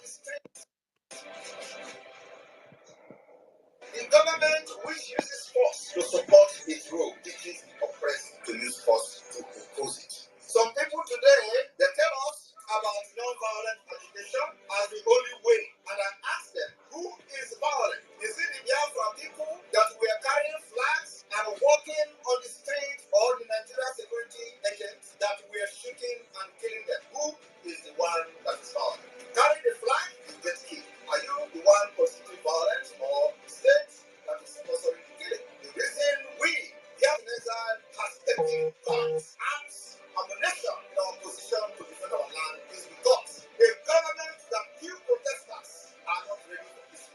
The government which uses force to support its rule teaches the oppressed to use force to oppose it. Some people today, they tell us about non-violent agitation as the only way. And I ask them, who is violent? Is it the Biafra people that were carrying flags and walking on the street, or the Nigerian security agents that were shooting and killing them? Who is the one that is violent? Carry the flag, you get killed. Are you the one constituting violence, or the state that is sponsoring the killing? The reason we, the exile, has taken guns, arms, ammunition in our position to defend our land is because a government that few protesters are not ready for this.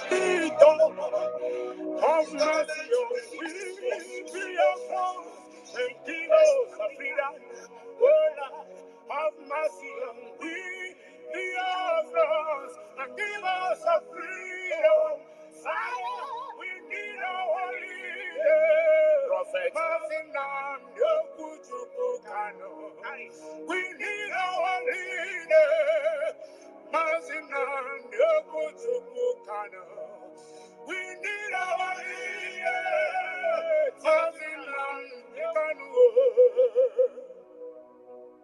We don't have mercy on we be your friends and give us a freedom. Oh Lord, have mercy on we be your friends and give us a freedom. Fire, we need our leader. Prophet, we need our leader. Mazinan, Yokuchukukana. We need our leader. Mazinan, Yokanu.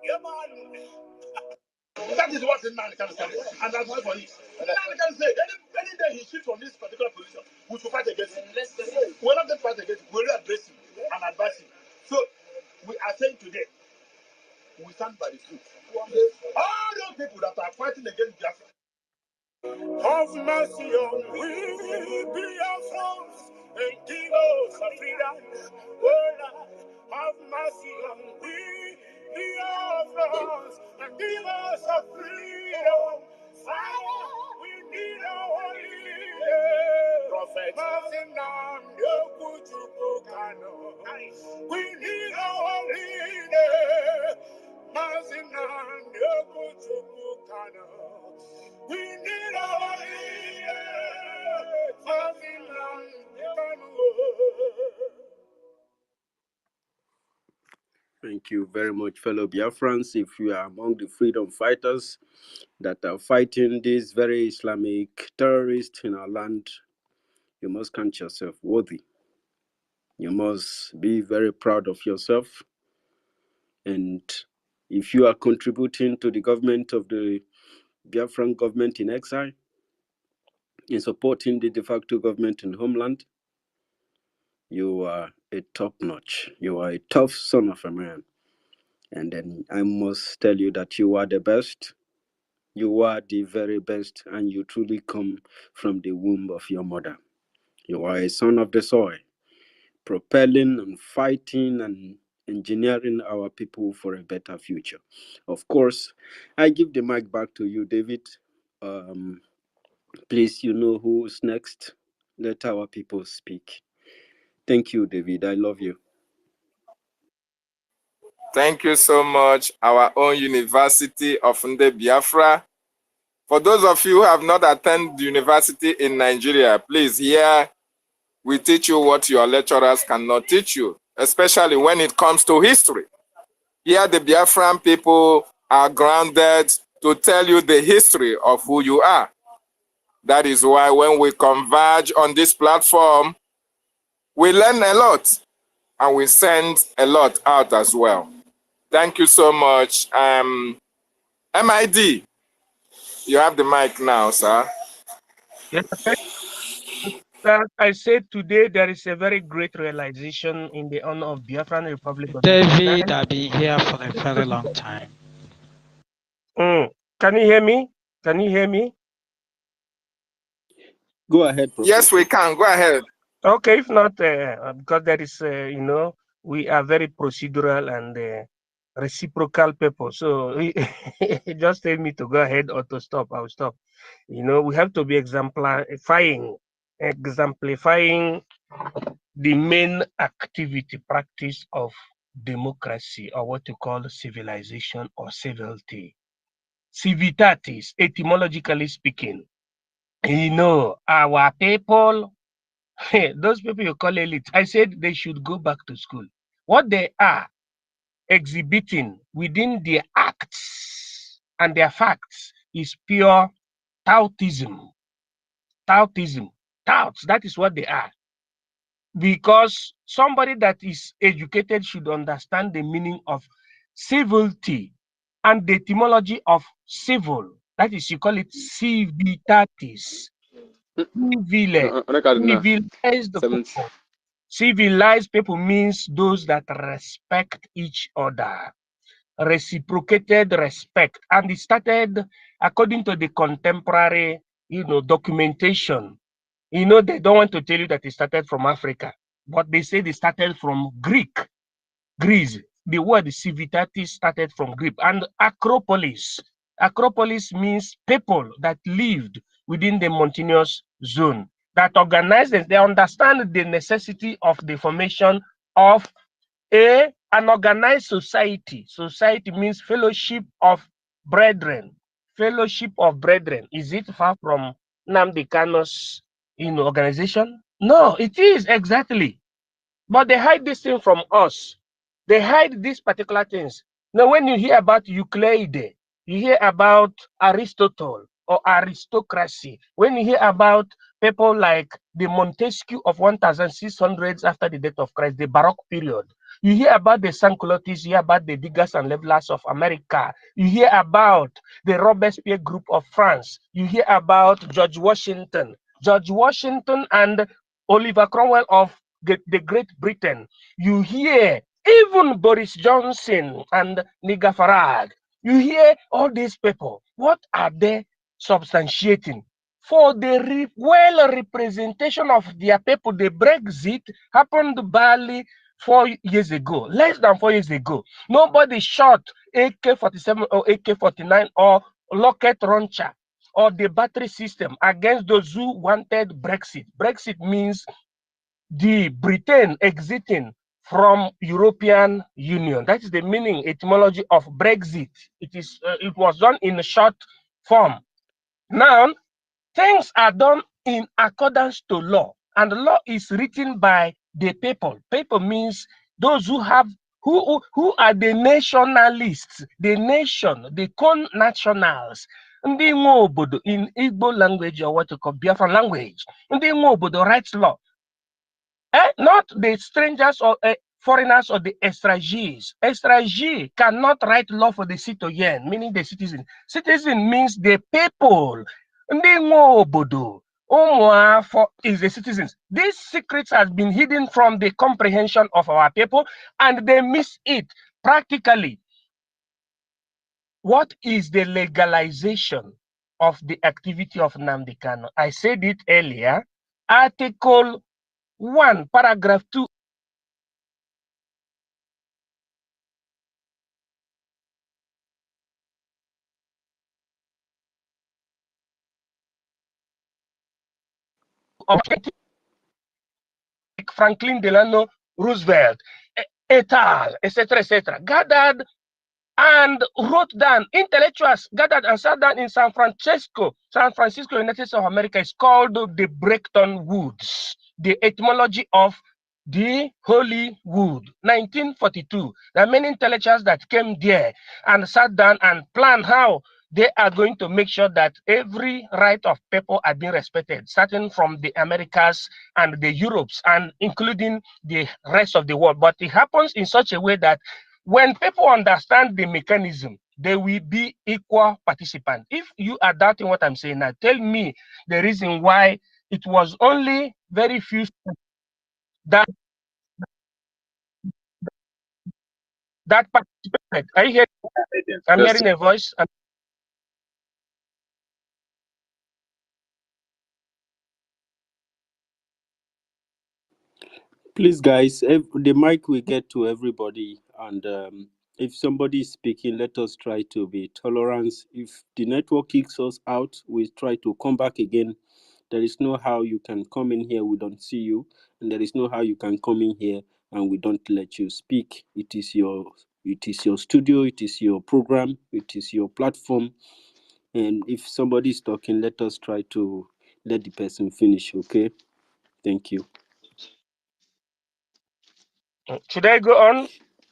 Yaman. That is what the man can say, and that's why for it. The man can say, any day he shifts from this particular position, we should fight against him. We're not going to fight against him, we'll address him and advise him. So, we are saying today, we stand by the truth. All those people that are fighting against Biafra, have mercy on we, Biafra, and give us a freedom. Oh Lord, have mercy on we, Biafra, and give us a freedom. Fire, we need our leader. Prophet, we need our leader. Mazinan, Yokuchukukana. We need our leader. Mazinan, Yokanu. Thank you very much, fellow Biafrans. If you are among the freedom fighters that are fighting these very Islamic terrorists in our land, you must count yourself worthy. You must be very proud of yourself. And if you are contributing to the government of the Biafran government in exile, in supporting the de facto government in homeland, you are a top notch. You are a tough son of a man. And then I must tell you that you are the best. You are the very best, and you truly come from the womb of your mother. You are a son of the soil, propelling and fighting and engineering our people for a better future. Of course, I give the mic back to you, David. Please, you know who's next. Let our people speak. Thank you, David. I love you. Thank you so much, our own University of Nde Biafra. For those of you who have not attended university in Nigeria, please, here we teach you what your lecturers cannot teach you, especially when it comes to history. Here the Biafran people are grounded to tell you the history of who you are. That is why when we converge on this platform, we learn a lot and we send a lot out as well. Thank you so much. MID, you have the mic now, sir. Yes, okay. I said today there is a very great realization in the honor of Biafran Republic of David, I've been here for a very long time. Can you hear me? Can you hear me? Go ahead, Professor. Yes, we can. Go ahead. Okay, if not, because there is, we are very procedural and reciprocal people. So just tell me to go ahead or to stop. I'll stop. We have to be exemplifying the main activity, practice of democracy, or what you call civilization or civility. Civitatis, etymologically speaking, our people, those people you call elite, I said they should go back to school. What they are exhibiting within their acts and their facts is pure Tautism. Tautism. Touts, that is what they are. Because somebody that is educated should understand the meaning of civility and the etymology of civil. That is, you call it civitatis. Civilized people. Civilized people means those that respect each other. Reciprocated respect. And it started according to the contemporary, documentation. They don't want to tell you that it started from Africa, but they say they started from Greece. The word civitatis started from Greek. And Acropolis. Acropolis means people that lived within the mountainous zone, that organized, they understand the necessity of the formation of an organized society. Society means fellowship of brethren. Fellowship of brethren. Is it far from Nnamdi Kano's organization? No, it is exactly. But they hide this thing from us. They hide these particular things. Now, when you hear about Euclid, you hear about Aristotle or aristocracy. When you hear about people like the Montesquieu of 1600s after the death of Christ, the Baroque period, you hear about the Sans-Culottes, you hear about the Diggers and Levelers of America, you hear about the Robespierre group of France, you hear about George Washington and Oliver Cromwell of the Great Britain. You hear even Boris Johnson and Nigel Farage. You hear all these people. What are they substantiating? For the well representation of their people, the Brexit happened barely 4 years ago, less than 4 years ago. Nobody shot AK-47 or AK-49 or rocket launcher or the battery system against those who wanted Brexit. Brexit means the Britain exiting from European Union. That is the meaning, etymology of Brexit. It was done in a short form. Now, things are done in accordance to law, and the law is written by the people. People means those who are the nationalists, the nation, the con-nationals. Ndị nwe obodo in Igbo language, or what you call Biafra language. Ndị nwe obodo writes law. Not the strangers or foreigners or the estrangers. Estranger cannot write law for the citoyen, meaning the citizen. Citizen means the people. Ndị nwe obodo, ụmụafọ is the citizens. These secrets has been hidden from the comprehension of our people, and they miss it practically. What is the legalization of the activity of Nnamdi Kanu? I said it earlier. Article 1, paragraph 2 of Franklin Delano Roosevelt, et al., etc., gathered and wrote down, intellectuals gathered and sat down in San Francisco, United States of America. Is called the Brecton Woods, the etymology of the Holy Wood, 1942. There are many intellectuals that came there and sat down and planned how they are going to make sure that every right of people are being respected, starting from the Americas and the Europes and including the rest of the world. But it happens in such a way that when people understand the mechanism, they will be equal participants. If you are doubting what I'm saying now, tell me the reason why it was only very few that participated. Are you hearing? I'm hearing a voice. Please, guys, the mic will get to everybody, and if somebody is speaking, let us try to be tolerant. If the network kicks us out, we try to come back again. There is no how you can come in here, we don't see you, and there is no how you can come in here and we don't let you speak. It is your studio, it is your program, it is your platform. And if somebody is talking, let us try to let the person finish, okay? Thank you. Should I go on?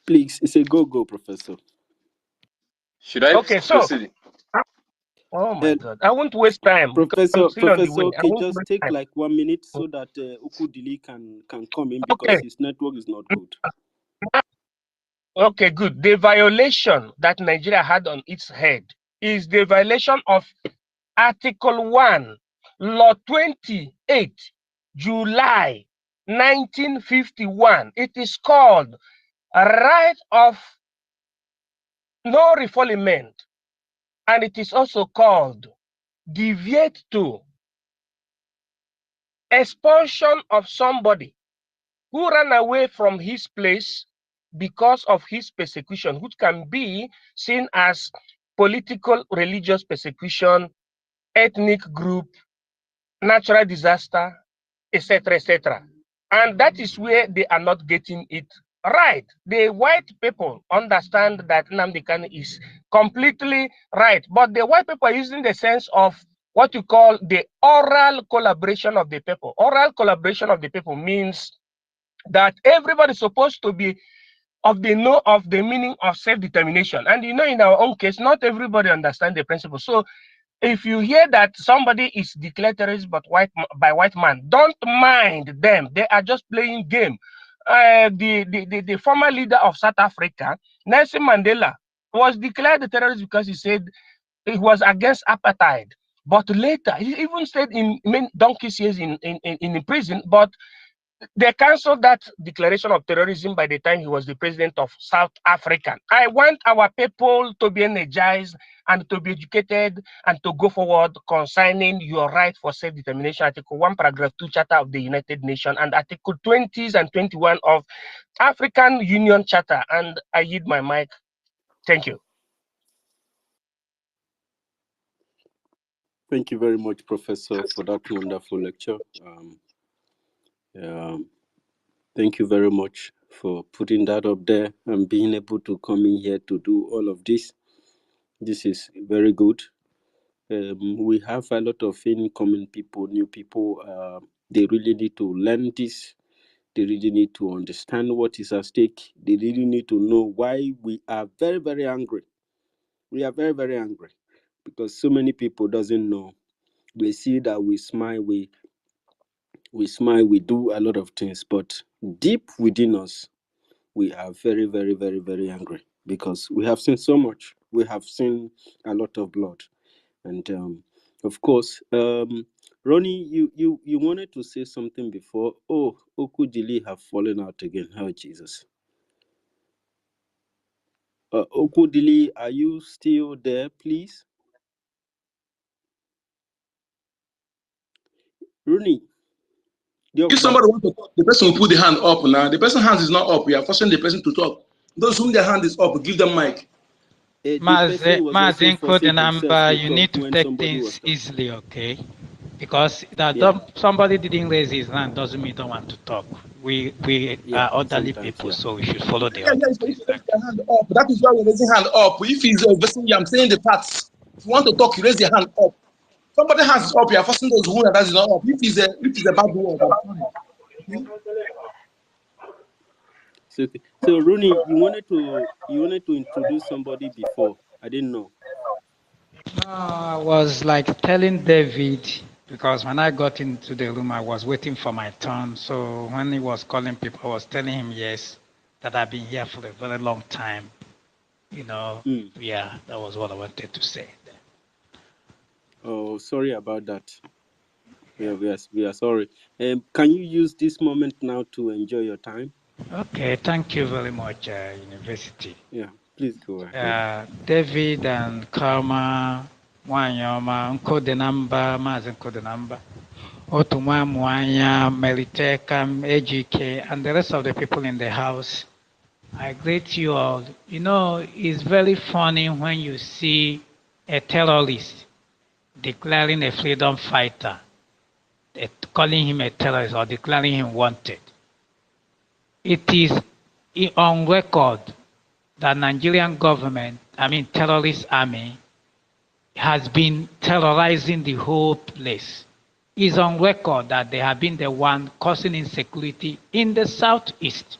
Please, it's a go, Professor. Should I Okay, so proceed? oh my God, I won't waste time because I'm still on the Professor, way. I okay, won't just waste take time. like 1 minute so that Okudili can come in because Okay, his network is not good. okay, good. The violation that Nigeria had on its head is the violation of Article 1, Law 28, July 1951. It is called a right of no refoulement, and it is also called deviate to expulsion of somebody who ran away from his place because of his persecution, which can be seen as political, religious persecution, ethnic group, natural disaster, etc., etc. And that is where they are not getting it right. The white people understand that Nnamdi Kanu is completely right, but the white people are using the sense of what you call the oral collaboration of the people. Oral collaboration of the people means that everybody is supposed to be of the know of the meaning of self-determination. And you know, in our own case, not everybody understands the principle. So if you hear that somebody is declared terrorist but by white man, don't mind them. They are just playing game. The former leader of South Africa, Nelson Mandela, was declared a terrorist because he said he was against apartheid. But later, he even stayed in donkey's years in prison, but they canceled that declaration of terrorism by the time he was the president of South Africa. I want our people to be energized and to be educated and to go forward concerning your right for self-determination, Article 1, Paragraph 2, Charter of the United Nations, and Article 20 and 21 of African Union Charter. And I yield my mic. Thank you. Thank you very much, Professor, for that wonderful lecture. Thank you very much for putting that up there and being able to come in here to do all of this. This is very good. We have a lot of incoming people, new people. They really need to learn this. They really need to understand what is at stake. They really need to know why we are very, very angry. We are very, very angry because so many people doesn't know. They see that we smile, we smile, we do a lot of things, but deep within us, we are very, very, very, very angry because we have seen so much. We have seen a lot of blood, and of course, Ronnie, you wanted to say something before. Oh, Okudili have fallen out again. Oh Jesus. Okudili, are you still there, please? Rooney, If somebody wants to talk, the person will put the hand up now. The person's hand is not up. We are forcing the person to talk. Those whom their hand is up, give them mic. the person was also Mazin forcing himself number, to you talk need to when take somebody was things talking. easily, okay? Because that Yeah, somebody didn't raise his hand doesn't mean don't want to talk. We yeah, are elderly sometimes, people, yeah. so we should follow the Yeah, order, so if please. you raise Thank you. your hand up, that is why you're raising hand up. If he's a person, I'm saying the parts. If you want to talk, you raise your hand up. Somebody hands is up, you are forcing those who that is not up. If it's a bad word, I'm sorry. Okay? So Rooney, you wanted to introduce somebody before. I didn't know. No, I was like telling David because when I got into the room, I was waiting for my turn. So when he was calling people, I was telling him yes, that I've been here for a very long time. You know, Mm. yeah, that was what I wanted to say. Oh, sorry about that. Yeah. We are sorry. Can you use this moment now to enjoy your time? Okay, thank you very much, University. Yeah, please go ahead. David and Karma, Wanyoma, Nkodenamba, Mazen Kodenamba, Otuma Mwanya, Melitekam, AGK, and the rest of the people in the house. I greet you all. You know, it's very funny when you see a terrorist declaring a freedom fighter. calling him a terrorist or declaring him wanted. It is on record that Nigerian government, terrorist army, has been terrorizing the whole place. It's on record that they have been the one causing insecurity in the southeast.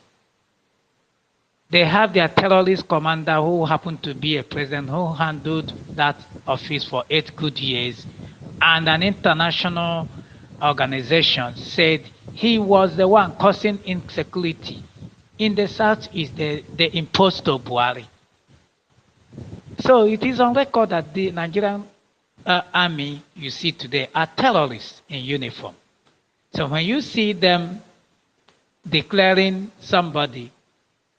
They have their terrorist commander who happened to be a president who handled that office for 8 good years, and an international organization said he was the one causing insecurity in the southeast. They imposed to Buhari. So it is on record that the Nigerian army you see today are terrorists in uniform. So when you see them declaring somebody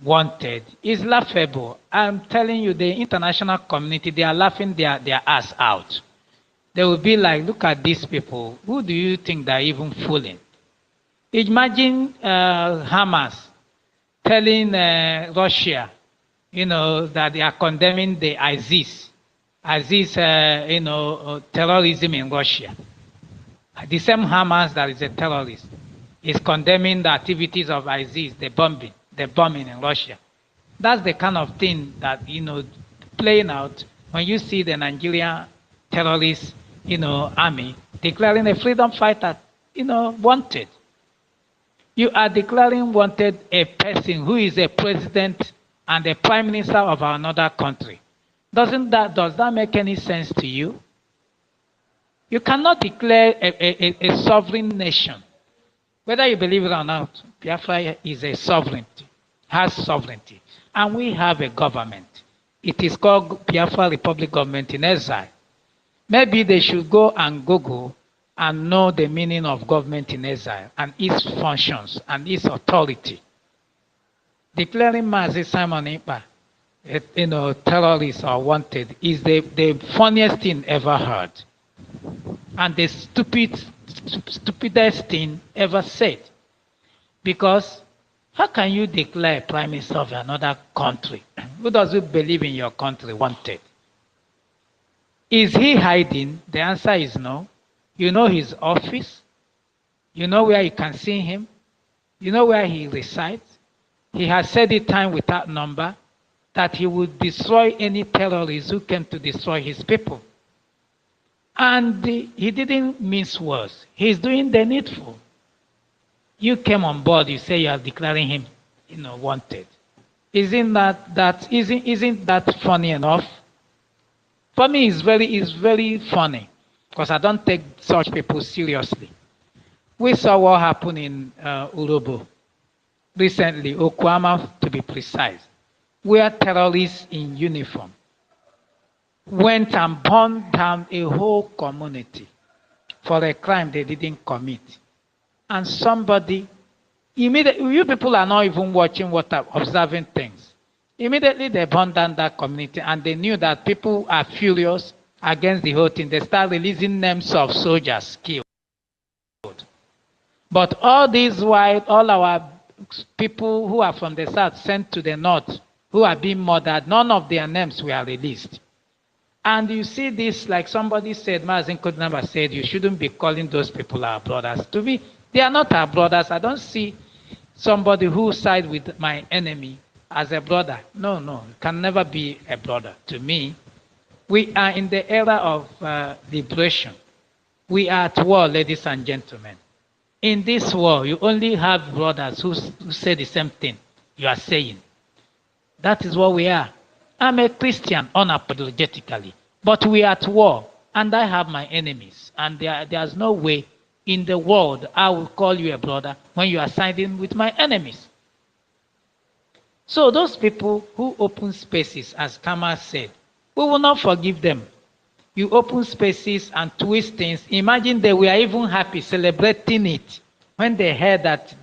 wanted, it's laughable. I'm telling you, the international community, they are laughing their ass out. They will be like, look at these people. Who do you think they're even fooling? Imagine Hamas telling Russia, that they are condemning the ISIS, terrorism in Russia. The same Hamas that is a terrorist is condemning the activities of ISIS, the bombing in Russia. That's the kind of thing that, playing out when you see the Nigerian terrorist, army declaring a freedom fighter, wanted. You are declaring wanted a person who is a president and a prime minister of another country. Does that make any sense to you? You cannot declare a sovereign nation. Whether you believe it or not, Biafra is a sovereignty, has sovereignty. And we have a government. It is called Biafra Republic Government in Exile. Maybe they should go and Google and know the meaning of government in exile and its functions and its authority. Declaring Mazi Simon Ekpa, terrorist or wanted is the funniest thing ever heard. And the stupidest thing ever said. Because how can you declare prime minister of another country? Who doesn't believe in your country wanted? Is he hiding? The answer is no. You know his office. You know where you can see him. You know where he resides. He has said it time without number that he would destroy any terrorist who came to destroy his people. And he didn't mince words. He's doing the needful. You came on board, you say you are declaring him, wanted. Isn't that funny enough? For me, it's very funny because I don't take such people seriously. We saw what happened in Urobo recently, Okwama to be precise, where terrorists in uniform went and burned down a whole community for a crime they didn't commit. And somebody, immediately, you people are not even watching observing things. Immediately they burned down that community and they knew that people are furious against the whole thing. They start releasing names of soldiers killed. But all all our people who are from the south sent to the north, who are being murdered, none of their names were released. And you see this, like somebody said, Mazin Kodnamba said, you shouldn't be calling those people our brothers. To me, they are not our brothers. I don't see somebody who side with my enemy as a brother. No, can never be a brother. To me, we are in the era of liberation. We are at war, ladies and gentlemen. In this war, you only have brothers who say the same thing you are saying. That is what we are. I'm a Christian unapologetically, but we are at war, and I have my enemies, and there's no way in the world I will call you a brother when you are siding with my enemies. So those people who open spaces, as Kama said, we will not forgive them. You open spaces and twist things. Imagine they were even happy celebrating it when they heard that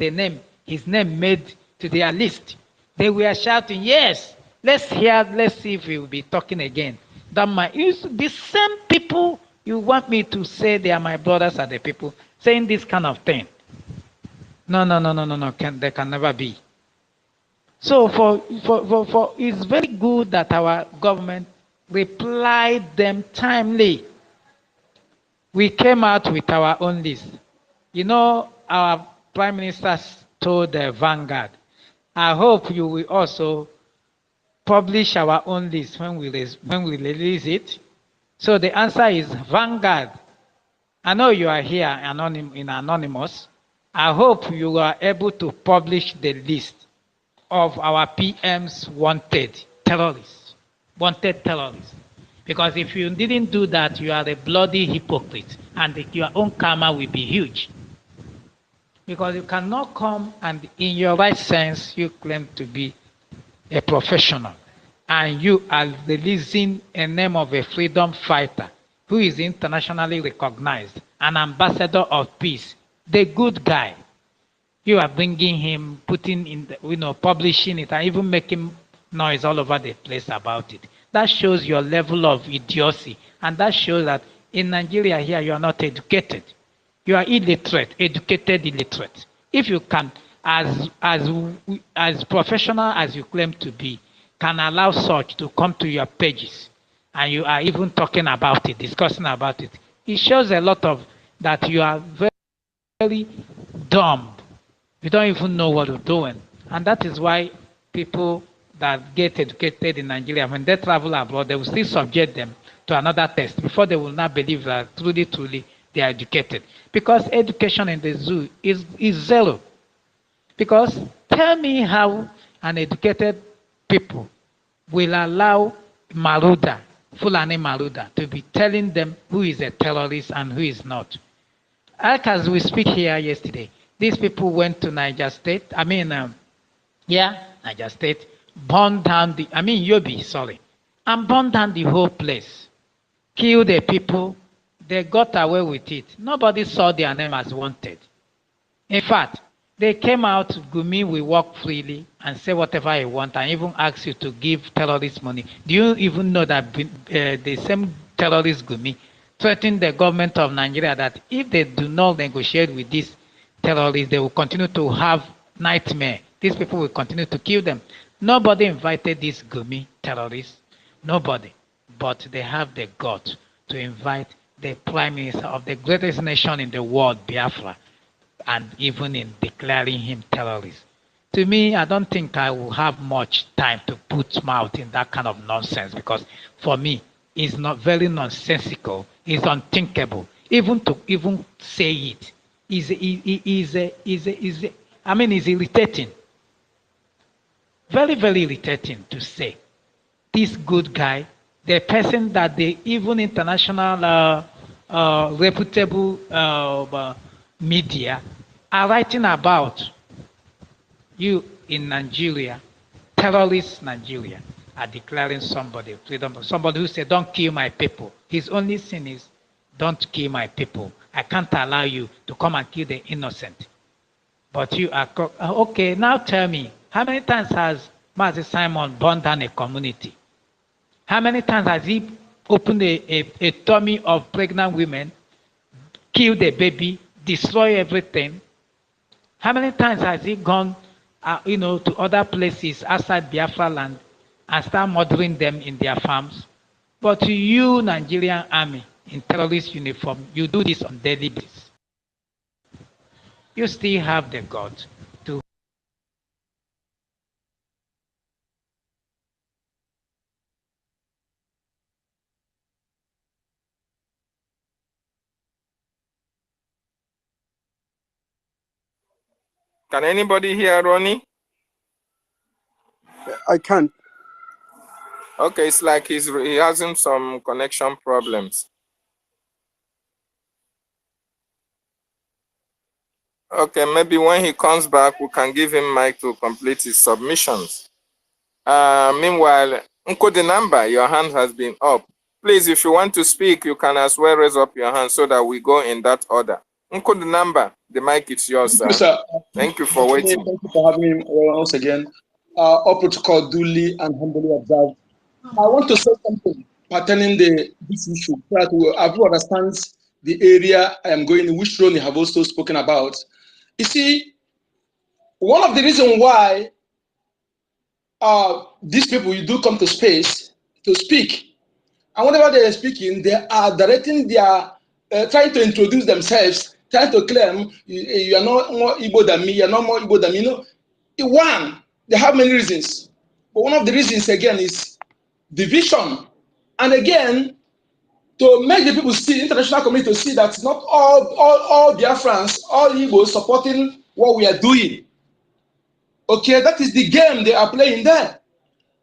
his name made to their list. They were shouting, yes, let's see if he will be talking again. The same people you want me to say they are my brothers are the people saying this kind of thing. No, they can never be. So it's very good that our government replied them timely. We came out with our own list. You know, our Prime Minister told the Vanguard, I hope you will also publish our own list when we release it. So the answer is Vanguard. I know you are here in Anonymous. I hope you are able to publish the list of our PM's wanted terrorists. Wanted terrorists. Because if you didn't do that, you are a bloody hypocrite and your own karma will be huge. Because you cannot come and in your right sense, you claim to be a professional and you are releasing a name of a freedom fighter who is internationally recognized, an ambassador of peace, the good guy. You are bringing him, putting in, publishing it, and even making noise all over the place about it. That shows your level of idiocy, and that shows that in Nigeria here you are not educated. You are illiterate, educated illiterate. If you can, as professional as you claim to be, can allow such to come to your pages, and you are even talking about it, discussing about it, it shows a lot of that you are very dumb. You don't even know what you're doing. And that is why people that get educated in Nigeria, when they travel abroad, they will still subject them to another test before they will not believe that truly they are educated. Because education in the zoo is zero. Because tell me how an educated people will allow Maruda, Fulani Maruda, to be telling them who is a terrorist and who is not. Like as we speak here yesterday, these people went to Niger State. Niger State, burned down Yobi, sorry, and burned down the whole place, killed the people. They got away with it. Nobody saw their name as wanted. In fact, they came out, Gumi will walk freely and say whatever he wants and even ask you to give terrorists money. Do you even know that the same terrorist Gumi threatened the government of Nigeria that if they do not negotiate with these terrorists, they will continue to have nightmare. These people will continue to kill them. Nobody invited these Gumi terrorists. Nobody. But they have the guts to invite the prime minister of the greatest nation in the world, Biafra, and even in declaring him terrorist. To me, I don't think I will have much time to put mouth in that kind of nonsense because for me, it's not very nonsensical. It's unthinkable. Even to even say it is irritating. Very, very irritating to say. This good guy, the person that the even international reputable media are writing about you in Nigeria, terrorist Nigeria, are declaring somebody freedom. Somebody who said, "Don't kill my people." His only sin is, "Don't kill my people. I can't allow you to come and kill the innocent." But you are okay. Now tell me, how many times has Mazi Simon burned down a community? How many times has he opened a tummy of pregnant women, killed a baby, destroy everything? How many times has he gone, to other places outside Biafra land and start murdering them in their farms? But you, Nigerian army in terrorist uniform, you do this on daily basis. You still have the guts to. Can anybody hear Ronnie? I can't. Okay, it's like he having some connection problems. Okay, maybe when he comes back, we can give him mic to complete his submissions. Meanwhile, Nko the number, your hand has been up. Please, if you want to speak, you can as well raise up your hand so that we go in that order. Nko the number, the mic is yours, Thank you, sir. sir. Thank you for waiting. Thank you for having me once again. All protocol duly and humbly observed. I want to say something pertaining this issue so that everyone understands the area I am going, which Ronnie have also spoken about. You see, one of the reasons why these people you do come to space to speak, and whenever they are speaking, they are directing their trying to introduce themselves trying to claim you are not more Igbo than me, you are not more Igbo than me. One, they have many reasons. But one of the reasons, again, is division. And again, to make the people see, international community to see that not all Biafrans, all Igbos supporting what we are doing. Okay, that is the game they are playing there.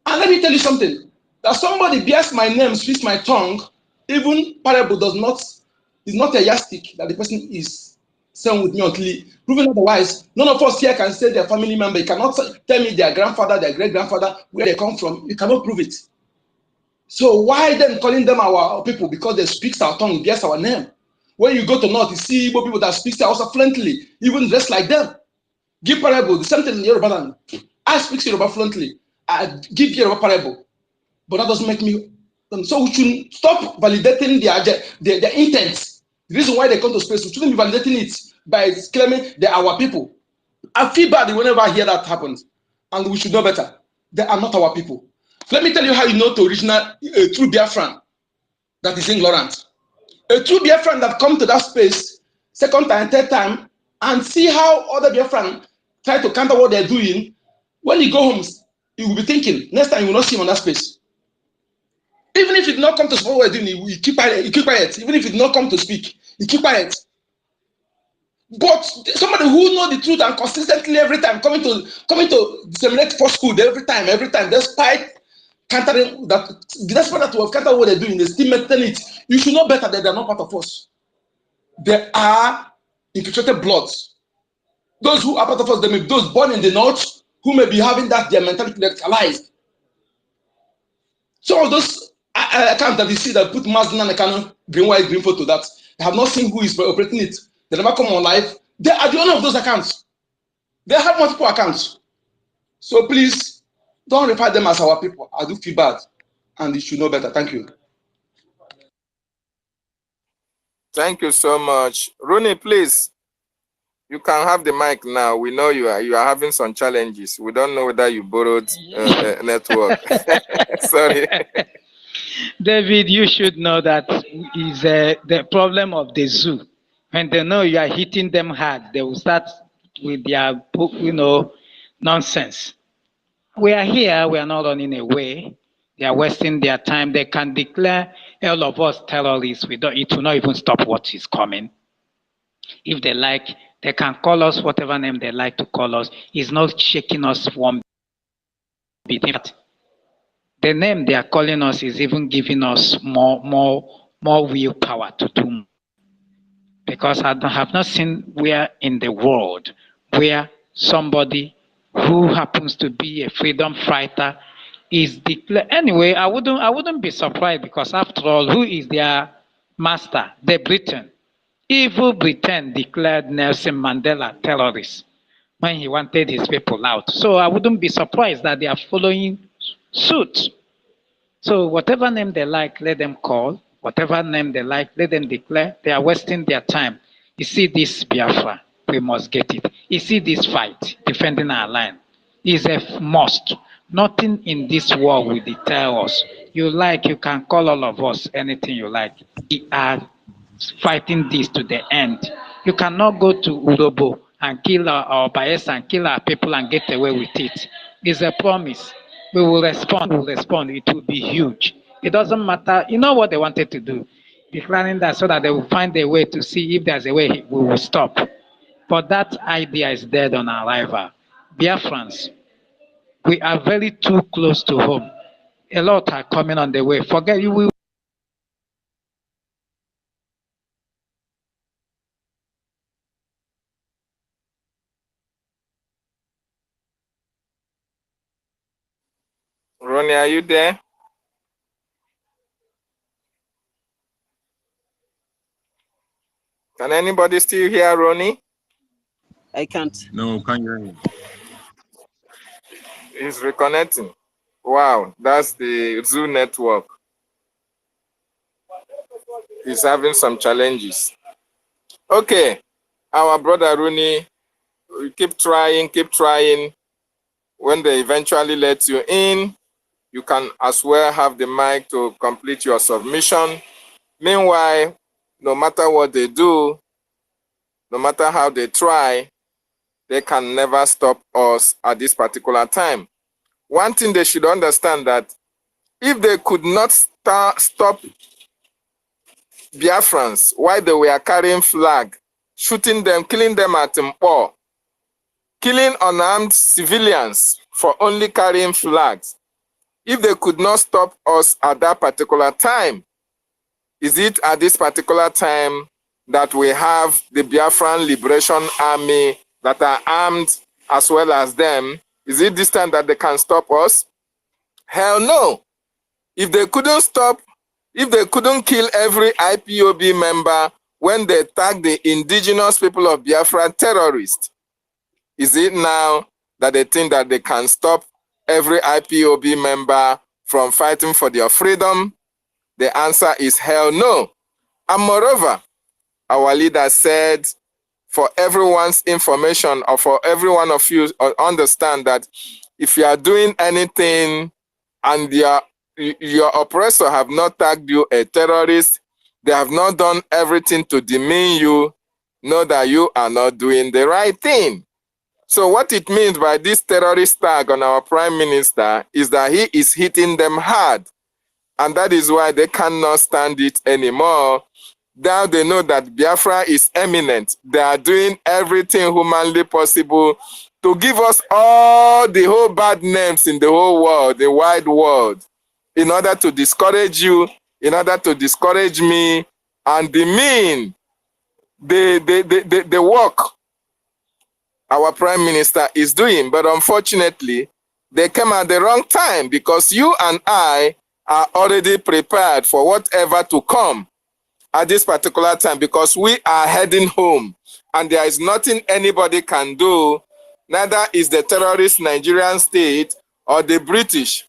And let me tell you something. That somebody bears my name, speaks my tongue, even parable is not a yardstick that the person is saying with me until proven otherwise. None of us here can say their family member. You cannot tell me their grandfather, their great-grandfather, where they come from. You cannot prove it. So why then calling them our people? Because they speak our tongue, bears our name. When you go to North, you see Igbo people that speak Hausa fluently, even dressed like them. Give parable, the same thing in Yoruba land. I speak Yoruba fluently. I give Yoruba parable. But that doesn't make me. So we should stop validating their intent. The reason why they come to space, we shouldn't be validating it by claiming they are our people. I feel bad whenever I hear that happens. And we should know better. They are not our people. Let me tell you how you know the original, a true Biafran that is ignorant. A true Biafran that come to that space, second time, third time, and see how other Biafran try to counter what they're doing. When you go home, you will be thinking, next time you will not see him on that space. Even if he did not come to support what we're doing, you keep quiet. You keep quiet. Even if he did not come to speak, you keep quiet. But somebody who knows the truth and consistently every time coming to disseminate falsehood every time, despite countering that, despite that we have countered what they're doing, they still maintain it. You should know better that they're not part of us. They are infiltrated bloods. Those who are part of us, they may be those born in the north who may be having that their mentality radicalized. Some of those accounts that you see that put Mazda and Ekano, green, white, green photo that they have not seen who is operating it. They never come on live. They are the owner of those accounts. They have multiple accounts. So please don't refer them as our people. I do feel bad. And you should know better. Thank you. Thank you so much. Rooney, please. You can have the mic now. We know you are having some challenges. We don't know whether you borrowed network. Sorry. David, you should know that is the problem of the zoo. When they know you are hitting them hard, they will start with their, nonsense. We are here. We are not running away. They are wasting their time. They can declare all of us terrorists. It will not even stop what is coming. If they like, they can call us whatever name they like to call us. It's not shaking us one bit. In fact, the name they are calling us is even giving us more willpower to do. Because I have not seen where in the world where somebody who happens to be a freedom fighter is declared. Anyway, I wouldn't be surprised, because after all, who is their master? The Britain. Evil Britain declared Nelson Mandela terrorist when he wanted his people out. So I wouldn't be surprised that they are following suit. So whatever name they like, let them call. Whatever name they like, let them declare. They are wasting their time. You see this Biafra, we must get it. You see this fight, defending our land, is a must. Nothing in this war will deter us. You can call all of us anything you like. We are fighting this to the end. You cannot go to Urobo and kill our Bayelsa and kill our people and get away with it. It's a promise. We will respond. It will be huge. It doesn't matter. You know what they wanted to do? Declaring that so that they will find a way to see if there's a way we will stop. But that idea is dead on arrival. Biafrans, we are very too close to home. A lot are coming on the way. Forget you will. Ronnie, are you there? Can anybody still hear Ronnie? I can't. No, can't hear him. He's reconnecting. Wow, that's the Zoo network. He's having some challenges. Okay, our brother Rooney, keep trying. When they eventually let you in, you can as well have the mic to complete your submission. Meanwhile, no matter what they do, No matter how they try, they can never stop us at this particular time. One thing they should understand that if they could not stop Biafrans while they were carrying flag, shooting them, killing them at Mpo, killing unarmed civilians for only carrying flags, if they could not stop us at that particular time, is it at this particular time that we have the Biafran Liberation Army that are armed as well as them? Is it this time that they can stop us? Hell no. If they couldn't stop, if they couldn't kill every IPOB member when they tag the indigenous people of Biafra terrorists, is it now that they think that they can stop every IPOB member from fighting for their freedom? The answer is hell no. And moreover, our leader said, for everyone's information or for every one of you understand that if you are doing anything and your oppressor have not tagged you a terrorist, they have not done everything to demean you, know that you are not doing the right thing. So what it means by this terrorist tag on our prime minister is that he is hitting them hard. And that is why they cannot stand it anymore. Now they know that Biafra is imminent. They are doing everything humanly possible to give us all the whole bad names in the whole world, the wide world, in order to discourage you, in order to discourage me, and demean the work our prime minister is doing. But unfortunately, they came at the wrong time, because you and I are already prepared for whatever to come at this particular time, because we are heading home and there is nothing anybody can do, neither is the terrorist Nigerian state or the British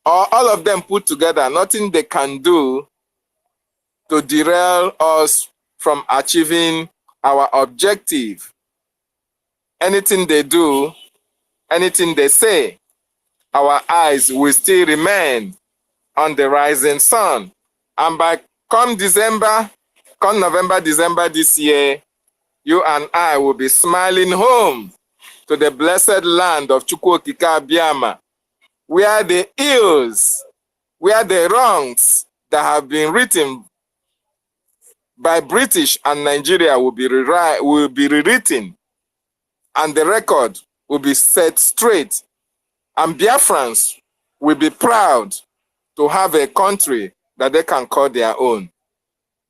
or all of them put together, nothing they can do to derail us from achieving our objective. Anything they do, anything they say, our eyes will still remain on the rising sun. And by come November, December this year, you and I will be smiling home to the blessed land of Chukwokika Biama, where the ills, where the wrongs that have been written by British and Nigeria will be rewritten, and the record will be set straight, and Biafrans will be proud to have a country that they can call their own.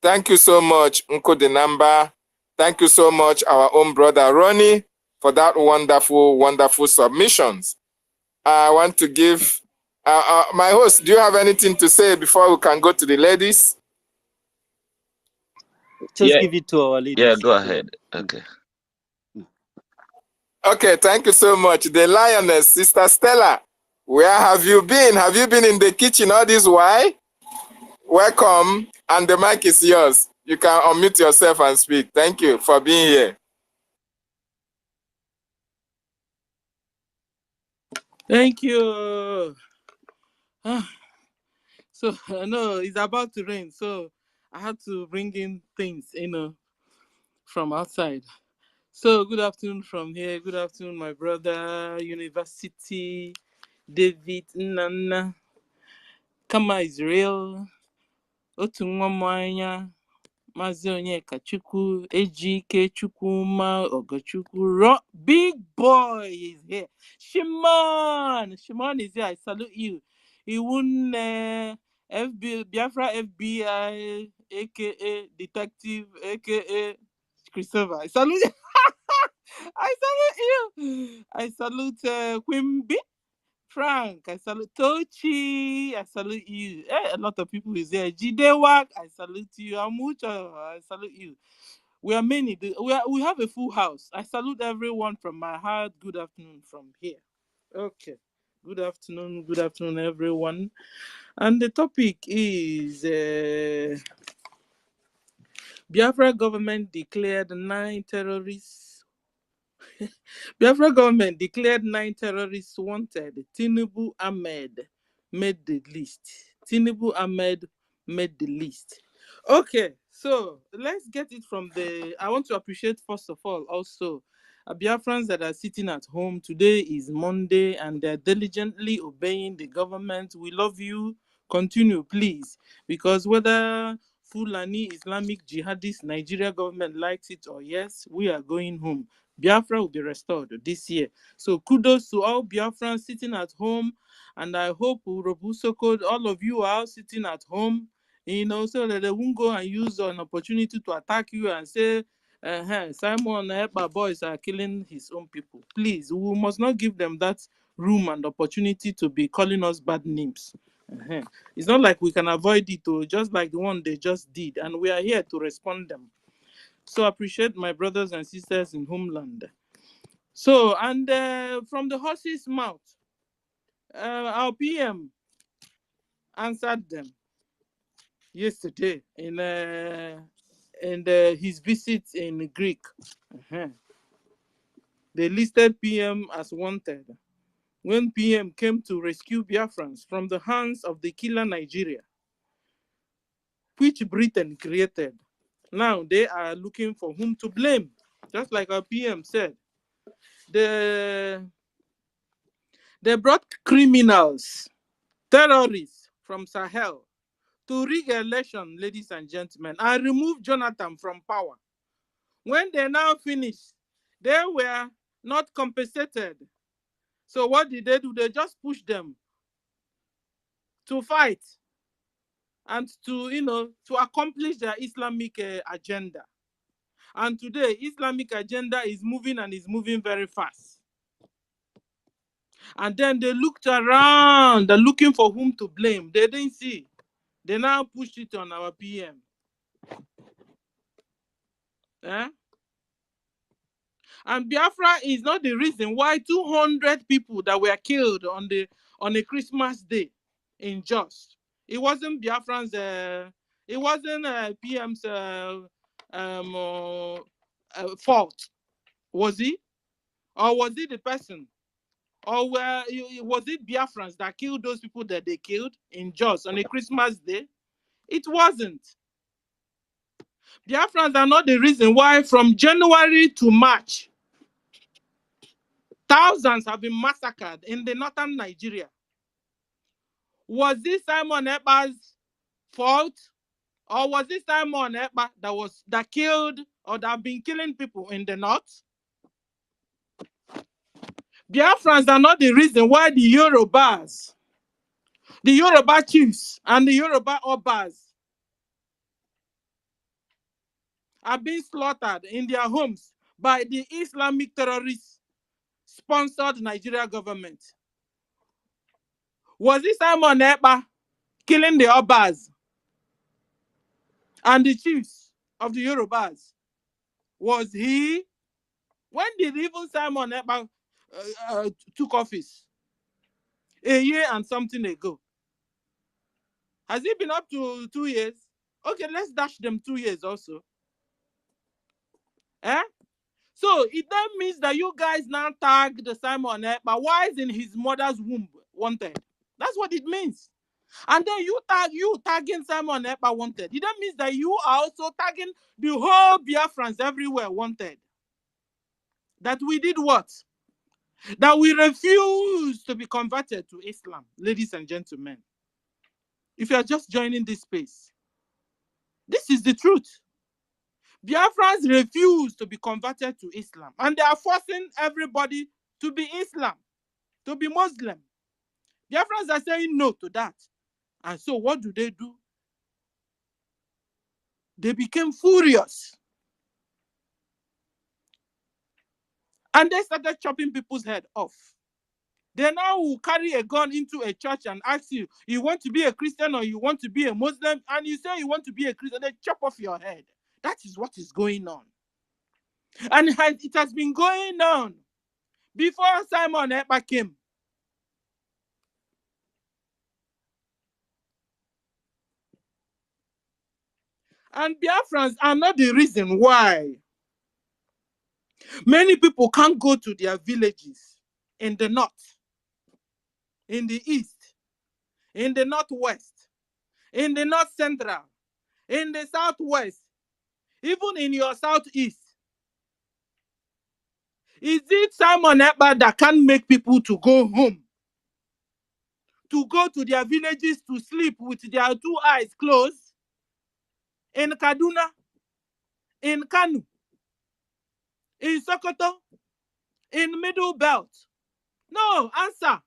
Thank you so much, Nko Denamba. Thank you so much, our own brother Ronnie, for that wonderful, wonderful submissions. I want to give my host, do you have anything to say before we can go to the ladies? Just give it to our ladies. Yeah, go ahead. Okay. Okay, thank you so much. The lioness, Sister Stella, where have you been? Have you been in the kitchen all this while? Welcome, and the mic is yours. You can unmute yourself and speak. Thank you for being here. Thank you. So I know it's about to rain, so I had to bring in things, from outside. So good afternoon from here. Good afternoon, my brother, University, David, Nana, Kama Israel, Otunwamwanya, Mazi Onyeka Chukwu, Ejike Chukwuma, Ogochukwu, Big Boy is here. Shimon is here. I salute you. He won Biafra FBI, aka Detective, aka Christopher. I salute you. I salute you. I salute Quimby. Frank, I salute Tochi, I salute you. A lot of people is there. Jidewak, I salute you. Amucha, I salute you. We are many. We have a full house. I salute everyone from my heart. Good afternoon from here. Okay. Good afternoon, everyone. And the topic is Biafra government declared 9 terrorists. Biafra government declared 9 terrorists wanted. Tinubu Ahmed made the list. Okay, So let's get it from the. I want to appreciate first of all also Biafrans that are sitting at home. Today is Monday and they're diligently obeying the government. We love you. Continue, please, because whether Fulani Islamic Jihadist Nigeria government likes it or yes, we are going home. Biafra will be restored this year. So kudos to all Biafrans sitting at home, and I hope Urobusoko, all of you are sitting at home, so that they won't go and use an opportunity to attack you and say, Simon Ekpa boys are killing his own people. Please, we must not give them that room and opportunity to be calling us bad names. It's not like we can avoid it, just like the one they just did, and we are here to respond them. So appreciate my brothers and sisters in homeland. So, and from the horse's mouth, our PM answered them yesterday in his visit in Greek. They listed PM as wanted when PM came to rescue Biafrans from the hands of the killer Nigeria, which Britain created. Now they are looking for whom to blame. Just like our PM said, they brought criminals, terrorists from Sahel to rig election, ladies and gentlemen, and remove Jonathan from power. When they now finished, they were not compensated. So what did they do? They just pushed them to fight and to accomplish their Islamic agenda. And today, Islamic agenda is moving and is moving very fast. And then they looked around, they're looking for whom to blame. They didn't see. They now pushed it on our PM. Eh? And Biafra is not the reason why 200 people that were killed on a Christmas day in Jos. It wasn't Biafran's. It wasn't PM's fault, was it? Or was it the person? Or was it Biafrans that killed those people that they killed in Jos on a Christmas day? It wasn't. Biafrans are not the reason why from January to March, thousands have been massacred in the northern Nigeria. Was this Simon Ekpa's fault? Or was this Simon Ekpa that killed or that have been killing people in the north? Biafrans are not the reason why the Yorubas, the Yoruba chiefs and the Yoruba Obas are being slaughtered in their homes by the Islamic terrorists sponsored Nigeria government. Was this Simon Ekpa killing the Obas and the chiefs of the Yorubas? Was he? When did even Simon Ekpa took office? A year and something ago. Has it been up to 2 years? Okay, let's dash them 2 years also. Eh? So it then means that you guys now tag the Simon Ekpa. Why is in his mother's womb wanted? That's what it means. And then you tagging Simon Ekpa wanted. It then means that you are also tagging the whole Biafrans everywhere wanted. That we did what? That we refuse to be converted to Islam, ladies and gentlemen. If you are just joining this space, this is the truth. Biafrans refuse to be converted to Islam, and they are forcing everybody to be Islam, to be Muslim. Biafrans are saying no to that. And so what do? They became furious. And they started chopping people's head off. They now will carry a gun into a church and ask you, you want to be a Christian or you want to be a Muslim? And you say you want to be a Christian, they chop off your head. That is what is going on. And it has been going on before Simon Ekpa came. And Biafrans are not the reason why many people can't go to their villages in the north, in the east, in the northwest, in the north central, in the southwest, Even in your southeast, is it Simon Ekpa that can make people to go home, to go to their villages to sleep with their 2 eyes closed? In Kaduna, in Kanu, in Sokoto, in Middle Belt? No, answer.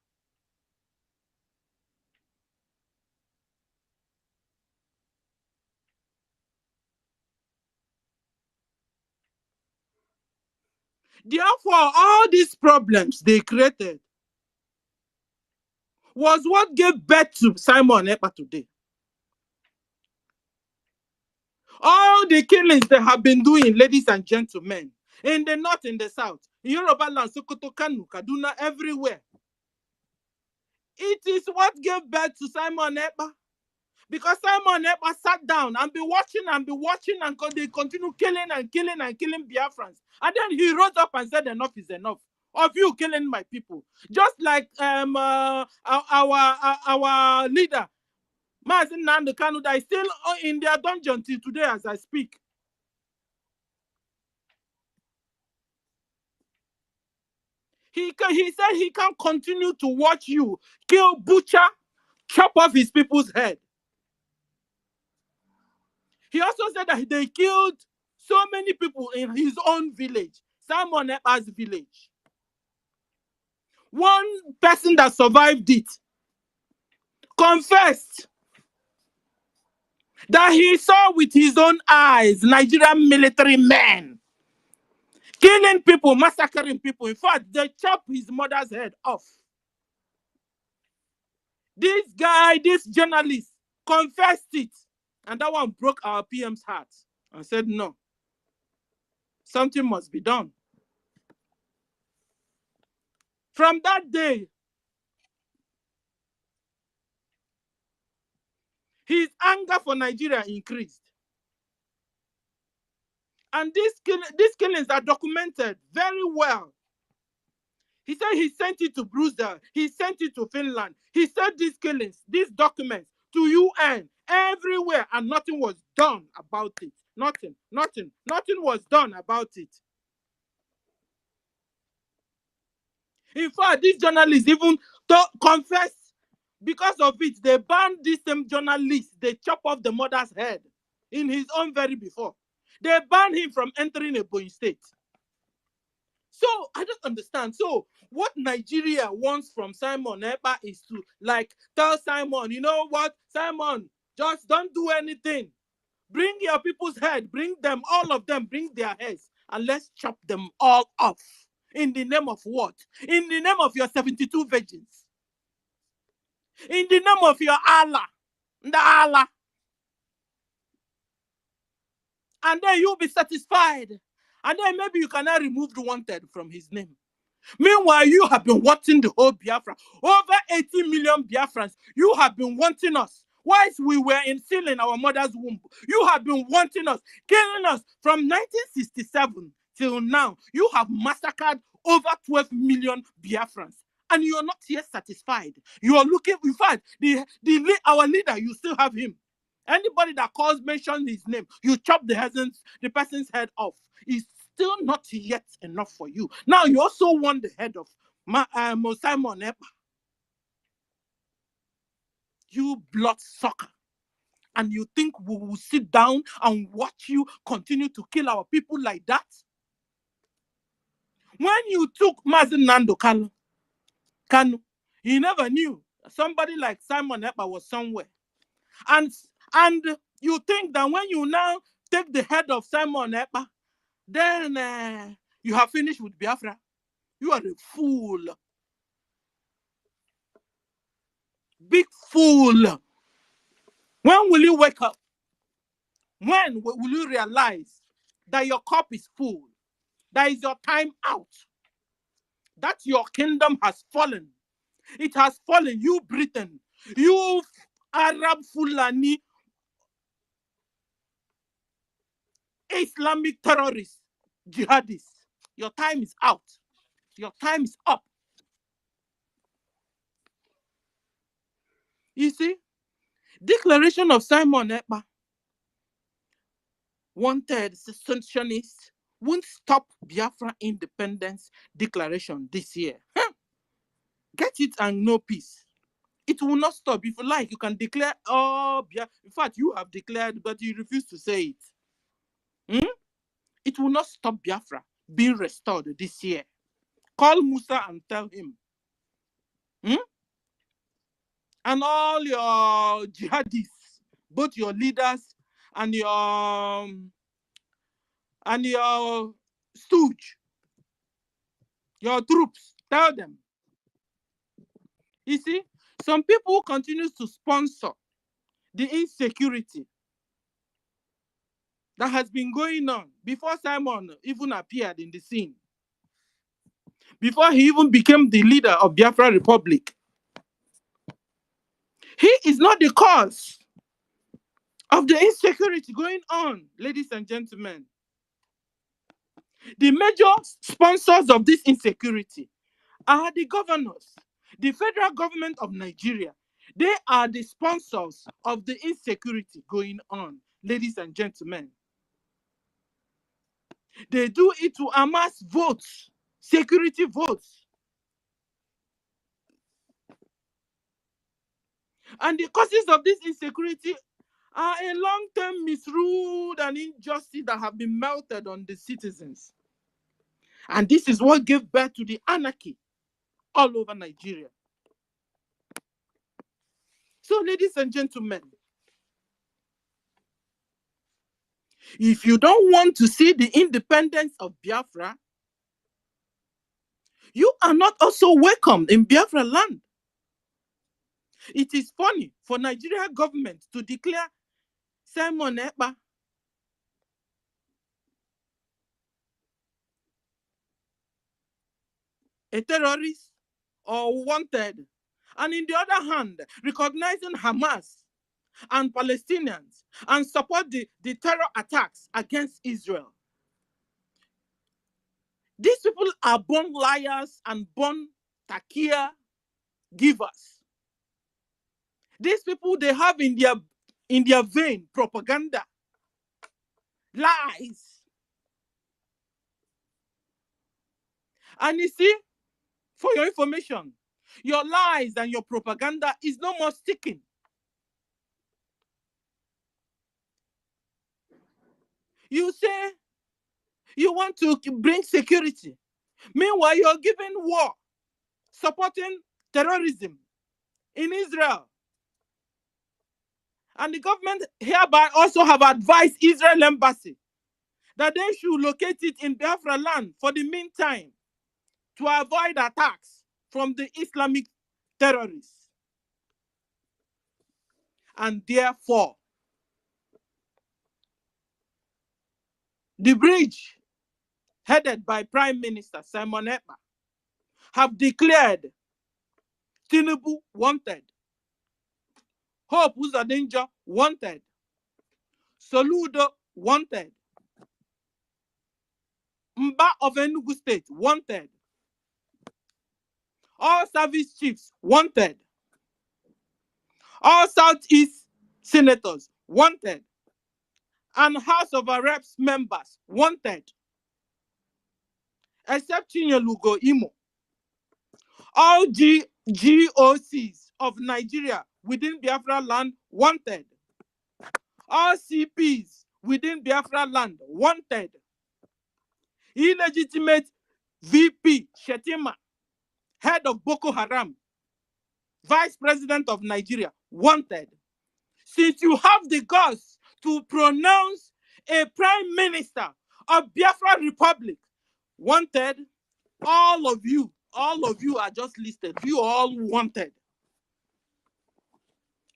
Therefore, all these problems they created was what gave birth to Simon Ekpa today. All the killings they have been doing, ladies and gentlemen, in the north, in the south, in Yoruba land, Sokoto, Kanu, Kaduna, everywhere. It is what gave birth to Simon Ekpa. Because Simon Ekpa sat down and be watching, and they continue killing and killing and killing Biafrans. And then he rose up and said, enough is enough of you killing my people. Just like our leader, Mazen Nando Kanu, that is still in their dungeon till today as I speak. He said he can't continue to watch you kill, butcher, chop off his people's head. He also said that they killed so many people in his own village, Simon Ekpa's village. One person that survived it confessed that he saw with his own eyes Nigerian military men killing people, massacring people. In fact, they chopped his mother's head off. This guy, this journalist, confessed it. And that one broke our PM's heart and said, no, something must be done. From that day, his anger for Nigeria increased. And these killings are documented very well. He said he sent it to Brussels. He sent it to Finland. He sent these killings, these documents to UN, everywhere, and nothing was done about it. Nothing was done about it. In fact, these journalists even confess because of it. They banned this same journalist. They chop off the mother's head in his own very before. They banned him from entering Ebonyi State. So I don't understand. So what Nigeria wants from Simon Ekpa is to tell Simon, you know what, Simon, just don't do anything. Bring your people's head, bring them, all of them, bring their heads, and let's chop them all off. In the name of what? In the name of your 72 virgins. In the name of your Allah. The Allah. And then you'll be satisfied. And then maybe you cannot remove the wanted from his name. Meanwhile, you have been wanting the whole Biafra. Over 80 million Biafrans, you have been wanting us. Whilst we were still in our mother's womb, you have been wanting us, killing us from 1967 till now. You have massacred over 12 million Biafrans. And you are not yet satisfied. You are looking, in fact, our leader, you still have him. Anybody that mention his name, you chop the person's head off. It's still not yet enough for you. Now you also want the head of Simon Ekpa. You blood sucker. And you think we will sit down and watch you continue to kill our people like that? When you took Mazen Nando Kanu, he never knew somebody like Simon Ekpa was somewhere. And you think that when you now take the head of Simon Ekpa, then you have finished with Biafra. You are a fool. Big fool. When will you wake up? When will you realize that your cup is full? That is your time out. That your kingdom has fallen. It has fallen. You Britain, you Arab Fulani, Islamic terrorists, jihadists. Your time is out. Your time is up. You see, declaration of Simon Ekpa wanted secessionists won't stop Biafra independence declaration this year. Get it and no peace. It will not stop. If you like, you can declare, oh, in fact, you have declared, but you refuse to say it. It will not stop Biafra being restored this year. Call Musa and tell him. And all your jihadists, both your leaders and your stooge, your troops, tell them. You see, some people continue to sponsor the insecurity that has been going on before Simon even appeared in the scene, before he even became the leader of Biafra Republic. He is not the cause of the insecurity going on, ladies and gentlemen. The major sponsors of this insecurity are the governors, the federal government of Nigeria. They are the sponsors of the insecurity going on, ladies and gentlemen. They do it to amass votes, security votes. And the causes of this insecurity are a long-term misrule and injustice that have been melted on the citizens. And this is what gave birth to the anarchy all over Nigeria. So, ladies and gentlemen, if you don't want to see the independence of Biafra, you are not also welcome in Biafra land. It is funny for Nigeria government to declare Simon Ekpa a terrorist or wanted, and in the other hand, recognizing Hamas and Palestinians and support the terror attacks against Israel. These people are born liars and born takia givers. These people, they have in their vein propaganda, lies. And you see, for your information, your lies and your propaganda is no more sticking. You say you want to bring security. Meanwhile, you're giving war, supporting terrorism in Israel. And the government hereby also have advised Israel embassy that they should locate it in Biafra land for the meantime to avoid attacks from the Islamic terrorists. And therefore, the bridge headed by Prime Minister Simon Ekpa have declared Tinubu wanted, Hope Uzodinja wanted, Soludo wanted, Mba of Enugu State wanted, all service chiefs wanted, all Southeast senators wanted, and House of Reps members wanted, except Chinyelugo Imo. All GOCs of Nigeria within Biafra land wanted. All CPs within Biafra land wanted. Illegitimate VP Shetima, head of Boko Haram, Vice President of Nigeria, wanted. Since you have the guts to pronounce a Prime Minister of Biafra Republic wanted, all of you are just listed. You all wanted.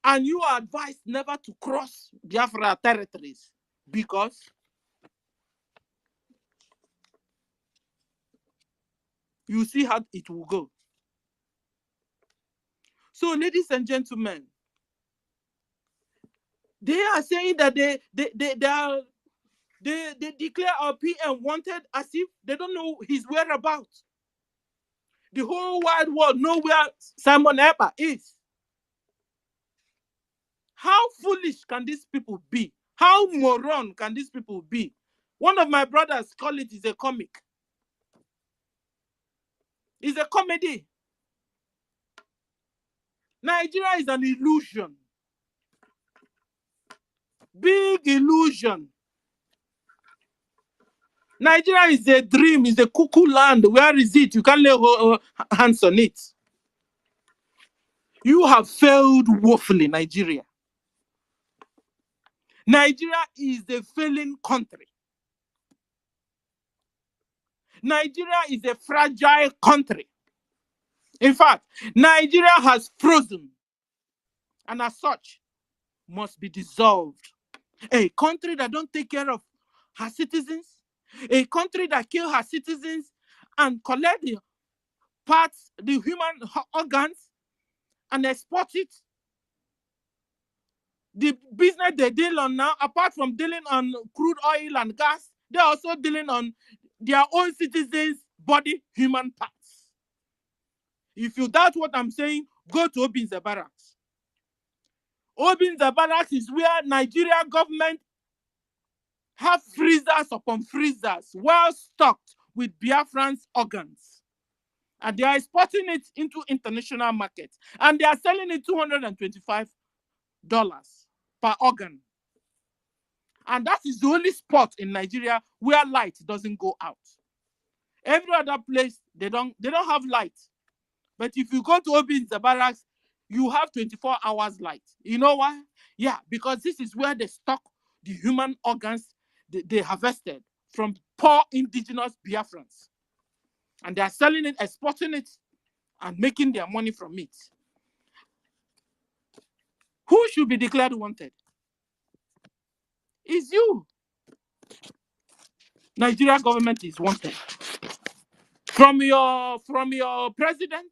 And you are advised never to cross Biafra territories because you see how it will go. So, ladies and gentlemen, they are saying that they declare our PM wanted as if they don't know his whereabouts. The whole wide world know where Simon Ekpa is. How foolish can these people be? How moron can these people be? One of my brothers call it is a comic. It's a comedy. Nigeria is an illusion. Big illusion. Nigeria is a dream, is a cuckoo land. Where is it? You can't lay hands on it. You have failed woefully, Nigeria. Nigeria is a failing country. Nigeria is a fragile country. In fact, Nigeria has frozen and as such must be dissolved. A country that don't take care of her citizens, a country that kill her citizens and collect the parts, the human organs, and export it. The business they deal on now, apart from dealing on crude oil and gas, they're also dealing on their own citizens' body, human parts. If you doubt what I'm saying, go to Obinze Barracks. Obinze Barracks is where Nigeria government have freezers upon freezers, well stocked with Biafran's organs. And they are exporting it into international markets. And they are selling it $225 per organ. And that is the only spot in Nigeria where light doesn't go out. Every other place, they don't have light. But if you go to Obinze Barracks, you have 24 hours light. You know why? Yeah, because this is where they stock the human organs they harvested from poor indigenous Biafrans. And they are selling it, exporting it, and making their money from it. Who should be declared wanted? It's you. Nigeria government is wanted. From your president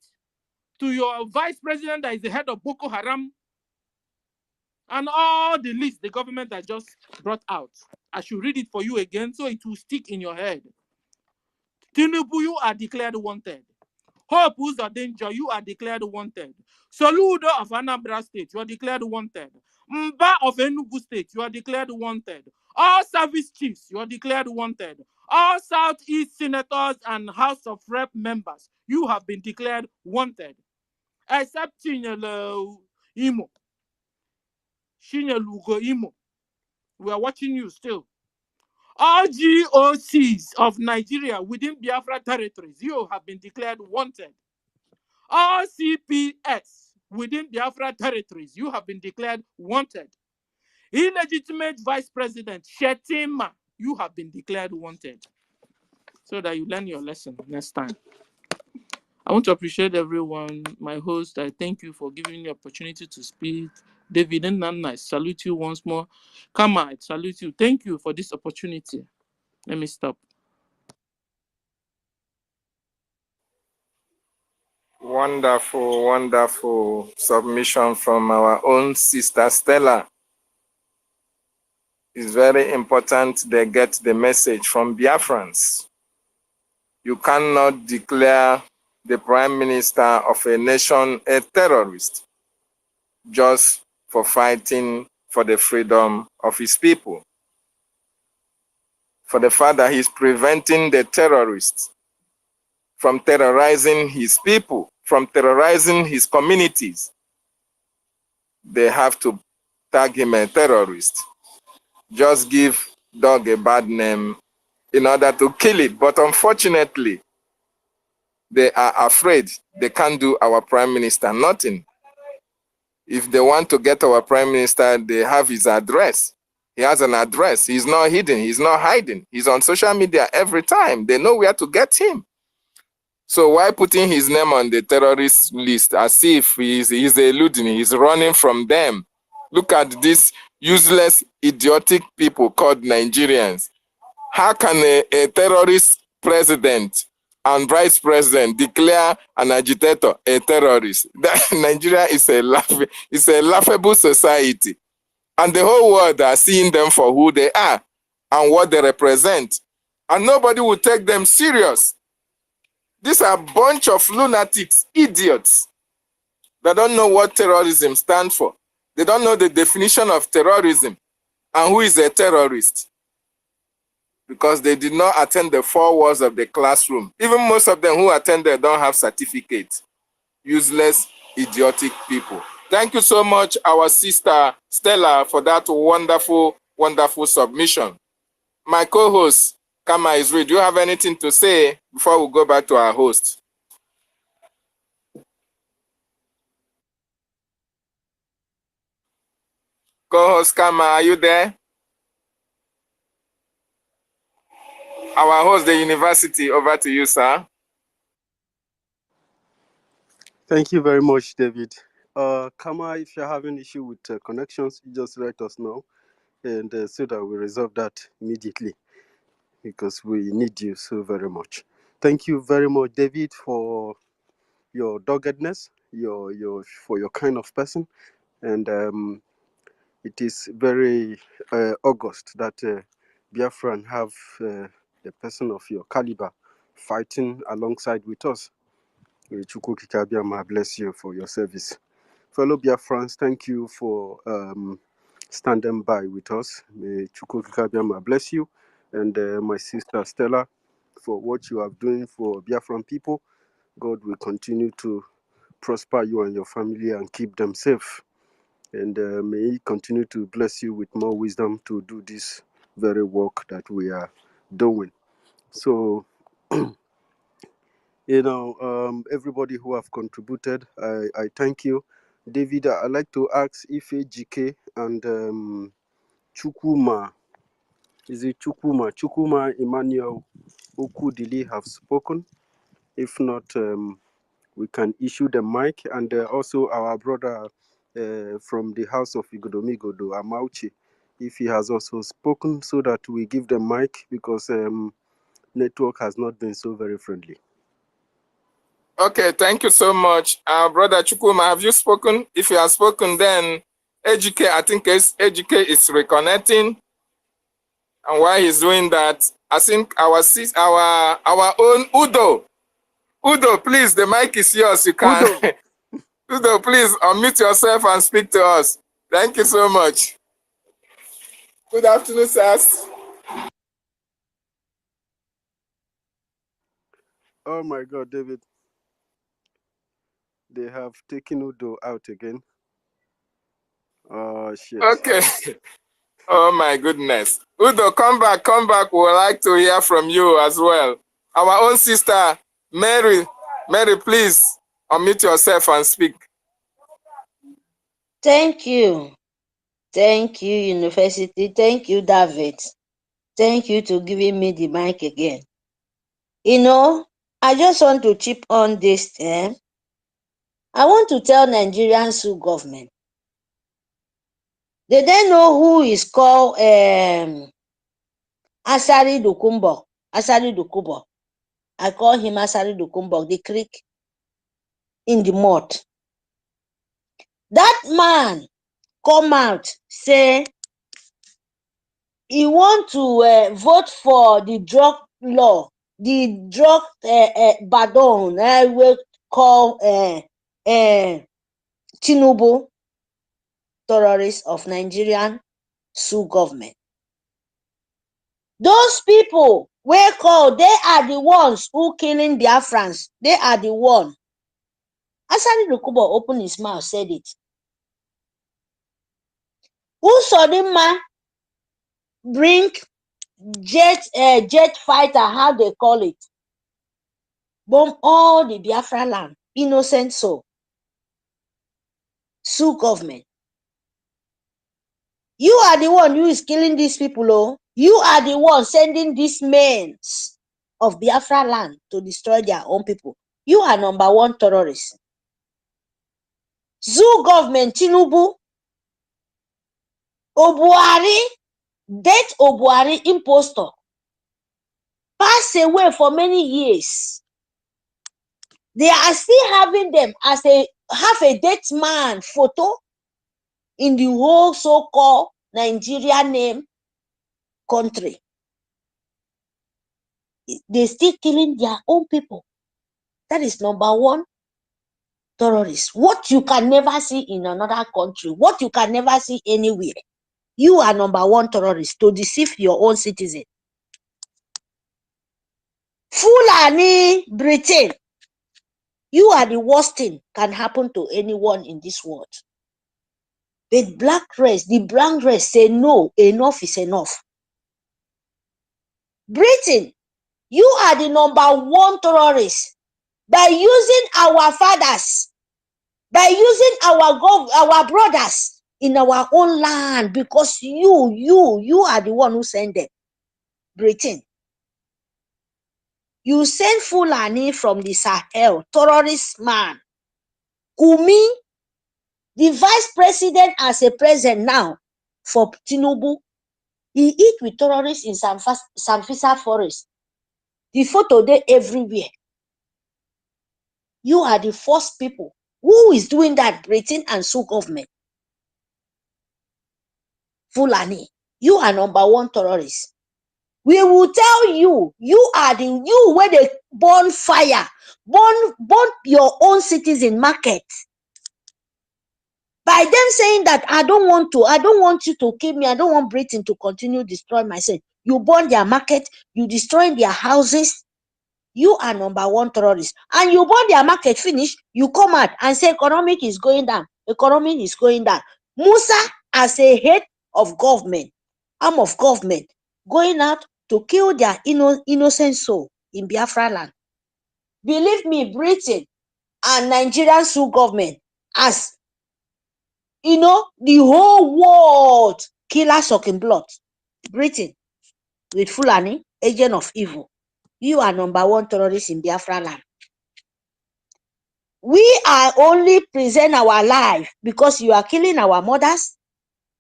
to your vice president that is the head of Boko Haram, and all the list the government has just brought out. I should read it for you again so it will stick in your head. Tinubu, you are declared wanted. Hope Uzodinjo, you are declared wanted. Soludo of Anambra State, you are declared wanted. Mba of Enugu State, you are declared wanted. All service chiefs, you are declared wanted. All Southeast senators and House of Rep members, you have been declared wanted. Except Chinyelu Imo. Shinyelugo Imo. We are watching you still. All GOCs of Nigeria within Biafra territories, you have been declared wanted. All CPS within Biafra territories, you have been declared wanted. Illegitimate Vice President Shetima, you have been declared wanted. So that you learn your lesson next time. I want to appreciate everyone. My host, I thank you for giving me the opportunity to speak. David and Nana, I salute you once more. Kama, I salute you. Thank you for this opportunity. Let me stop. Wonderful, wonderful submission from our own sister Stella. It's very important they get the message from Biafrans. You cannot declare the prime minister of a nation a terrorist just for fighting for the freedom of his people. For the fact that he's preventing the terrorists from terrorizing his people, from terrorizing his communities, they have to tag him a terrorist. Just give dog a bad name in order to kill it. But unfortunately, they are afraid they can't do our prime minister nothing. If they want to get our prime minister, they have his address. He has an address. He's not hidden. He's not hiding. He's on social media every time. They know where to get him. So why putting his name on the terrorist list as if he's eluding, he's running from them? Look at these useless, idiotic people called Nigerians. How can a terrorist president and vice president declare an agitator a terrorist? Nigeria is a laughable society. And the whole world are seeing them for who they are and what they represent. And nobody will take them serious. These are a bunch of lunatics, idiots, that don't know what terrorism stands for. They don't know the definition of terrorism. and who is a terrorist, because they did not attend the 4 walls of the classroom. Even most of them who attended don't have certificates. Useless, idiotic people. Thank you so much, our sister Stella, for that wonderful, wonderful submission. My co-host, Kama Izri, do you have anything to say before we go back to our host? Co-host Kama, are you there? Our host, the university, over to you, sir. Thank you very much, David. Kama, if you're having issue with connections, you just let us know, and so that we resolve that immediately, because we need you so very much. Thank you very much, David, for your doggedness, for your kind of person, and it is very august that Biafran have a person of your caliber fighting alongside with us. Chukwu Kikabiama bless you for your service. Fellow Biafrans, thank you for standing by with us. May Chukwu Kikabiama bless you, and my sister Stella, for what you are doing for Biafran people. God will continue to prosper you and your family and keep them safe. And may He continue to bless you with more wisdom to do this very work that we are doing. So, everybody who have contributed, I thank you. David, I'd like to ask if AGK and Chukuma, is it Chukuma? Chukuma Emmanuel Okudili have spoken. If not, we can issue the mic. And also our brother from the house of Igodomigodo, Amauchi, if he has also spoken, so that we give the mic, because network has not been so very friendly. Okay, thank you so much. Brother Chukuma, have you spoken? If you have spoken, then AGK, I think AGK is reconnecting. And while he's doing that, I think our own Udo, please, the mic is yours. You can. Udo. Udo, please unmute yourself and speak to us. Thank you so much. Good afternoon, sirs. Oh my God, David. They have taken Udo out again. Oh, shit. Okay. Oh my goodness. Udo, come back. We would like to hear from you as well. Our own sister, Mary, please unmute yourself and speak. Thank you. Thank you, University. Thank you, David. Thank you to giving me the mic again. I just want to chip on this. I want to tell Nigerian government. They don't know who is called Asari Dukumbo. Asari Dukubo. I call him Asari Dukumbo, the creek in the mud. That man come out, say he want to vote for the drug law, the drug badon we call Tinubu, terrorists of Nigerian government. Those people we call, they are the ones who killing Biafrans. They are the one. Asari Dukubo opened his mouth, said it. Who saw the man bring jet fighter, how they call it, bomb all the Biafra land, innocent soul, sue government. You are the one who is killing these people, oh. You are the one sending these men of Biafra land to destroy their own people. You are number one terrorist. Zoo government, Tinubu, Obuari, death Obuari impostor, pass away for many years. They are still having them as half a dead man photo in the whole so-called Nigeria name country. They still killing their own people. That is number one terrorist. What you can never see in another country, what you can never see anywhere. You are number one terrorist to deceive your own citizen. Fulani, Britain, you are the worst thing can happen to anyone in this world. The black race, the brown race say no, enough is enough. Britain, you are the number one terrorist by using our fathers, by using our brothers in our own land, because you are the one who sent them. Britain, you send Fulani from the Sahel, terrorist man. Kumi, the vice president as a president now for Tinubu, he eat with terrorists in Sanfisa forest. The photo there everywhere. You are the first people. Who is doing that? Britain and Sioux government. Fulani, you are number one terrorist. We will tell you, you are the you where they burn fire, burn your own citizen market. By them saying that I don't want you to kill me, I don't want Britain to continue destroy myself. You burn their market, you destroy their houses. You are number one terrorist. And you burn their market finish, you come out and say economic is going down. Economic is going down. Musa, as a head of government, arm of government, going out to kill their innocent soul in Biafra land. Believe me, Britain and Nigerian Sioux government, as the whole world killer sucking blood. Britain with Fulani, agent of evil. You are number one terrorist in Biafra land. We are only present our life because you are killing our mothers,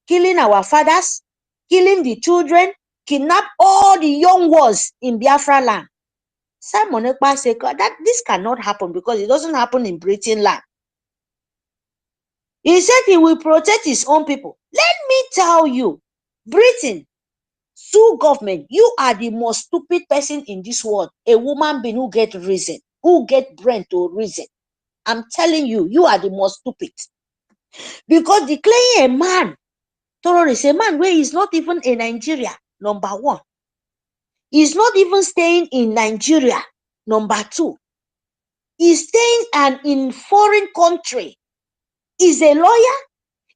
killing our fathers, killing the children, kidnap all the young ones in Biafra land. Simon Ekpa said that this cannot happen because it doesn't happen in Britain land. He said he will protect his own people. Let me tell you, Britain, Sioux government, you are the most stupid person in this world. A woman being who get reason, who get brain to reason. I'm telling you, you are the most stupid. Because declaring a man terrorist, a man where he's not even in Nigeria, number one. He's not even staying in Nigeria, number two. He's staying in foreign country. He's a lawyer,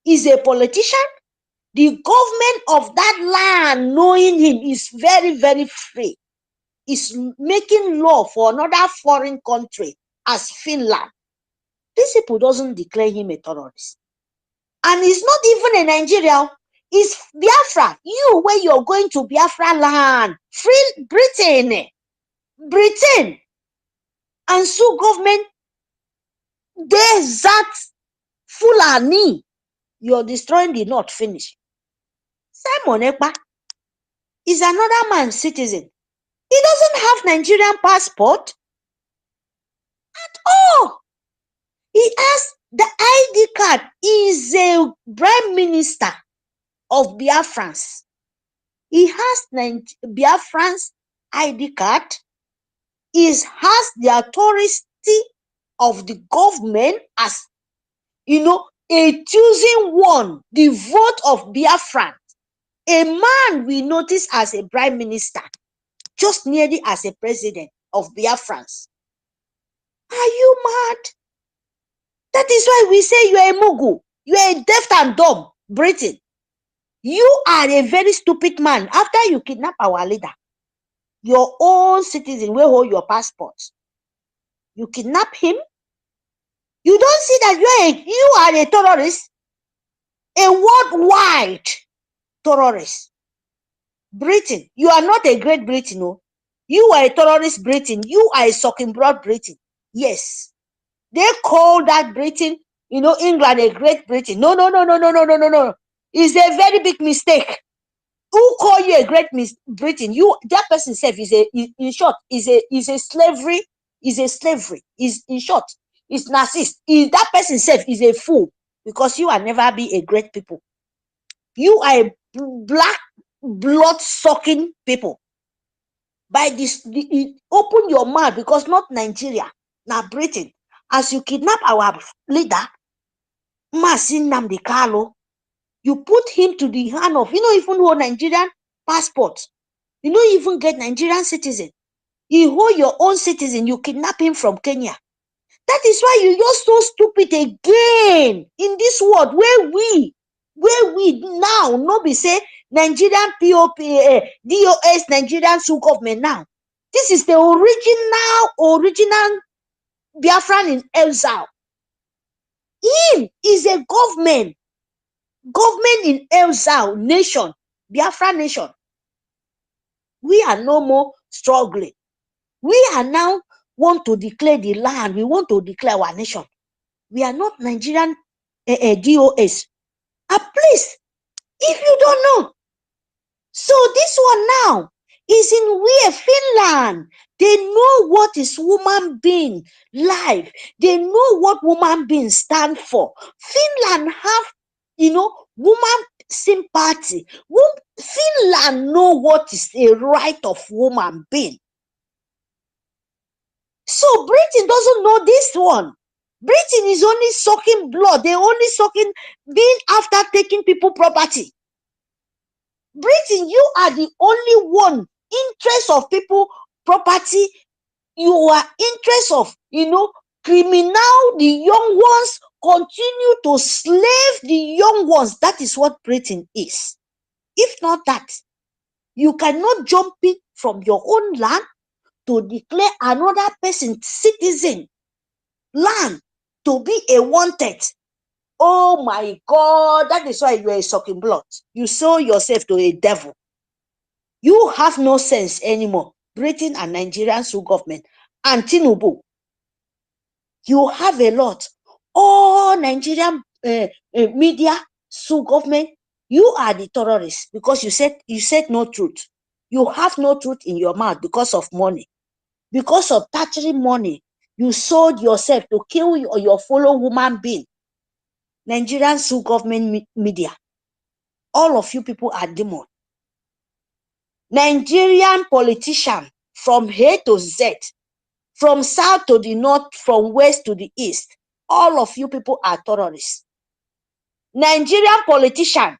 he's a politician. The government of that land, knowing him, is very, very free. Is making law for another foreign country as Finland. These people doesn't declare him a terrorist. And he's not even in Nigeria. It's Biafra. You, where you're going to Biafra land. Free Britain. Britain. And so government, there's that Fulani. You're destroying the North finish. Simon Ekpa is another man's citizen. He doesn't have Nigerian passport at all. He has the ID card. He is a prime minister of Biafrans. He has Biafrans ID card. He has the authority of the government as, a choosing one, the vote of Biafran. A man we notice as a prime minister, just nearly as a president of Biafrans. Are you mad? That is why we say you are a Mugu. You are a deaf and dumb Britain. You are a very stupid man. After you kidnap our leader, your own citizen will hold your passport. You kidnap him. You don't see that you are a terrorist, a worldwide terrorist. Britain, you are not a great Britain, no. You are a terrorist Britain. You are a sucking blood Britain. Yes. They call that Britain, England a great Britain. No. It's a very big mistake. Who call you a great Britain? That person self is in short, is a slavery, is in short, is narcissist. That person self is a fool because you will never be a great people. You are a black blood sucking people. By this, open your mouth because not Nigeria, now Britain. As you kidnap our leader, Masin Nnamdi Kanu, You put him to the hand of, even hold Nigerian passport. You don't even get Nigerian citizen. You hold your own citizen, you kidnap him from Kenya. That is why you just so stupid again in this world where we now no be say Nigerian POP, DOS, Nigerian government now. This is the original Biafran in exile. Him is a government in exile nation, Biafra nation. We are no more struggling. We are now want to declare the land. We want to declare our nation. We are not Nigerian DOS. Please, if you don't know. So this one now is in where Finland. They know what is woman being life. They know what woman being stand for. Finland have, woman sympathy. Finland know what is a right of woman being. So Britain doesn't know this one. Britain is only sucking blood. They're only sucking being after taking people property. Britain, you are the only one interest of people property. You are interest of, criminal, the young ones, continue to slave the young ones. That is what Britain is. If not that, you cannot jump in from your own land to declare another person's citizen land to be a wanted. Oh my God, that is why you are a sucking blood. You sold yourself to a devil. You have no sense anymore. Britain and Nigerian government and Tinubu, you have a lot. All Nigerian media, government, you are the terrorists because you said no truth. You have no truth in your mouth because of money. Because of touching money, you sold yourself to kill your fellow human being. Nigerian government media, all of you people are demons. Nigerian politician from A to Z, from south to the north, from west to the east, all of you people are terrorists. Nigerian politician,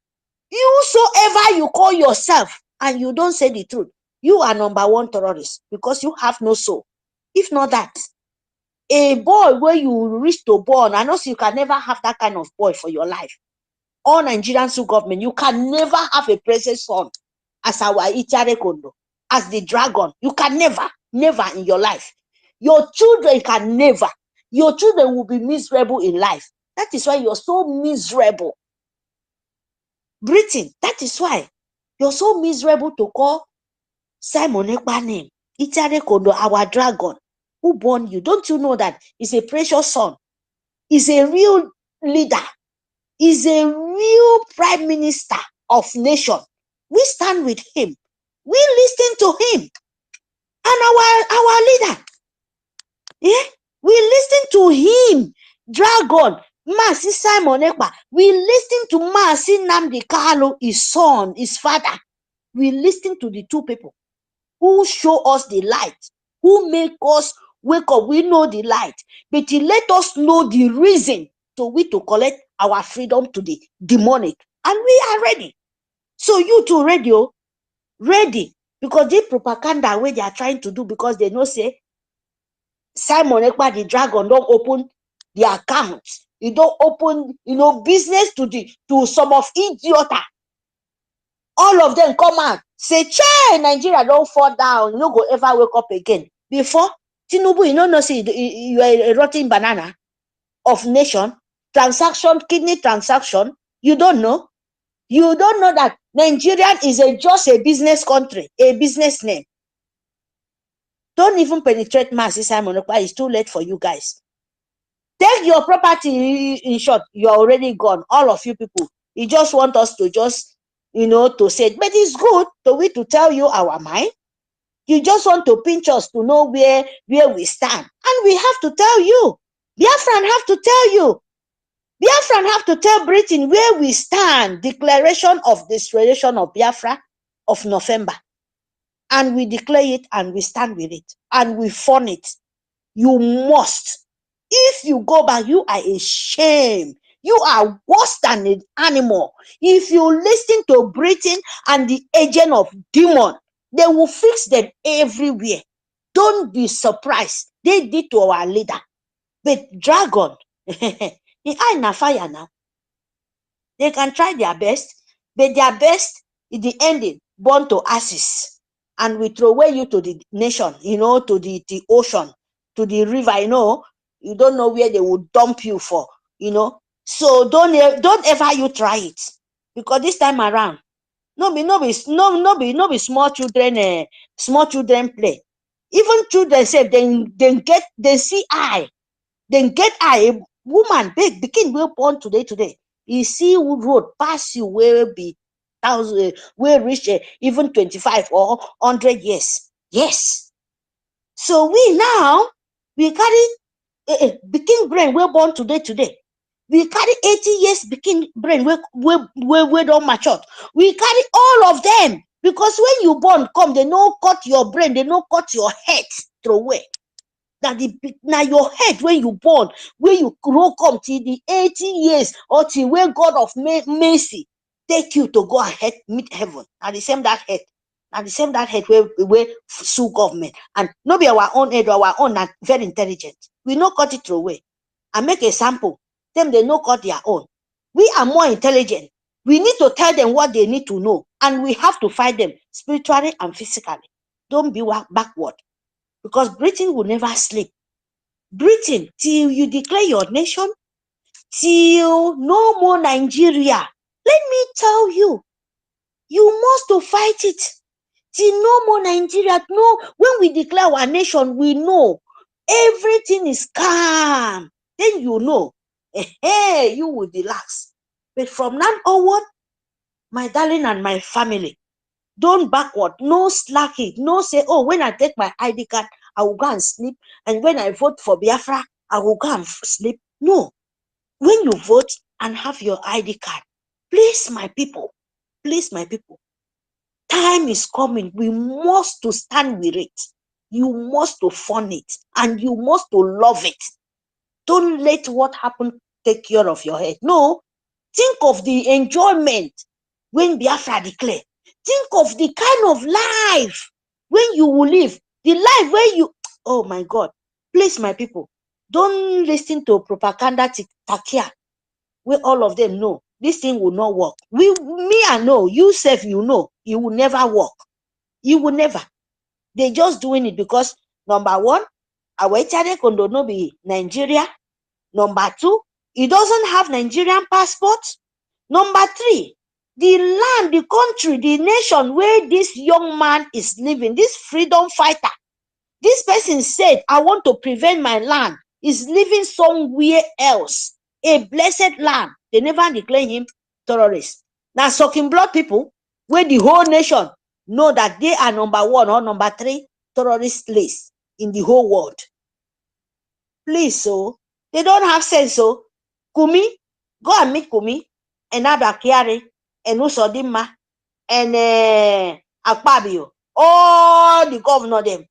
whosoever you call yourself and you don't say the truth, you are number one terrorist because you have no soul. If not that, a boy where you reach to born, I know you can never have that kind of boy for your life. All Nigerian government, you can never have a present son as our Ichere Kondo, as the dragon. You can never in your life. Your children can never. Your children will be miserable in life. That is why you're so miserable. Britain, that is why you're so miserable to call Simon Ekpa name. Ichere Kondo, our dragon. Who born you? Don't you know that he's a precious son? He's a real leader. Is a real prime minister of nation. We stand with him. We listen to him. And our leader. Yeah? We listen to him. Dragon. Masi Simon Ekpa. We listen to Masi Nnamdi Kanu, his son, his father. We listen to the two people who show us the light, who make us wake up. We know the light, but he let us know the reason to collect our freedom to the demonic, and we are ready. So you too, radio, ready, because the propaganda where they are trying to do, because they know say Simon Ekpa the dragon don't open the account, he don't open business to some of idiota. All of them come out say, "Che, Nigeria don't fall down. You no go ever wake up again." Before Tinubu, you know, say you are a rotten banana of nation transaction, kidney transaction. You don't know. You don't know that Nigerian is just a business country, a business name. Don't even penetrate mass, Simon Ekpa. It's too late for you guys. Take your property. In short, you're already gone. All of you people. You just want us to just to say it. But it's good to tell you our mind. You just want to pinch us to know where we stand. And we have to tell you. Biafran have to tell you. Biafran have to tell Britain where we stand. Declaration of Declaration of Biafra of November. And we declare it and we stand with it. And we fund it. You must. If you go back, you are a shame. You are worse than an animal. If you listen to Britain and the agent of demon, they will fix them everywhere. Don't be surprised. They did to our leader. But dragon, the eye na fire now. They can try their best, but their best is the ending, born to ashes. And we throw away you to the nation, to the ocean, to the river, you don't know where they will dump you for, So don't ever you try it. Because this time around, no be small children play. Even children say they see eye. Then get a woman big pikin wey born today you see road pass you will be thousand will reach even 25 or 100 years. Yes, so we now we carry pikin brain wey born today we carry 80 years pikin brain wey don mature. We carry all of them because when you born come, they no cut your brain, they no cut your head throw away. Now your head when you born, when you grow come till the 80 years or till when God of mercy take you to go ahead meet heaven. Now the same that head. Now the same that head where sue government. And no be our own head, our own are very intelligent. We no cut it away. I make a sample. Them they no cut their own. We are more intelligent. We need to tell them what they need to know. And we have to fight them spiritually and physically. Don't be backward. Because Britain will never sleep. Britain, till you declare your nation, till no more Nigeria. Let me tell you, you must to fight it. Till no more Nigeria. No, when we declare our nation, we know everything is calm. Then you know, you will relax. But from now onward, my darling and my family, don't backward, no slacking, no say, oh, when I take my ID card, I will go and sleep. And when I vote for Biafra, I will go and sleep. No. When you vote and have your ID card, please, my people, time is coming. We must to stand with it. You must to fund it. And you must to love it. Don't let what happened take care of your head. No. Think of the enjoyment when Biafra declare. Think of the kind of life when you will live. The life where you, oh my God. Please, my people, don't listen to propaganda takia where all of them know this thing will not work. I know, you self, you know, it will never work. You will never. They just doing it because, number one, our Italian condo no be Nigeria. Number two, he doesn't have Nigerian passport. Number three, the land, the country, the nation where this young man is living, this freedom fighter, this person said, I want to prevent my land, is living somewhere else, a blessed land. They never declare him terrorist. Now, sucking blood people, where the whole nation know that they are number one or number three terrorist list in the whole world. Please, so they don't have sense. So Kumi, go and meet Kumi and Abakiari and Usodima and Akpabio, all the governor them.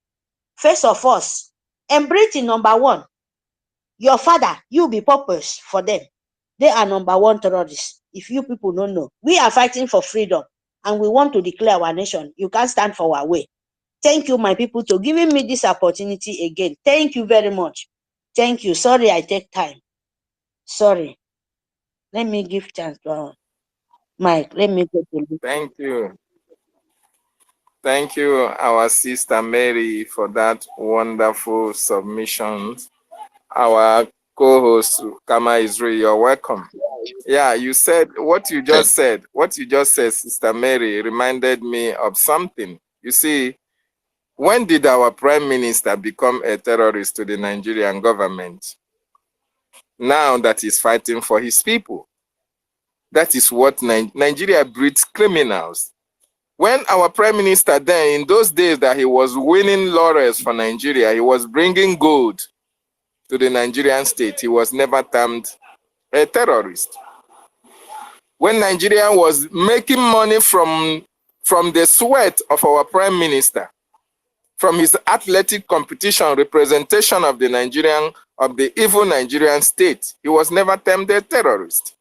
First of us, and Britain number one. Your father, you be purpose for them. They are number one terrorists. If you people don't know, we are fighting for freedom and we want to declare our nation. You can't stand for our way. Thank you, my people, for giving me this opportunity again. Thank you very much. Thank you. Sorry, I take time. Sorry. Let me give chance to Mike. Let me go to Thank you. Thank you, our sister Mary, for that wonderful submission. Our co-host, Kama Israel, you're welcome. Yeah, you said what you just said. What you just said, Sister Mary, reminded me of something. You see, when did our prime minister become a terrorist to the Nigerian government? Now that he's fighting for his people. That is what Nigeria breeds criminals. When our prime minister then, in those days that he was winning laurels for Nigeria, he was bringing gold to the Nigerian state. He was never termed a terrorist. When Nigeria was making money from the sweat of our prime minister, from his athletic competition representation of the evil Nigerian state. He was never termed a terrorist.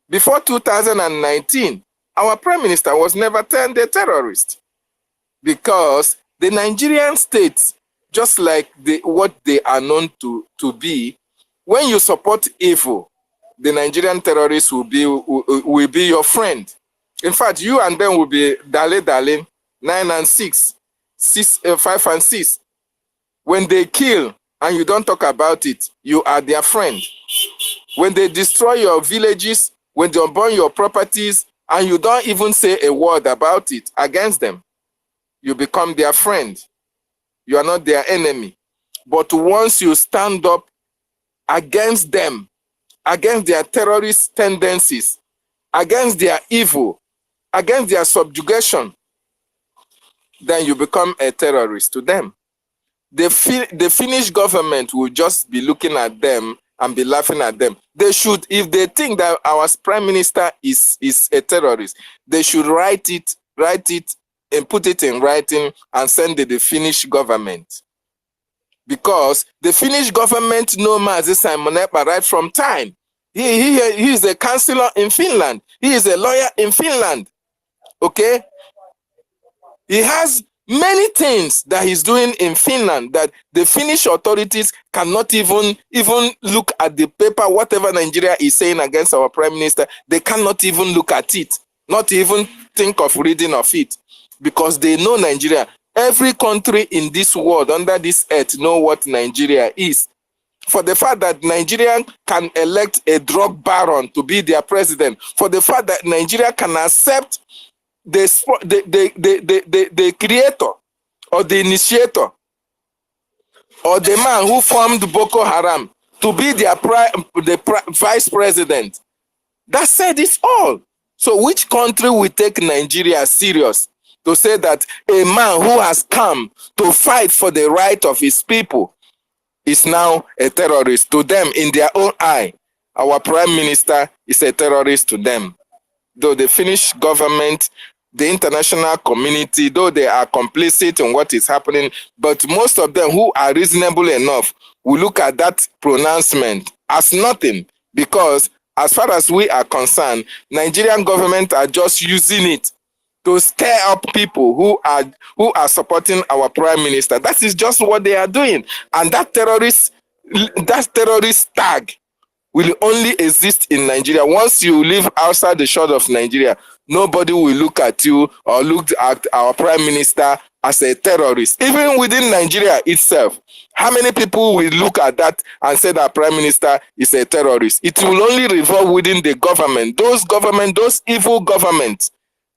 Before 2019, our prime minister was never termed a terrorist because the Nigerian state, just like what they are known to be, when you support evil, the Nigerian terrorists will be your friend. In fact, you and them will be darling, 9 and 6, 5 and 6. When they kill and you don't talk about it, you are their friend. When they destroy your villages, when they burn your properties, and you don't even say a word about it against them, you become their friend. You are not their enemy. But once you stand up against them, against their terrorist tendencies, against their evil, against their subjugation, then you become a terrorist to them. The Finnish government will just be looking at them and be laughing at them. They should, if they think that our prime minister is a terrorist, they should write it and put it in writing and send it to the Finnish government. Because the Finnish government knows Mazi Simonepa right from time. He is a councillor in Finland. He is a lawyer in Finland. Okay? He has many things that he's doing in Finland that the Finnish authorities cannot even look at the paper, whatever Nigeria is saying against our prime minister. They cannot even look at it, not even think of reading of it, because they know Nigeria. Every country in this world under this earth know what Nigeria is. For the fact that Nigeria can elect a drug baron to be their president, for the fact that Nigeria can accept the creator or the initiator or the man who formed Boko Haram to be their vice president. That said it's all. So which country will take Nigeria serious to say that a man who has come to fight for the right of his people is now a terrorist to them in their own eye? Our prime minister is a terrorist to them. Though the Finnish government, the international community, though they are complicit in what is happening, but most of them who are reasonable enough will look at that pronouncement as nothing, because as far as we are concerned, Nigerian government are just using it to scare up people who are supporting our prime minister. That is just what they are doing. And that terrorist tag will only exist in Nigeria. Once you live outside the shore of Nigeria, nobody will look at you or look at our prime minister as a terrorist. Even within Nigeria itself, how many people will look at that and say that prime minister is a terrorist? It will only revolve within the government, those evil governments.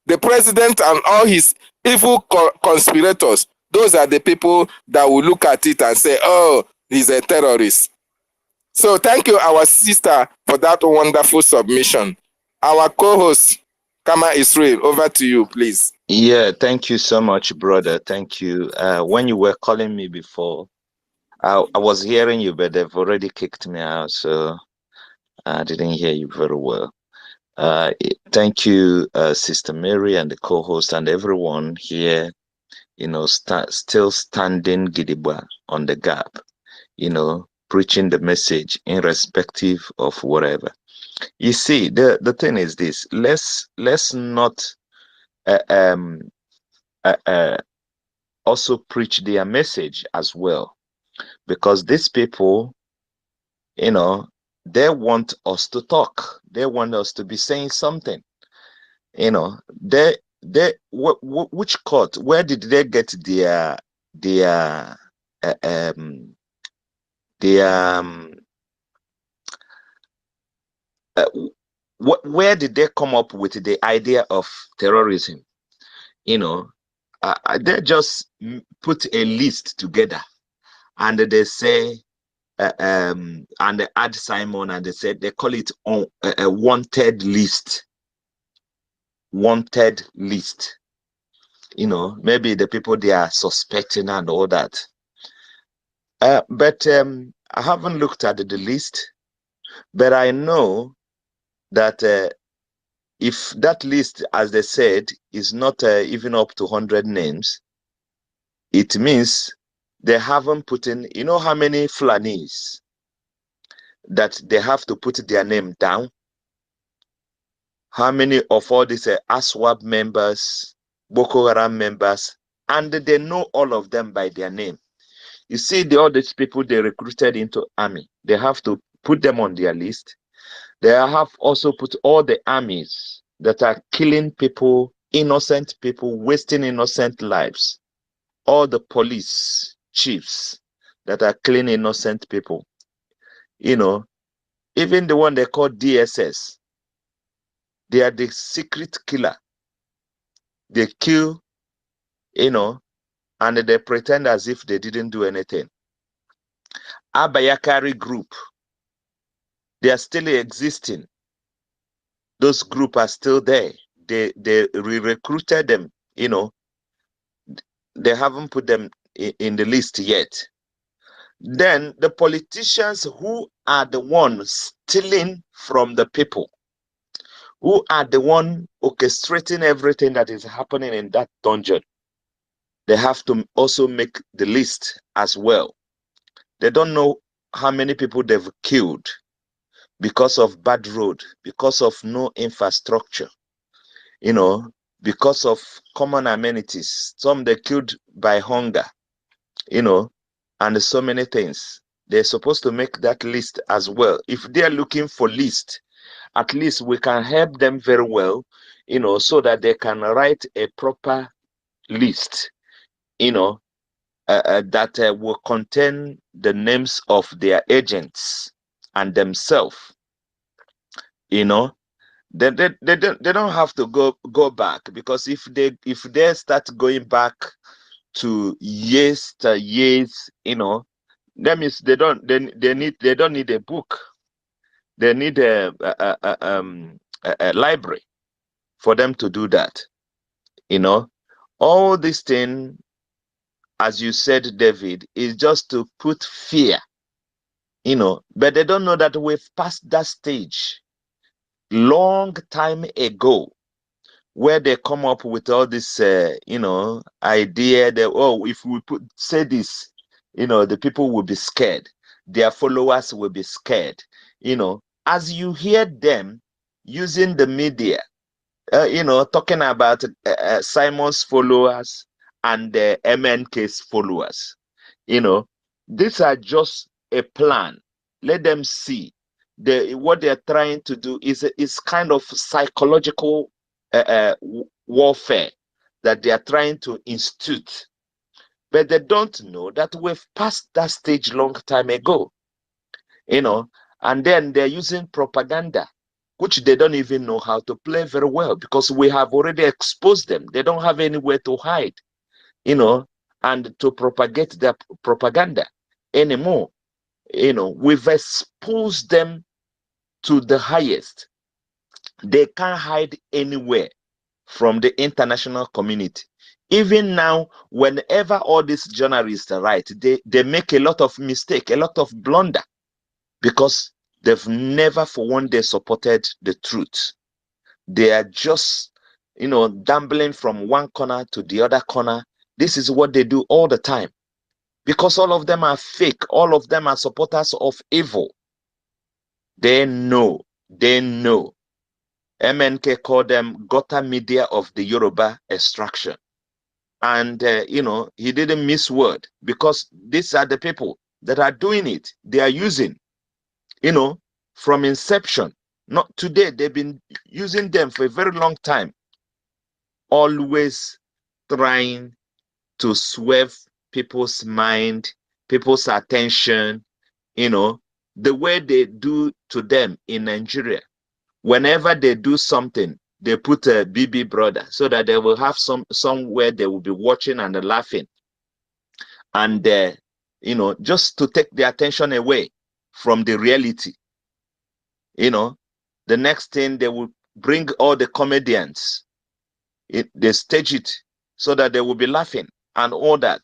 The president and all his evil conspirators, those are the people that will look at it and say, oh, he's a terrorist. So thank you, our sister, for that wonderful submission. Our co-host, Kama Israel, over to you, please. Yeah, thank you so much, brother. Thank you. When you were calling me before, I was hearing you, but they've already kicked me out, so I didn't hear you very well. Thank you, Sister Mary and the co-host and everyone here, still standing gidigba on the gap, preaching the message irrespective of whatever. You see, the thing is this: let's not also preach their message as well, because these people, they want us to talk. They want us to be saying something. Which court? Where did they get their where did they come up with the idea of terrorism? They just put a list together, and they say, and they add Simon, and they call it a wanted list. Wanted list. Maybe the people they are suspecting and all that. But I haven't looked at the list, but I know that if that list, as they said, is not even up to 100 names, it means they haven't put in, you know how many Fulanis that they have to put their name down? How many of all these ASWAB members, Boko Haram members, and they know all of them by their name. You see, all these people they recruited into army, they have to put them on their list. They have also put all the armies that are killing people, innocent people, wasting innocent lives. All the police chiefs that are killing innocent people. You know, even the one they call DSS, they are the secret killer. They kill, you know, and they pretend as if they didn't do anything. Abayakari group, they are still existing. Those groups are still there. They re-recruited them, you know. They haven't put them in the list yet. Then the politicians who are the ones stealing from the people, who are the one orchestrating everything that is happening in that dungeon, they have to also make the list as well. They don't know how many people they've killed because of bad road, because of no infrastructure, you know, because of common amenities. Some they killed by hunger, you know, and so many things. They're supposed to make that list as well. If they're looking for list, at least we can help them very well, you know, so that they can write a proper list, you know, that will contain the names of their agents and themselves, you know. They don't have to go back, because if they start going back to years, you know, that means they don't need a book. They need a library for them to do that. You know, all this thing, as you said, David, is just to put fear. You know, but they don't know that we've passed that stage long time ago, where they come up with all this, you know, idea that, oh, if we say this, you know, the people will be scared. Their followers will be scared. You know, as you hear them using the media, you know, talking about Simon's followers and MNK's followers, you know, these are just a plan. Let them see. What they're trying to do is kind of psychological warfare that they are trying to institute. But they don't know that we've passed that stage long time ago, you know, and then they're using propaganda, which they don't even know how to play very well, because we have already exposed them. They don't have anywhere to hide, you know, and to propagate their propaganda anymore. You know, we've exposed them to the highest. They can't hide anywhere from the international community. Even now, whenever all these journalists write, they make a lot of mistake, a lot of blunder, because they've never for one day supported the truth. They are just, you know, gambling from one corner to the other corner. This is what they do all the time, because all of them are fake. All of them are supporters of evil. They know. They know. MNK called them gutter media of the Yoruba extraction. And, you know, he didn't miss word, because these are the people that are doing it. They are using, you know, from inception. Not today. They've been using them for a very long time. Always trying to swerve people's mind, people's attention, you know, the way they do to them in Nigeria. Whenever they do something, they put a BB brother, so that they will have somewhere they will be watching and laughing. And, you know, just to take the attention away from the reality. You know, the next thing, they will bring all the comedians. They stage it so that they will be laughing and all that.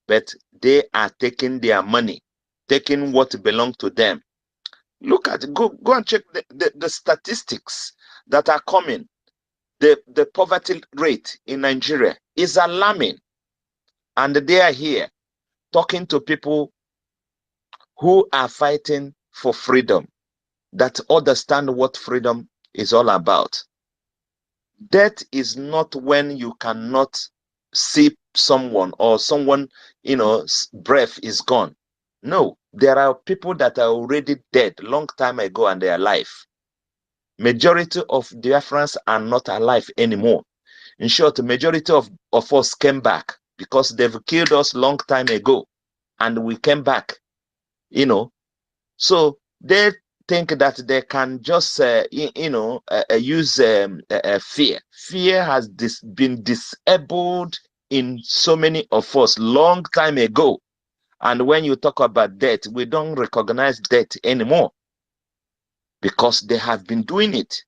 But they are taking their money, taking what belongs to them. Look at it. Go and check the statistics that are coming. The poverty rate in Nigeria is alarming. And they are here talking to people who are fighting for freedom, that understand what freedom is all about. Death is not when you cannot see someone or someone, breath is gone. No, there are people that are already dead long time ago and they are alive. Majority of Biafrans are not alive anymore. In short, the majority of us came back because they've killed us long time ago and we came back, So they think that they can just, use fear. Fear has been disabled in so many of us long time ago. And when you talk about death, we don't recognize death anymore because they have been doing it.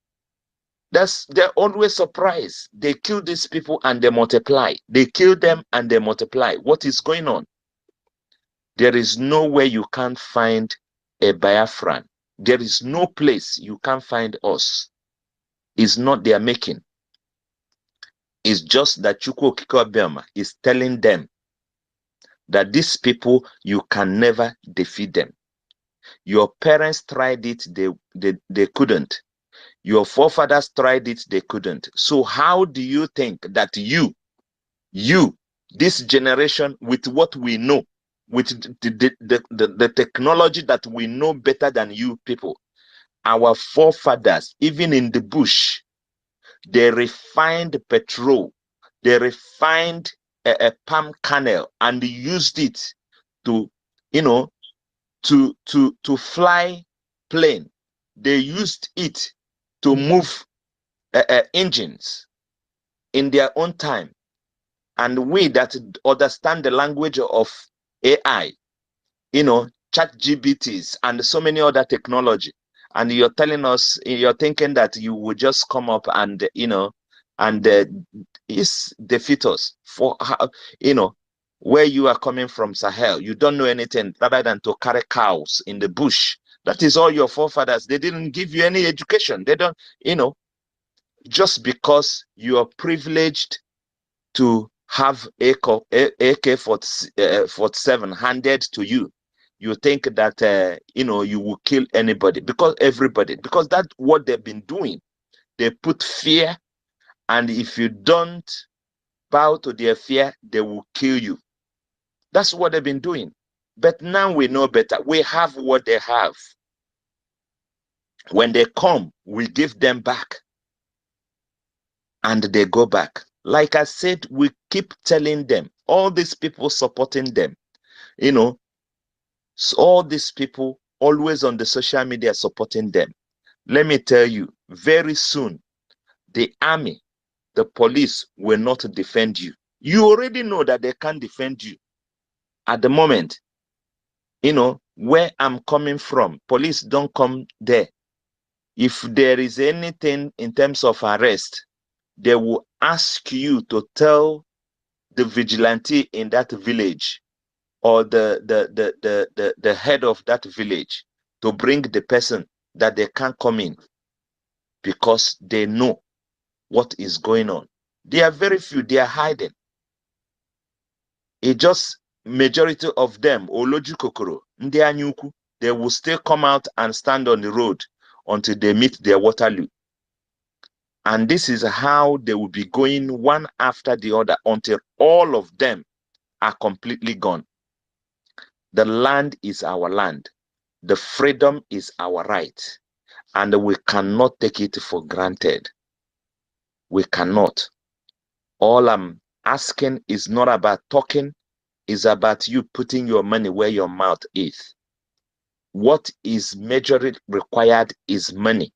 They're always surprised. They kill these people and they multiply. They kill them and they multiply. What is going on? There is nowhere you can't find a Biafran. There is no place you can't find us. It's not their making. It's just that Chukwu Okike Obioma is telling them that these people, you can never defeat them. Your parents tried it, they couldn't. Your forefathers tried it, they couldn't. So how do you think that you, this generation, with what we know, with the technology that we know better than you people, our forefathers, even in the bush, they refined petrol, they refined a palm kernel and used it to, to fly plane. They used it to move engines in their own time. And we that understand the language of AI, chat GBTs and so many other technology, and you're telling us, you're thinking that you would just come up and, and is defeat us for how, where you are coming from, Sahel. You don't know anything rather than to carry cows in the bush. That is all your forefathers. They didn't give you any education. They don't, just because you are privileged to have AK-47 handed to you, you think that you will kill anybody, because that's what they've been doing. They put fear, and if you don't bow to their fear, they will kill you. That's what they've been doing. But now we know better. We have what they have. When they come, we give them back, and they go back. Like I said, we keep telling them, all these people supporting them, so all these people always on the social media supporting them. Let me tell you, very soon, the army, the police will not defend you. You already know that they can't defend you. At the moment, where I'm coming from, police don't come there. If there is anything in terms of arrest, they will ask you to tell the vigilante in that village or the head of that village to bring the person, that they can't come in, because they know what is going on. They are very few, they are hiding. It just majority of them, Oloji Kokoro, Ndi Anyuku, they will still come out and stand on the road until they meet their Waterloo. And this is how they will be going one after the other until all of them are completely gone. The land is our land. The freedom is our right. And we cannot take it for granted. We cannot. All I'm asking is not about talking, it's about you putting your money where your mouth is. What is majorly required is money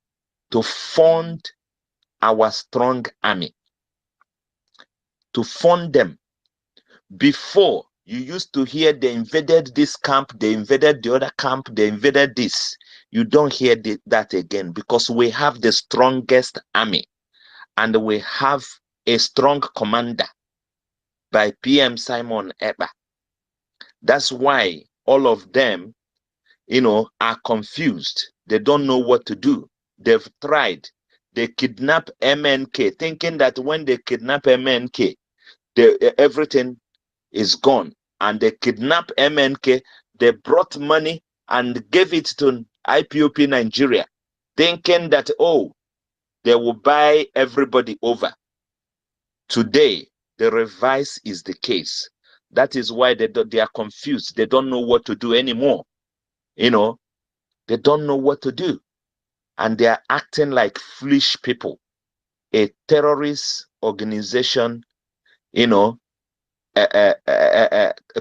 to fund our strong army, to fund them. Before, you used to hear they invaded this camp, they invaded the other camp, they invaded this. You don't hear that again, because we have the strongest army and we have a strong commander by PM Simon Eba. That's why all of them, are confused. They don't know what to do. They've tried. They kidnap MNK, thinking that when they kidnap MNK, everything is gone. And they kidnapped MNK. They brought money and gave it to IPOP Nigeria, thinking that, oh, they will buy everybody over. Today, the reverse is the case. That is why they are confused. They don't know what to do anymore. You know, they don't know what to do. And they are acting like foolish people. A terrorist organization, you know,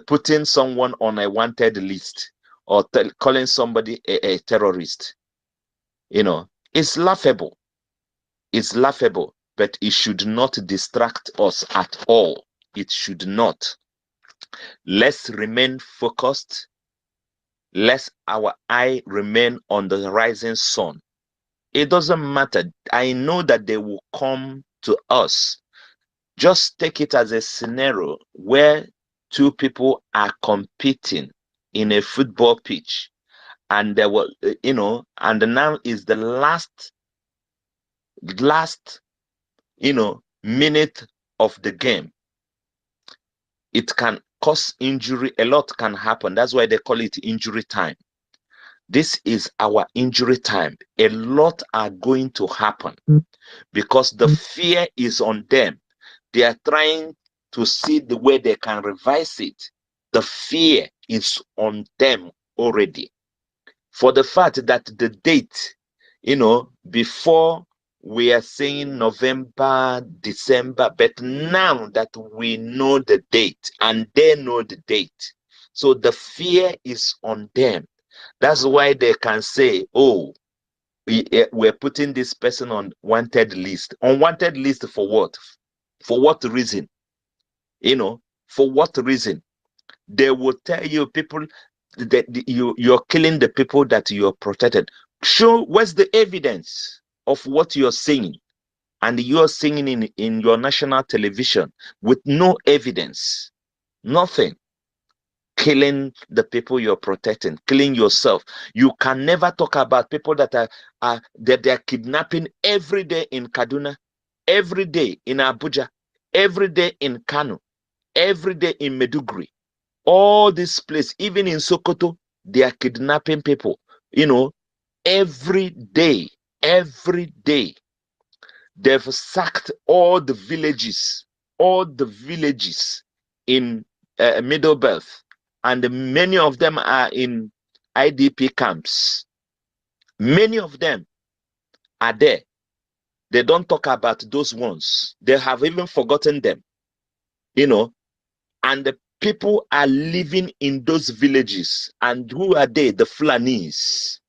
putting someone on a wanted list or calling somebody a terrorist, you know, it's laughable. It's laughable, but it should not distract us at all. It should not. Let's remain focused. Let our eye remain on the rising sun. It doesn't matter. I know that they will come to us. Just take it as a scenario where two people are competing in a football pitch, and there were, you know, and now is the last, you know, minute of the game. It can cause injury. A lot can happen. That's why they call it injury time. This is our injury time. A lot are going to happen because the fear is on them. They are trying to see the way they can revise it. The fear is on them already. For the fact that the date, you know, before we are saying November, December, but now that we know the date and they know the date, so the fear is on them. That's why they can say, oh, we're putting this person on wanted list. On wanted list for what? For what reason? You know, for what reason? They will tell you people that you're killing the people that you're protected. Show what's the evidence of what you're saying. And you're saying in your national television with no evidence, nothing. Killing the people you're protecting, killing yourself. You can never talk about people that that they're kidnapping every day in Kaduna, every day in Abuja, every day in Kano, every day in Meduguri. All this place, even in Sokoto, they are kidnapping people. You know, every day, every day. They've sacked all the villages in Middle Belt, and many of them are in IDP camps. Many of them are there. They don't talk about those ones. They have even forgotten them, you know. And the people are living in those villages. And who are they? The Fulanis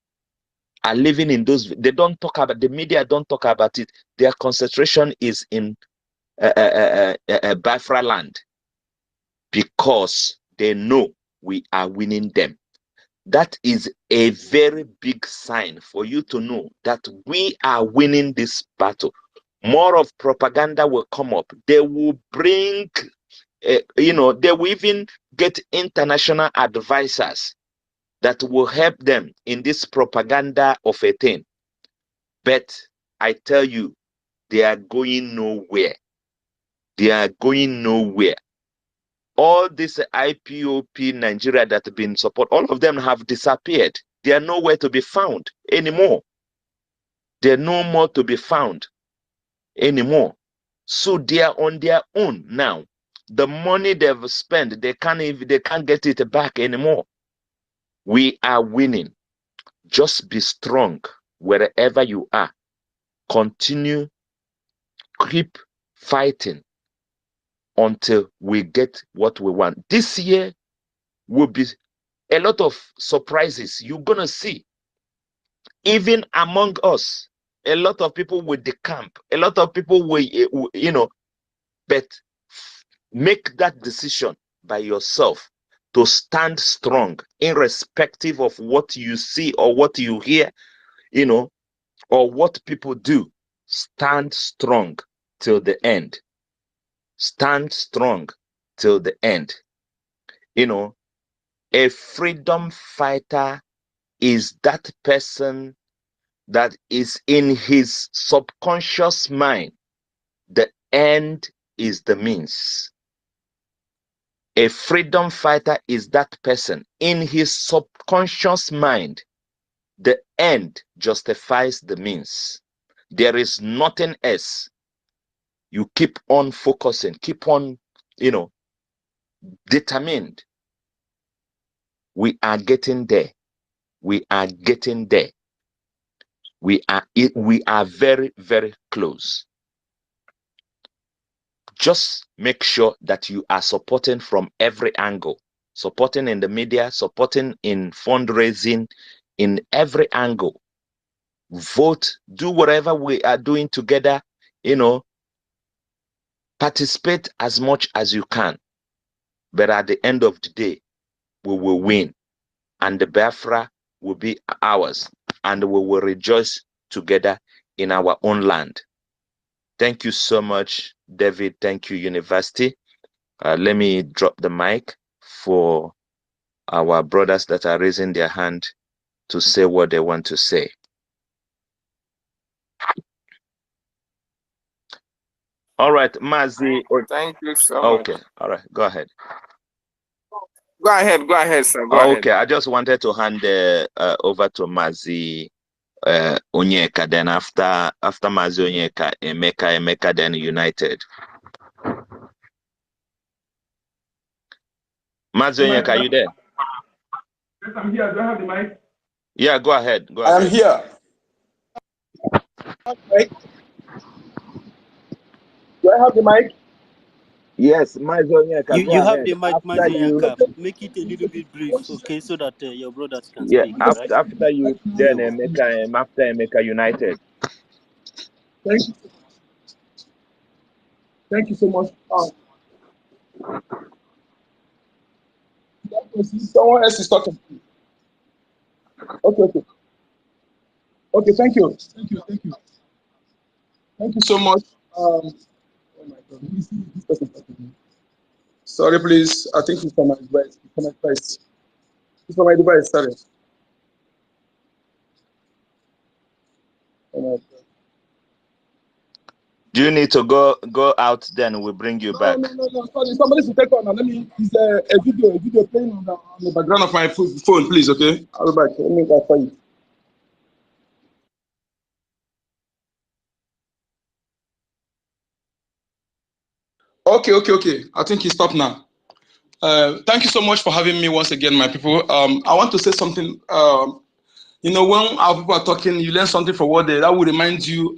are living in those. They don't talk about, the media don't talk about it. Their concentration is in Biafra land, because they know we are winning them. That is a very big sign for you to know that we are winning this battle. More of propaganda will come up. They will bring, you know, they will even get international advisors that will help them in this propaganda of a thing. But I tell you, they are going nowhere. They are going nowhere. All this IPOP Nigeria that have been support, all of them have disappeared. They are nowhere to be found anymore. They're no more to be found anymore. So they are on their own now. The money they've spent, they can't get it back anymore. We are winning. Just be strong wherever you are. Continue, keep fighting until we get what we want. This year will be a lot of surprises you're gonna see. Even among us, a lot of people will decamp, a lot of people will, you know, but make that decision by yourself to stand strong, irrespective of what you see or what you hear, you know, or what people do. Stand strong till the end. Stand strong till the end. You know, a freedom fighter is that person that is in his subconscious mind. The end is the means. A freedom fighter is that person. In his subconscious mind, the end justifies the means. There is nothing else. You keep on focusing, keep on, determined. We are getting there. We are getting there. We are very, very close. Just make sure that you are supporting from every angle, supporting in the media, supporting in fundraising, in every angle. Vote, do whatever we are doing together, participate as much as you can. But at the end of the day, we will win, and the Biafra will be ours, and we will rejoice together in our own land. Thank you so much, David. Thank you, University. Let me drop the mic for our brothers that are raising their hand to say what they want to say. All right, Mazi. Thank you so much. Okay, all right, go ahead. Go ahead, sir. Go Okay, ahead. I just wanted to hand over to Mazi Onyeka. Then after Mazi Onyeka, Emeka, then United. Mazi Onyeka, are you there? Yes, I'm here. Do I have the mic? Yeah, go ahead. I am here. Okay. Do I have the mic? Yes, Mazi Onyeka, go You have ahead. the mic, After you, Mazianka. Make it a little bit brief, okay, so that your brothers can yeah, speak, all right? after you, then Emeka, after Emeka United. Thank you. Thank you so much. Someone else is talking. Okay. Okay, thank you. Thank you so much. Oh my God, let me see this person talking. Sorry, please. I think it's from my device. It's from my device. Sorry. Oh my God. Do you need to go out? Then we bring you back. No. Sorry, somebody should take on. Let me. It's a video playing on the background of my phone, please. Okay, I'll be back. Let me go for you. Okay. I think he stopped now. Thank you so much for having me once again, my people. I want to say something. When our people are talking, you learn something from what that will remind you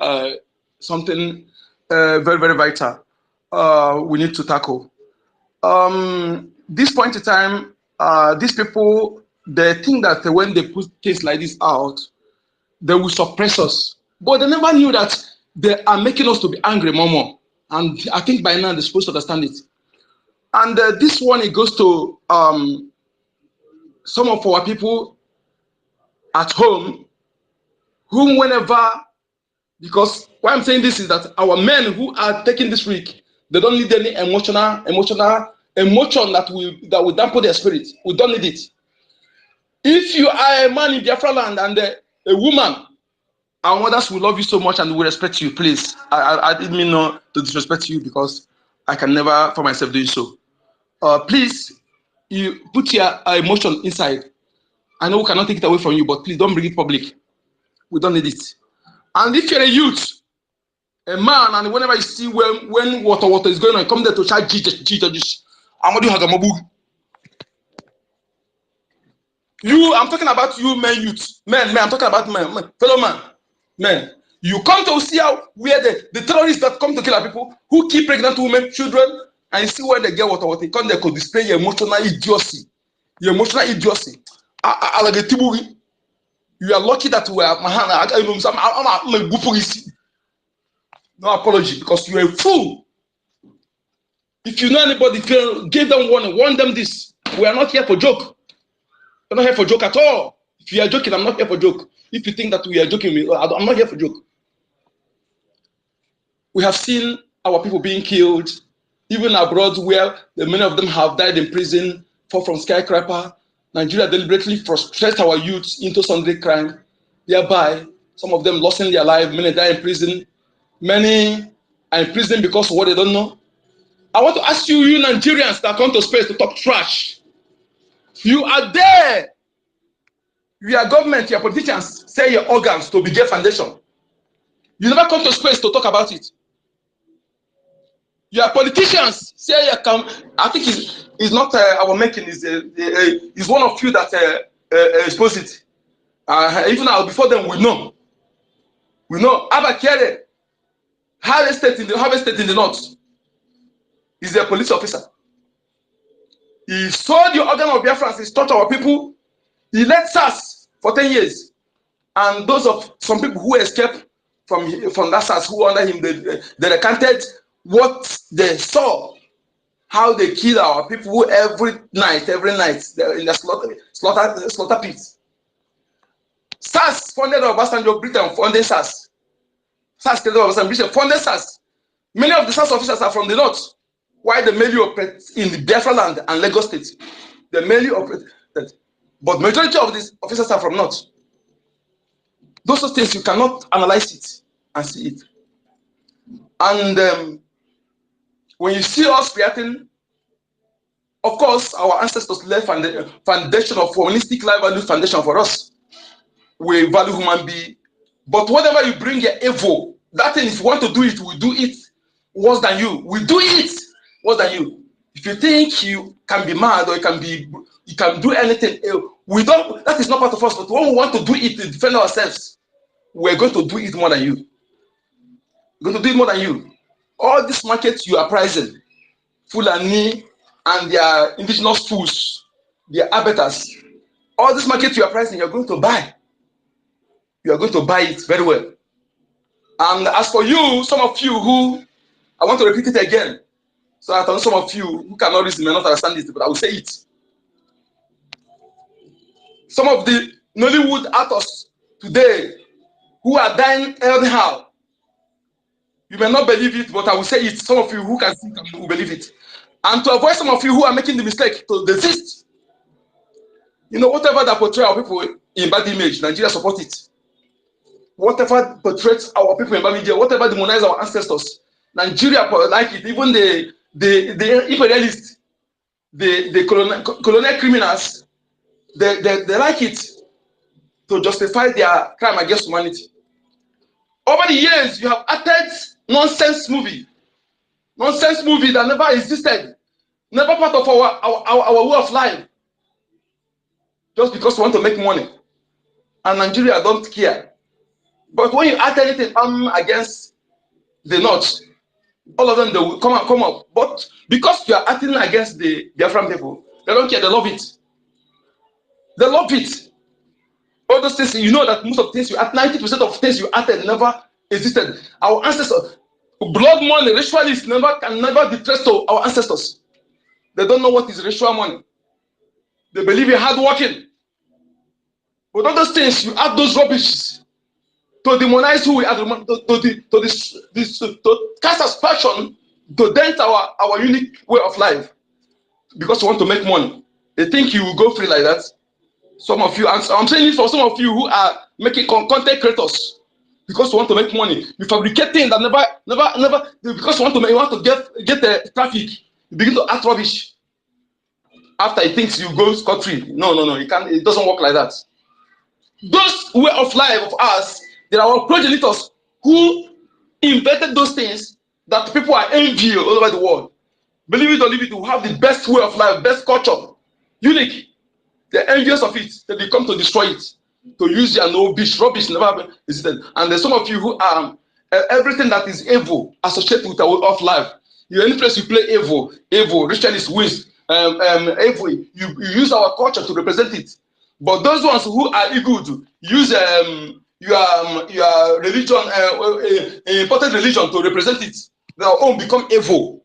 something very, very vital. We need to tackle. This point in time, these people, they think that when they put things like this out, they will suppress us. But they never knew that they are making us to be angry more. And I think by now they're supposed to understand it. And this one, it goes to some of our people at home, whom whenever, because why I'm saying this is that our men who are taking this risk, they don't need any emotion that will dampen their spirit. We don't need it. If you are a man in Biafra land and a woman, our mothers will love you so much and will respect you. Please, I didn't mean not to disrespect you because I can never for myself doing so. Please, you put your emotion inside. I know we cannot take it away from you, but please don't bring it public. We don't need it. And if you're a youth, a man, and whenever you see when water is going on, come there to shout Jesus. Amadu Hagamabu. I'm talking about you, men, youth. Men, I'm talking about men, fellow man. Men. You come to see how where the terrorists that come to kill our people, who keep pregnant women, children, and you see where they get water, come there to display your emotional idiocy. Your emotional idiocy. You are lucky that we are no apology because you are a fool. If you know anybody, give them warn them this. We are not here for joke. We're not here for joke at all. If you are joking, I'm not here for joke. If you think that we are joking, I'm not here for joke. We have seen our people being killed, even abroad where many of them have died in prison, fall from skyscraper. Nigeria deliberately frustrates our youth into sundry crime, thereby some of them losing their life, many die in prison, many are in prison because of what they don't know. I want to ask you, you Nigerians that come to space to talk trash. You are there. Your government, your politicians sell your organs to Biafra Foundation. You never come to space to talk about it. Your politicians say you come. I think it's not our making. Is one of you that expose it. Even now, before them, we know. We know. Abba Kere, Harvest State in the north, is a police officer. He sold the organ of Biafra. He taught our people. He led SARS for 10 years. And those of some people who escaped from that SARS who under him, they recanted what they saw, how they kill our people every night in the slaughter pits. SARS funded Obasanjo, Britain funded SARS. SARS funded SARS. Many of the SARS officers are from the north, while they mainly operate in the Biafra land and Lagos State. They mainly operate, but majority of these officers are from north. Those are things you cannot analyze it and see it. And when you see us creating, of course, our ancestors left foundation of humanistic life value foundation for us. We value human being, but whatever you bring your evil, that thing, if you want to do it, we do it worse than you. We do it worse than you. If you think you can be mad or you can do anything, we don't. That is not part of us. But when we want to do it to defend ourselves, we're going to do it more than you. We're going to do it more than you. All these markets you are pricing, Fulani and their indigenous fools, their abattoirs, all these markets you are pricing, you're going to buy. You are going to buy it very well. And as for you, some of you who, I want to repeat it again, so that some of you who cannot reason may not understand it, but I will say it. Some of the Nollywood actors today who are dying anyhow, you may not believe it, but I will say it. Some of you who can see will believe it. And to avoid some of you who are making the mistake to desist, whatever that portray our people in bad image, Nigeria support it. Whatever portrays our people in bad media, whatever demonize our ancestors, Nigeria like it. Even the imperialists, the colonial criminals, they like it to justify their crime against humanity. Over the years, you have acted nonsense movie that never existed, never part of our way of life, just because we want to make money. And Nigeria don't care. But when you act anything against the North, all of them, they will come up. But because you are acting against the Biafran people, they don't care, they love it. They love it. All those things, you know that most of the things you act, 90% of things you acted never existed. Our ancestors, blood money, ritualists can never be traced to our ancestors. They don't know what is ritual money. They believe in hard working. But all those things, you add those rubbish to demonize who we are, to cast aspersion, to dent our unique way of life, because you want to make money. They think you will go free like that. Some of you, I'm saying it for some of you who are making content creators, because you want to make money. You fabricate things that never, because you want to get the traffic. You begin to act rubbish. After he thinks you go scot-free. No, it doesn't work like that. Those way of life of us, there are our progenitors who invented those things that people are envying all over the world. Believe it or leave it, we have the best way of life, best culture, unique. They're envious of it, that they come to destroy it, to use their rubbish never existed. And there's some of you who are everything that is evil associated with our way of life. Any place you play evil, ritualist wins, evil, you use our culture to represent it. But those ones who are good use your religion, important religion to represent it. Their own become evil.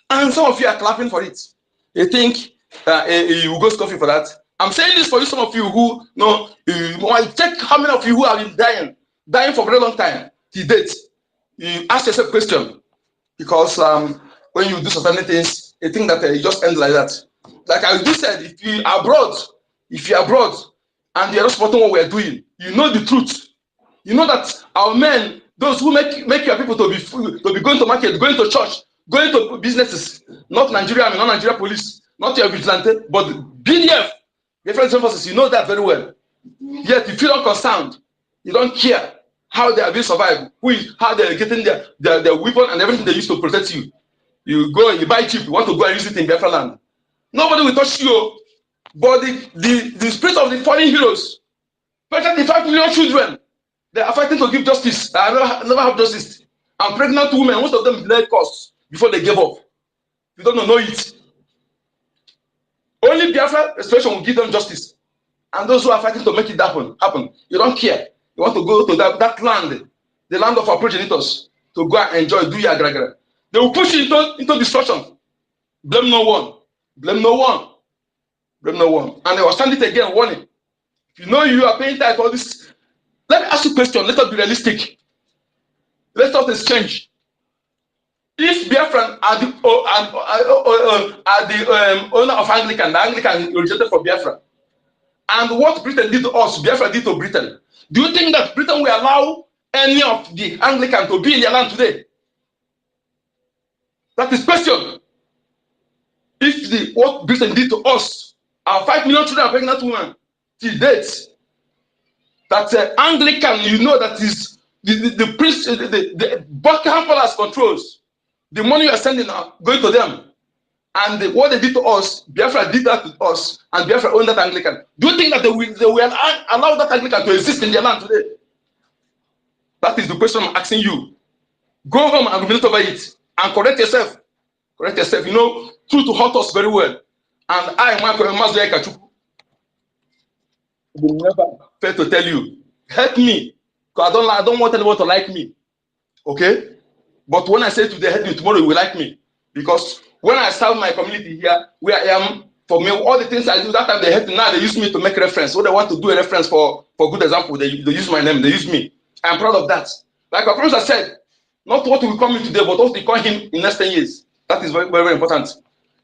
And some of you are clapping for it. You think you will go scot-free for that. I'm saying this for you, some of you who know, check how many of you who have been dying for a very long time till date. You ask yourself a question, because when you do certain things, you think that it just ends like that. Like I just said, if you are abroad and you are not supporting what we are doing, you know the truth. You know that our men, those who make your people to be going to market, going to church, going to businesses, not Nigeria, not Nigeria police, not your vigilante, but BDF, different forces. You know that very well. Yet you feel unconcerned. You don't care how they are being survived, how they are getting their weapon and everything they use to protect you. You go and you buy cheap. You want to go and use it in Biafra land. Nobody will touch you. But the spirit of the fallen heroes, especially the 5 million children, they are fighting to give justice. I never have justice. And pregnant women, most of them died costs before they gave up. You don't know it. Only Biafra expression will give them justice. And those who are fighting to make it happen. You don't care. You want to go to that land, the land of our progenitors, to go and enjoy, do your agra. They will push you into destruction. Blame no one. Blame no one. Blame no one. And they will stand it again, warning. If you know you are paying tax for this, let me ask you a question. Let us be realistic. Let us exchange. If Biafran are the owner of Anglican, the Anglican originated from Biafra, and what Britain did to us, Biafra did to Britain, do you think that Britain will allow any of the Anglican to be in their land today? That is question. If what Britain did to us, our 5 million children are pregnant women, till date, that Anglican, you know, that is the priest, the Buckingham Palace controls the money you are sending out, going to them. And what they did to us, Biafra did that to us, and Biafra owned that Anglican. Do you think that they will allow that Anglican to exist in their land today? That is the question I'm asking you. Go home and ruminate over it, and correct yourself. Correct yourself. You know, truth to haunt us very well. And I, Michael Mazuya Kachuku, will never fail to tell you, help me, because I don't want anyone to like me. Okay? But when I say today, help me, tomorrow you will like me. Because when I serve my community here, where I am, for me, all the things I do, that time they help me. Now they use me to make reference. So they want to do a reference for good example. They use my name, they use me. I'm proud of that. Like our professor said, not what will come in today, but what we call him in next 10 years. That is very, very, very important.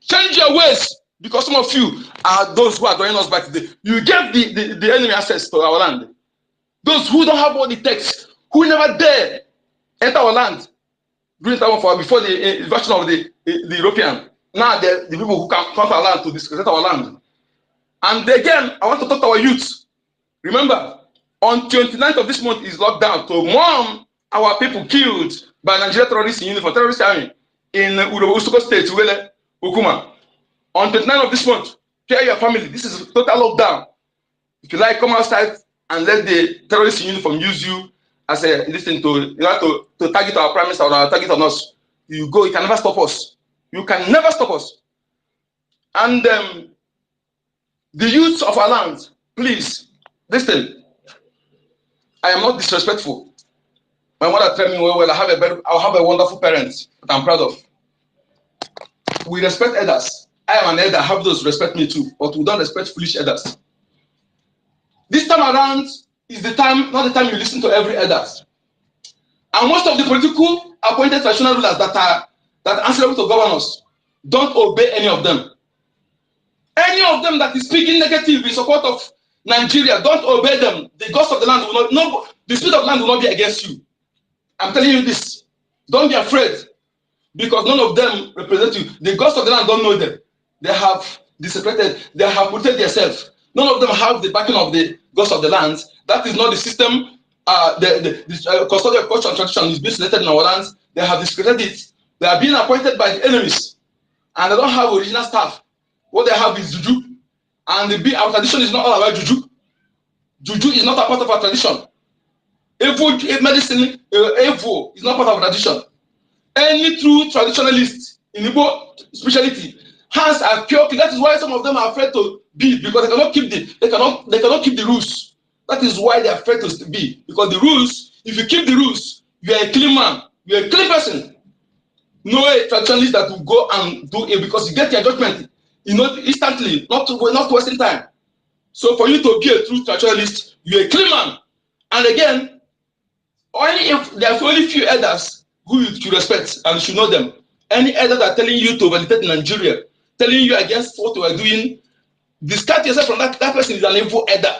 Change your ways, because some of you are those who are joining us by today. You gave the enemy access to our land. Those who don't have what it takes, who never dare enter our land during that one before the invasion of the European. Now the people who come to our land to discredit our land. And again, I want to talk to our youth. Remember, on 29th of this month is lockdown to mourn our people killed by Nigeria terrorists in uniform, terrorist army in Usuko State, Uwele, Ukuma. On 29th of this month, care your family. This is total lockdown. If you like, come outside and let the terrorists in uniform use you as a listen to target our prime minister or target on us. You go, you can never stop us. You can never stop us. And the youth of our land, please listen. I am not disrespectful. My mother tell me, well, I'll have a wonderful parent that I'm proud of. We respect elders. I am an elder. Have those respect me too, but we don't respect foolish elders. This time around is the time, not the time you listen to every elders. And most of the political appointed traditional rulers that answerable to governors don't obey any of them. Any of them that is speaking negative in support of Nigeria, don't obey them. The gods of the land will not, the spirit of the land will not be against you. I'm telling you this. Don't be afraid, because none of them represent you. The gods of the land don't know them. They have dissipated, they have protected themselves. None of them have the backing of the gods of the land. That is not the system. The custodial culture and tradition is being selected in our lands. They have discredited it. They are being appointed by the enemies, and they don't have original staff. What they have is juju, and our tradition is not all about juju. Juju is not a part of our tradition. Evil medicine, evil is not part of our tradition. Any true traditionalist in Igbo speciality hands are pure. That is why some of them are afraid to be, because they cannot keep the rules. That is why they are afraid to be, because the rules, if you keep the rules, you are a clean man, you are a clean person. No a traditionalist that will go and do it, because you get your judgment, instantly, not wasting time. So for you to be a true traditionalist, you are a clean man. And again, only if there's only few elders who you should respect and you should know them. Any elders that are telling you to validate Nigeria, telling you against what you are doing, discard yourself from that person is an evil elder.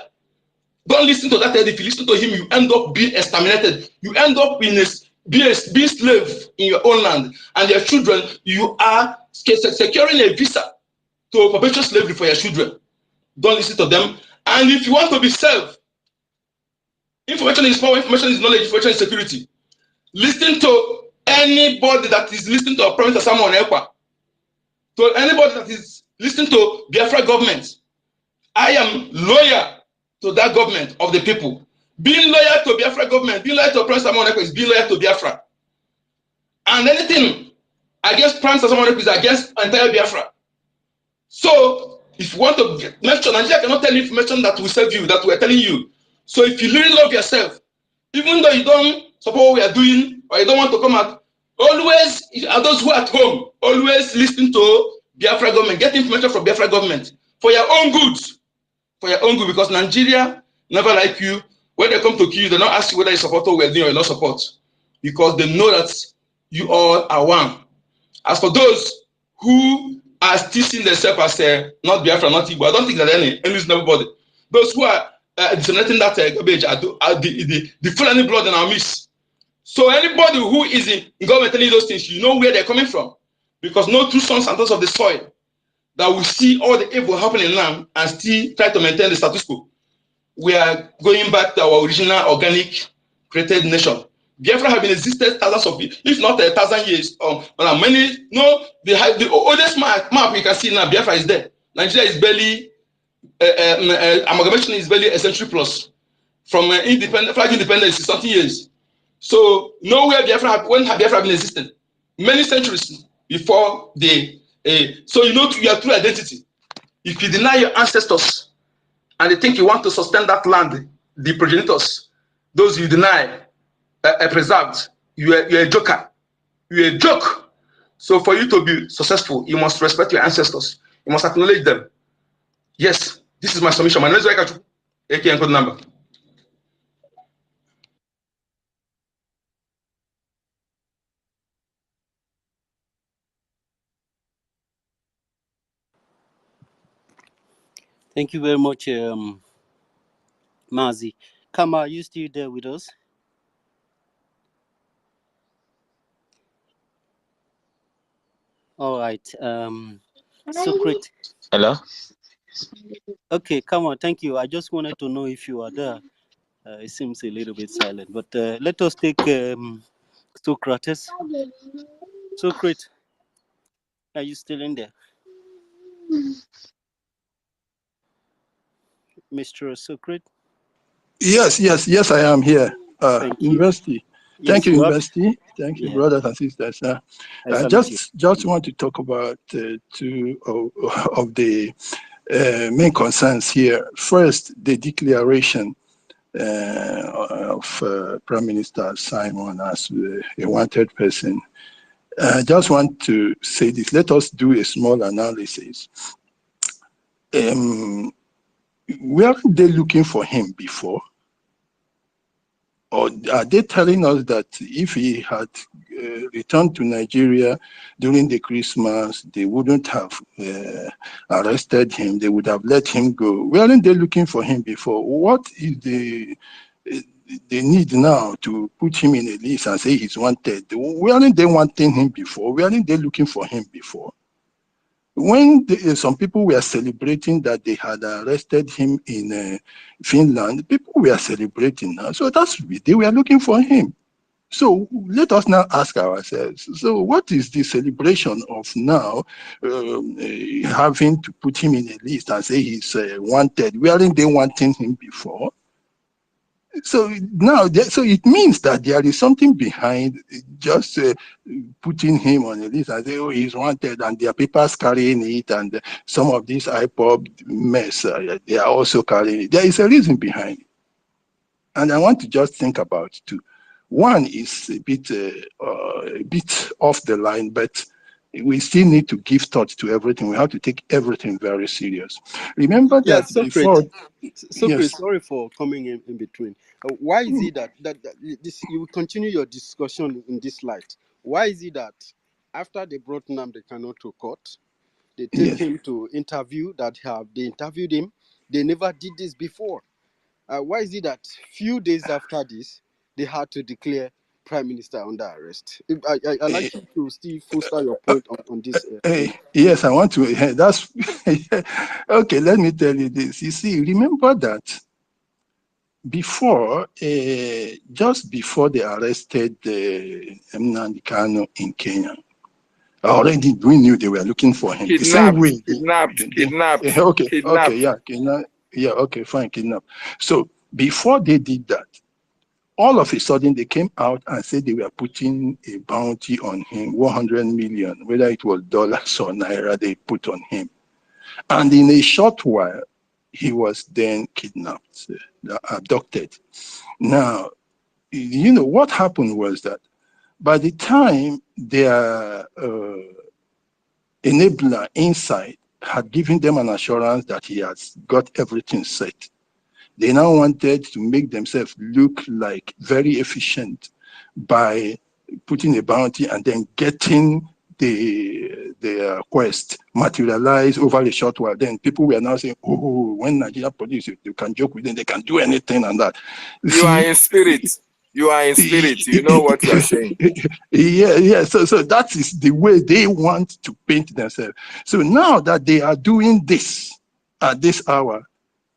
Don't listen to that elder. If you listen to him, you end up being exterminated. You end up in be slave in your own land, and your children, you are securing a visa to perpetual slavery for your children. Don't listen to them. And if you want to be self, information is power, information is knowledge, information is security. Listen to anybody that is listening to a promise of someone else. To anybody that is listening to Biafra government, I am loyal to that government of the people. Being loyal to Biafra government, being loyal to Prince Samuel is being loyal to Biafra. And anything against Prince Samuel is against entire Biafra. So, if you want to mention, Nigeria cannot tell you information that will serve you, that we are telling you. So, if you really love yourself, even though you don't support what we are doing, or you don't want to come out, always, those who are at home, always listen to Biafra government, get information from Biafra government for your own good. For your own good, because Nigeria never like you. When they come to kill you, they don't ask you whether you support what we're doing or you not support, because they know that you all are one. As for those who are still seeing themselves as not Biafra, not Igbo, I don't think that any nobody. Those who are disseminating that garbage are the Fulani blood in our midst. So anybody who is in government telling you those things, you know where they're coming from, because no true sons and daughters of the soil that will see all the evil happening now and still try to maintain the status quo. We are going back to our original organic created nation. Biafra have been existed thousands of years, if not 1,000 years. Many, no, the oldest map you can see now, Biafra is there. Nigeria is barely, amalgamation is barely a century plus. From flag independence is something years. So nowhere when have Biafra been existed? Many centuries before so you know your true identity. If you deny your ancestors and they think you want to sustain that land, the progenitors, those you deny are preserved, you're a joker. You're a joke. So for you to be successful, you must respect your ancestors. You must acknowledge them. Yes, this is my submission. My name is Waikachu, aka code number. Thank you very much, Mazi. Kama, are you still there with us? All right. Secret. Hello? Okay, come on. Thank you. I just wanted to know if you are there. It seems a little bit silent, but let us take Socrates. Socrates, are you still in there, Mr. Socrates? Yes, I am here. Thank you. University. Thank Yes, you, you have. University. Thank you, Yeah, brothers and sisters. I salute you. Just want to talk about two of the main concerns here. First, the declaration of Prime Minister Simon as a wanted person. I just want to say this. Let us do a small analysis. Weren't they looking for him before? Or are they telling us that if he had returned to Nigeria during the Christmas, they wouldn't have arrested him, they would have let him go? Weren't they looking for him before? What is the need now to put him in a list and say he's wanted? Weren't they wanting him before? Weren't they looking for him before? When some people were celebrating that they had arrested him in Finland, people were celebrating now. So they were looking for him. So let us now ask ourselves, so what is the celebration of now having to put him in a list and say he's wanted? Weren't they wanting him before? So now, so it means that there is something behind just putting him on a list and say, oh, he's wanted, and their papers carrying it, and some of these IPOB mess, they are also carrying it. There is a reason behind it. And I want to just think about two. One is a bit off the line, but we still need to give thought to everything. We have to take everything very serious. Remember Yeah, that before, Socrates, yes, sorry for coming in between. Why is it that this you will continue your discussion in this light? Why is it that after they brought Nnamdi Kanu to court, they take yes. him to interview they interviewed him? They never did this before. Why is it that few days after this they had to declare Prime Minister under arrest. I Eh, like you to still foster your point on this. yes, I want to. That's okay. Let me tell you this. You see, remember that before, just before they arrested Nnamdi Kanu in Kenya, already we knew they were looking for him. The same Kidnapped, way. kidnapped, kidnapped, Okay, kidnapped. yeah, yeah, okay, fine, kidnap. So before they did that, all of a sudden they came out and said they were putting a bounty on him, 100 million, whether it was dollars or naira, they put on him. And in a short while, he was then kidnapped, abducted. Now, you know, what happened was that by the time their enabler inside had given them an assurance that he has got everything set, they now wanted to make themselves look like very efficient by putting a bounty and then getting the quest materialized over a short while. Then people were now saying, oh, when Nigeria police, you can joke with them, they can do anything and that. You are See, in spirit. You are in spirit. You know what you are saying. yeah. So that is the way they want to paint themselves. So now that they are doing this at this hour,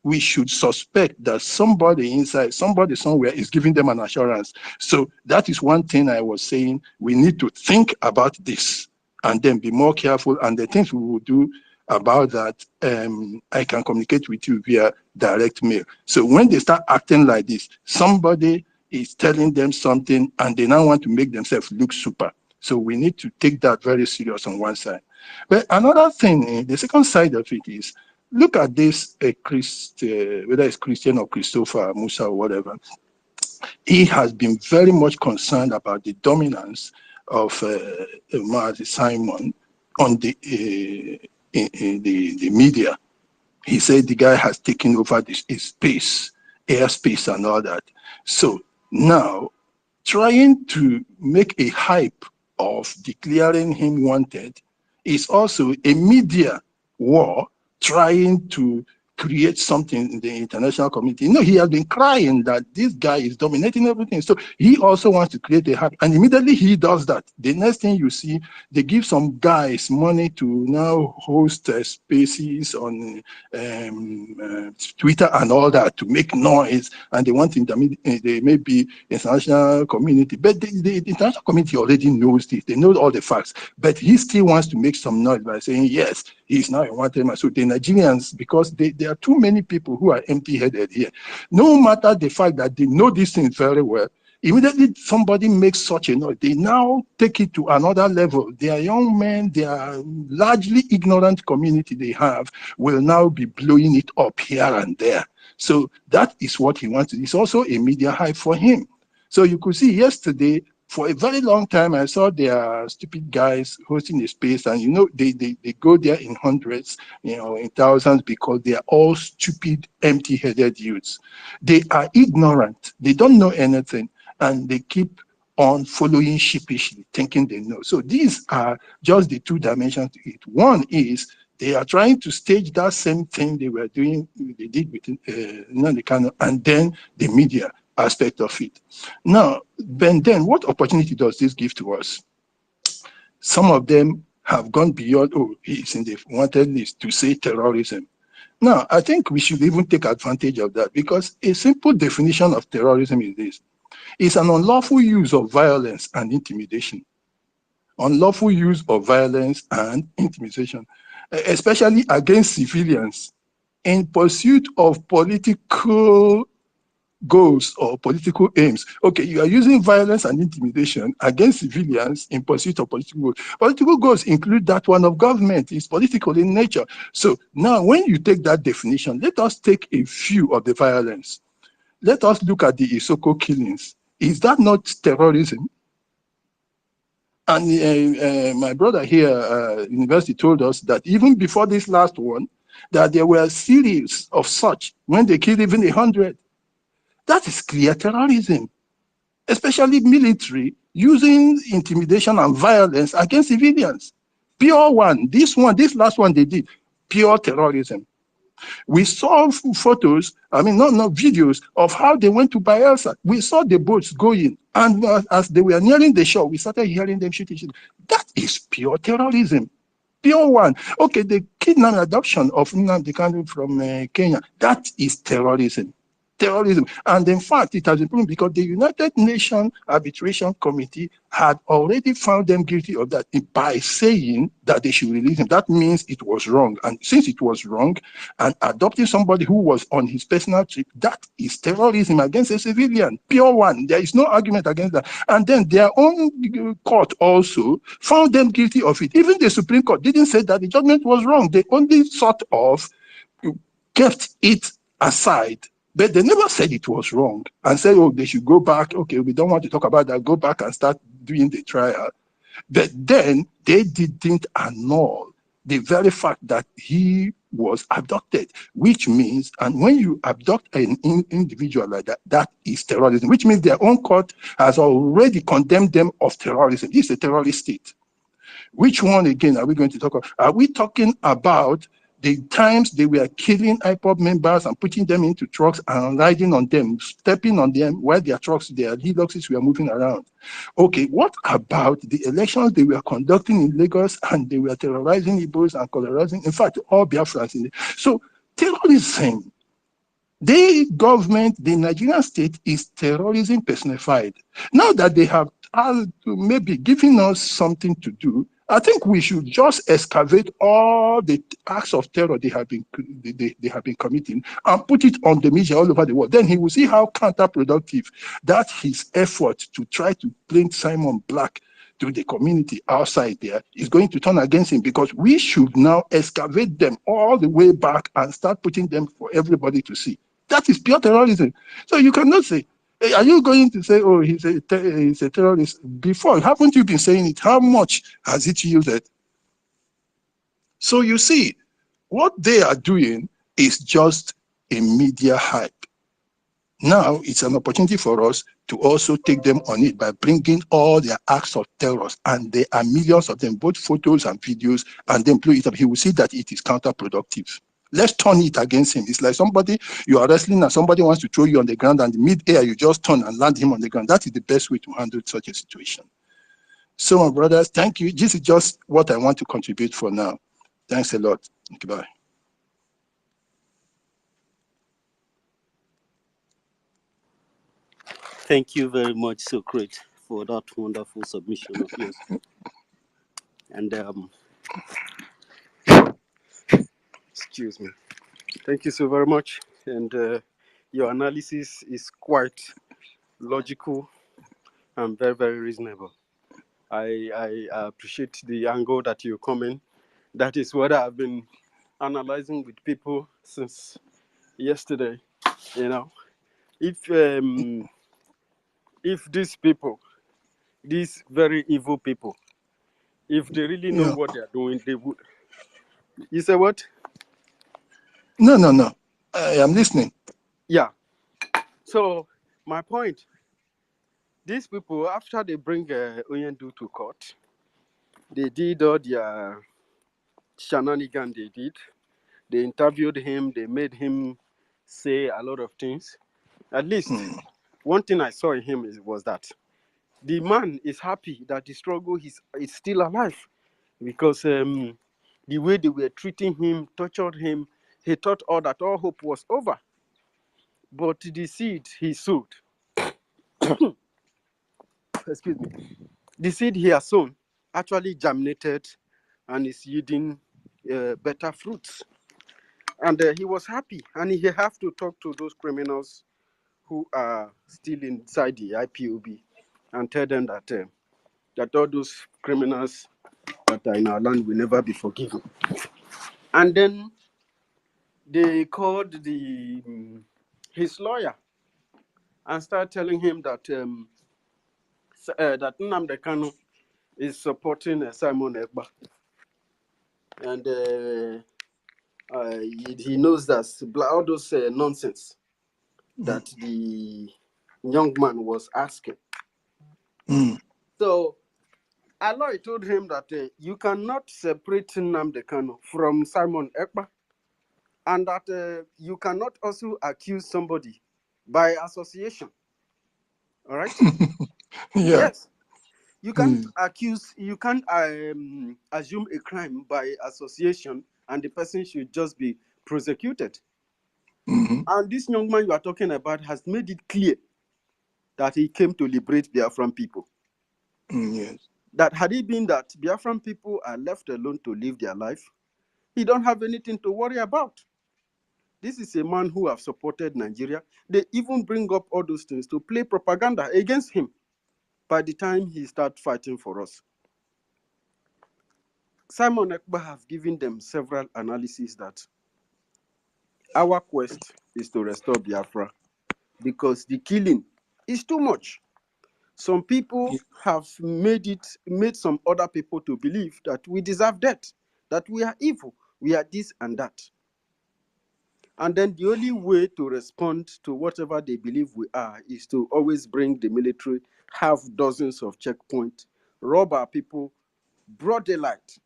we should suspect that somebody inside, somebody somewhere is giving them an assurance. So that is one thing I was saying. We need to think about this and then be more careful. And the things we will do about that, I can communicate with you via direct mail. So when they start acting like this, somebody is telling them something and they now want to make themselves look super. So we need to take that very serious on one side. But another thing, the second side of it is, look at this, whether it's Christian or Christopher, Musa or whatever. He has been very much concerned about the dominance of Mazi Simon on the media. He said the guy has taken over his space, airspace and all that. So now, trying to make a hype of declaring him wanted is also a media war trying to create something in the international community. No, he has been crying that this guy is dominating everything. So he also wants to create a hype. And immediately he does that. The next thing you see, they give some guys money to now host spaces on Twitter and all that to make noise. And they want they may be international community. But the international community already knows this. They know all the facts. But he still wants to make some noise by saying, yes, he's now a wanted man. So the Nigerians, because there are too many people who are empty-headed here, no matter the fact that they know these things very well, immediately somebody makes such a noise, they now take it to another level. Their young men, their largely ignorant community they have, will now be blowing it up here and there. So that is what he wants. It's also a media hype for him. So you could see yesterday, for a very long time, I saw their stupid guys hosting a space, and they go there in hundreds, in thousands, because they are all stupid, empty-headed youths. They are ignorant. They don't know anything, and they keep on following sheepishly, thinking they know. So these are just the two dimensions to it. One is they are trying to stage that same thing they were doing, they did with Nnamdi Kanu, and then the media aspect of it. Now, then what opportunity does this give to us? Some of them have gone beyond, oh, he's in the wanted list, to say terrorism. Now, I think we should even take advantage of that, because a simple definition of terrorism is this: it's an unlawful use of violence and intimidation. Unlawful use of violence and intimidation, especially against civilians in pursuit of political goals or political aims. Okay, you are using violence and intimidation against civilians in pursuit of political goals. Political goals include that one of government. It's political in nature. So now when you take that definition, let us take a few of the violence. Let us look at the Isoko killings. Is that not terrorism? And my brother here, university, told us that even before this last one, that there were a series of such when they killed even 100. That is clear terrorism, especially military using intimidation and violence against civilians. Pure one, this last one they did, pure terrorism. We saw photos, I mean, not videos of how they went to Bielsa. We saw the boats going, and as they were nearing the shore, we started hearing them shooting. That is pure terrorism. Pure one. Okay, the kidnapping adoption of Nnamdi Kanu from Kenya, that is terrorism. Terrorism. And in fact, it has been proven because the United Nations Arbitration Committee had already found them guilty of that by saying that they should release him. That means it was wrong. And since it was wrong, and adopting somebody who was on his personal trip, that is terrorism against a civilian. Pure one. There is no argument against that. And then their own court also found them guilty of it. Even the Supreme Court didn't say that the judgment was wrong. They only sort of kept it aside, but they never said it was wrong and said, oh, they should go back. Okay, we don't want to talk about that. Go back and start doing the trial. But then they didn't annul the very fact that he was abducted, which means, and when you abduct an individual like that, that is terrorism, which means their own court has already condemned them of terrorism. This is a terrorist state. Which one again are we going to talk about? Are we talking about the times they were killing IPOB members and putting them into trucks and riding on them, stepping on them while their trucks, their Hiluxes were moving around? Okay, what about the elections they were conducting in Lagos and they were terrorizing Igbos and colorizing, in fact, all Biafrans in it? So terrorism, the government, the Nigerian state is terrorism personified. Now that they have maybe given us something to do, I think we should just excavate all the acts of terror they have been committing and put it on the media all over the world. Then he will see how counterproductive that his effort to try to paint Simon Black to the community outside there is going to turn against him, because we should now excavate them all the way back and start putting them for everybody to see. That is pure terrorism. So you cannot say, are you going to say, oh, he's a terrorist? Before, haven't you been saying it? How much has it yielded? So you see, what they are doing is just a media hype. Now it's an opportunity for us to also take them on it by bringing all their acts of terror, and there are millions of them, both photos and videos, and then blow it up. He will see that it is counterproductive. Let's turn it against him. It's like somebody, you are wrestling and somebody wants to throw you on the ground, and in mid-air you just turn and land him on the ground. That is the best way to handle such a situation. So my brothers, thank you. This is just what I want to contribute for now. Thanks a lot. Goodbye. Thank you very much, Socrates, for that wonderful submission of yours. And excuse me. Thank you so very much. And your analysis is quite logical and very, very reasonable. I appreciate the angle that you come in. That is what I've been analyzing with people since yesterday. You know, if these people, these very evil people, if they really know what they are doing, they would. You say what? No. I am listening. Yeah. So my point, these people, after they bring Oyendu to court, they did all their shenanigans they did. They interviewed him. They made him say a lot of things. At least one thing I saw in him was that the man is happy that the struggle is still alive, because the way they were treating him, tortured him, he thought all hope was over. But the seed he sowed, excuse me, the seed he has sown actually germinated and is yielding better fruits. And he was happy, and he have to talk to those criminals who are still inside the IPOB and tell them that that all those criminals that are in our land will never be forgiven. And then they called his lawyer and started telling him that that Nnamdi Kanu is supporting Simon Ekpa, and he knows that all those nonsense that the young man was asking. So Aloy told him that you cannot separate Nnamdi Kanu from Simon Ekpa. and that you cannot also accuse somebody by association. All right? Yeah. Yes. You can't assume a crime by association, and the person should just be prosecuted. Mm-hmm. And this young man you are talking about has made it clear that he came to liberate Biafran people. Yes. That had it been that Biafran people are left alone to live their life, he don't have anything to worry about. This is a man who have supported Nigeria. They even bring up all those things to play propaganda against him by the time he start fighting for us. Simon Ekpa have given them several analyses that our quest is to restore Biafra because the killing is too much. Some people have made some other people to believe that we deserve death, that we are evil, we are this and that. And then the only way to respond to whatever they believe we are is to always bring the military, have dozens of checkpoints, rob our people, broad daylight,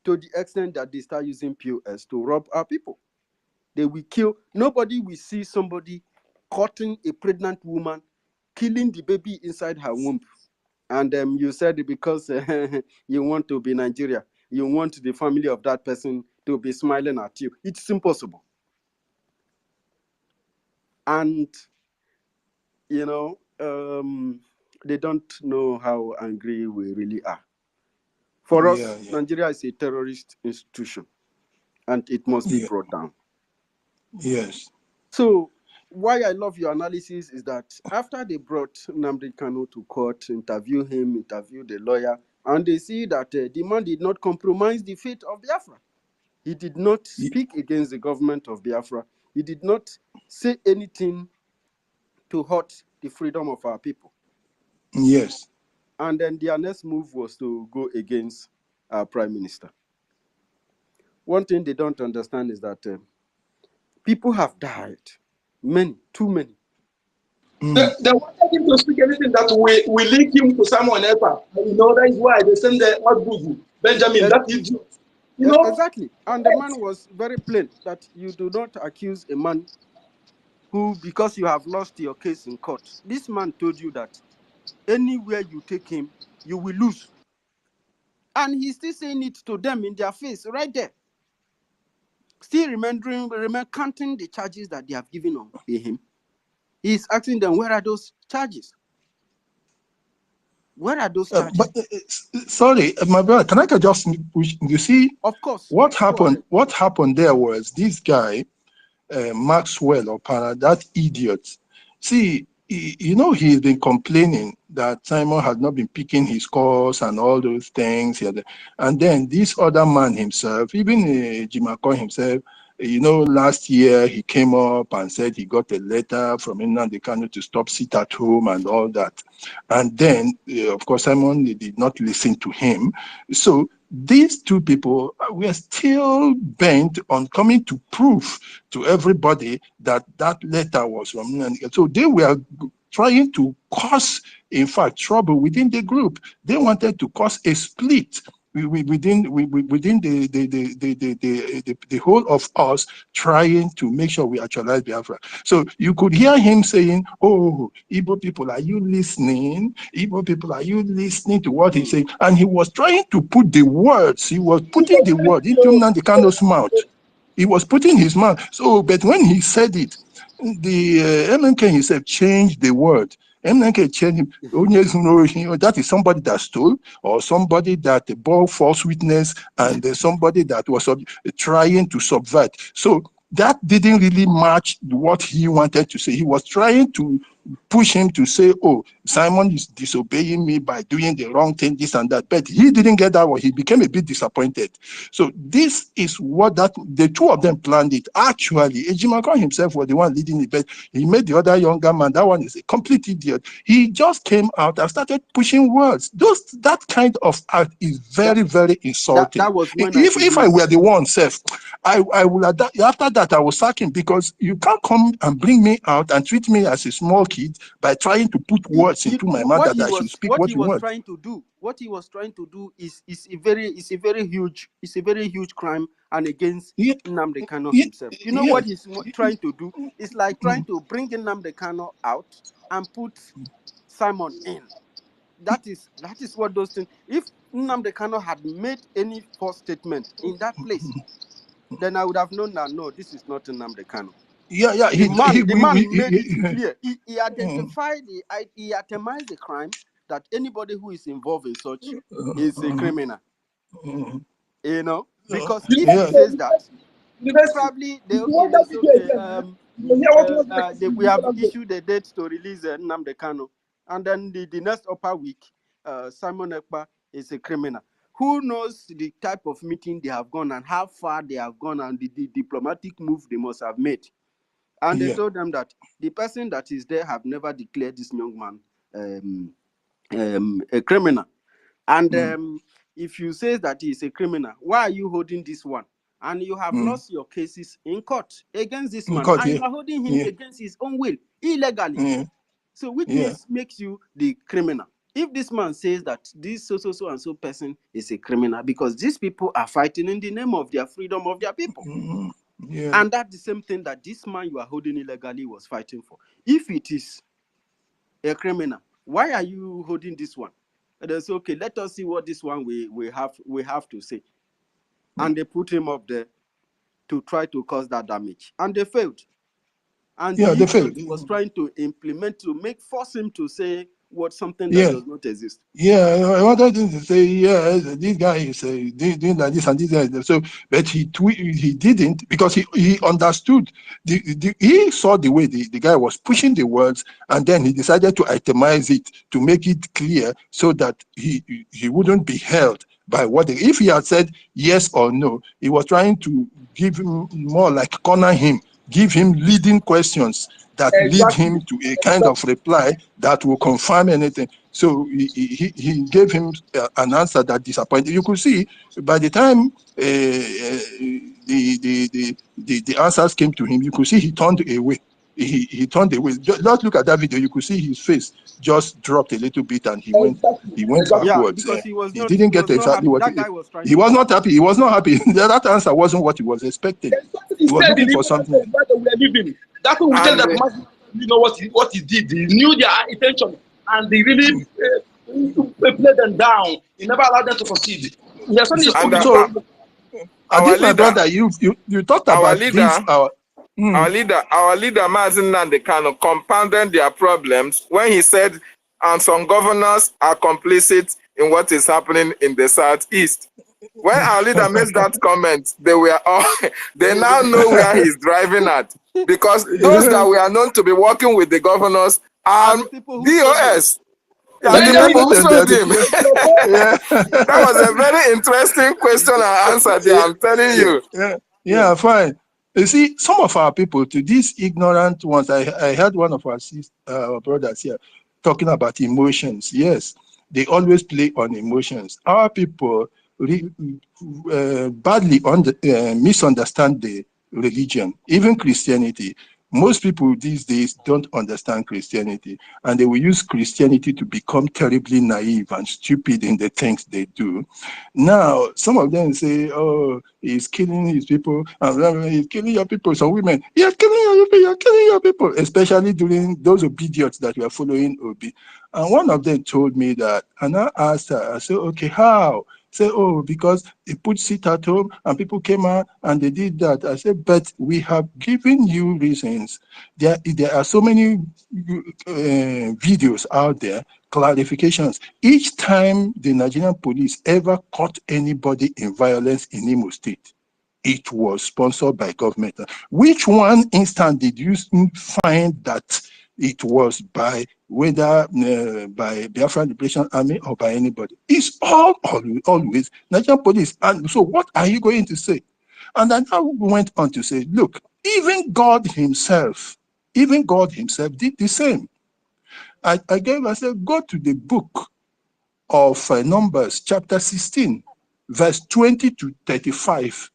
to the extent that they start using POS to rob our people. They will kill. Nobody will see somebody cutting a pregnant woman, killing the baby inside her womb. And you said it because you want to be Nigeria. You want the family of that person to be smiling at you. It's impossible. And, they don't know how angry we really are. For Yeah, us, yeah. Nigeria is a terrorist institution, and it must be Yeah. brought down. Yes. So, why I love your analysis is that after they brought Nnamdi Kanu to court, interview the lawyer, and they see that the man did not compromise the fate of Biafra. He did not speak against the government of Biafra. He did not say anything to hurt the freedom of our people. Yes. And then their next move was to go against our prime minister. One thing they don't understand is that people have died. Many, too many. They wanted him to speak anything that we link him to someone else. That is why they send the what Google Benjamin, that idiot. Exactly. And the man was very plain that you do not accuse a man who, because you have lost your case in court, this man told you that anywhere you take him, you will lose. And he's still saying it to them in their face right there. Still counting the charges that they have given on him. He's asking them, where are those charges? Where are those charges? Sorry, my brother, can I just push? You see, of course, what happened? What happened there was this guy, Maxwell or Para, that idiot. See, he's been complaining that Simon had not been picking his calls and all those things. And then this other man himself, even Jimako himself, last year he came up and said he got a letter from Nnamdi Kanu to stop sit at home and all that. And then, of course, Simon did not listen to him. So these two people were still bent on coming to prove to everybody that that letter was from Nnamdi. So they were trying to cause, in fact, trouble within the group. They wanted to cause a split within the whole of us, trying to make sure we actualize Biafra. So you could hear him saying, "Oh, Igbo people, are you listening? Igbo people, are you listening to what he's saying?" And he was trying to put the words, he was putting the word into Nnamdi Kanu's mouth. He was putting his mouth. So, but when he said it, the MNK himself changed the word. MNK changed him. That is somebody that stole, or somebody that bore false witness, and somebody that was trying to subvert. So that didn't really match what he wanted to say. He was trying to push him to say, "Oh, Simon is disobeying me by doing the wrong thing, this and that." But he didn't get that one. He became a bit disappointed. So this is what the two of them planned it. Actually, Ejimako himself was the one leading it, but he made the other younger man, that one is a complete idiot. He just came out and started pushing words. That kind of act is very, very insulting. That was when if I were the one, Seth, I would, after that, I will sack him, because you can't come and bring me out and treat me as a small kid make it by trying to put words into my mouth that I should speak what you want. What he was trying to do is a very huge crime and against Yeah, Nnamdi Kanu yeah, himself. You know yeah. what he's trying to do? It's like trying to bring Nnamdi Kanu out and put Simon in. That is what those things. If Nnamdi Kanu had made any false statement in that place, then I would have known that no, this is not Nnamdi Kanu. Yeah. The man made it clear. He identified, he itemized the crime that anybody who is involved in such is a criminal. You know, because if he says that, probably they say okay, we have issued a date to release Nnamdi Kanu, and then the next upper week, Simon Ekpa is a criminal. Who knows the type of meeting they have gone and how far they have gone and the diplomatic move they must have made. And they told them that the person that is there have never declared this young man a criminal. And if you say that he is a criminal, why are you holding this one? And you have lost your cases in court against this man, and you are holding him against his own will illegally. So which makes you the criminal. If this man says that this so and so person is a criminal because these people are fighting in the name of their freedom of their people. And that's the same thing that this man you are holding illegally was fighting for. If it is a criminal, why are you holding this one? And they say, okay, let us see what this one we have to say. And they put him up there to try to cause that damage. And they failed. And the idiot was trying to implement to force him to say something that does not exist. Yeah, I wanted him to say, this guy is doing like this and this. So, but he didn't, because he understood. He saw the way the guy was pushing the words, and then he decided to itemize it to make it clear so that he wouldn't be held by what if he had said yes or no. He was trying to give him more like corner him, give him leading questions that lead him to a kind of reply that will confirm anything. So he gave him an answer that disappointed. You could see by the time the answers came to him, you could see he turned away. He turned away. Just look at that video. You could see his face just dropped a little bit, and he went backwards. Yeah, because he didn't get exactly what that guy was trying. He was not happy. He was not happy. That answer wasn't what he was expecting. He was looking for something. That's what we tell that man, you know what he did. He knew their intention, and they really played them down. He never allowed them to succeed. I think, my brother, you talked about this. Our leader, Mazen Nnamdi Kanu, compounded their problems when he said, and some governors are complicit in what is happening in the southeast. When our leader makes that comment, they now know where he's driving at. Because those that were known to be working with the governors are DOS. The people who sold him. That was a very interesting question and answer there, I'm telling you. Yeah, fine. You see, some of our people, to these ignorant ones, I heard one of our brothers here talking about emotions. Yes, they always play on emotions. Our people badly misunderstand the religion, even Christianity. Most people these days don't understand Christianity, and they will use Christianity to become terribly naive and stupid in the things they do. Now, some of them say, oh, he's killing his people, and he's killing your people, some women. You're killing your people, you're killing your people, especially during those idiots that were following Obi. And one of them told me that, and I asked her, I said, okay, how? Say, oh, because they put sit at home and people came out and they did that. I said, but we have given you reasons. There are so many videos out there, clarifications. Each time the Nigerian police ever caught anybody in violence in Imo State, it was sponsored by government. Which one instant did you find that it was by whether by Biafra Liberation Army or by anybody? It's always Nigerian police. And so what are you going to say? And then I went on to say, look, even God himself did the same. I said, go to the book of Numbers, chapter 16, verse 20 to 35.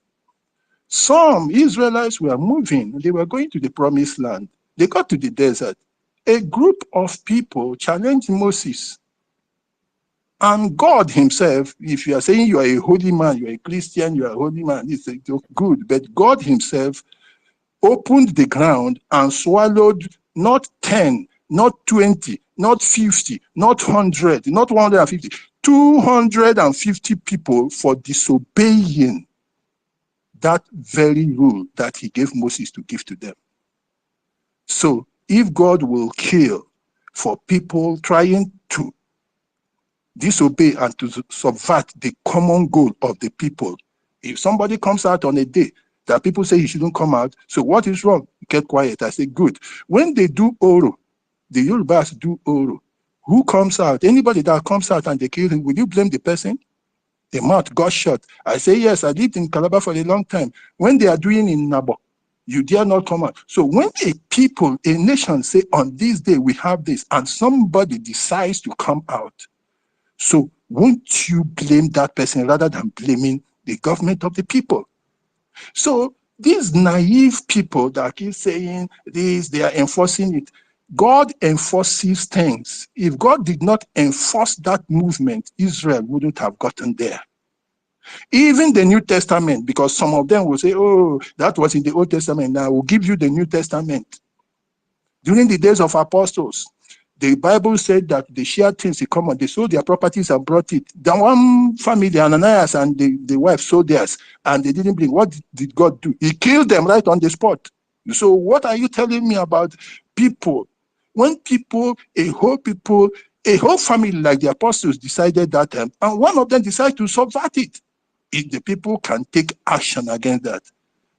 Some Israelites were moving. They were going to the promised land. They got to the desert. A group of people challenged Moses. And God himself, if you are saying you are a holy man, you are a Christian, you are a holy man, it's good. But God himself opened the ground and swallowed not 10, not 20, not 50, not 100, not 150, 250 people for disobeying that very rule that he gave Moses to give to them. So if God will kill for people trying to disobey and to subvert the common goal of the people, if somebody comes out on a day that people say he shouldn't come out, so what is wrong? Get quiet. I say, good. When they do Oro, the Yorubas do Oro, who comes out? Anybody that comes out and they kill him, will you blame the person? The mouth got shut. I say, yes, I lived in Calabar for a long time. When they are doing in Nabo, you dare not come out. So when a people, a nation say on this day we have this, and somebody decides to come out, so won't you blame that person rather than blaming the government of the people? So these naive people that keep saying this, they are enforcing it. God enforces things. If God did not enforce that movement, Israel wouldn't have gotten there. Even the New Testament, because some of them will say, oh, that was in the Old Testament. Now I will give you the New Testament. During the days of apostles, the Bible said that they shared things in common. They sold their properties and brought it. The one family, Ananias and the wife, sold theirs, and they didn't bring. What did God do? He killed them right on the spot. So what are you telling me about people? When people, a whole family like the apostles decided that time, and one of them decided to subvert it. If the people can take action against that.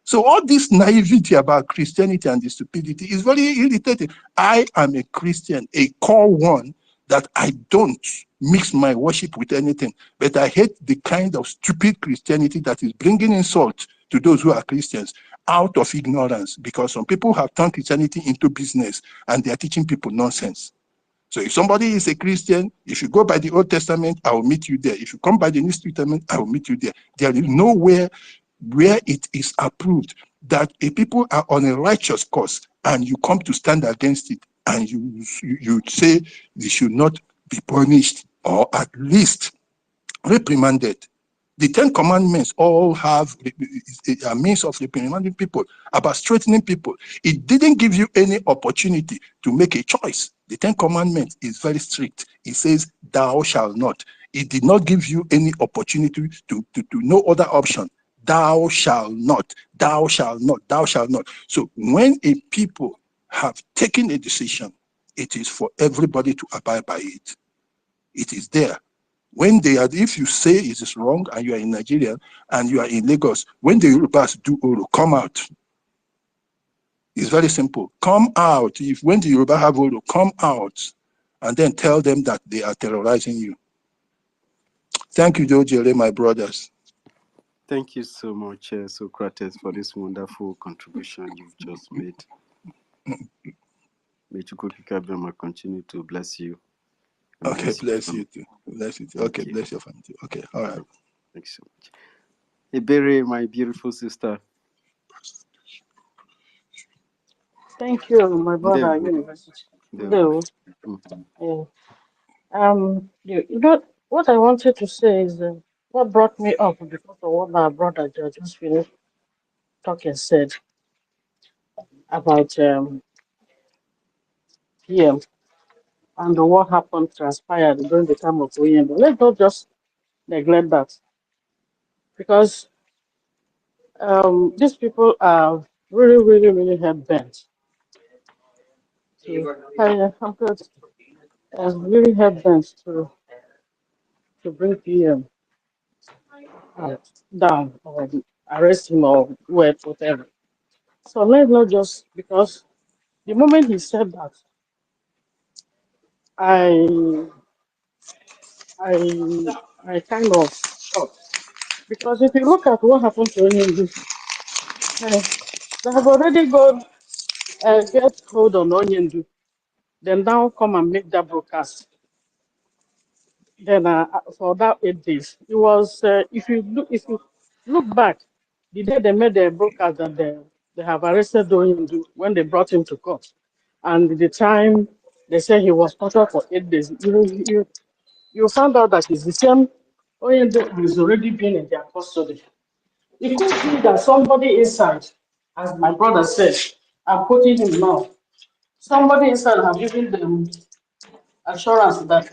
So all this naivety about Christianity and the stupidity is very irritating. I am a Christian, a core one, that I don't mix my worship with anything, but I hate the kind of stupid Christianity that is bringing insult to those who are Christians out of ignorance, because some people have turned Christianity into business and they are teaching people nonsense. So if somebody is a Christian, if you go by the Old Testament, I will meet you there. If you come by the New Testament, I will meet you there. There is nowhere where it is approved that a people are on a righteous course and you come to stand against it and you say they should not be punished or at least reprimanded. The Ten Commandments all have a means of reprimanding people, about straightening people. It didn't give you any opportunity to make a choice. The Ten Commandments is very strict. It says, thou shalt not. It did not give you any opportunity to no other option. Thou shalt not, thou shalt not, thou shalt not. So when a people have taken a decision, it is for everybody to abide by it. It is there. When they are, if you say it is wrong and you are in Nigeria and you are in Lagos, when the Yorubas do Oro, come out. It's very simple. Come out. If when the Yoruba have Oro, come out and then tell them that they are terrorizing you. Thank you, Jojele, my brothers. Thank you so much, Socrates, for this wonderful contribution you've just made. May Chukwukabema continue to bless you. Okay, bless you too. Bless you too. Okay, you. bless your family too. Okay, all right. Thanks so much. Ibere, my beautiful sister. Thank you, my brother, Ndewo. University. Ndewo. No, yeah. You know, what I wanted to say is what brought me up because of what my brother just finished talking said about PM and what happened transpired during the time of Oyendo. Let's not just neglect that because these people are really, really, really head bent. I'm good. Really head bent to bring PM down or arrest him or whatever. So let's not just because the moment he said that, I I kind of shocked because if you look at what happened to him, they have already got get hold on Onyendu, then now come and make that broadcast. Then for that 8 days, it was if you look back, the day they made the broadcast that they have arrested Onyendu when they brought him to court. And the time they say he was tortured for 8 days, you found out that it's the same Oyende who is already been in their custody. It could be that somebody inside, as my brother said, I'm quoting him now, somebody inside have given them assurance that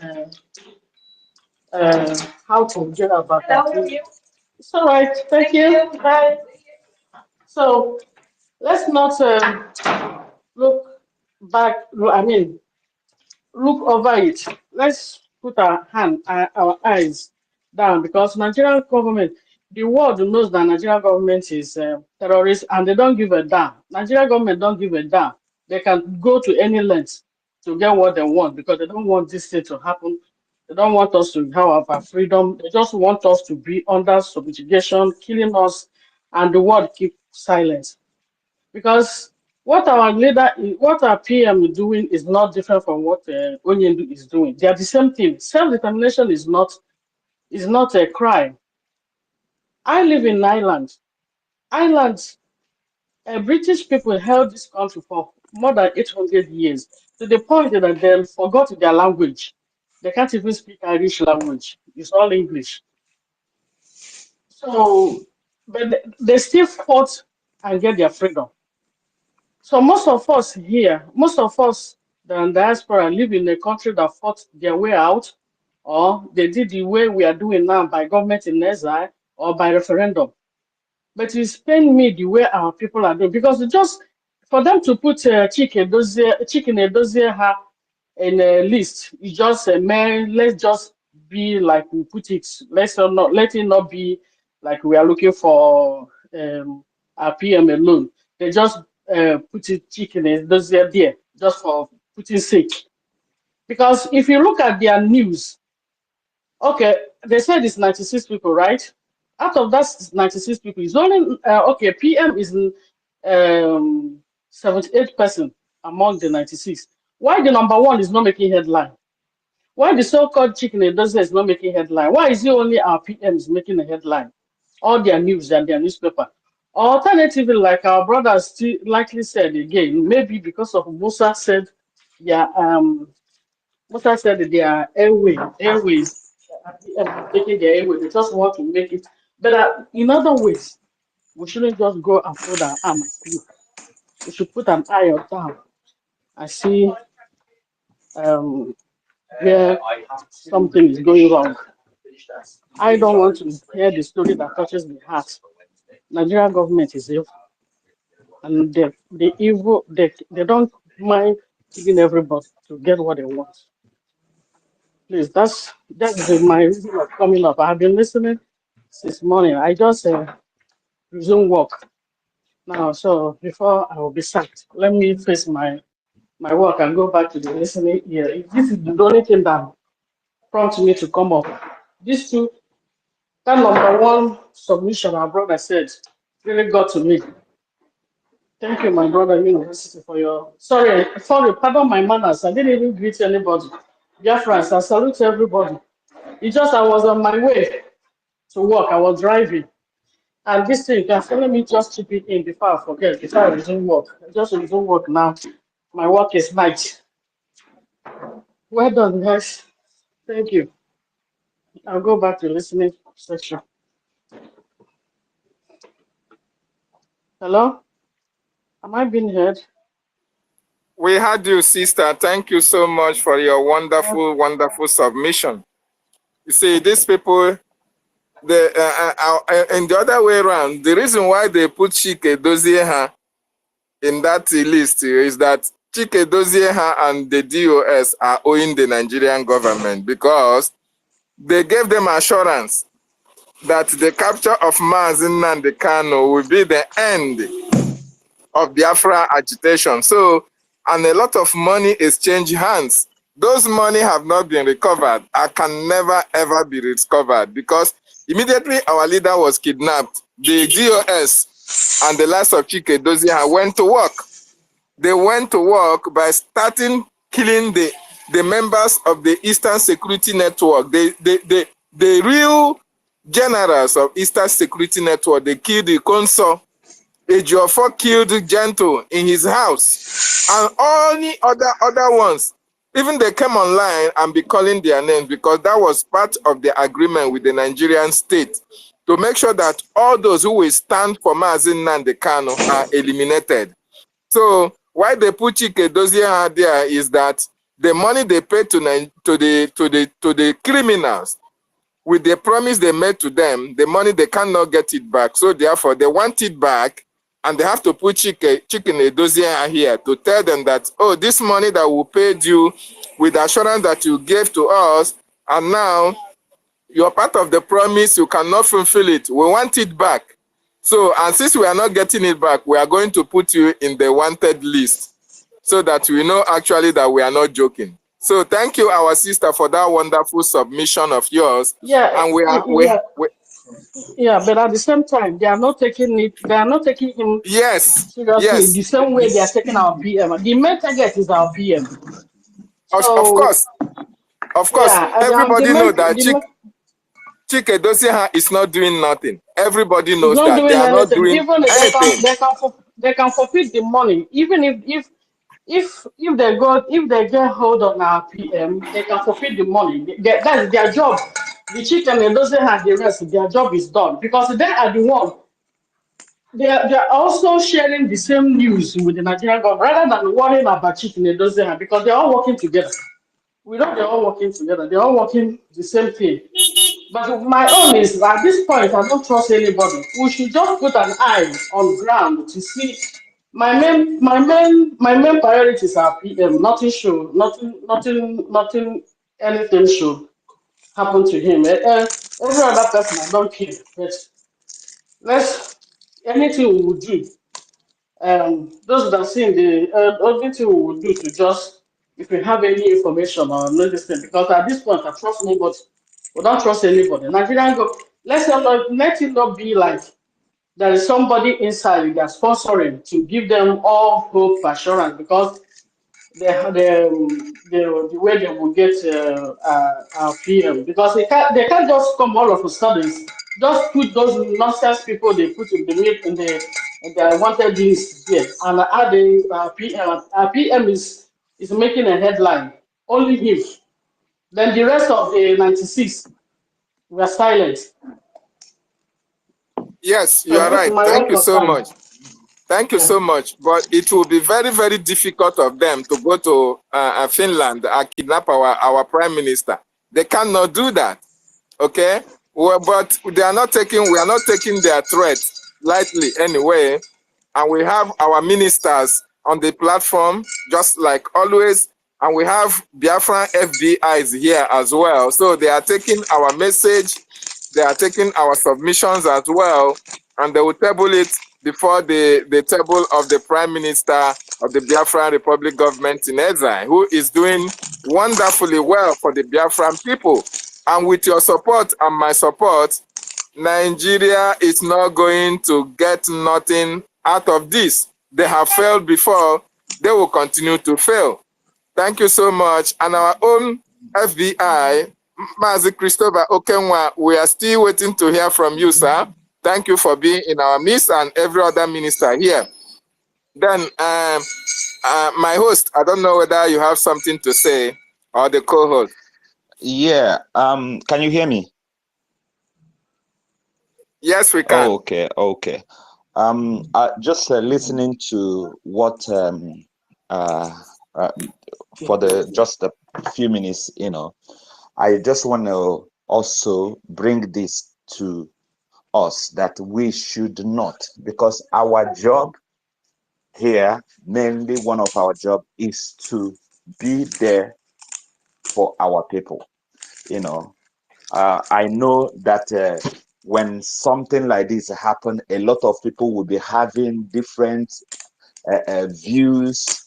how to get about that. It's all right. Thank you. Bye. So let's not look back. I mean, look over it. Let's put our eyes down because Nigerian government, the world knows that Nigerian government is terrorist and they don't give a damn. Nigerian government don't give a damn. They can go to any length to get what they want because they don't want this thing to happen. They don't want us to have our freedom. They just want us to be under subjugation, killing us, and the world keep silence because what our PM is doing is not different from what Onyendu is doing. They are the same thing. Self-determination is not a crime. I live in Ireland. Ireland, British people held this country for more than 800 years to the point that they forgot their language. They can't even speak Irish language. It's all English. So, but they still fought and get their freedom. So most of us, the diaspora, live in a country that fought their way out, or they did the way we are doing now by government in exile or by referendum. But it's pain me the way our people are doing because it just for them to put chicken edozie ha in a list, it's just a man. Let's just be like we put it. Not let it not be like we are looking for our PM alone. They just put it chicken edozie there just for putting sake. Because if you look at their news, okay, they said it's 96 people, right? Out of that 96 people, it's only okay. PM is 78% among the 96. Why the number one is not making headline? Why the so-called chicken dozen is not making headline? Why is it only our PM is making a headline? All their news and their newspaper. Alternatively, like our brother still likely said again, maybe because of Musa said, yeah, Musa said that their airways, taking their airways, they just want to make it. But in other ways, we shouldn't just go and fold our arm and sleep. We should put an eye on down and see um, where something is going wrong. I don't want to hear the story that touches the heart. Nigerian government is evil, and they don't mind killing everybody to get what they want. Please, my reason of coming up. I've been listening since morning. I just resume work now, so before I will be sacked, let me face my work and go back to the listening ear. This is the only thing that prompted me to come up. These two, that number one submission our brother said really got to me. Thank you, my brother University, for your sorry, pardon my manners. I didn't even greet anybody. Biafrans, I salute everybody. It's just I was on my way to work. I was driving. And this thing, let me just chip it in before I forget, before I resume work. I just resume work now. My work is night. Well done, guys. Thank you. I'll go back to listening section. Hello? Am I being heard? We had you, sister. Thank you so much for your wonderful, wonderful submission. You see, these people, and the other way around, the reason why they put Chike Dozieha in that list is that Chike Dozieha and the DOS are owing the Nigerian government because they gave them assurance that the capture of Mazi Nnamdi Kanu will be the end of Biafra agitation. So, and a lot of money exchanged hands. Those money have not been recovered. I can never ever be recovered because immediately our leader was kidnapped. The GOS and the last of Chike Dozieha went to work. They went to work by starting killing the members of the Eastern Security Network. The real generals of Eastern Security Network. They killed the consul Ejiofor killed Gentle in his house, and all the other ones. Even they came online and be calling their names because that was part of the agreement with the Nigerian state to make sure that all those who will stand for Mazi Nnamdi Kanu are eliminated. So why they put Chike Dozie there is that the money they pay to the criminals, with the promise they made to them, the money they cannot get it back. So therefore, they want it back, and they have to put Chicken Edozie here to tell them that, oh, this money that we paid you with the assurance that you gave to us, and now you're part of the promise, you cannot fulfill it. We want it back. So, and since we are not getting it back, we are going to put you in the wanted list so that we know actually that we are not joking. So thank you, our sister, for that wonderful submission of yours. Yeah, And yeah, but at the same time, they are not taking it. They are not taking him yes, seriously yes, the same way they are taking our PM. The main target is our PM. of So course, of course. yeah, Everybody knows that Chike Dosiha is not doing nothing. Everybody it's knows not that they doing are not anything. doing Even anything. they can forfeit the money. Even if they get hold on our PM, they can forfeit the money. That's their job. The chicken and doesn't have the rest. Their job is done because they are the one. They are also sharing the same news with the Nigerian government rather than worrying about chicken and doesn't have because they're all working together. We know they're all working together. They're all working the same thing. But my own is at this point, I don't trust anybody. We should just put an eye on ground to see. My main priorities are PM. Nothing should, nothing, anything should happen to him. Every other person, I don't care. But let's anything we will do. Those that see the only thing we will do to just if we have any information or know this thing because at this point I trust nobody. We don't trust anybody. Nigerian go. Let it not be like there is somebody inside they are sponsoring to give them all hope assurance because the way they will get PM because they can't just come all of a sudden just put those nonsense people they put in the in the wanted list there and add the PM. PM is making a headline only him. Then the rest of the 96 were silent. Yes, you So are this is right. my Thank own you so concern. much. Thank you Yeah. so much. But it will be very, very difficult of them to go to Finland and kidnap our prime minister. They cannot do that. Okay? Well, but we are not taking their threat lightly anyway. And we have our ministers on the platform, just like always. And we have Biafran FBIs here as well. So they are taking our message, they are taking our submissions as well, and they will table it before the table of the Prime Minister of the Biafran Republic government in exile, who is doing wonderfully well for the Biafran people. And with your support and my support, Nigeria is not going to get nothing out of this. They have failed before. They will continue to fail. Thank you so much. And our own FBI, Mazi Christopher Okenwa, we are still waiting to hear from you, sir. Thank you for being in our midst and every other minister here. Then, my host, I don't know whether you have something to say or the co-host. Yeah. Can you hear me? Yes, we can. Oh, okay. Just listening to what uh, uh, for the just a few minutes, I just want to also bring this to us that we should not, because our job here, mainly one of our job is to be there for our people. I know that when something like this happen, a lot of people will be having different views.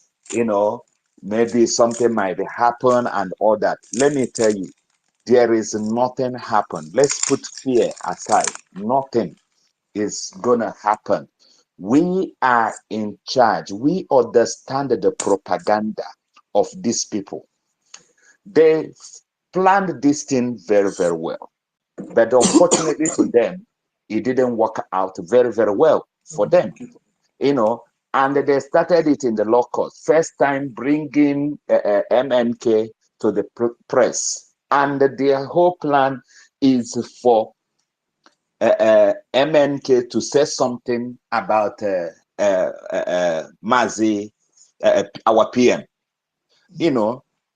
Maybe something might happen and all that. Let me tell you, there is nothing happen. Let's put fear aside. Nothing is gonna happen. We are in charge. We understand the propaganda of these people. They planned this thing very, very well. But unfortunately for them, it didn't work out very, very well for them. and they started it in the law court. First time bringing MNK to the press. And their whole plan is for MNK to say something about Mazi, our PM,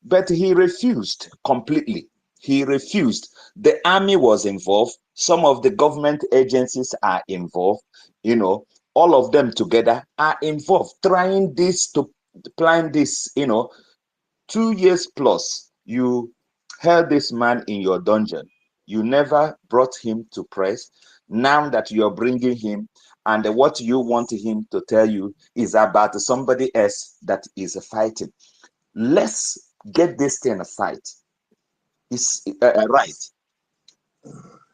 but he refused completely. He refused. The army was involved. Some of the government agencies are involved. All of them together are involved, trying this to plan this. 2 years plus, you held this man in your dungeon. You never brought him to press. Now that you're bringing him, and what you want him to tell you is about somebody else that is fighting. Let's get this thing aside. It's right.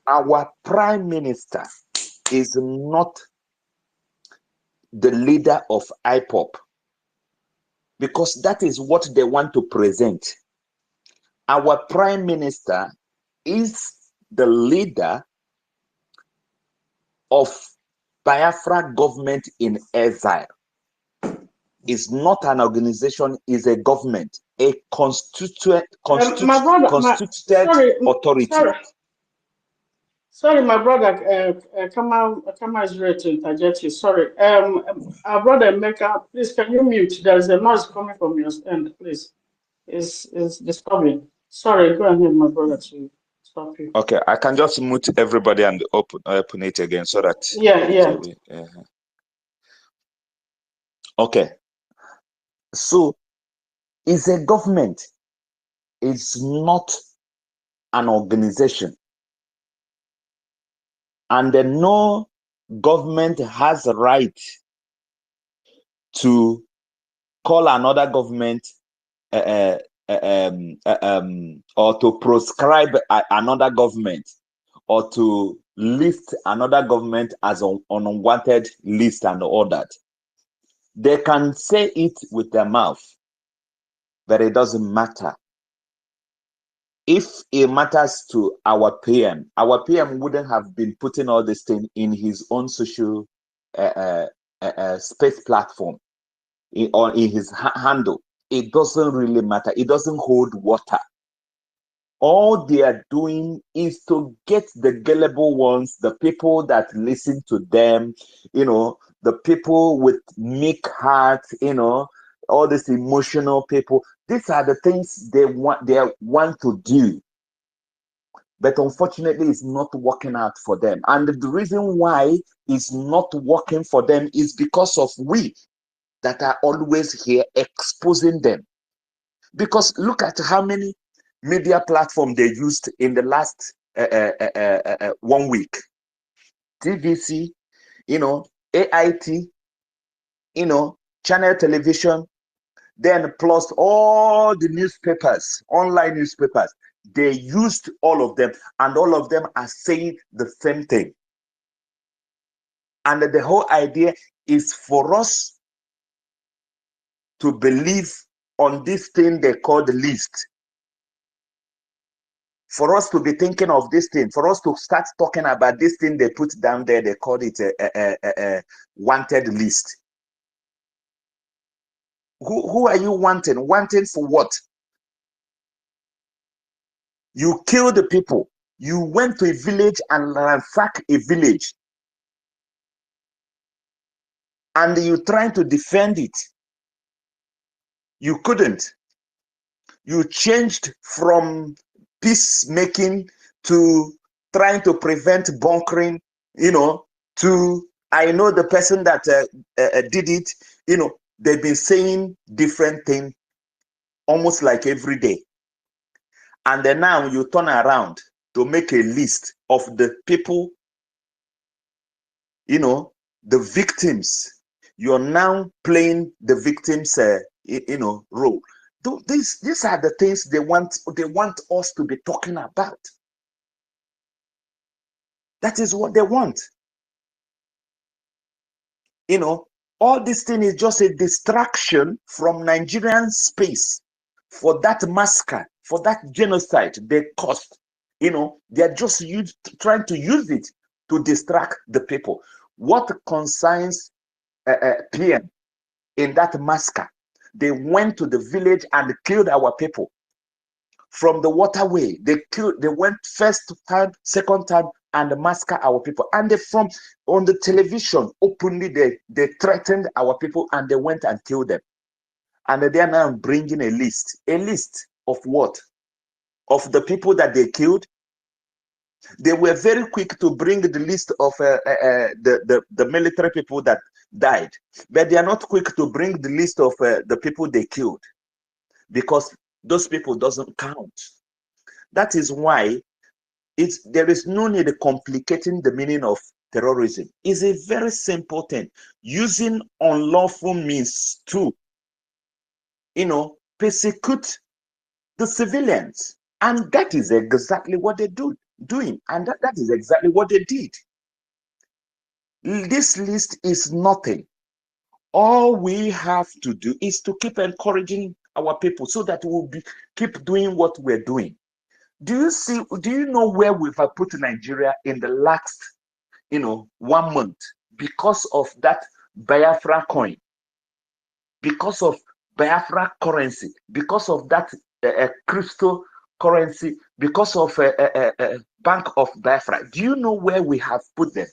Our prime minister is not the leader of IPOP, because that is what they want to present. Our prime minister is the leader of Biafra government in exile. It's not an organization, it's a government, a constituted authority. Sorry, my brother, Kama is ready to interject you. Sorry. Our brother Mecca, please, can you mute? There's a noise coming from your stand, please. It's disturbing. Sorry, go ahead, my brother, to stop you. Okay, I can just mute everybody and open it again so that... Yeah. Okay. So, it's a government. It's not an organization. And no government has a right to call another government or to proscribe another government, or to list another government as on unwanted list and all that. They can say it with their mouth, but it doesn't matter. If it matters to our PM wouldn't have been putting all this thing in his own social space platform, or in his handle. It doesn't really matter. It doesn't hold water. All they are doing is to get the gullible ones, the people that listen to them, the people with meek hearts, all these emotional people. These are the things they want to do. But unfortunately, it's not working out for them. And the reason why it's not working for them is because of we that are always here exposing them. Because look at how many media platforms they used in the last 1 week. TVC, AIT, channel television, then plus all the newspapers, online newspapers. They used all of them, and all of them are saying the same thing. And the whole idea is for us to believe on this thing they call the list. For us to be thinking of this thing, for us to start talking about this thing they put down there, they call it a wanted list. Who are you wanting? Wanting for what? You kill the people. You went to a village and ransacked a village. And you trying to defend it. You couldn't. You changed from peacemaking to trying to prevent bunkering, to, I know the person that did it, they've been saying different things almost like every day. And then now you turn around to make a list of the people, the victims. You're now playing the victims, role. These are the things they want us to be talking about. That is what they want. All this thing is just a distraction from Nigerian space for that massacre, for that genocide they caused. They're just trying to use it to distract the people. What concerns PM in that massacre. They went to the village and killed our people. From the waterway, they went first time, second time, and massacre our people. And they from on the television openly, they threatened our people and they went and killed them. And they are now bringing a list of what? Of the people that they killed. They were very quick to bring the list of the military people that died, but they are not quick to bring the list of the people they killed, because those people doesn't count. That is why there is no need of complicating the meaning of terrorism. It's a very simple thing. Using unlawful means to, persecute the civilians. And that is exactly what they doing. And that is exactly what they did. This list is nothing. All we have to do is to keep encouraging our people so that we'll keep doing what we're doing. Do you know where we've put Nigeria in the last, 1 month? Because of that Biafra coin, because of Biafra currency, because of that cryptocurrency, because of Bank of Biafra. Do you know where we have put them?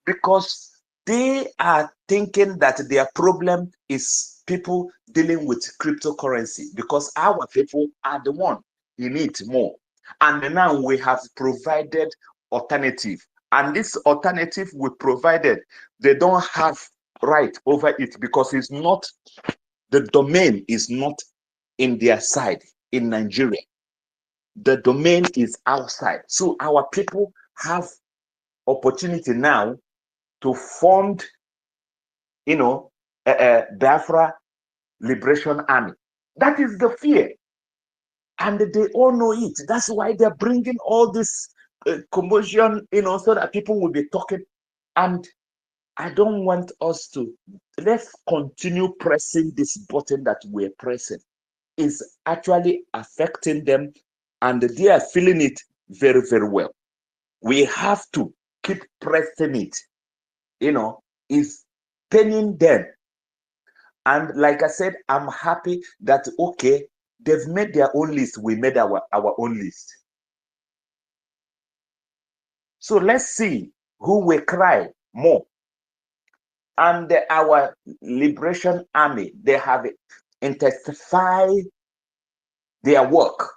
Because they are thinking that their problem is people dealing with cryptocurrency, because our people are the one in it more. And now we have provided alternative. And this alternative we provided, they don't have right over it, because it's not, the domain is not in their side in Nigeria. The domain is outside. So our people have opportunity now to fund, Biafra Liberation Army. That is the fear. And they all know it. That's why they're bringing all this commotion, so that people will be talking. And I don't want us to, let's continue pressing this button that we're pressing. It's actually affecting them, and they are feeling it very, very well. We have to keep pressing it. It's paining them. And like I said, I'm happy that, okay, they've made their own list. We made our own list. So let's see who will cry more. And our Liberation Army, they have intensified their work.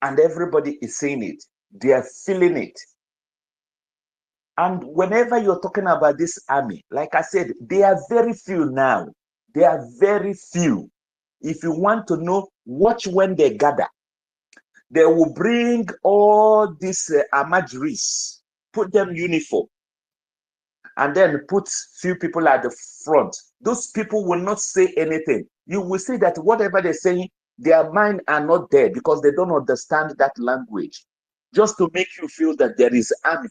And everybody is seeing it. They are feeling it. And whenever you're talking about this army, like I said, they are very few now. They are very few. If you want to know, watch when they gather. They will bring all these Amajiris, put them uniform, and then put few people at the front. Those people will not say anything. You will see that whatever they're saying, their mind are not there, because they don't understand that language. Just to make you feel that there is army,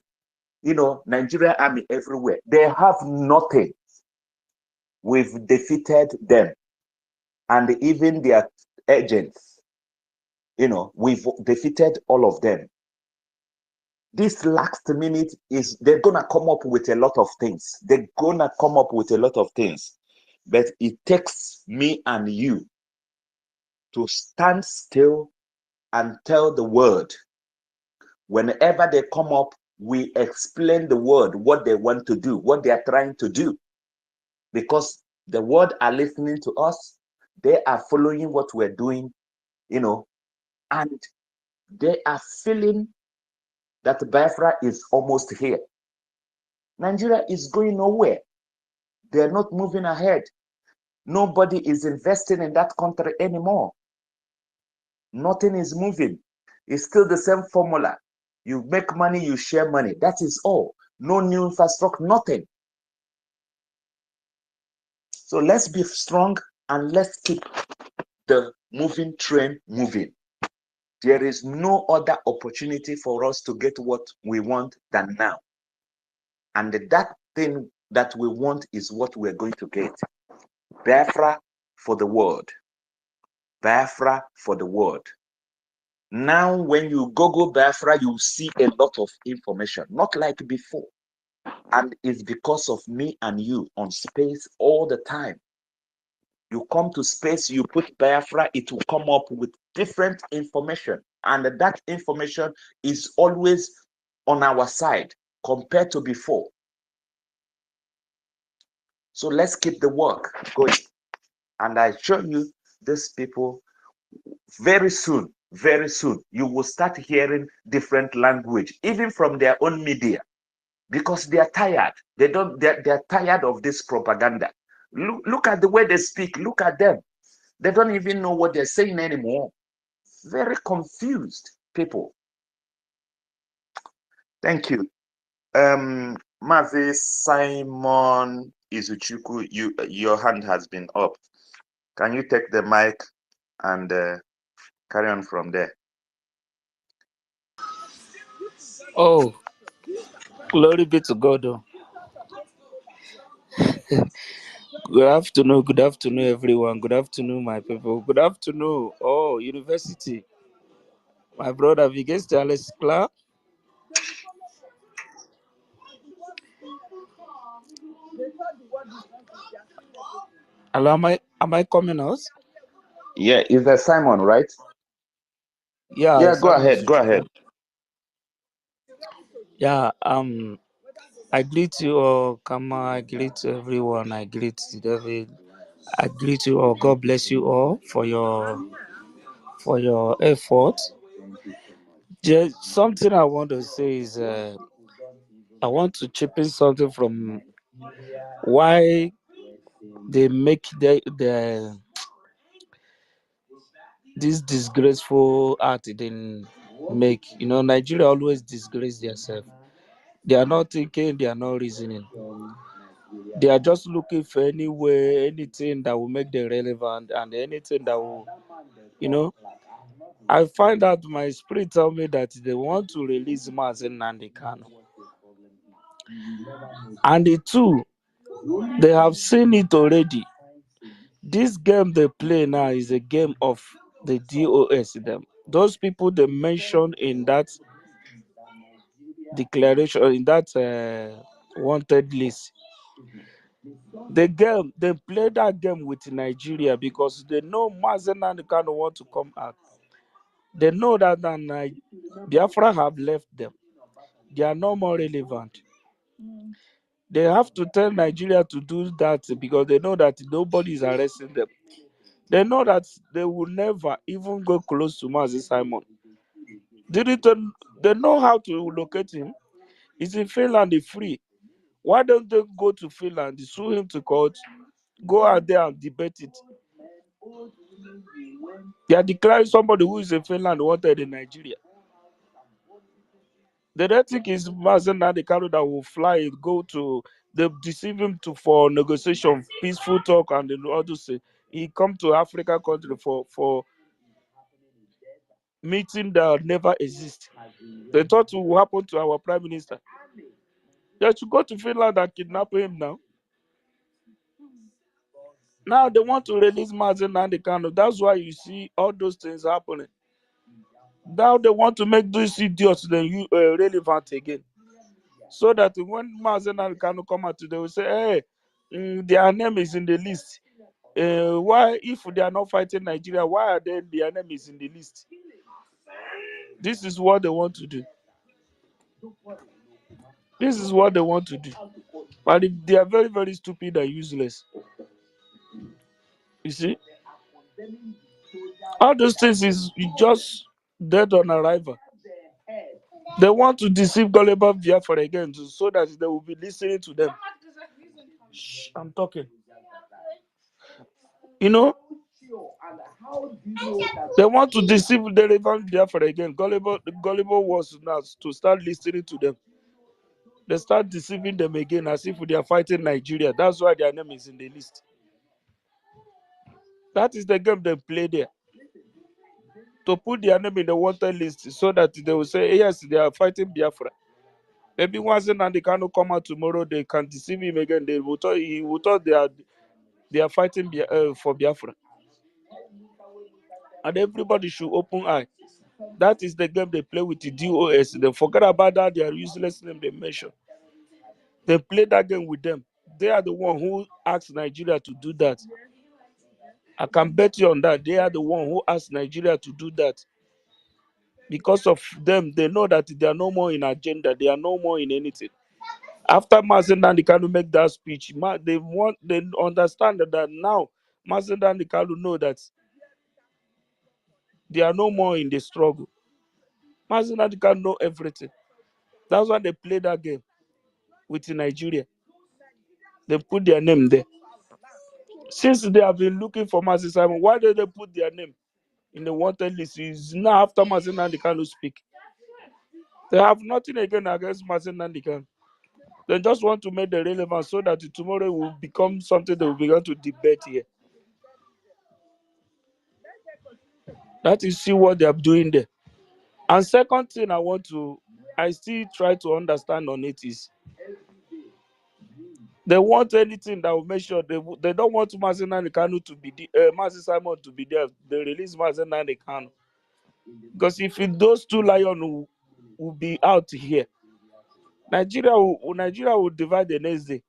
Nigeria army everywhere. They have nothing. We've defeated them, and even their agents. We've defeated all of them. This last minute they're gonna come up with a lot of things. They're gonna come up with a lot of things. But it takes me and you to stand still and tell the word. Whenever they come up, we explain the word, what they want to do, what they are trying to do. Because the word are listening to us, they are following what we're doing, and they are feeling that Biafra is almost here. Nigeria is going nowhere. They're not moving ahead. Nobody is investing in that country anymore. Nothing is moving. It's still the same formula. You make money, you share money. That is all. No new infrastructure, nothing. So let's be strong and let's keep the moving train moving. There is no other opportunity for us to get what we want than now. And that thing that we want is what we're going to get. Biafra for the world. Biafra for the world. Now, when you Google Biafra, you see a lot of information, not like before. And it's because of me and you on space all the time. You come to space, you put Biafra, it will come up with different information. And that information is always on our side compared to before. So let's keep the work going. And I show you these people very soon, you will start hearing different language, even from their own media, because they are tired. They're tired of this propaganda. Look at the way they speak. Look at them. They don't even know what they're saying anymore. Very confused people. Thank you. Mazi Simon Izuchuku, your hand has been up. Can you take the mic and carry on from there? Oh, glory be to God. Oh. Good afternoon, everyone. Good afternoon, my people. Good afternoon. Oh, university. My brother Vigeste Alex Clark. Hello, am I coming out? Yeah, is that Simon, right? Yeah, Yeah, go Simon ahead. Go ahead. Izuchukwu. Yeah, I greet you all, Kama. I greet everyone. I greet David. I greet you all. God bless you all for your effort. Just something I want to say is I want to chip in something from why they make this disgraceful act they didn't make. You know, Nigeria always disgrace themselves. They are not thinking, they are not reasoning. They are just looking for any way, anything that will make them relevant and anything that will, you know. I find out my spirit tell me that they want to release Mazen Nandi Kano. And the two, they have seen it already. This game they play now is a game of the DOS. Them, those people they mentioned in that declaration, in that wanted list. The game they play that game with Nigeria because they know Mazen and Kano want to come out. They know that Biafra have left them. They are no more relevant. They have to tell Nigeria to do that because they know that nobody is arresting them. They know that they will never even go close to Mazi Simon. They know how to locate him? He's in Finland, he's free. Why don't they go to Finland, sue him to court, go out there and debate it? They are declaring somebody who is in Finland wanted in Nigeria. They don't think it's Mazen Nadekaro that will fly, go to, they deceive him for negotiation, peaceful talk, and then all those things. He come to Africa country for meeting that never exist. They thought it will happen to our prime minister. They should go to Finland and kidnap him now. Now they want to release Mazen Nandekano. That's why you see all those things happening. Now they want to make these idiots then relevant again. So that when Mazen Nandekano come out, they will say, hey, their name is in the list. Why, if they are not fighting Nigeria, why are their name is in the list? This is what they want to do. This is what they want to do. But they are very, very stupid and useless. You see? All those things is just dead on arrival. They want to deceive gullible Biafra again so that they will be listening to them. Shh, I'm talking. You know? They want to deceive the relevant Biafra again. Gullible was now to start listening to them. They start deceiving them again as if they are fighting Nigeria. That's why their name is in the list. That is the game they play there. To put their name in the wanted list so that they will say, yes, they are fighting Biafra. Maybe once and they cannot come out tomorrow, they can deceive him again. He will thought they are fighting for Biafra. And everybody should open eye. That is the game they play with the DOS. They forget about that, their useless name they mention. They play that game with them. They are the one who asked Nigeria to do that. I can bet you on that. They are the one who asked Nigeria to do that. Because of them, they know that they are no more in agenda. They are no more in anything. After Mazen Nandikalu make that speech, they understand that now Mazen Nandikalu know that they are no more in the struggle. Mazen Nandikalu know everything. That's why they play that game with Nigeria. They put their name there. Since they have been looking for Mazen Simon, why did they put their name in the wanted list? It's now after Mazen Nandikalu speak. They have nothing against Mazen Nandikalu. They just want to make the relevance so that tomorrow will become something they will begin to debate here. That is see what they are doing there. And second thing I still try to understand on it is they want anything that will make sure they don't want Mazen Nandekanu to be Mazen Simon to be there. They release Mazen Nandekanu. Because if those two lions will be out here, Nigeria will divide the next day.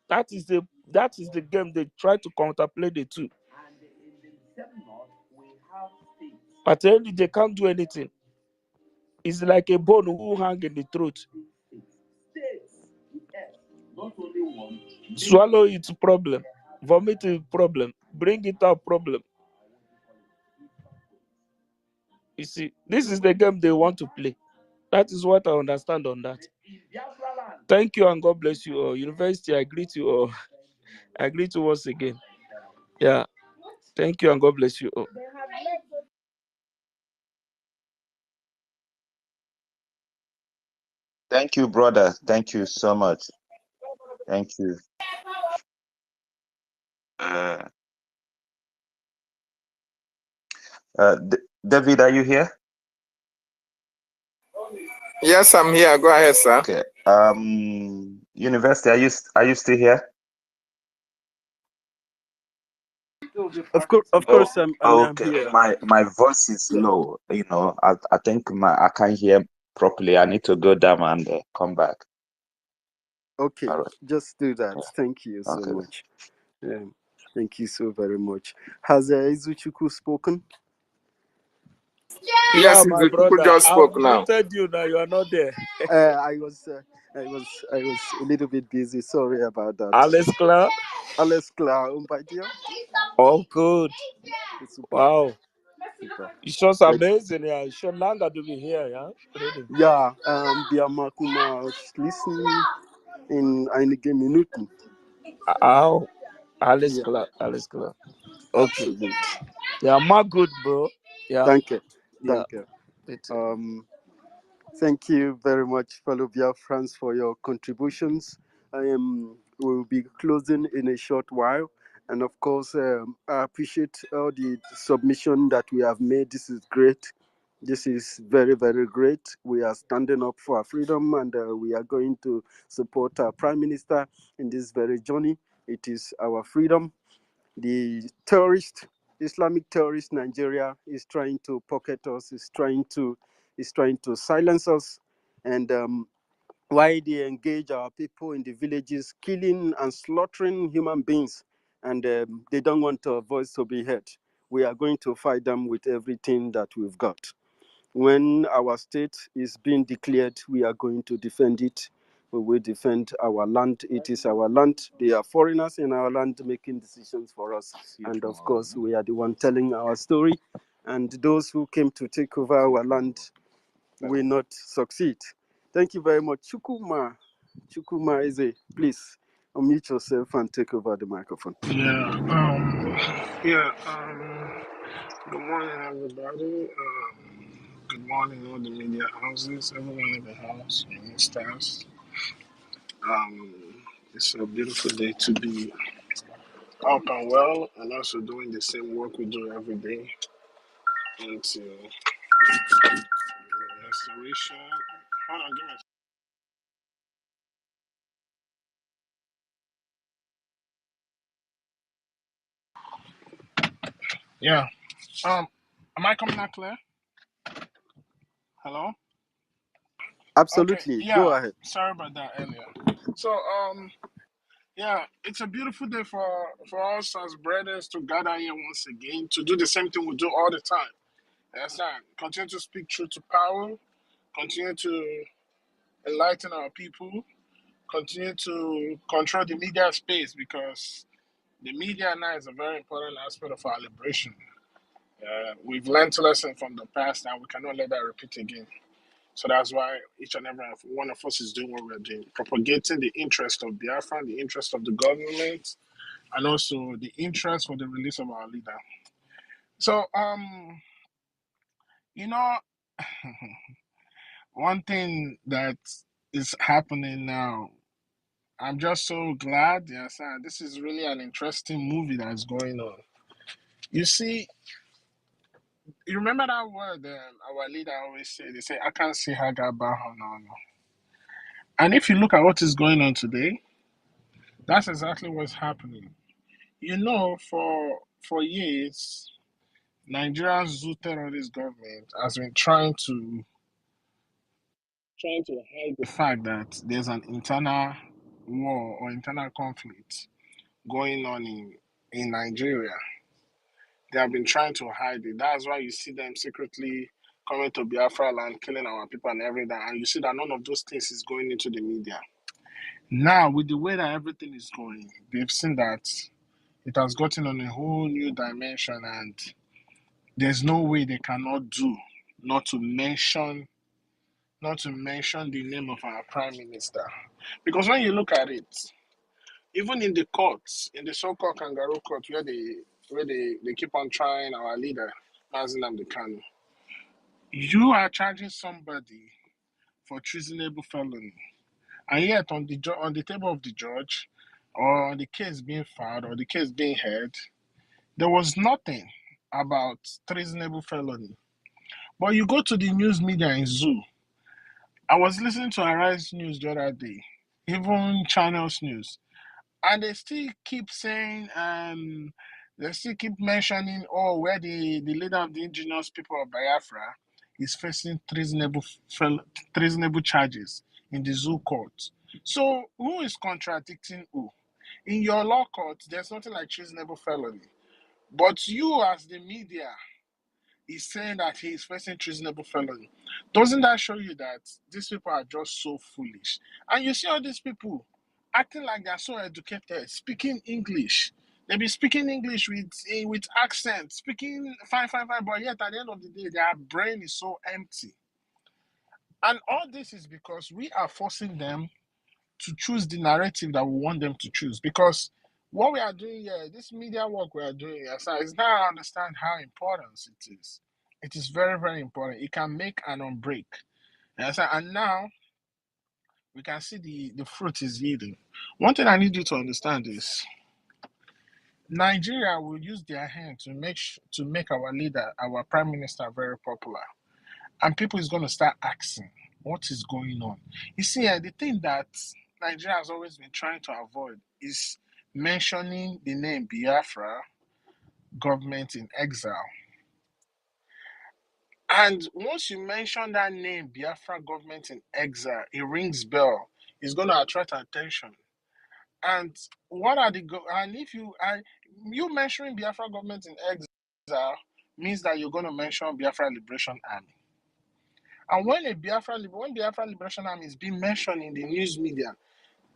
That is the game they try to contemplate the two. But they can't do anything. It's like a bone who hang in the throat. Swallow it problem. Vomit it problem. Bring it out problem. You see, this is the game they want to play. That is what I understand on that. Thank you and God bless you all. University, I greet you all. I greet you once again. Yeah. Thank you and God bless you all. Thank you, brother. Thank you so much. Thank you. David, are you here? Yes, I'm here. Go ahead, sir. Okay. University, are you still here? Of course, I'm Okay. here. My voice is low. I think I can't hear properly. I need to go down and come back. Okay, All right. just do that. Thank you so Okay. much. Thank you so very much. Has Izuchuku spoken? Yeah, Yes, my the people brother. just I've spoke now. muted you now. You are not there. I was a little bit busy. Sorry about that. Alles klar? Alles klar, by dear. Oh, good. Super. Wow. Super. It's just amazing. Yeah, schon lange du bist hier, ja? Reden. Ja, wir machen mal schließen in einigen Minuten. Au. Alles Ja. klar, alles klar. Okay. Absolut. Yeah, my good, bro. Yeah. Danke. Yeah. Danke. Thank you very much, fellow Biafrans, for your contributions. We'll be closing in a short while. And of course, I appreciate all the submission that we have made. This is great. This is very, very great. We are standing up for our freedom, and we are going to support our Prime Minister in this very journey. It is our freedom. The Islamic terrorist Nigeria is trying to pocket us, is trying to silence us, and why they engage our people in the villages, killing and slaughtering human beings, and they don't want our voice to be heard. We are going to fight them with everything that we've got. When our state is being declared, we are going to defend it. We will defend our land. It is our land. They are foreigners in our land making decisions for us. And of course, we are the one telling our story. And those who came to take over our land will not succeed. Thank you very much. Chukuma Eze, please unmute yourself and take over the microphone. Good morning, everybody. Good morning, all the media houses, everyone in the house, ministers. It's a beautiful day to be up and well, and also doing the same work we do every day into restoration. Hold on, give me a second. Yeah. Am I coming out clear? Hello? Absolutely. Okay, Go yeah. ahead. Sorry about that earlier. So, yeah, it's a beautiful day for us as brothers to gather here once again to do the same thing we do all the time. That's right. Continue to speak truth to power. Continue to enlighten our people. Continue to control the media space because the media now is a very important aspect of our liberation. We've learned a lesson from the past and we cannot let that repeat again. So that's why each and every one of us is doing what we're doing, propagating the interest of Biafra, the interest of the government, and also the interest for the release of our leader. So, you know, one thing that is happening now, I'm just so glad. Yes, this is really an interesting movie that's going on. You see, you remember that word our leader always say? They say, "I can't see Haga Baha no." And if you look at what is going on today, that's exactly what's happening. You know, for years, Nigeria's zoo terrorist government has been trying to hide the fact that there's an internal war or internal conflict going on in Nigeria. They have been trying to hide it. That's why you see them secretly coming to Biafra land, killing our people and everything. And you see that none of those things is going into the media. Now, with the way that everything is going, they've seen that it has gotten on a whole new dimension, and there's no way they cannot do not to mention the name of our prime minister. Because when you look at it, even in the courts, in the so-called kangaroo court where they keep on trying our leader, Mazen Kanu, you are charging somebody for treasonable felony. And yet on the table of the judge, or on the case being filed, or the case being heard, there was nothing about treasonable felony. But you go to the news media in Zoo. I was listening to Arise News the other day, even Channels News, and they still keep saying, they still keep mentioning, oh, where the leader of the indigenous people of Biafra is facing treasonable charges in the Zoo court. So who is contradicting who? In your law court, there's nothing like treasonable felony. But you, as the media, is saying that he is facing treasonable felony. Doesn't that show you that these people are just so foolish? And you see all these people acting like they're so educated, speaking English. They be speaking English with accent, speaking fine, fine, fine, but yet at the end of the day, their brain is so empty. And all this is because we are forcing them to choose the narrative that we want them to choose. Because what we are doing here, this media work we are doing here, so is now I understand how important it is. It is very, very important. It can make and unbreak. And now we can see the fruit is yielding. One thing I need you to understand is Nigeria will use their hand to make our leader, our prime minister, very popular. And people is going to start asking, what is going on? You see, the thing that Nigeria has always been trying to avoid is mentioning the name Biafra, government in exile. And once you mention that name, Biafra, government in exile, it rings bell. It's going to attract attention. And what are and if you mentioning Biafra government in exile means that you're going to mention Biafra Liberation Army. And when Biafra Liberation Army is being mentioned in the news media,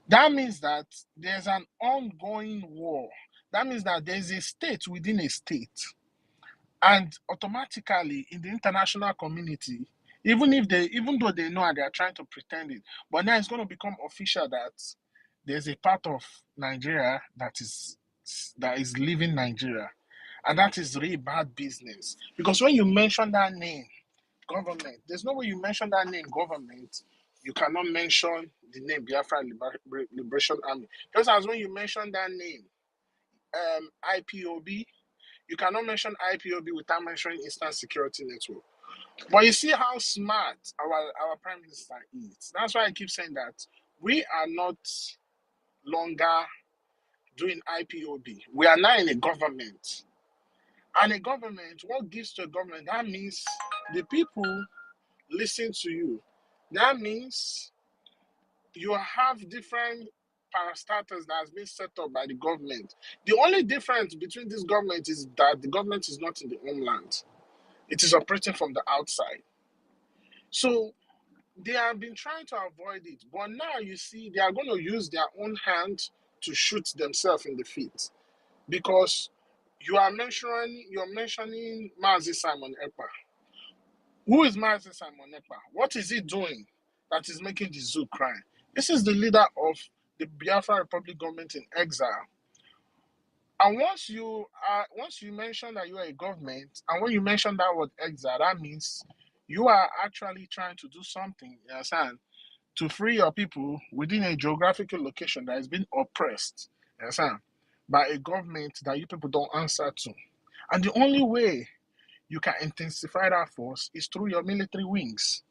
that means that there's an ongoing war. That means that there's a state within a state. And automatically in the international community, even though they know they are trying to pretend it, but now it's going to become official that there's a part of Nigeria that is leaving Nigeria. And that is really bad business. Because when you mention that name, government, there's no way you mention that name, government, you cannot mention the name Biafra Liberation Army. Just as when you mention that name, IPOB, you cannot mention IPOB without mentioning Eastern Security Network. But you see how smart our Prime Minister is. That's why I keep saying that we are not longer doing IPOB. We are now in a government. And a government, what gives to a government? That means the people listen to you. That means you have different parastatals that has been set up by the government. The only difference between this government is that the government is not in the homeland. It is operating from the outside. So they have been trying to avoid it, but now you see they are going to use their own hand to shoot themselves in the feet because you're mentioning Mazi Simon Ekpa. Who is Mazi Simon Ekpa? What is he doing that is making the zoo cry? This is the leader of the Biafra Republic government in exile. And once you mention that you are a government, and when you mention that word exile, that means you are actually trying to do something, you understand, to free your people within a geographical location that has been oppressed, you understand, by a government that you people don't answer to. And the only way you can intensify that force is through your military wings,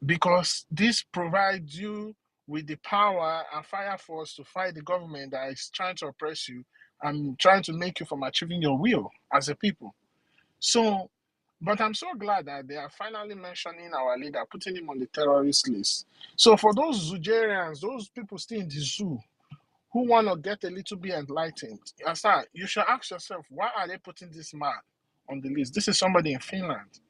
because this provides you with the power and fire force to fight the government that is trying to oppress you and trying to make you from achieving your will as a people. So, but I'm so glad that they are finally mentioning our leader, putting him on the terrorist list. So for those Zoogerians, those people still in the zoo who want to get a little bit enlightened, you should ask yourself, why are they putting this man on the list? This is somebody in Finland.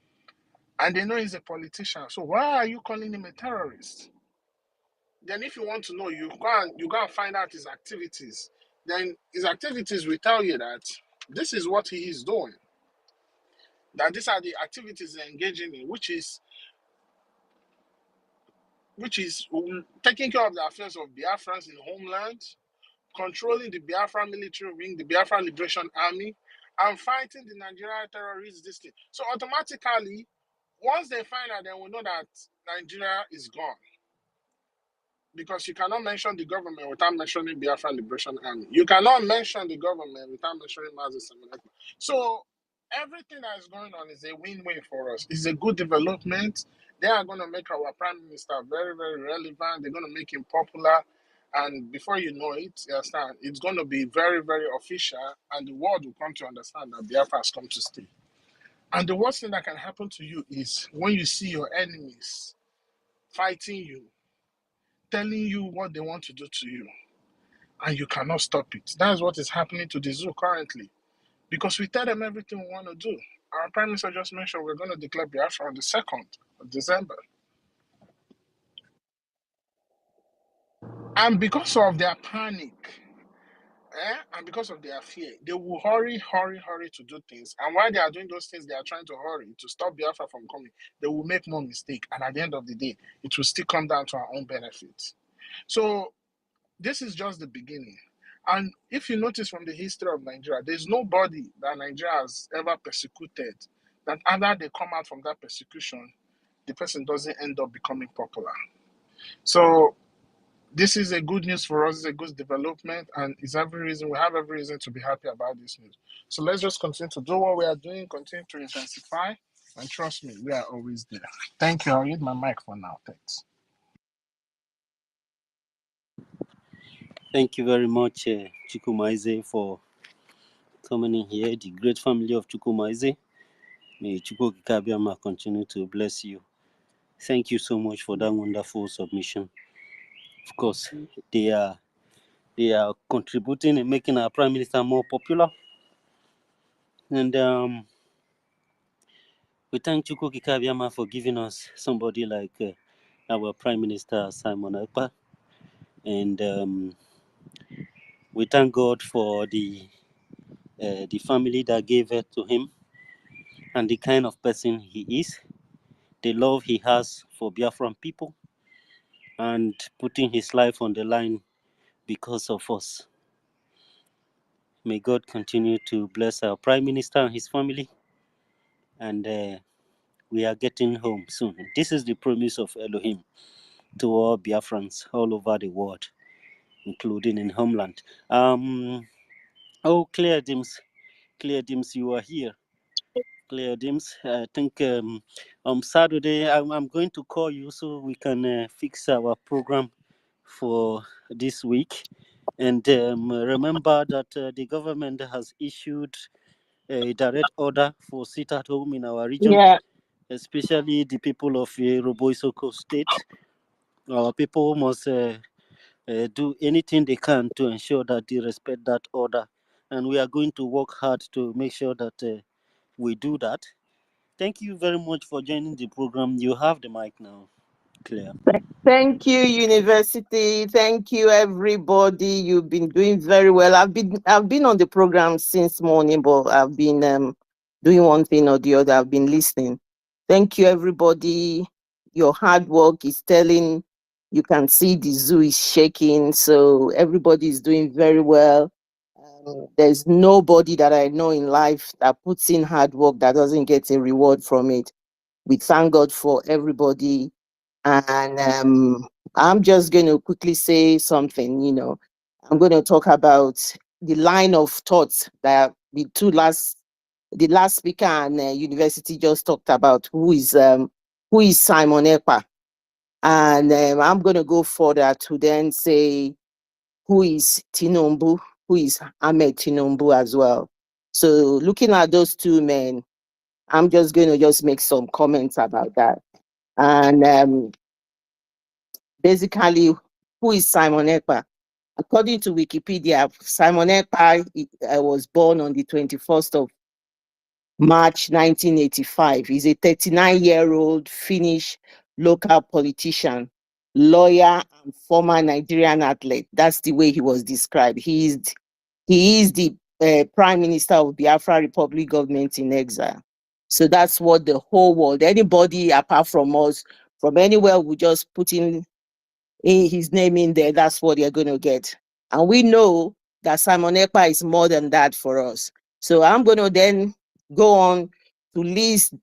And they know he's a politician. So why are you calling him a terrorist? Then if you want to know, you go and find out his activities. Then his activities will tell you that this is what he is doing. That these are the activities they're engaging in, which is taking care of the affairs of Biafrans in homeland, controlling the Biafra military wing, the Biafra Liberation Army, and fighting the Nigerian terrorists. This thing. So automatically, once they find out, they will know that Nigeria is gone. Because you cannot mention the government without mentioning Biafra Liberation Army. You cannot mention the government without mentioning Mazi Simon Ekpa. So everything that is going on is a win-win for us. It's a good development. They are going to make our prime minister very, very relevant. They're going to make him popular. And before you know it, you understand, it's going to be very, very official. And the world will come to understand that Biafra has come to stay. And the worst thing that can happen to you is when you see your enemies fighting you, telling you what they want to do to you, and you cannot stop it. That's what is happening to the zoo currently. Because we tell them everything we want to do. Our Prime Minister just mentioned we're going to declare Biafra on the 2nd of December. And because of their panic, and because of their fear, they will hurry to do things. And while they are doing those things, they are trying to hurry to stop Biafra from coming. They will make more mistake. And at the end of the day, it will still come down to our own benefit. So this is just the beginning. And if you notice from the history of Nigeria, there's nobody that Nigeria has ever persecuted that after they come out from that persecution, the person doesn't end up becoming popular. So this is a good news for us, it's a good development, and we have every reason to be happy about this news. So let's just continue to do what we are doing, continue to intensify, and trust me, we are always there. Thank you. I'll use my mic for now. Thanks. Thank you very much, Chukwumaize, for coming in here. The great family of Chukwumaize. May Chukwukikabiama continue to bless you. Thank you so much for that wonderful submission. Of course, they are contributing and making our Prime Minister more popular. And we thank Chukwukikabiama for giving us somebody like our Prime Minister, Simon Ekpa. And we thank God for the family that gave it to him and the kind of person he is, the love he has for Biafran people, and putting his life on the line because of us. May God continue to bless our Prime Minister and his family. And we are getting home soon. This is the promise of Elohim to all Biafrans all over the world, including in homeland. Claire Dims, you are here. Claire Dims, I think on Saturday I'm going to call you so we can fix our program for this week. And remember that the government has issued a direct order for sit at home in our region. Yeah. especially the people of Roboisoko State. Our people must do anything they can to ensure that they respect that order. And we are going to work hard to make sure that we do that. Thank you very much for joining the program. You have the mic now, Claire. Thank you, University. Thank you, everybody. You've been doing very well. I've been on the program since morning, but I've been doing one thing or the other. I've been listening. Thank you, everybody. Your hard work is telling. You can see the zoo is shaking, so everybody is doing very well. There's nobody that I know in life that puts in hard work that doesn't get a reward from it. We thank God for everybody. And I'm just going to quickly say something, I'm going to talk about the line of thoughts that the last speaker and university just talked about, who is Simon Ekpa. And I'm going to go further to then say, who is Tinubu, who is Ahmed Tinubu as well. So looking at those two men, I'm just going to just make some comments about that. And basically, who is Simon Ekpa? According to Wikipedia, Simon Ekpa was born on the 21st of March 1985. He's a 39-year-old Finnish local politician, lawyer, and former Nigerian athlete. That's the way he was described. He is the Prime Minister of Biafra Republic government in exile. So that's what the whole world, anybody apart from us, from anywhere, we just put in his name in there, that's what they're going to get. And we know that Simon Ekpa is more than that for us. So I'm going to then go on to list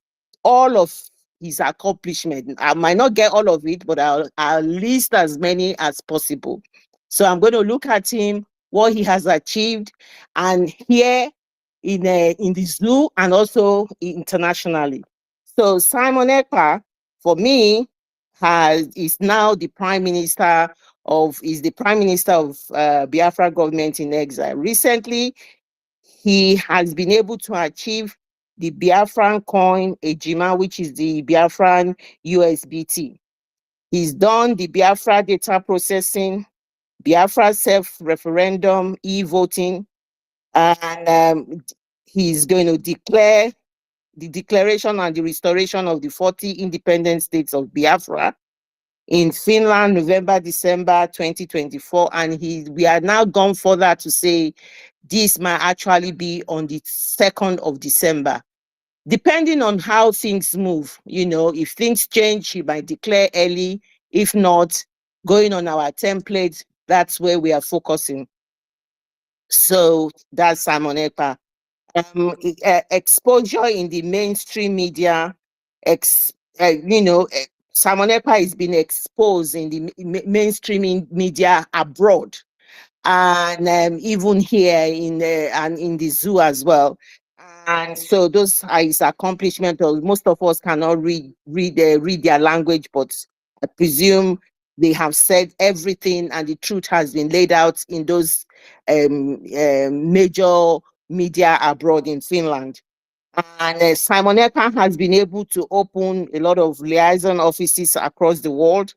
all of his accomplishments. I might not get all of it, but I'll list as many as possible. So I'm going to look at him, what he has achieved, and here in the zoo and also internationally. So Simon Ekpa, for me, is now the prime minister of Biafra government in exile. Recently, he has been able to achieve the Biafran coin Ejima, which is the Biafran USBT. He's done the Biafra data processing, Biafra self-referendum, e-voting, and he's going to declare the declaration and the restoration of the 40 independent states of Biafra in Finland, November, December 2024. And we are now gone further to say this might actually be on the 2nd of December. Depending on how things move, if things change, he might declare early. If not, going on our template, that's where we are focusing. So that's Simon Ekpa. Exposure in the mainstream media, Simon Ekpa is being exposed in the mainstream media abroad, and even here in the zoo as well. And so those are his accomplishments. Most of us cannot read their language, but I presume they have said everything, and the truth has been laid out in those major media abroad in Finland. And Simon Ekpa has been able to open a lot of liaison offices across the world.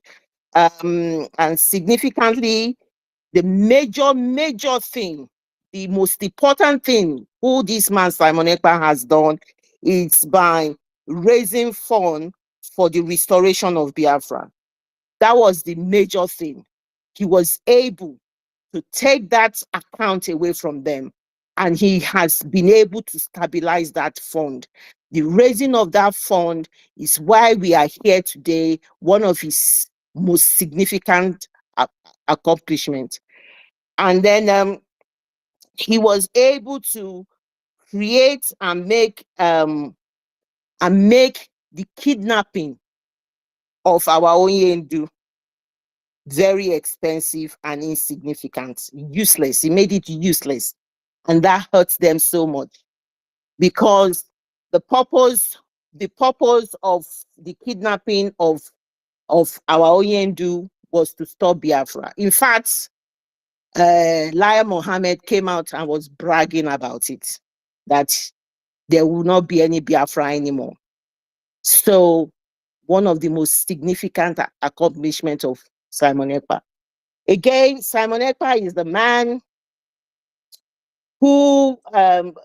And significantly, the major thing, the most important thing who this man Simon Ekpa has done is by raising funds for the restoration of Biafra. That was the major thing. He was able to take that account away from them, and he has been able to stabilize that fund. The raising of that fund is why we are here today, one of his most significant accomplishments. And then he was able to create and make the kidnapping of our Onyendu very expensive and insignificant, useless. He made it useless. And that hurts them so much, because the purpose of the kidnapping of our Onyendu was to stop Biafra. In fact, Lai Mohammed came out and was bragging about it, that there will not be any Biafra anymore. So one of the most significant accomplishments of Simon Ekpa. Again, Simon Ekpa is the man who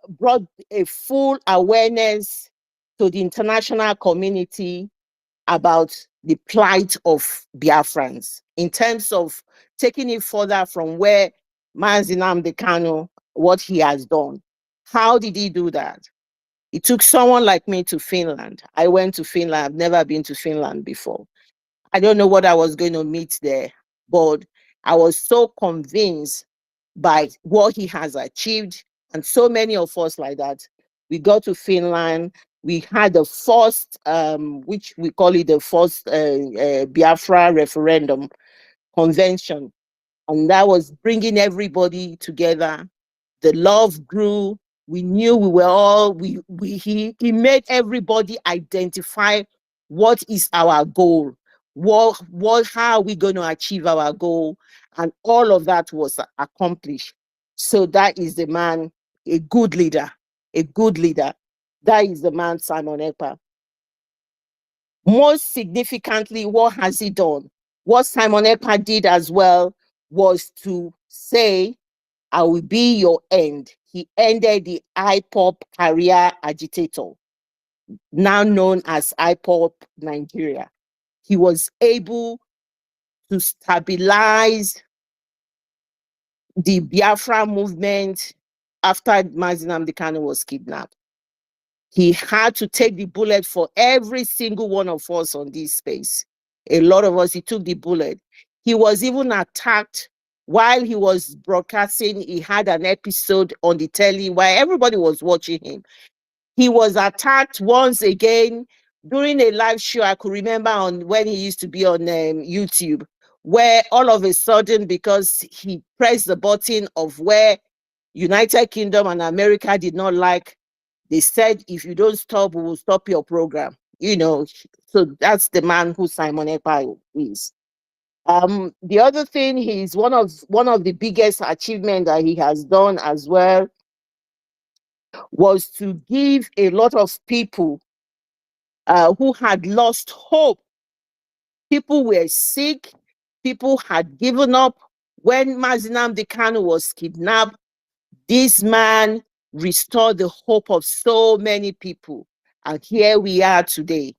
brought a full awareness to the international community about the plight of Biafrans in terms of taking it further from where Mazi Nnamdi Kanu, what he has done. How did he do that? It took someone like me to Finland. I went to Finland. I've never been to Finland before. I don't know what I was going to meet there, but I was so convinced by what he has achieved, and so many of us like that. We got to Finland. We had the first, which we call it the first Biafra referendum convention, and that was bringing everybody together. The love grew. We knew we were all he made everybody identify what is our goal, how are we going to achieve our goal, and all of that was accomplished. So that is the man, a good leader, a good leader. That is the man, Simon Ekpa. Most significantly, what has he done? What Simon Ekpa did as well was to say, I will be your end. He ended the IPOP career agitator, now known as IPOP Nigeria. He was able to stabilize the Biafra movement after Mazi Nnamdi Kanu was kidnapped. He had to take the bullet for every single one of us on this space. A lot of us, he took the bullet. He was even attacked while he was broadcasting. He had an episode on the telly while everybody was watching him. He was attacked once again during a live show. I could remember on when he used to be on YouTube, where all of a sudden, because he pressed the button of where United Kingdom and America did not like, they said, if you don't stop, we will stop your program. You know, so that's the man who Simon Ekpa is. The other thing, he's one of the biggest achievements that he has done as well was to give a lot of people who had lost hope. People were sick. People had given up. When Mazi Nnamdi Kanu was kidnapped, this man restored the hope of so many people. And here we are today.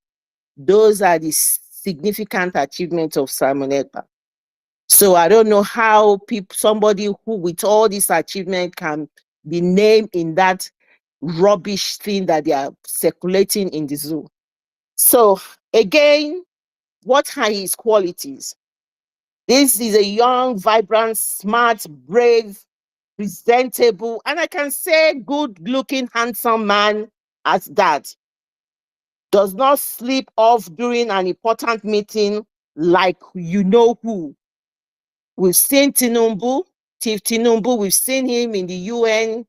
Those are the significant achievements of Simon Ekpa. So I don't know how somebody who with all this achievement can be named in that rubbish thing that they are circulating in the zoo. So again, what are his qualities? This is a young, vibrant, smart, brave, presentable, and I can say good-looking, handsome man as that. Does not sleep off during an important meeting like you know who. We've seen Tinubu, we've seen him in the UN,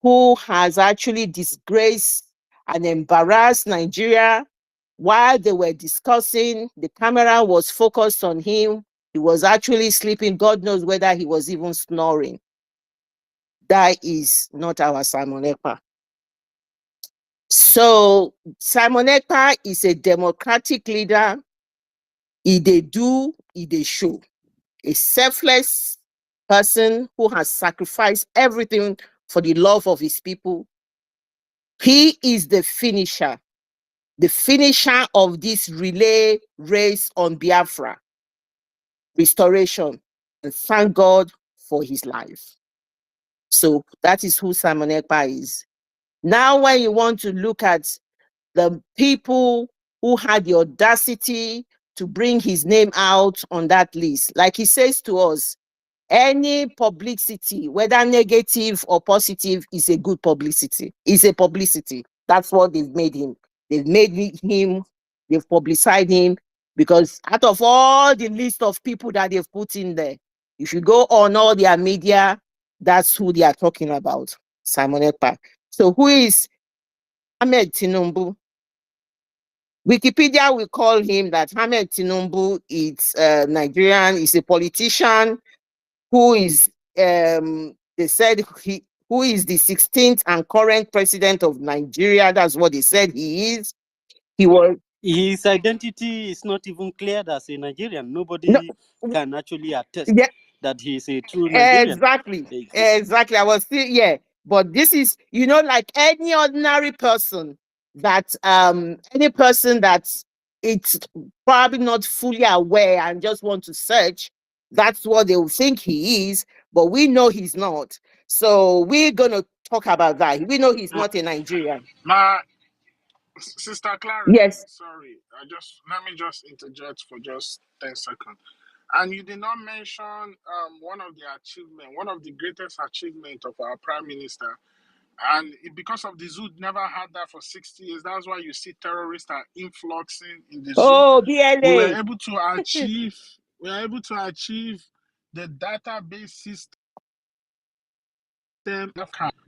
who has actually disgraced and embarrassed Nigeria. While they were discussing, the camera was focused on him. He was actually sleeping. God knows whether he was even snoring. That is not our Simon Ekpa. So Simon Ekpa is a democratic leader. He dey do, he dey show. A selfless person who has sacrificed everything for the love of his people. He is the finisher of this relay race on Biafra, restoration, and thank God for his life. So that is who Simon Ekpa is. Now, when you want to look at the people who had the audacity to bring his name out on that list, like he says to us, any publicity, whether negative or positive, is a good publicity. It's a publicity. That's what they've made him. They've made him, they've publicized him, because out of all the list of people that they've put in there, if you go on all their media, that's who they are talking about, Simon Ekpa. So who is Ahmed Tinubu? Wikipedia will call him that Ahmed Tinubu is Nigerian, is a politician who is, they said, who is the 16th and current president of Nigeria. That's what they said he is. He was His identity is not even cleared as a Nigerian. no, Nobody can actually attest yeah, that he is a true Nigerian. exactly. I was still, yeah, but this is, like any ordinary person any person that's it's probably not fully aware and just want to search. That's what they will think he is, but we know he's not. So we're gonna talk about that. We know he's not a Nigerian. My sister Clarity, Yes. sorry, let me just interject for just 10 seconds. And you did not mention one of the greatest achievement of our prime minister. And because of the zoo, never had that for 60 years. That's why you see terrorists are influxing in the zoo. Oh, We were BLA. able to achieve, the database system,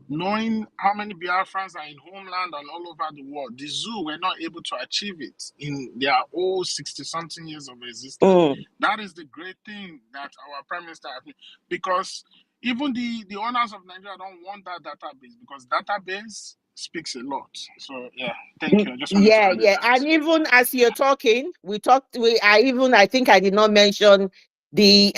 knowing how many Biafrans are in homeland and all over the world. The zoo were not able to achieve it in their whole 60-something years of existence. That is the great thing that our prime minister has, because even the owners of Nigeria don't want that database, because database speaks a lot. So yeah, thank you. I just wanted to Yeah, add yeah. that. And even as you're talking, I think I did not mention the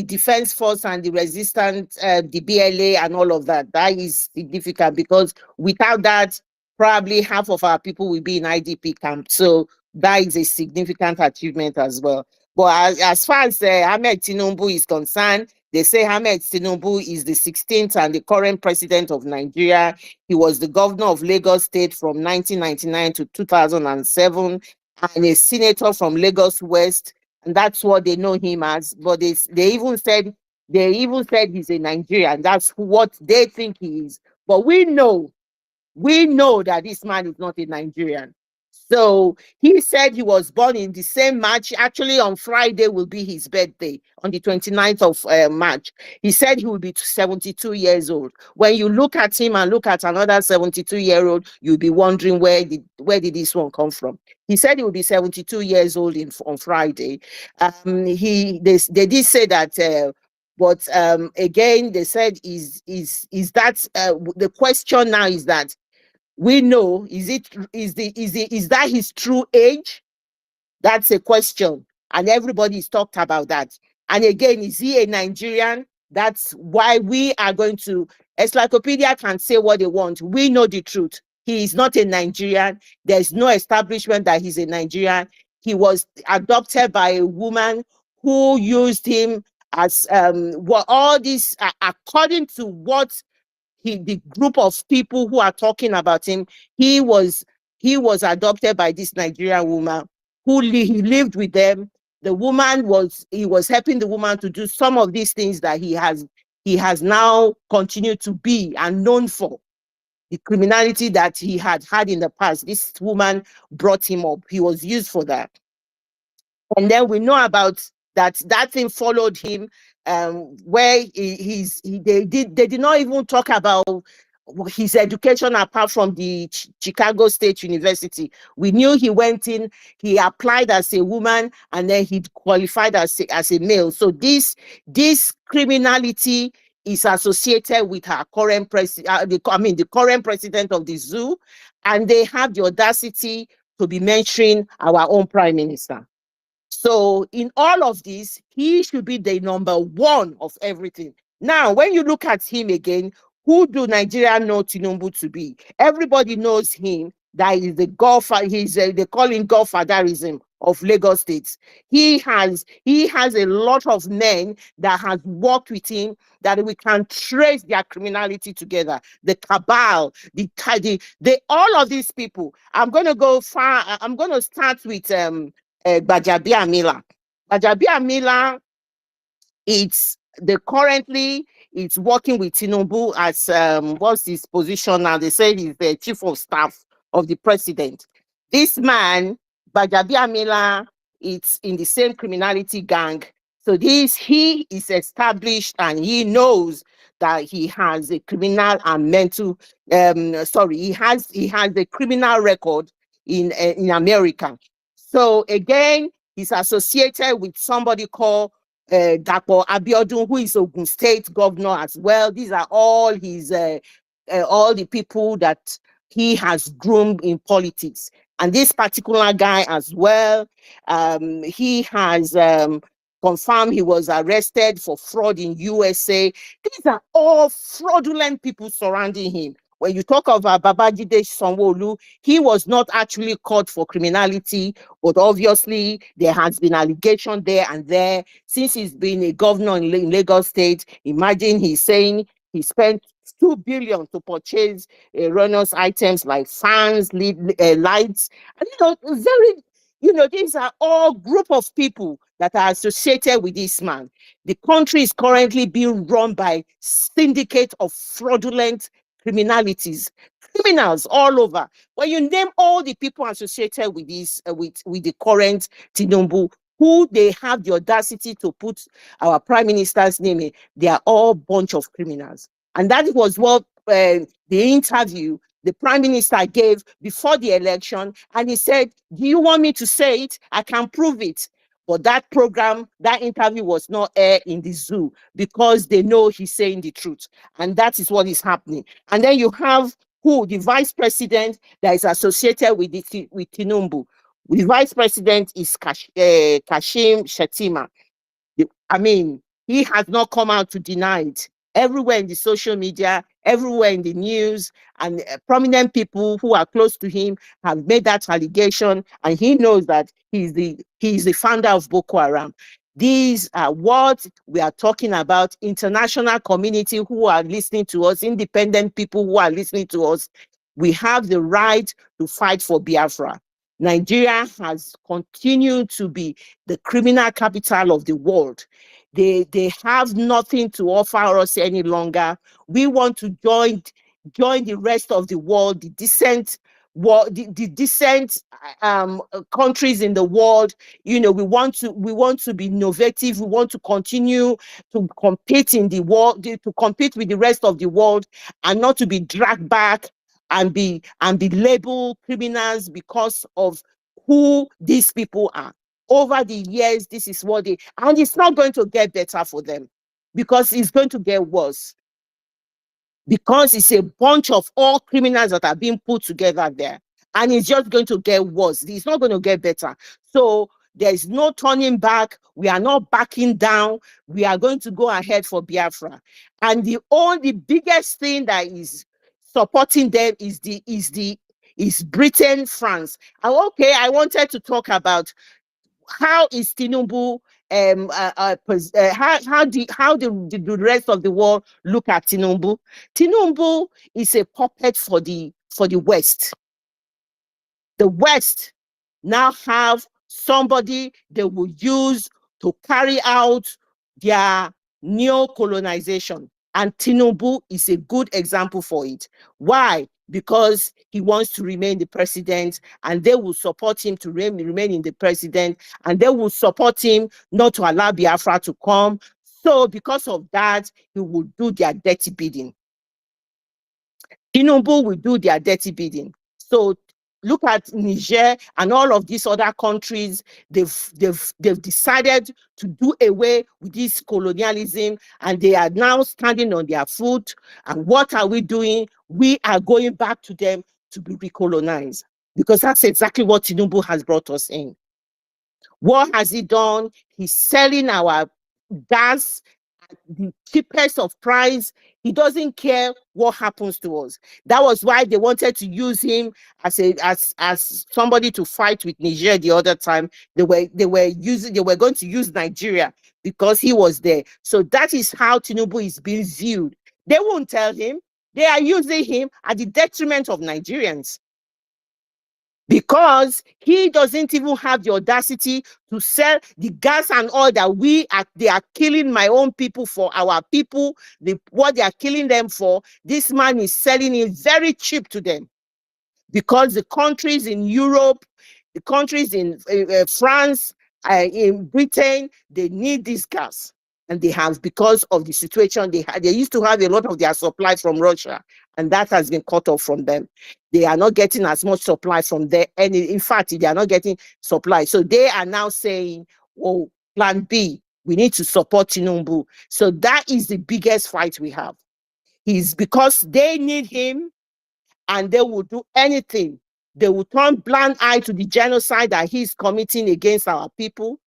defense force and the resistance, the BLA and all of that. That is significant, because without that, probably half of our people will be in IDP camp. So that is a significant achievement as well. But as far as Ahmed Tinubu is concerned, they say Ahmed Tinubu is the 16th and the current president of Nigeria. He was the governor of Lagos State from 1999 to 2007, and a senator from Lagos West, and that's what they know him as. But they even said he's a Nigerian. That's what they think he is. But we know that this man is not a Nigerian. So he said he was born in the same March. Actually, on Friday will be his birthday, on the 29th of March. He said he will be 72 years old. When you look at him and look at another 72-year-old, you'll be wondering where did this one come from. He said he will be 72 years old on Friday. They did say that. But again, they said is that the question now is that we know, is that his true age? That's a question, and everybody's talked about that. And again, is he a Nigerian? That's why we are going to, Encyclopedia can say what they want. We know the truth. He is not a Nigerian. There's no establishment that he's a Nigerian. He was adopted by a woman who used him as what all this according to what the group of people who are talking about him, he was adopted by this Nigerian woman he lived with them. The woman he was helping the woman to do some of these things that he has now continued to be and known for. The criminality that he had in the past, this woman brought him up. He was used for that. And then we know about that thing followed him, where they did not even talk about his education apart from the Chicago State University. We knew he went in, he applied as a woman, and then he qualified as a male. So this criminality is associated with our current the current president of the zoo, and they have the audacity to be mentioning our own prime minister. So in all of this, he should be the number one of everything. Now, when you look at him again, who do Nigeria know Tinubu to be? Everybody knows him. That is the godfather. They call him godfatherism of Lagos State. He has a lot of men that has worked with him, that we can trace their criminality together. The cabal, all of these people. I'm going to go far. I'm going to start with Gbajabiamila. Gbajabiamila, currently it's working with Tinubu as what's his position now? They say he's the chief of staff of the president. This man, Gbajabiamila, it's in the same criminality gang. So he is established, and he knows that he has a criminal and mental he has a criminal record in America. So again, he's associated with somebody called Dapo Abiodun, who is Ogun State governor as well. These are all his all the people that he has groomed in politics. And this particular guy as well, he has confirmed he was arrested for fraud in USA. These are all fraudulent people surrounding him. When you talk of Babajide Sanwo-Olu, he was not actually caught for criminality, but obviously there has been allegation there and there. Since he's been a governor in Lagos State, imagine he's saying he spent 2 billion to purchase erroneous items like fans, lights, and these are all group of people that are associated with this man. The country is currently being run by syndicate of fraudulent criminalities, criminals all over. When you name all the people associated with this, with the current Tinubu, who they have the audacity to put our prime minister's name in, they are all bunch of criminals. And that was what the interview the prime minister gave before the election. And he said, do you want me to say it? I can prove it. But that program, that interview was not aired in the zoo because they know he's saying the truth. And that is what is happening. And then you have the vice president that is associated with Tinubu. The vice president is Kashim Shettima. I mean, he has not come out to deny it. Everywhere in the social media, everywhere in the news, and prominent people who are close to him have made that allegation, and he knows that he is the founder of Boko Haram. These are what we are talking about. International community who are listening to us, independent people who are listening to us. We have the right to fight for Biafra. Nigeria has continued to be the criminal capital of the world. They have nothing to offer us any longer. We want to join the rest of the world, the decent countries in the world. We want to be innovative. We want to continue to compete in the world, to compete with the rest of the world, and not to be dragged back and be labeled criminals because of who these people are. Over the years, this is what and it's not going to get better for them, because it's going to get worse, because it's a bunch of all criminals that are being put together there, and it's just going to get worse. It's not going to get better. So there's no turning back. We are not backing down. We are going to go ahead for Biafra. And the biggest thing that is supporting them is Britain, France. And okay, I wanted to talk about how is Tinubu how the rest of the world look at Tinubu. Tinubu is a puppet for the West. The West now have somebody they will use to carry out their neo-colonization. And Tinubu is a good example for it. Why? Because he wants to remain the president, and they will support him to remain in the president, and they will support him not to allow Biafra to come. So because of that, he will do their dirty bidding. Tinubu will do their dirty bidding. So look at Niger and all of these other countries. They've decided to do away with this colonialism, and they are now standing on their foot. And what are we doing? We are going back to them to be recolonized, because that's exactly what Tinubu has brought us in. What has he done? He's selling our gas at the cheapest of price. He doesn't care what happens to us. That was why they wanted to use him as somebody to fight with Niger the other time. They were going to use Nigeria because he was there. So that is how Tinubu is being viewed. They won't tell him. They are using him at the detriment of Nigerians, because he doesn't even have the audacity to sell the gas and oil that they are killing my own people for, our people, what they are killing them for. This man is selling it very cheap to them, because the countries in Europe, the countries in France, in Britain, they need this gas. And they have, because of the situation they used to have a lot of their supply from Russia, and that has been cut off from them. They are not getting as much supply from there, and in fact, they are not getting supply. So they are now saying, oh, plan B, we need to support Tinubu. So that is the biggest fight we have. Is because they need him, and they will do anything They will turn blind eye to the genocide that he's committing against our people.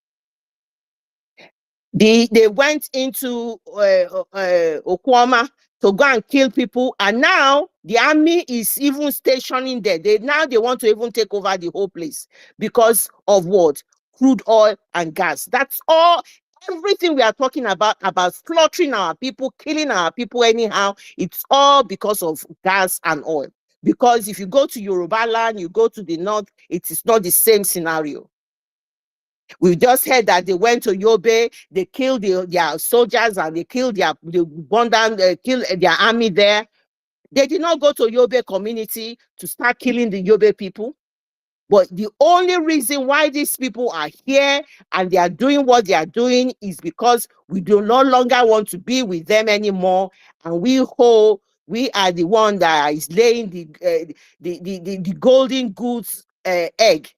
They went into Okwama to go and kill people, and now the army is even stationing there. They want to even take over the whole place because of what? Crude oil and gas. That's all. Everything we are talking about slaughtering our people, killing our people anyhow, it's all because of gas and oil. Because if you go to Yoruba land, you go to the north, it is not the same scenario. We just heard that they went to Yobe, they killed their soldiers and they killed their army there. They did not go to Yobe community to start killing the Yobe people. But the only reason why these people are here and they are doing what they are doing is because we do no longer want to be with them anymore. And we are the one that is laying the golden goose egg.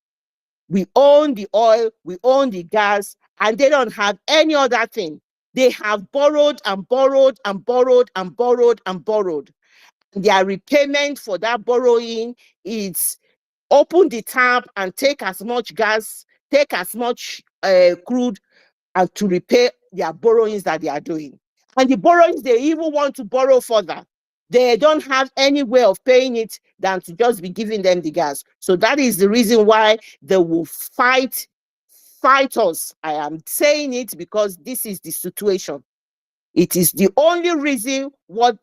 We own the oil, we own the gas, and they don't have any other thing. They have borrowed and borrowed and borrowed and borrowed and borrowed. Their repayment for that borrowing is open the tap and take as much gas, take as much crude, and to repay their borrowings that they are doing. And the borrowings, they even want to borrow further. They don't have any way of paying it than to just be giving them the gas. So that is the reason why they will fight us. I am saying it because this is the situation. It is the only reason why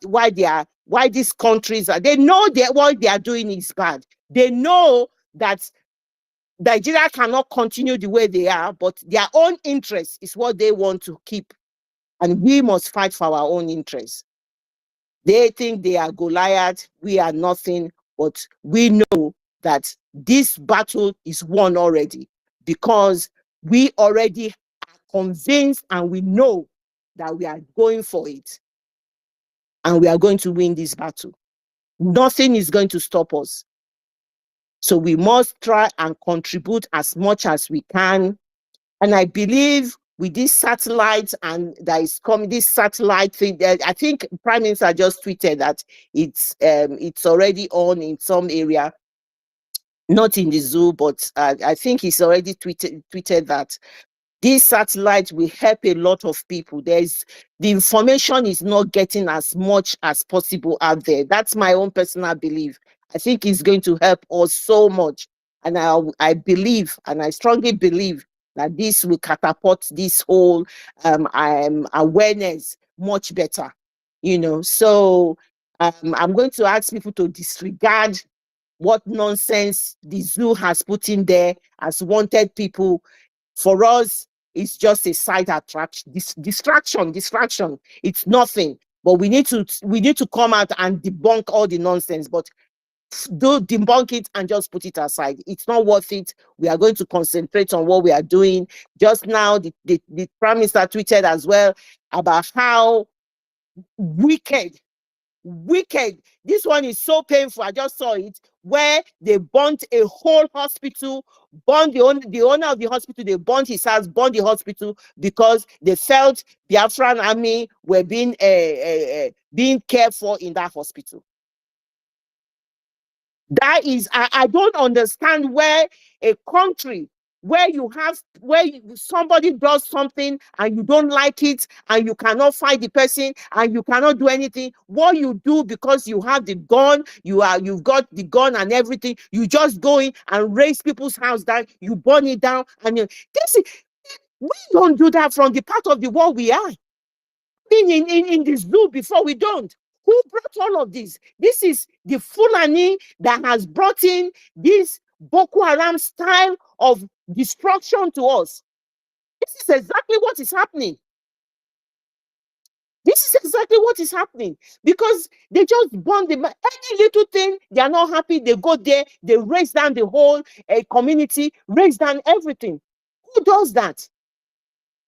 these countries are. They know that what they are doing is bad. They know that Nigeria cannot continue the way they are, but their own interest is what they want to keep. And we must fight for our own interests. They think they are Goliath, we are nothing, but we know that this battle is won already because we already are convinced and we know that we are going for it and we are going to win this battle. Nothing is going to stop us. So we must try and contribute as much as we can. And I believe with this satellite and that is coming, this satellite thing, I think Prime Minister just tweeted that it's already on in some area, not in the zoo, but I think he's already tweeted that this satellite will help a lot of people. The information is not getting as much as possible out there. That's my own personal belief. I think it's going to help us so much. And I believe, and I strongly believe that this will catapult this whole awareness much better. So I'm going to ask people to disregard what nonsense the zoo has put in there as wanted people. For us, it's just a side attraction, distraction. It's nothing. But we need to come out and debunk all the nonsense. But do debunk it and just put it aside. It's not worth it. We are going to concentrate on what we are doing. Just now, the Prime Minister tweeted as well about how wicked. This one is so painful. I just saw it where they burnt a whole hospital, burned the owner of the hospital. They burnt his house, burned the hospital because they felt Biafran army were being cared for in that hospital. That is, I don't understand where a country where somebody does something and you don't like it and you cannot fight the person and you cannot do anything. What you do because you have the gun, you've got the gun and everything, you just go in and raise people's house down, you burn it down, and we don't do that from the part of the world we are. In the zoo before, we don't. Who brought all of this? This is the Fulani that has brought in this Boko Haram style of destruction to us. This is exactly what is happening. Because they just burn any little thing, they are not happy, they go there, they raise down the whole community, raise down everything. Who does that?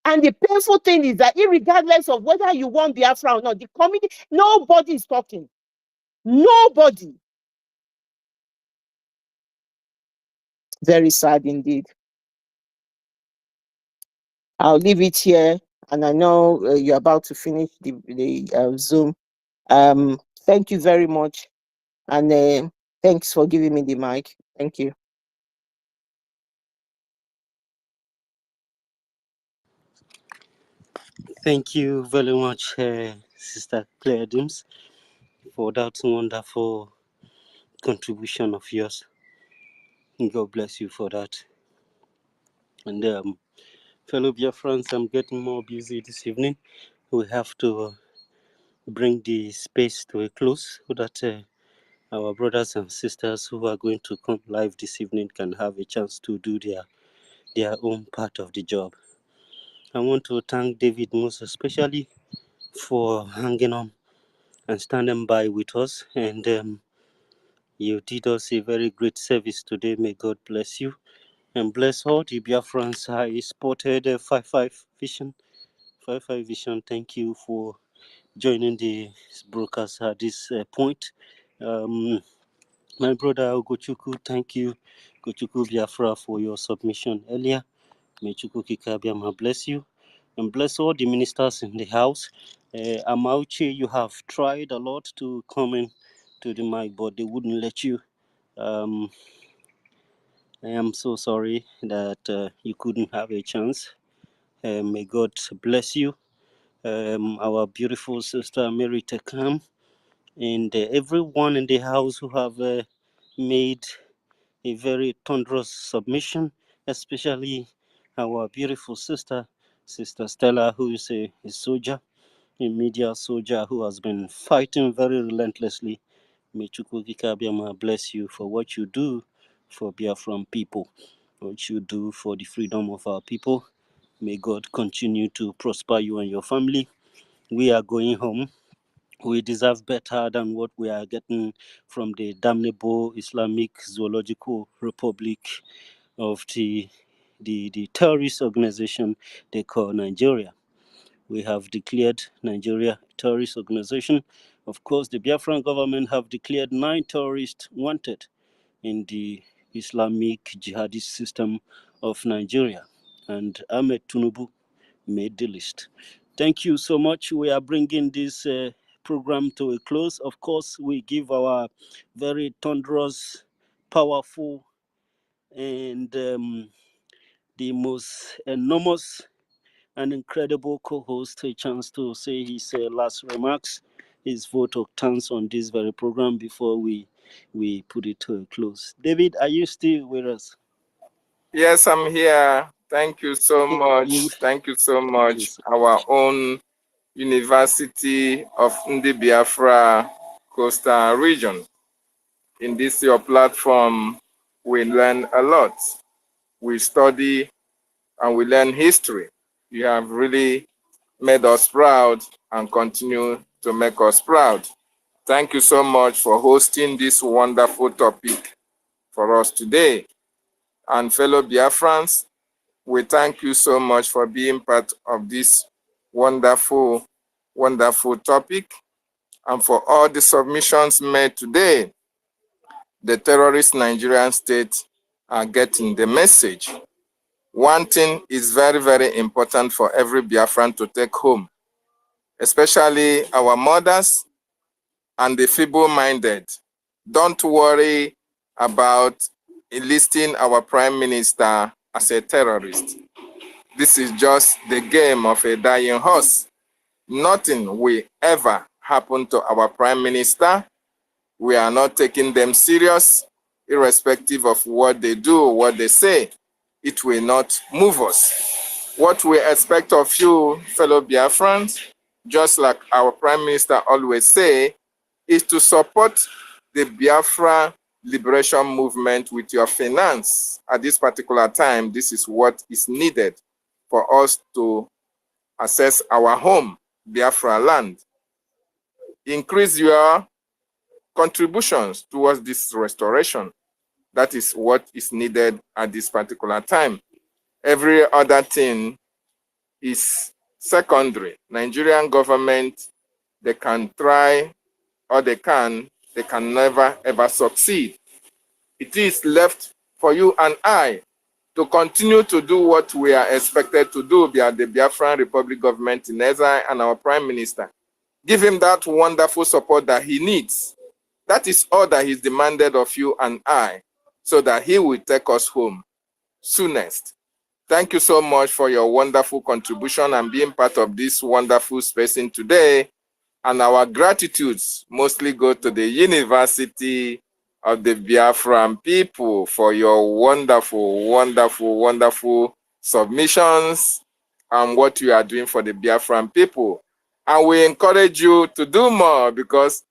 And the painful thing is that irregardless of whether you want Biafra or not, the community, nobody is talking. Nobody. Very sad indeed. I'll leave it here. And I know you're about to finish the Zoom. Thank you very much. And thanks for giving me the mic. Thank you. Thank you very much, Sister Claire Dims, for that wonderful contribution of yours. God bless you for that. And fellow Biafrans, I'm getting more busy this evening. We have to bring the space to a close so that our brothers and sisters who are going to come live this evening can have a chance to do their own part of the job. I want to thank David most especially for hanging on and standing by with us. And you did us a very great service today. May God bless you and bless all the Biafrans. I spotted 5-5 Vision. 5-5 Vision, thank you for joining the broadcast at this point. My brother Ogochukwu, thank you, Gochukwu Biafra, for your submission earlier. May Chukwu Kikabiama bless you and bless all the ministers in the house. Amauchi, you have tried a lot to come in to the mic, but they wouldn't let you. I am so sorry that you couldn't have a chance. May God bless you. Our beautiful sister Mary Tekam and everyone in the house who have made a very thunderous submission, especially our beautiful sister, Sister Stella, who is a soldier, a media soldier who has been fighting very relentlessly. May Chukwuki Kabiama bless you for what you do for Biafran people, what you do for the freedom of our people. May God continue to prosper you and your family. We are going home. We deserve better than what we are getting from the damnable Islamic Zoological Republic of the terrorist organization they call Nigeria. We have declared Nigeria a terrorist organization. Of course, the Biafran government have declared 9 terrorists wanted in the Islamic jihadist system of Nigeria. And Ahmed Tinubu made the list. Thank you so much. We are bringing this program to a close. Of course, we give our very thunderous, powerful, and the most enormous and incredible co-host a chance to say his last remarks, his vote of thanks on this very program before we put it to a close. David, are you still with us? Yes, I'm here. Thank you so much. Thank you so much. Our own University of Ndi Biafra Coastal Region. In this your platform, we learn a lot. We study and we learn history. You have really made us proud and continue to make us proud. Thank you so much for hosting this wonderful topic for us today. And fellow Biafrans, we thank you so much for being part of this wonderful, wonderful topic and for all the submissions made today. The terrorist Nigerian state are getting the message. One thing is very, very important for every Biafran to take home, especially our mothers and the feeble-minded. Don't worry about enlisting our prime minister as a terrorist. This is just the game of a dying horse. Nothing will ever happen to our prime minister. We are not taking them serious, irrespective of what they do, what they say. It will not move us. What we expect of you, fellow Biafrans, just like our prime minister always say, is to support the Biafra liberation movement with your finance. At this particular time, this is what is needed for us to access our home, Biafra land. Increase your contributions towards this restoration. That is what is needed at this particular time. Every other thing is secondary. Nigerian government, they can try or they can never ever succeed. It is left for you and I to continue to do what we are expected to do via the Biafran Republic government in exile and our prime minister. Give him that wonderful support that he needs. That is all that is demanded of you and I. so that he will take us home soonest. Thank you so much for your wonderful contribution and being part of this wonderful space in today. And our gratitudes mostly go to the University of the Biafran people for your wonderful, wonderful, wonderful submissions and what you are doing for the Biafran people. And we encourage you to do more, because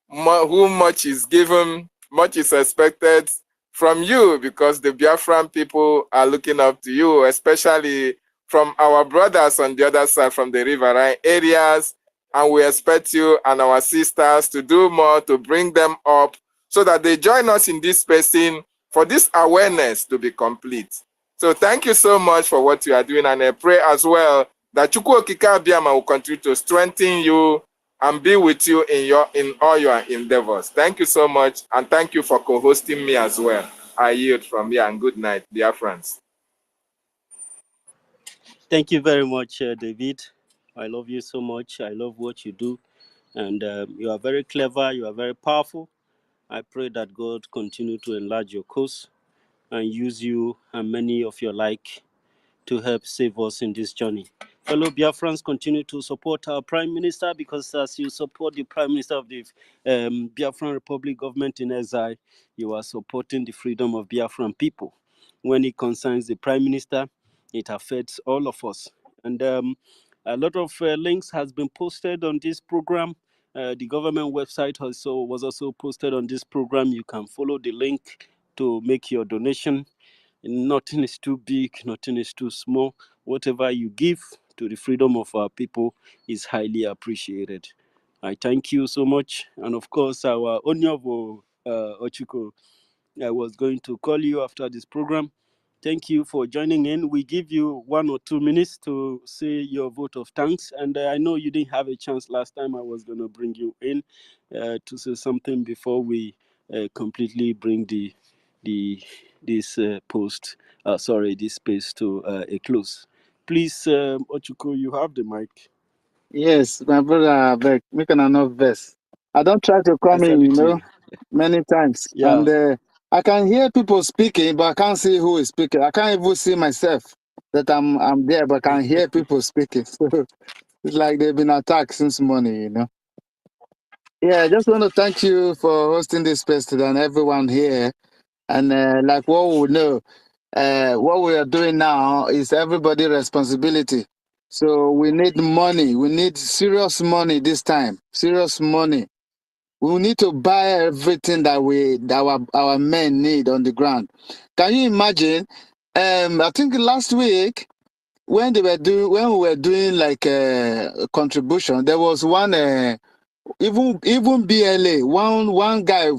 who much is given, much is expected from you, because the Biafran people are looking up to you, especially from our brothers on the other side, from the riverine areas. And we expect you and our sisters to do more to bring them up so that they join us in this spacing for this awareness to be complete. So thank you so much for what you are doing, and I pray as well that Chukwu Okike Abiyama will continue to strengthen you and be with you in all your endeavors. Thank you so much, and thank you for co-hosting me as well. I yield from here, and good night, dear friends. Thank you very much, David. I love you so much. I love what you do. And you are very clever. You are very powerful. I pray that God continue to enlarge your cause and use you and many of your like to help save us in this journey. Fellow Biafrans, continue to support our Prime Minister, because as you support the Prime Minister of the Biafran Republic government in exile, you are supporting the freedom of Biafran people. When it concerns the Prime Minister, it affects all of us. And a lot of links has been posted on this program. The government website was also posted on this program. You can follow the link to make your donation. Nothing is too big, nothing is too small. Whatever you give to the freedom of our people is highly appreciated. I thank you so much. And of course, our Onyovo Ochiko, I was going to call you after this program. Thank you for joining in. We give you 1 or 2 minutes to say your vote of thanks. And I know you didn't have a chance last time. I was going to bring you in to say something before we completely bring this space to a close. Please, Ochuko, you have the mic. Yes, my brother, make an enough verse. I don't try to I come in, salute you. many times. Yeah. And I can hear people speaking, but I can't see who is speaking. I can't even see myself that I'm there, but I can hear people speaking. So it's like they've been attacked since morning. Yeah, I just want to thank you for hosting this space today and everyone here. And like what we know, what we are doing now is everybody's responsibility. So we need money. We need serious money this time. Serious money. We need to buy everything that our men need on the ground. Can you imagine? I think last week when we were doing like a contribution, there was one. Even BLA, one guy,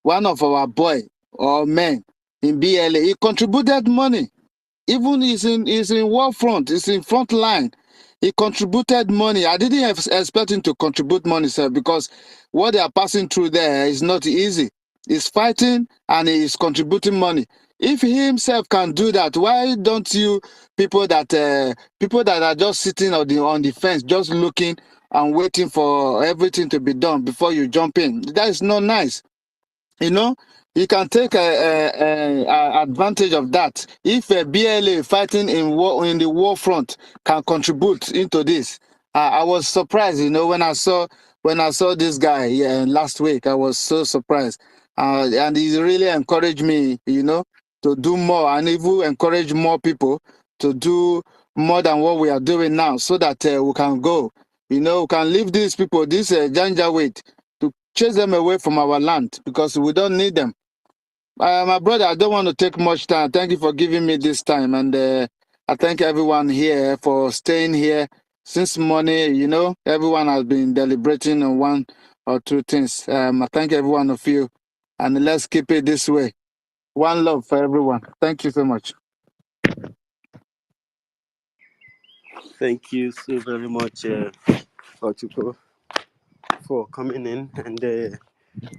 one of our boy or men in BLA, he contributed money. Even he's in war front, he's in front line. He contributed money. I didn't expect him to contribute money, sir, because what they are passing through there is not easy. He's fighting and he's contributing money. If he himself can do that, why don't you people that are just sitting on the fence, just looking and waiting for everything to be done before you jump in? That is not nice. You can take advantage of that. If a BLA fighting in the war front can contribute into this, I was surprised. When I saw this guy last week, I was so surprised, and he really encouraged me, to do more, and even encourage more people to do more than what we are doing now, so that we can go. We can leave these people, this Janjaweed, to chase them away from our land, because we don't need them. My brother, I don't want to take much time. Thank you for giving me this time. And I thank everyone here for staying here since morning. Everyone has been deliberating on one or two things. I thank every one of you. And let's keep it this way. One love for everyone. Thank you so much. Thank you so very much, Ochuko, for coming in. And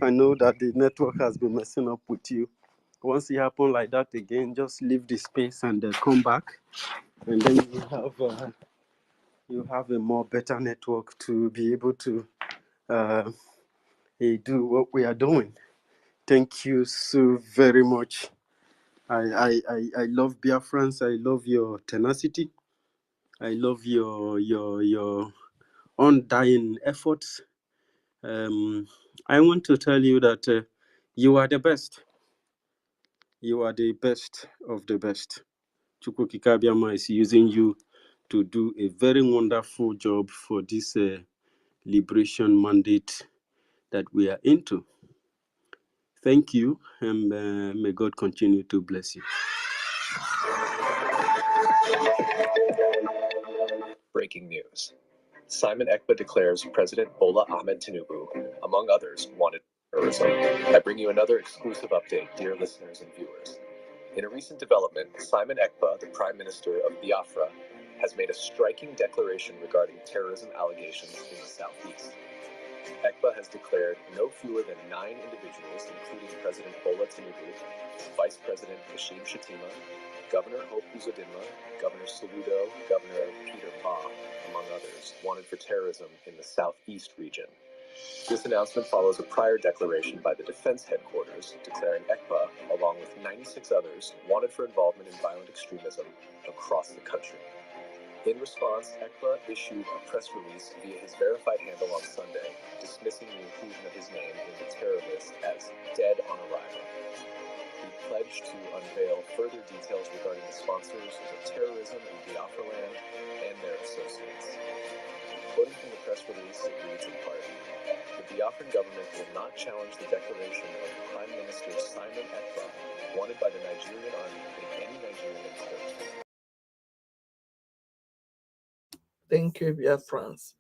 I know that the network has been messing up with you. Once it happens like that again, just leave the space and come back, and then you have a more better network to be able to do what we are doing. Thank you so very much. I love Biafrans. I love your tenacity. I love your undying efforts. I want to tell you that you are the best. You are the best of the best. Chukwuka Abiyama is using you to do a very wonderful job for this liberation mandate that we are into. Thank you, and may God continue to bless you. Breaking news. Simon Ekpa declares President Bola Ahmed Tinubu, among others, wanted for terrorism. I bring you another exclusive update, dear listeners and viewers. In a recent development, Simon Ekpa, the Prime Minister of Biafra, has made a striking declaration regarding terrorism allegations in the southeast. Ekpa has declared no fewer than 9 individuals, including President Bola Tinubu, Vice President Kashim Shettima, Governor Hope Uzodinma, Governor Soludo, Governor Peter Ba, among others, wanted for terrorism in the southeast region. This announcement follows a prior declaration by the Defense Headquarters declaring Ekpa, along with 96 others, wanted for involvement in violent extremism across the country. In response, Ekpa issued a press release via his verified handle on Sunday, dismissing the inclusion of his name in the terror list as dead on arrival. He pledged to unveil further details regarding the sponsors of terrorism in Biafra land and their associates. Quoting from the press release, it reads in part, "The Biafran government will not challenge the declaration of Prime Minister Simon Ekpa, wanted by the Nigerian army in any Nigerian territory." Thank you, Biafrans.